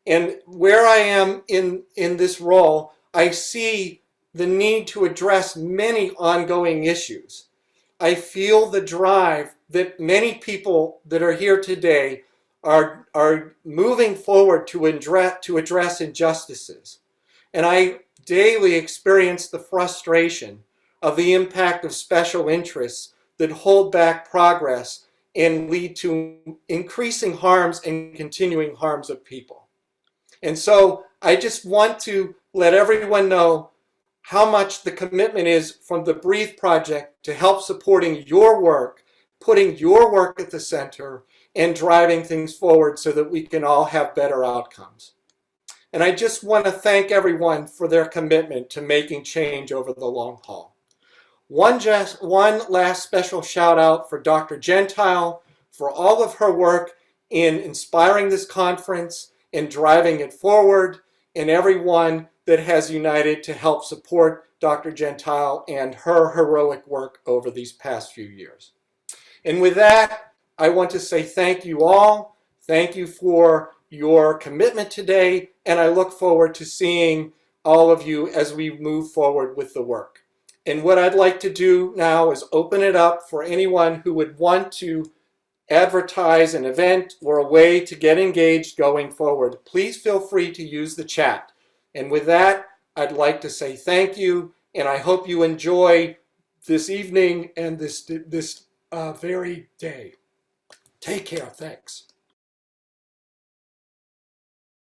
Speaker 14: And where I am in this role, I see the need to address many ongoing issues. I feel the drive that many people that are here today are moving forward to address injustices. And I daily experience the frustration of the impact of special interests that hold back progress and lead to increasing harms and continuing harms of people. And so I just want to let everyone know how much the commitment is from the Breathe Project to help supporting your work, putting your work at the center, and driving things forward so that we can all have better outcomes. And I just want to thank everyone for their commitment to making change over the long haul. One last special shout out for Dr. Gentile for all of her work in inspiring this conference and driving it forward, and everyone that has united to help support Dr. Gentile and her heroic work over these past few years. And with that, I want to say thank you all. Thank you for your commitment today, and I look forward to seeing all of you as we move forward with the work. And what I'd like to do now is open it up for anyone who would want to advertise an event or a way to get engaged going forward. Please feel free to use the chat. And with that, I'd like to say thank you, and I hope you enjoy this evening and this very day. Take care. Thanks.